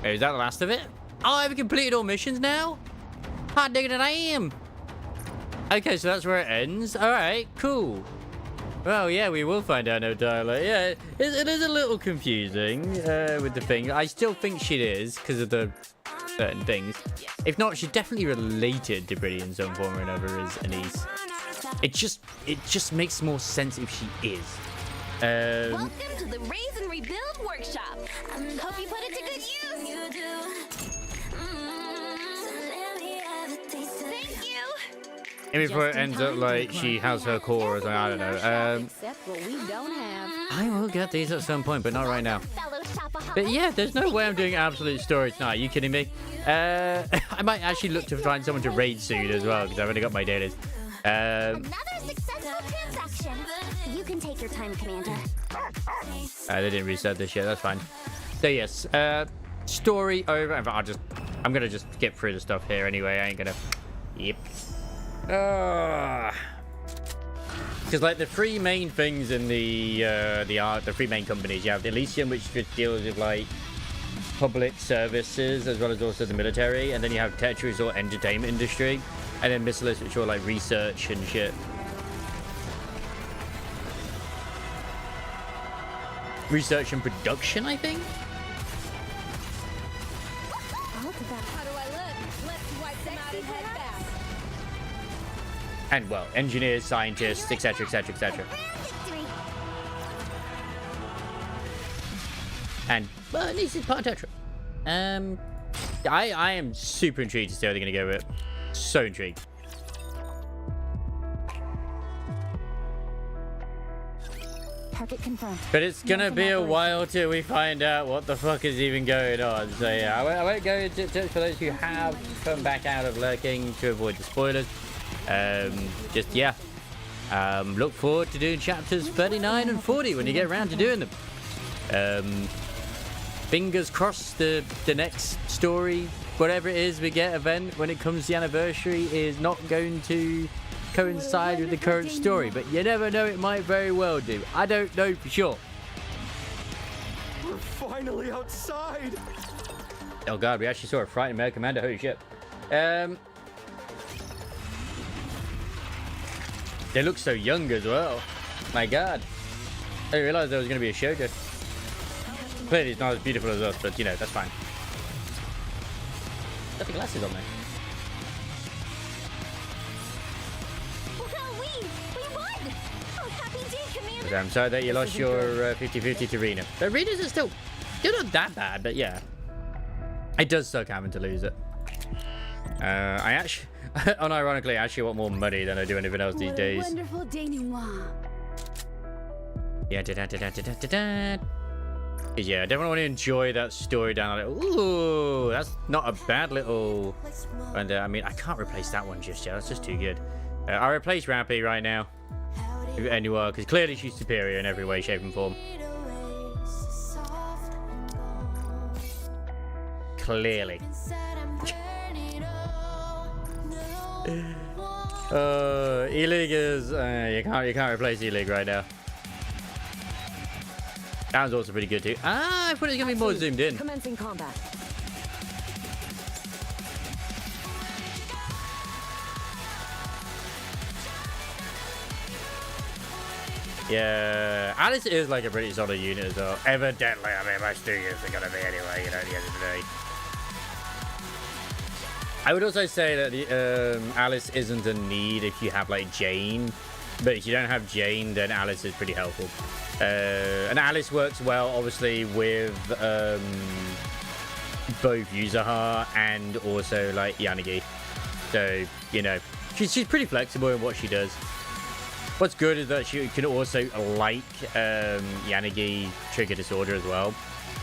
Is that the last of it? Oh, I've completed all missions now? Hot digging it I am. Okay, so that's where it ends. Alright, cool. Well, yeah, we will find out no dialogue. Yeah, it is a little confusing with the thing. I still think she is because of the certain things. If not, she's definitely related to Pretty in some form or another as Anise. It just makes more sense if she is. Welcome to the Raise and Rebuild workshop. Hope you put it to good use. Thank you. And before it ends up like she has her core or something, I don't know. Except what we don't have. I will get these at some point, but not right now. But yeah, there's no way I'm doing absolute story tonight. Are you kidding me? I might actually look to find someone to raid soon as well, because I've only got my dailies. Another successful transaction. You can take your time, Commander. They didn't reset this yet. That's fine. So yes, story over. In fact, I'm gonna just skip through the stuff here anyway. I ain't gonna. Yep. Because like the three main things in the three main companies, you have the Elysium, which just deals with like public services as well as also the military, and then you have Tetris or entertainment industry, and then Missilis, which are like research and shit. Research and production, I think. How do I look? Let's wipe them out and head back. And well, engineers, scientists, etc., etc., etc. Victory. And well, at least it's part of Tetra. I am super intrigued to see how they're gonna go with it. So intrigued. Target confirmed. But it's gonna Nothing be a operational. while till we find out what the fuck is even going on. So yeah, I won't go into it for those who have come back out of lurking to avoid the spoilers. Just yeah. Look forward to doing chapters 39 and 40 when you get around to doing them. Fingers crossed the next story, whatever it is we get event when it comes to the anniversary, is not going to coincide with the current story, but you never know, it might very well do. I don't know for sure. We're finally outside. Oh god, we actually saw a frightened male commander. Holy shit. They look so young as well. My god. I didn't realize there was going to be a shoujo. Clearly it's not as beautiful as us, but you know, that's fine. Got the glasses on there. Well, we won! Oh, happy day, Commander! I'm sorry that you lost your 50-50 to Rena. The Renas are still not that bad, but yeah. It does suck having to lose it. I actually, unironically, I actually want more money than I do anything else these days. Wonderful denouement. Yeah, yeah, I definitely want to enjoy that story down. Like, ooh, that's not a bad little. And I mean, I can't replace that one just yet. That's just too good. I replace Rappy right now. Anyway, because clearly she's superior in every way, shape, and form. Clearly. E-League is you can't replace E-League right now. That was also pretty good too. Ah, I thought it was gonna be more zoomed in. Commencing combat. Yeah, Alice is like a pretty solid unit as well. Evidently, I mean, my studios are gonna be anyway, you know, at the end of the day. I would also say that the Alice isn't a need if you have like Jane, but if you don't have Jane, then Alice is pretty helpful. And Alice works well, obviously, with both Yuzuha and also like Yanagi. So you know, she's pretty flexible in what she does. What's good is that she can also, like Yanagi, trigger disorder as well.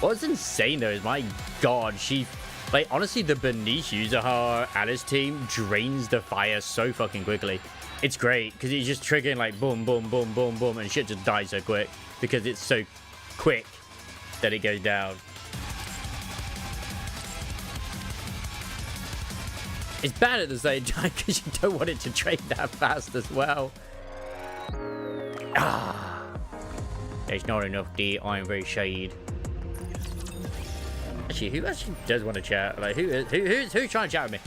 What's insane though is, my god, she, like, honestly, the beneath Yuzuha Alice team drains the fire so fucking quickly. It's great because he's just triggering like boom, boom, boom, boom, boom, and shit just dies so quick because it's so quick that it goes down. It's bad at the same time because you don't want it to drain that fast as well. Ah, there's not enough D. I'm very shade. Actually, who actually does want to chat? Like, who's trying to chat with me?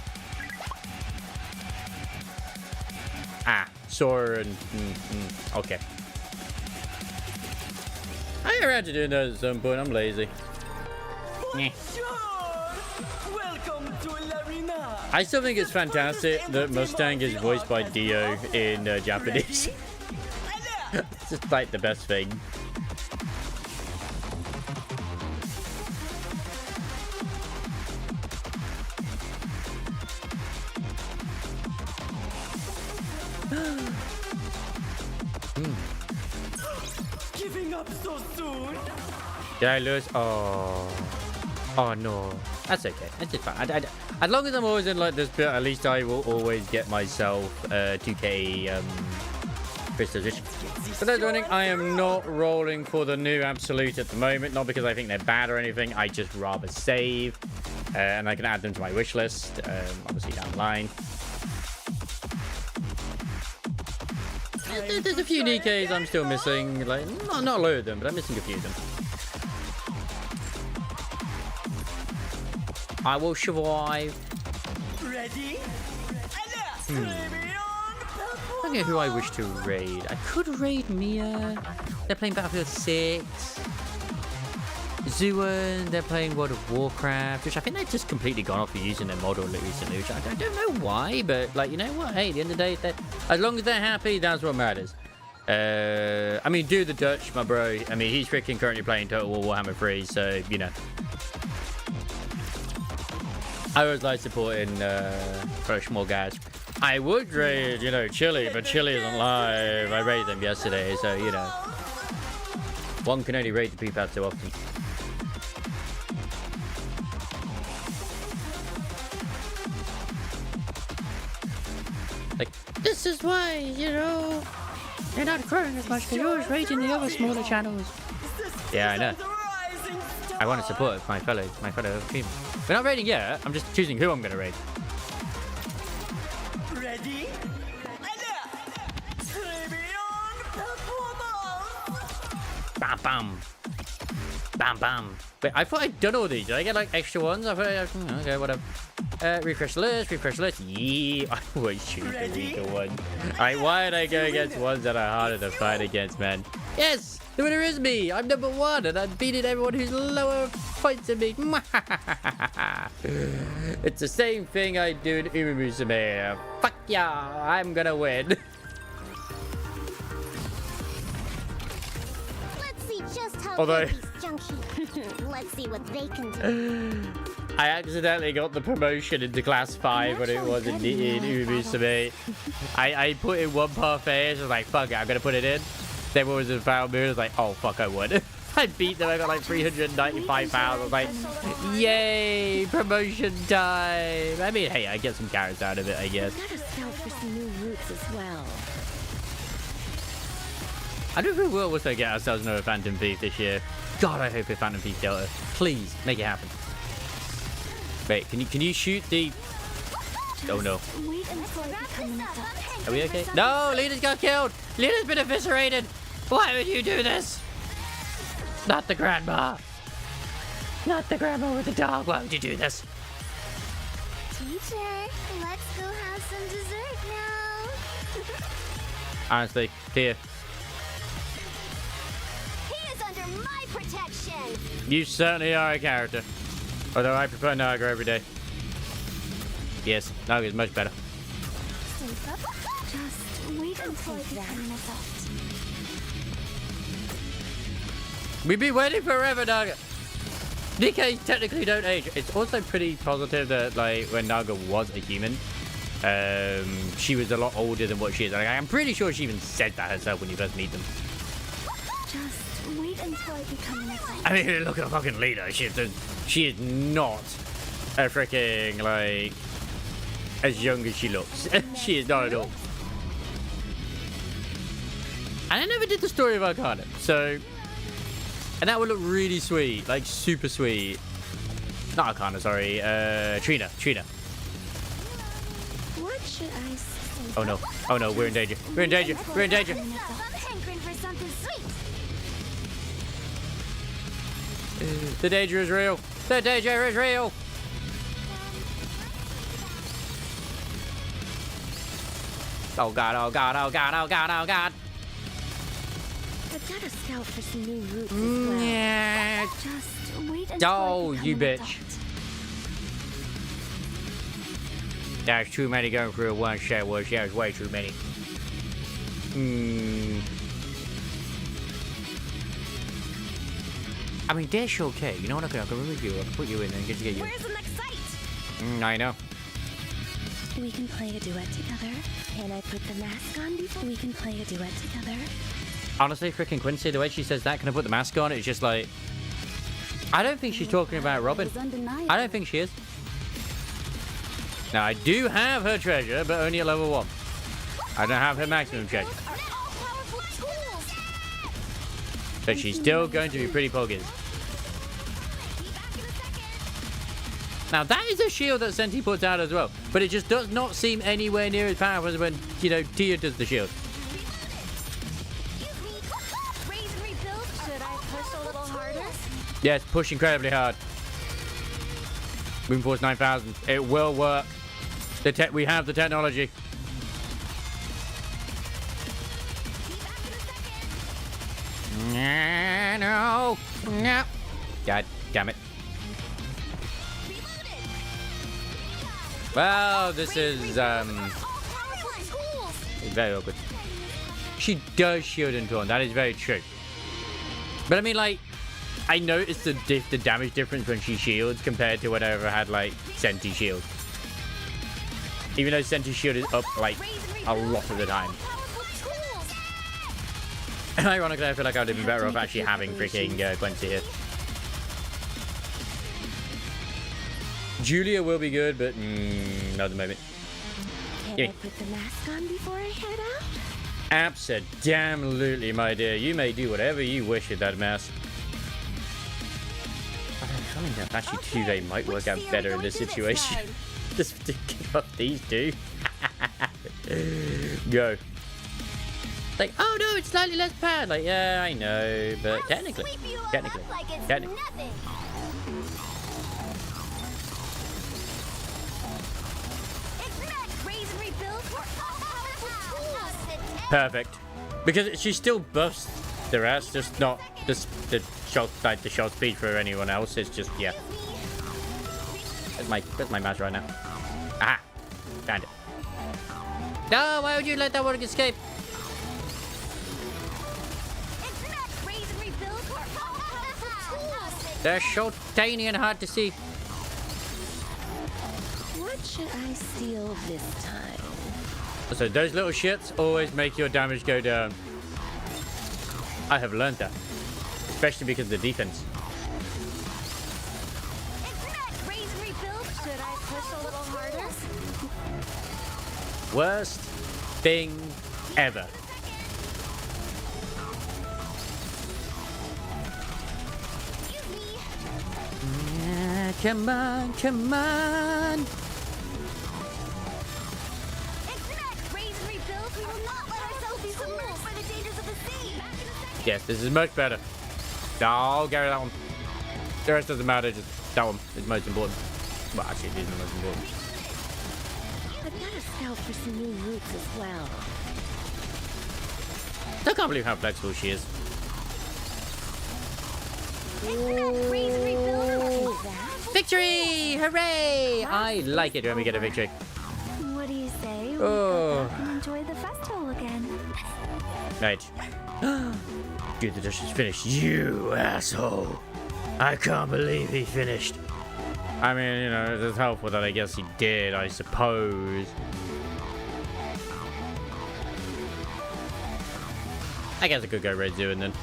Ah, Sora and okay. I get around to doing that at some point. I'm lazy. I still think it's fantastic that Mustang is voiced by Dio in Japanese. It's just like the best thing. Giving up so soon? Did I lose? Oh no. That's okay. That's just fine. As long as I'm always in like this bit, at least I will always get myself 2k crystal position. For those wondering, I am not rolling for the new absolute at the moment. Not because I think they're bad or anything. I just rather save. And I can add them to my wish list, obviously down the line. There's a few Nikes I'm still missing. Like, not a load of them, but I'm missing a few of them. I will survive. Ready? I don't know who I wish to raid. I could raid Mia. They're playing Battlefield 6. Zuan, they're playing World of Warcraft, which I think they've just completely gone off of using their model recently, which I don't know why, but like, you know what? Hey, at the end of the day, as long as they're happy, that's what matters. I mean, do the Dutch, my bro. I mean, he's freaking currently playing Total War Warhammer 3, so, you know. I always like supporting fresh small guys. I would raid, you know, Chile, but Chile isn't live. I raided them yesterday, so, you know. One can only raid the people out so often. Like, this is why, you know, they're not growing as much because you're always raiding the other smaller channels. Yeah, I know. I want to support my fellow team. We're not raiding yet. I'm just choosing who I'm going to raid. Ready? Bam, bam. Bam, bam. Wait, I thought I'd done all these. Did I get like extra ones? I thought, okay, whatever. Refresh the list, refresh the list. Yeah, I always choose the weaker one. Alright, why did I go against ones that are harder to fight against, man? Yes! The winner is me! I'm number 1 and I've beaten everyone who's lower points than me. It's the same thing I do in Umumusame. Fuck yeah, I'm gonna win. Let's see just how Although, these junkies. Let's see what they can do. I accidentally got the promotion into class 5 when it was in Umumusame. I put in one parfait, I was like, fuck it, I'm gonna put it in. Then what was in Foul Moon, I was like, oh fuck, I won. I beat them, I got like 395 pounds. I was like, yay, promotion time. I mean, hey, I get some carrots out of it, I guess. Gotta scout for some new routes as well. I don't think we'll also get ourselves another Phantom Thief this year. God, I hope it's Phantom Thief Delta. Please, make it happen. Wait, can you shoot the... Oh no. Are we okay? No, Lena's got killed! Lena's been eviscerated! Why would you do this? Not the grandma. Not the grandma with the dog. Why would you do this? Teacher, let's go have some dessert now. Honestly, Tia, He is under my protection. you certainly are a character. Although I prefer Naga every day. Yes, Naga is much better. Just wait until I become an adult. We've been waiting forever, Naga. DKs technically don't age. It's also pretty positive that, like, when Naga was a human, she was a lot older than what she is. Like, I'm pretty sure she even said that herself when you first meet them. Just wait until I become an adult. I mean, look at the fucking leader. She is not a freaking, like, as young as she looks. She is not at all. And I never did the story of Arcana, so... And that would look really sweet, like super sweet. Not Arcana, sorry. Trina. What should I say? Oh no. Oh no, we're in danger. We're in danger. We're in danger. I'm hankering for something sweet. The danger is real. The danger is real. Oh god, oh god, oh god, oh god, oh god. I've got to scout for some new routes as well. Yeah. Just wait until Oh, I become you an bitch. adult. There's too many going through one shot. There's way too many. I mean, that's okay. You know what? I can remove you. I can put you in and get you. Where's the next site? I know. We can play a duet together. Can I put the mask on before we can play a duet together? Honestly, freaking Quincy, the way she says that, can I put the mask on? It's just like... I don't think she's talking about Robin. I don't think she is. Now, I do have her treasure, but only at level 1. I don't have her maximum treasure. But she's still going to be pretty poggers. Now, that is a shield that Senti puts out as well. But it just does not seem anywhere near as powerful as when, you know, Tia does the shield. Yes, push incredibly hard. Moon Force 9000. It will work. We have the technology. No. No. God damn it. Well, this is very awkward. She does shield and taunt. That is very true. But I mean, like, I noticed the damage difference when she shields compared to when I ever had, like, Senti shield. Even though Senti shield is up, like, a lot of the time. And ironically, I feel like I would have been better off actually having freaking Quincy here. Julia will be good, but not at the moment. Can I put the mask on before I head out? Absolutely, my dear. You may do whatever you wish with that mask. I mean, actually, Tuve might work out better in this situation. Just to give up these two. Go. Like, oh no, it's slightly less bad. Like, yeah, I know, but technically. Perfect. Because she still buffs the rest, just not the shot, like the shot speed for anyone else. It's just, yeah. Where's my mouse right now? Aha! Found it. No, why would you let that one escape? They're so tiny and hard to see. What should I steal this time? So those little shits always make your damage go down. I have learned that. Especially because of the defense. Should I push a little harder? Worst thing ever. Come on, come on. Yes, this is much better. No, Gary, that one. The rest doesn't matter, just that one is most important. Well, actually, it is the most important. I've got to scout for some new routes as well. I can't believe how flexible she is. Victory! Hooray! I like it when we get a victory. What do you say? We Oh. go back and enjoy the festival again. Right. Dude, the dish is finished. You asshole. I can't believe he finished. I mean, you know, it's helpful that I guess he did, I suppose. I guess I could go Red Zoo and then.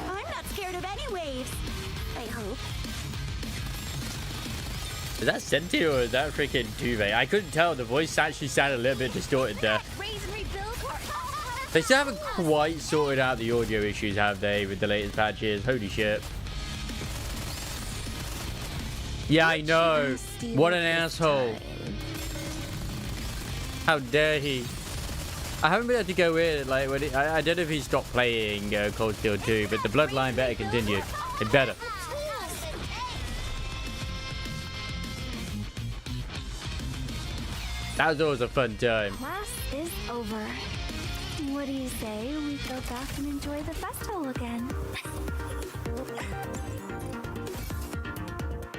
I'm not scared of any waves. I hope. Is that Senti or is that freaking Tuve? I couldn't tell. The voice actually sounded a little bit distorted there. They still haven't quite sorted out the audio issues, have they, with the latest patches? Holy shit. Yeah, I know. What an asshole. How dare he? I haven't been able to go in. Like, when I don't know if he stopped playing Cold Steel 2, but the Bloodline better continue. It better. That was always a fun time. Class is over. What do you say we go back and enjoy the festival again?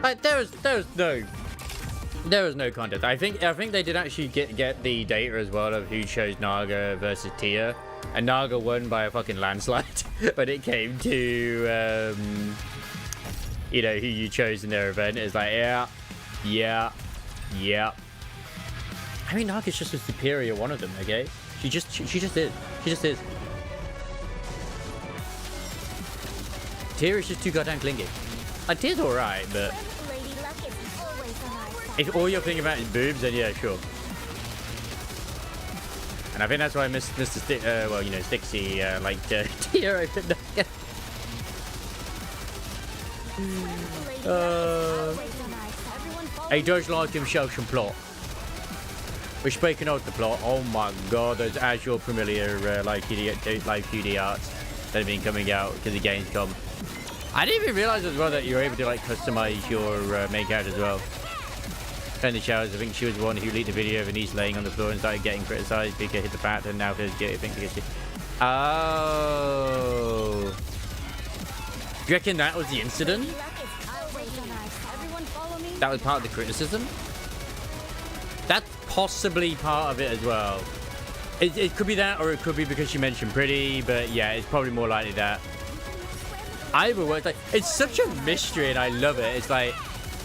Like, there was no contest. I think they did actually get the data as well of who chose Naga versus Tia, and Naga won by a fucking landslide when it came to you know, who you chose in their event. It's like yeah. I mean, Naga's just a superior one of them. Okay, she just is. Tia is just too goddamn clingy. Like, Tia's alright, but if all you're thinking about is boobs, then yeah, sure. And I think that's why Mr. well, you know, Stixie liked Tia over Naga. He does like himself some plot. We're speaking of the plot. Oh my god, those Azure familiar live QD arts that have been coming out because the game's come. I didn't even realize as well that you're able to like customize your main character as well. In the showers, I think she was the one who leaked the video of Anise laying on the floor and started getting criticized. Pika hit the bat and now there's get Pika. Oh. Do you reckon that was the incident? That was part of the criticism? That's possibly part of it as well. It could be that, or it could be because she mentioned pretty, but yeah, it's probably more likely that. Either way, like, it's such a mystery and I love it. It's like,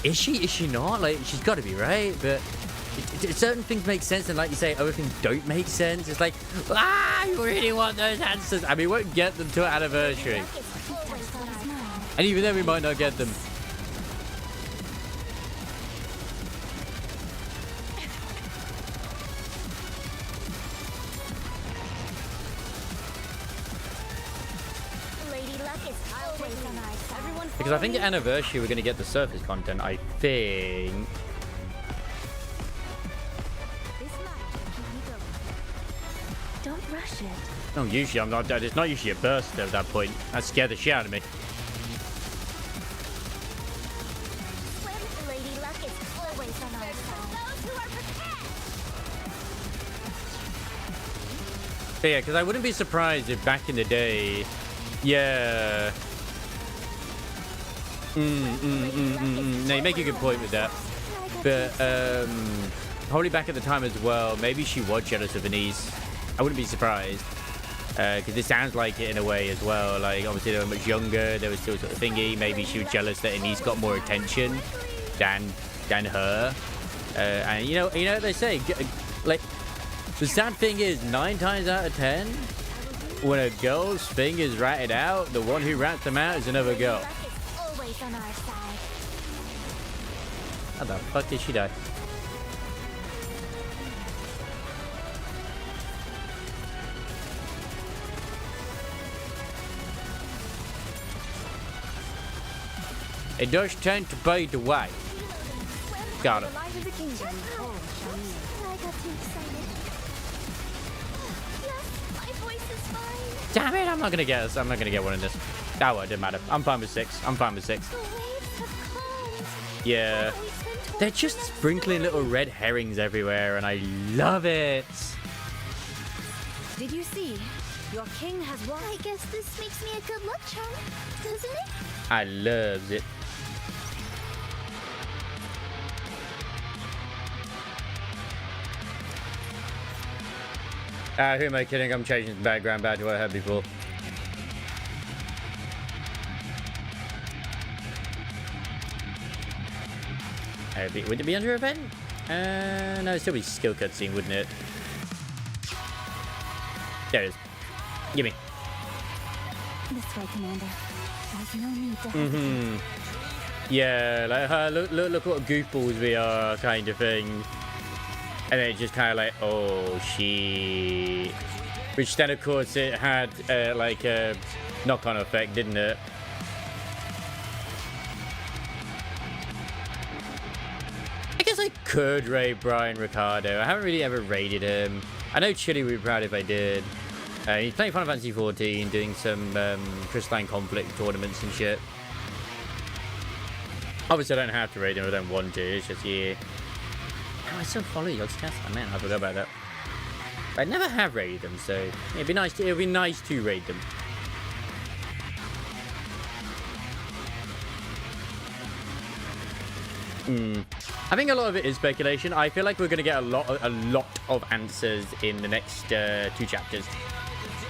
is she not? Like, she's got to be, right? But certain things make sense, and like you say, other things don't make sense. It's like, you really want those answers. I mean, we won't get them till anniversary. And even then, we might not get them. Because I think at anniversary we're going to get the surface content, I think. Don't rush it. No, usually I'm not. It's not usually a burst at that point. That scared the shit out of me. Lady Luck is always on our side. Those who are prepared. But yeah, because I wouldn't be surprised if back in the day, yeah. No, you make a good point with that. But probably back at the time as well, maybe she was jealous of Anise. I wouldn't be surprised. Because it sounds like it in a way as well. Like, obviously they were much younger, they were still sort of thingy. Maybe she was jealous that Anise got more attention than her. And you know what they say? Like, the sad thing is, 9 times out of 10, when a girl's thing is ratted out, the one who rats them out is another girl. On our side. How the fuck did she die? It does tend to fade away. Got it. I got too excited. Yes, my voice is fine. Damn it, I'm not gonna get this. I'm not gonna get one in this. Oh, well, it didn't matter. I'm fine with 6. I'm fine with 6. The waves have calmed. Yeah. They're just sprinkling little red herrings everywhere, and I love it. Did you see? Your king has won. I guess this makes me a good luck charm, doesn't it? I loves it. Who am I kidding? I'm changing the background back to what I had before. Would it be under event? No, it'd still be skill cutscene, wouldn't it? There it is. Gimme. This way, Commander. There's no need to hesitate. Yeah, like look what goofballs we are, kind of thing. And then it's just kind of like, oh shit. Which then, of course, it had like a knock-on effect, didn't it? I guess I could raid Brian Ricardo. I haven't really ever raided him. I know Chili would be proud if I did. He's playing Final Fantasy 14, doing some Crystalline Conflict tournaments and shit. Obviously, I don't have to raid him. I don't want to. It's just, yeah. Oh, I still follow Yogscast. Oh, man, I forgot about that. I never have raided them, so it'd be nice to raid them. I think a lot of it is speculation. I feel like we're going to get a lot of answers in the next 2 chapters.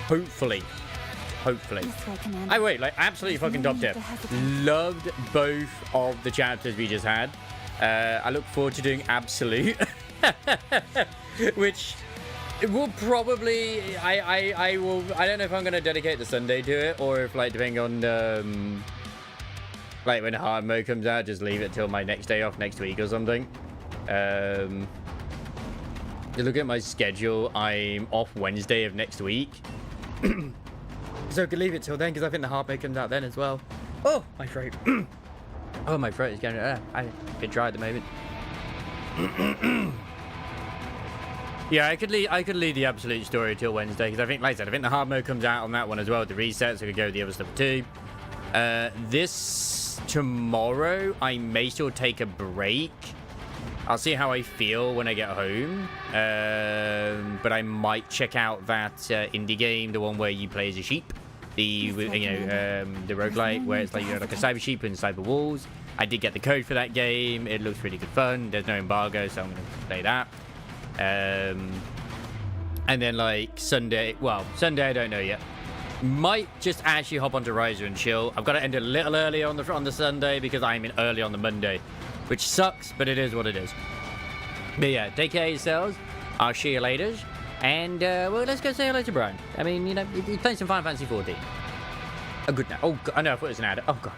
Hopefully. I wait, like absolutely fucking top tip. Loved both of the chapters we just had. I look forward to doing Absolute, which will probably I will. I don't know if I'm going to dedicate the Sunday to it, or if, like, depending on like when hard mode comes out, just leave it till my next day off next week or something. To look at my schedule, I'm off Wednesday of next week. So I could leave it till then, because I think the hard mode comes out then as well. Oh, my throat. Oh, my throat is going. I'm a bit dry at the moment. Yeah, I could leave the Absolute story till Wednesday, because I think, like I said, I think the hard mode comes out on that one as well, the reset, so I could go with the other stuff too. Tomorrow, I may still take a break. I'll see how I feel when I get home. But I might check out that indie game, the one where you play as a sheep. The roguelike, where it's like you're like a cyber sheep and cyber wolves. I did get the code for that game. It looks really good fun. There's no embargo, so I'm going to play that. And then, like, Sunday I don't know yet. Might just actually hop onto Riser and chill. I've got to end a little early on the Sunday because I'm in early on the Monday, which sucks, but it is what it is. But yeah, take care of yourselves. I'll see you later. And, well, let's go say hello to Brian. I mean, you know, he's playing some Final Fantasy 14. A good night. Oh, God, I know, I thought it was an ad. Oh, God.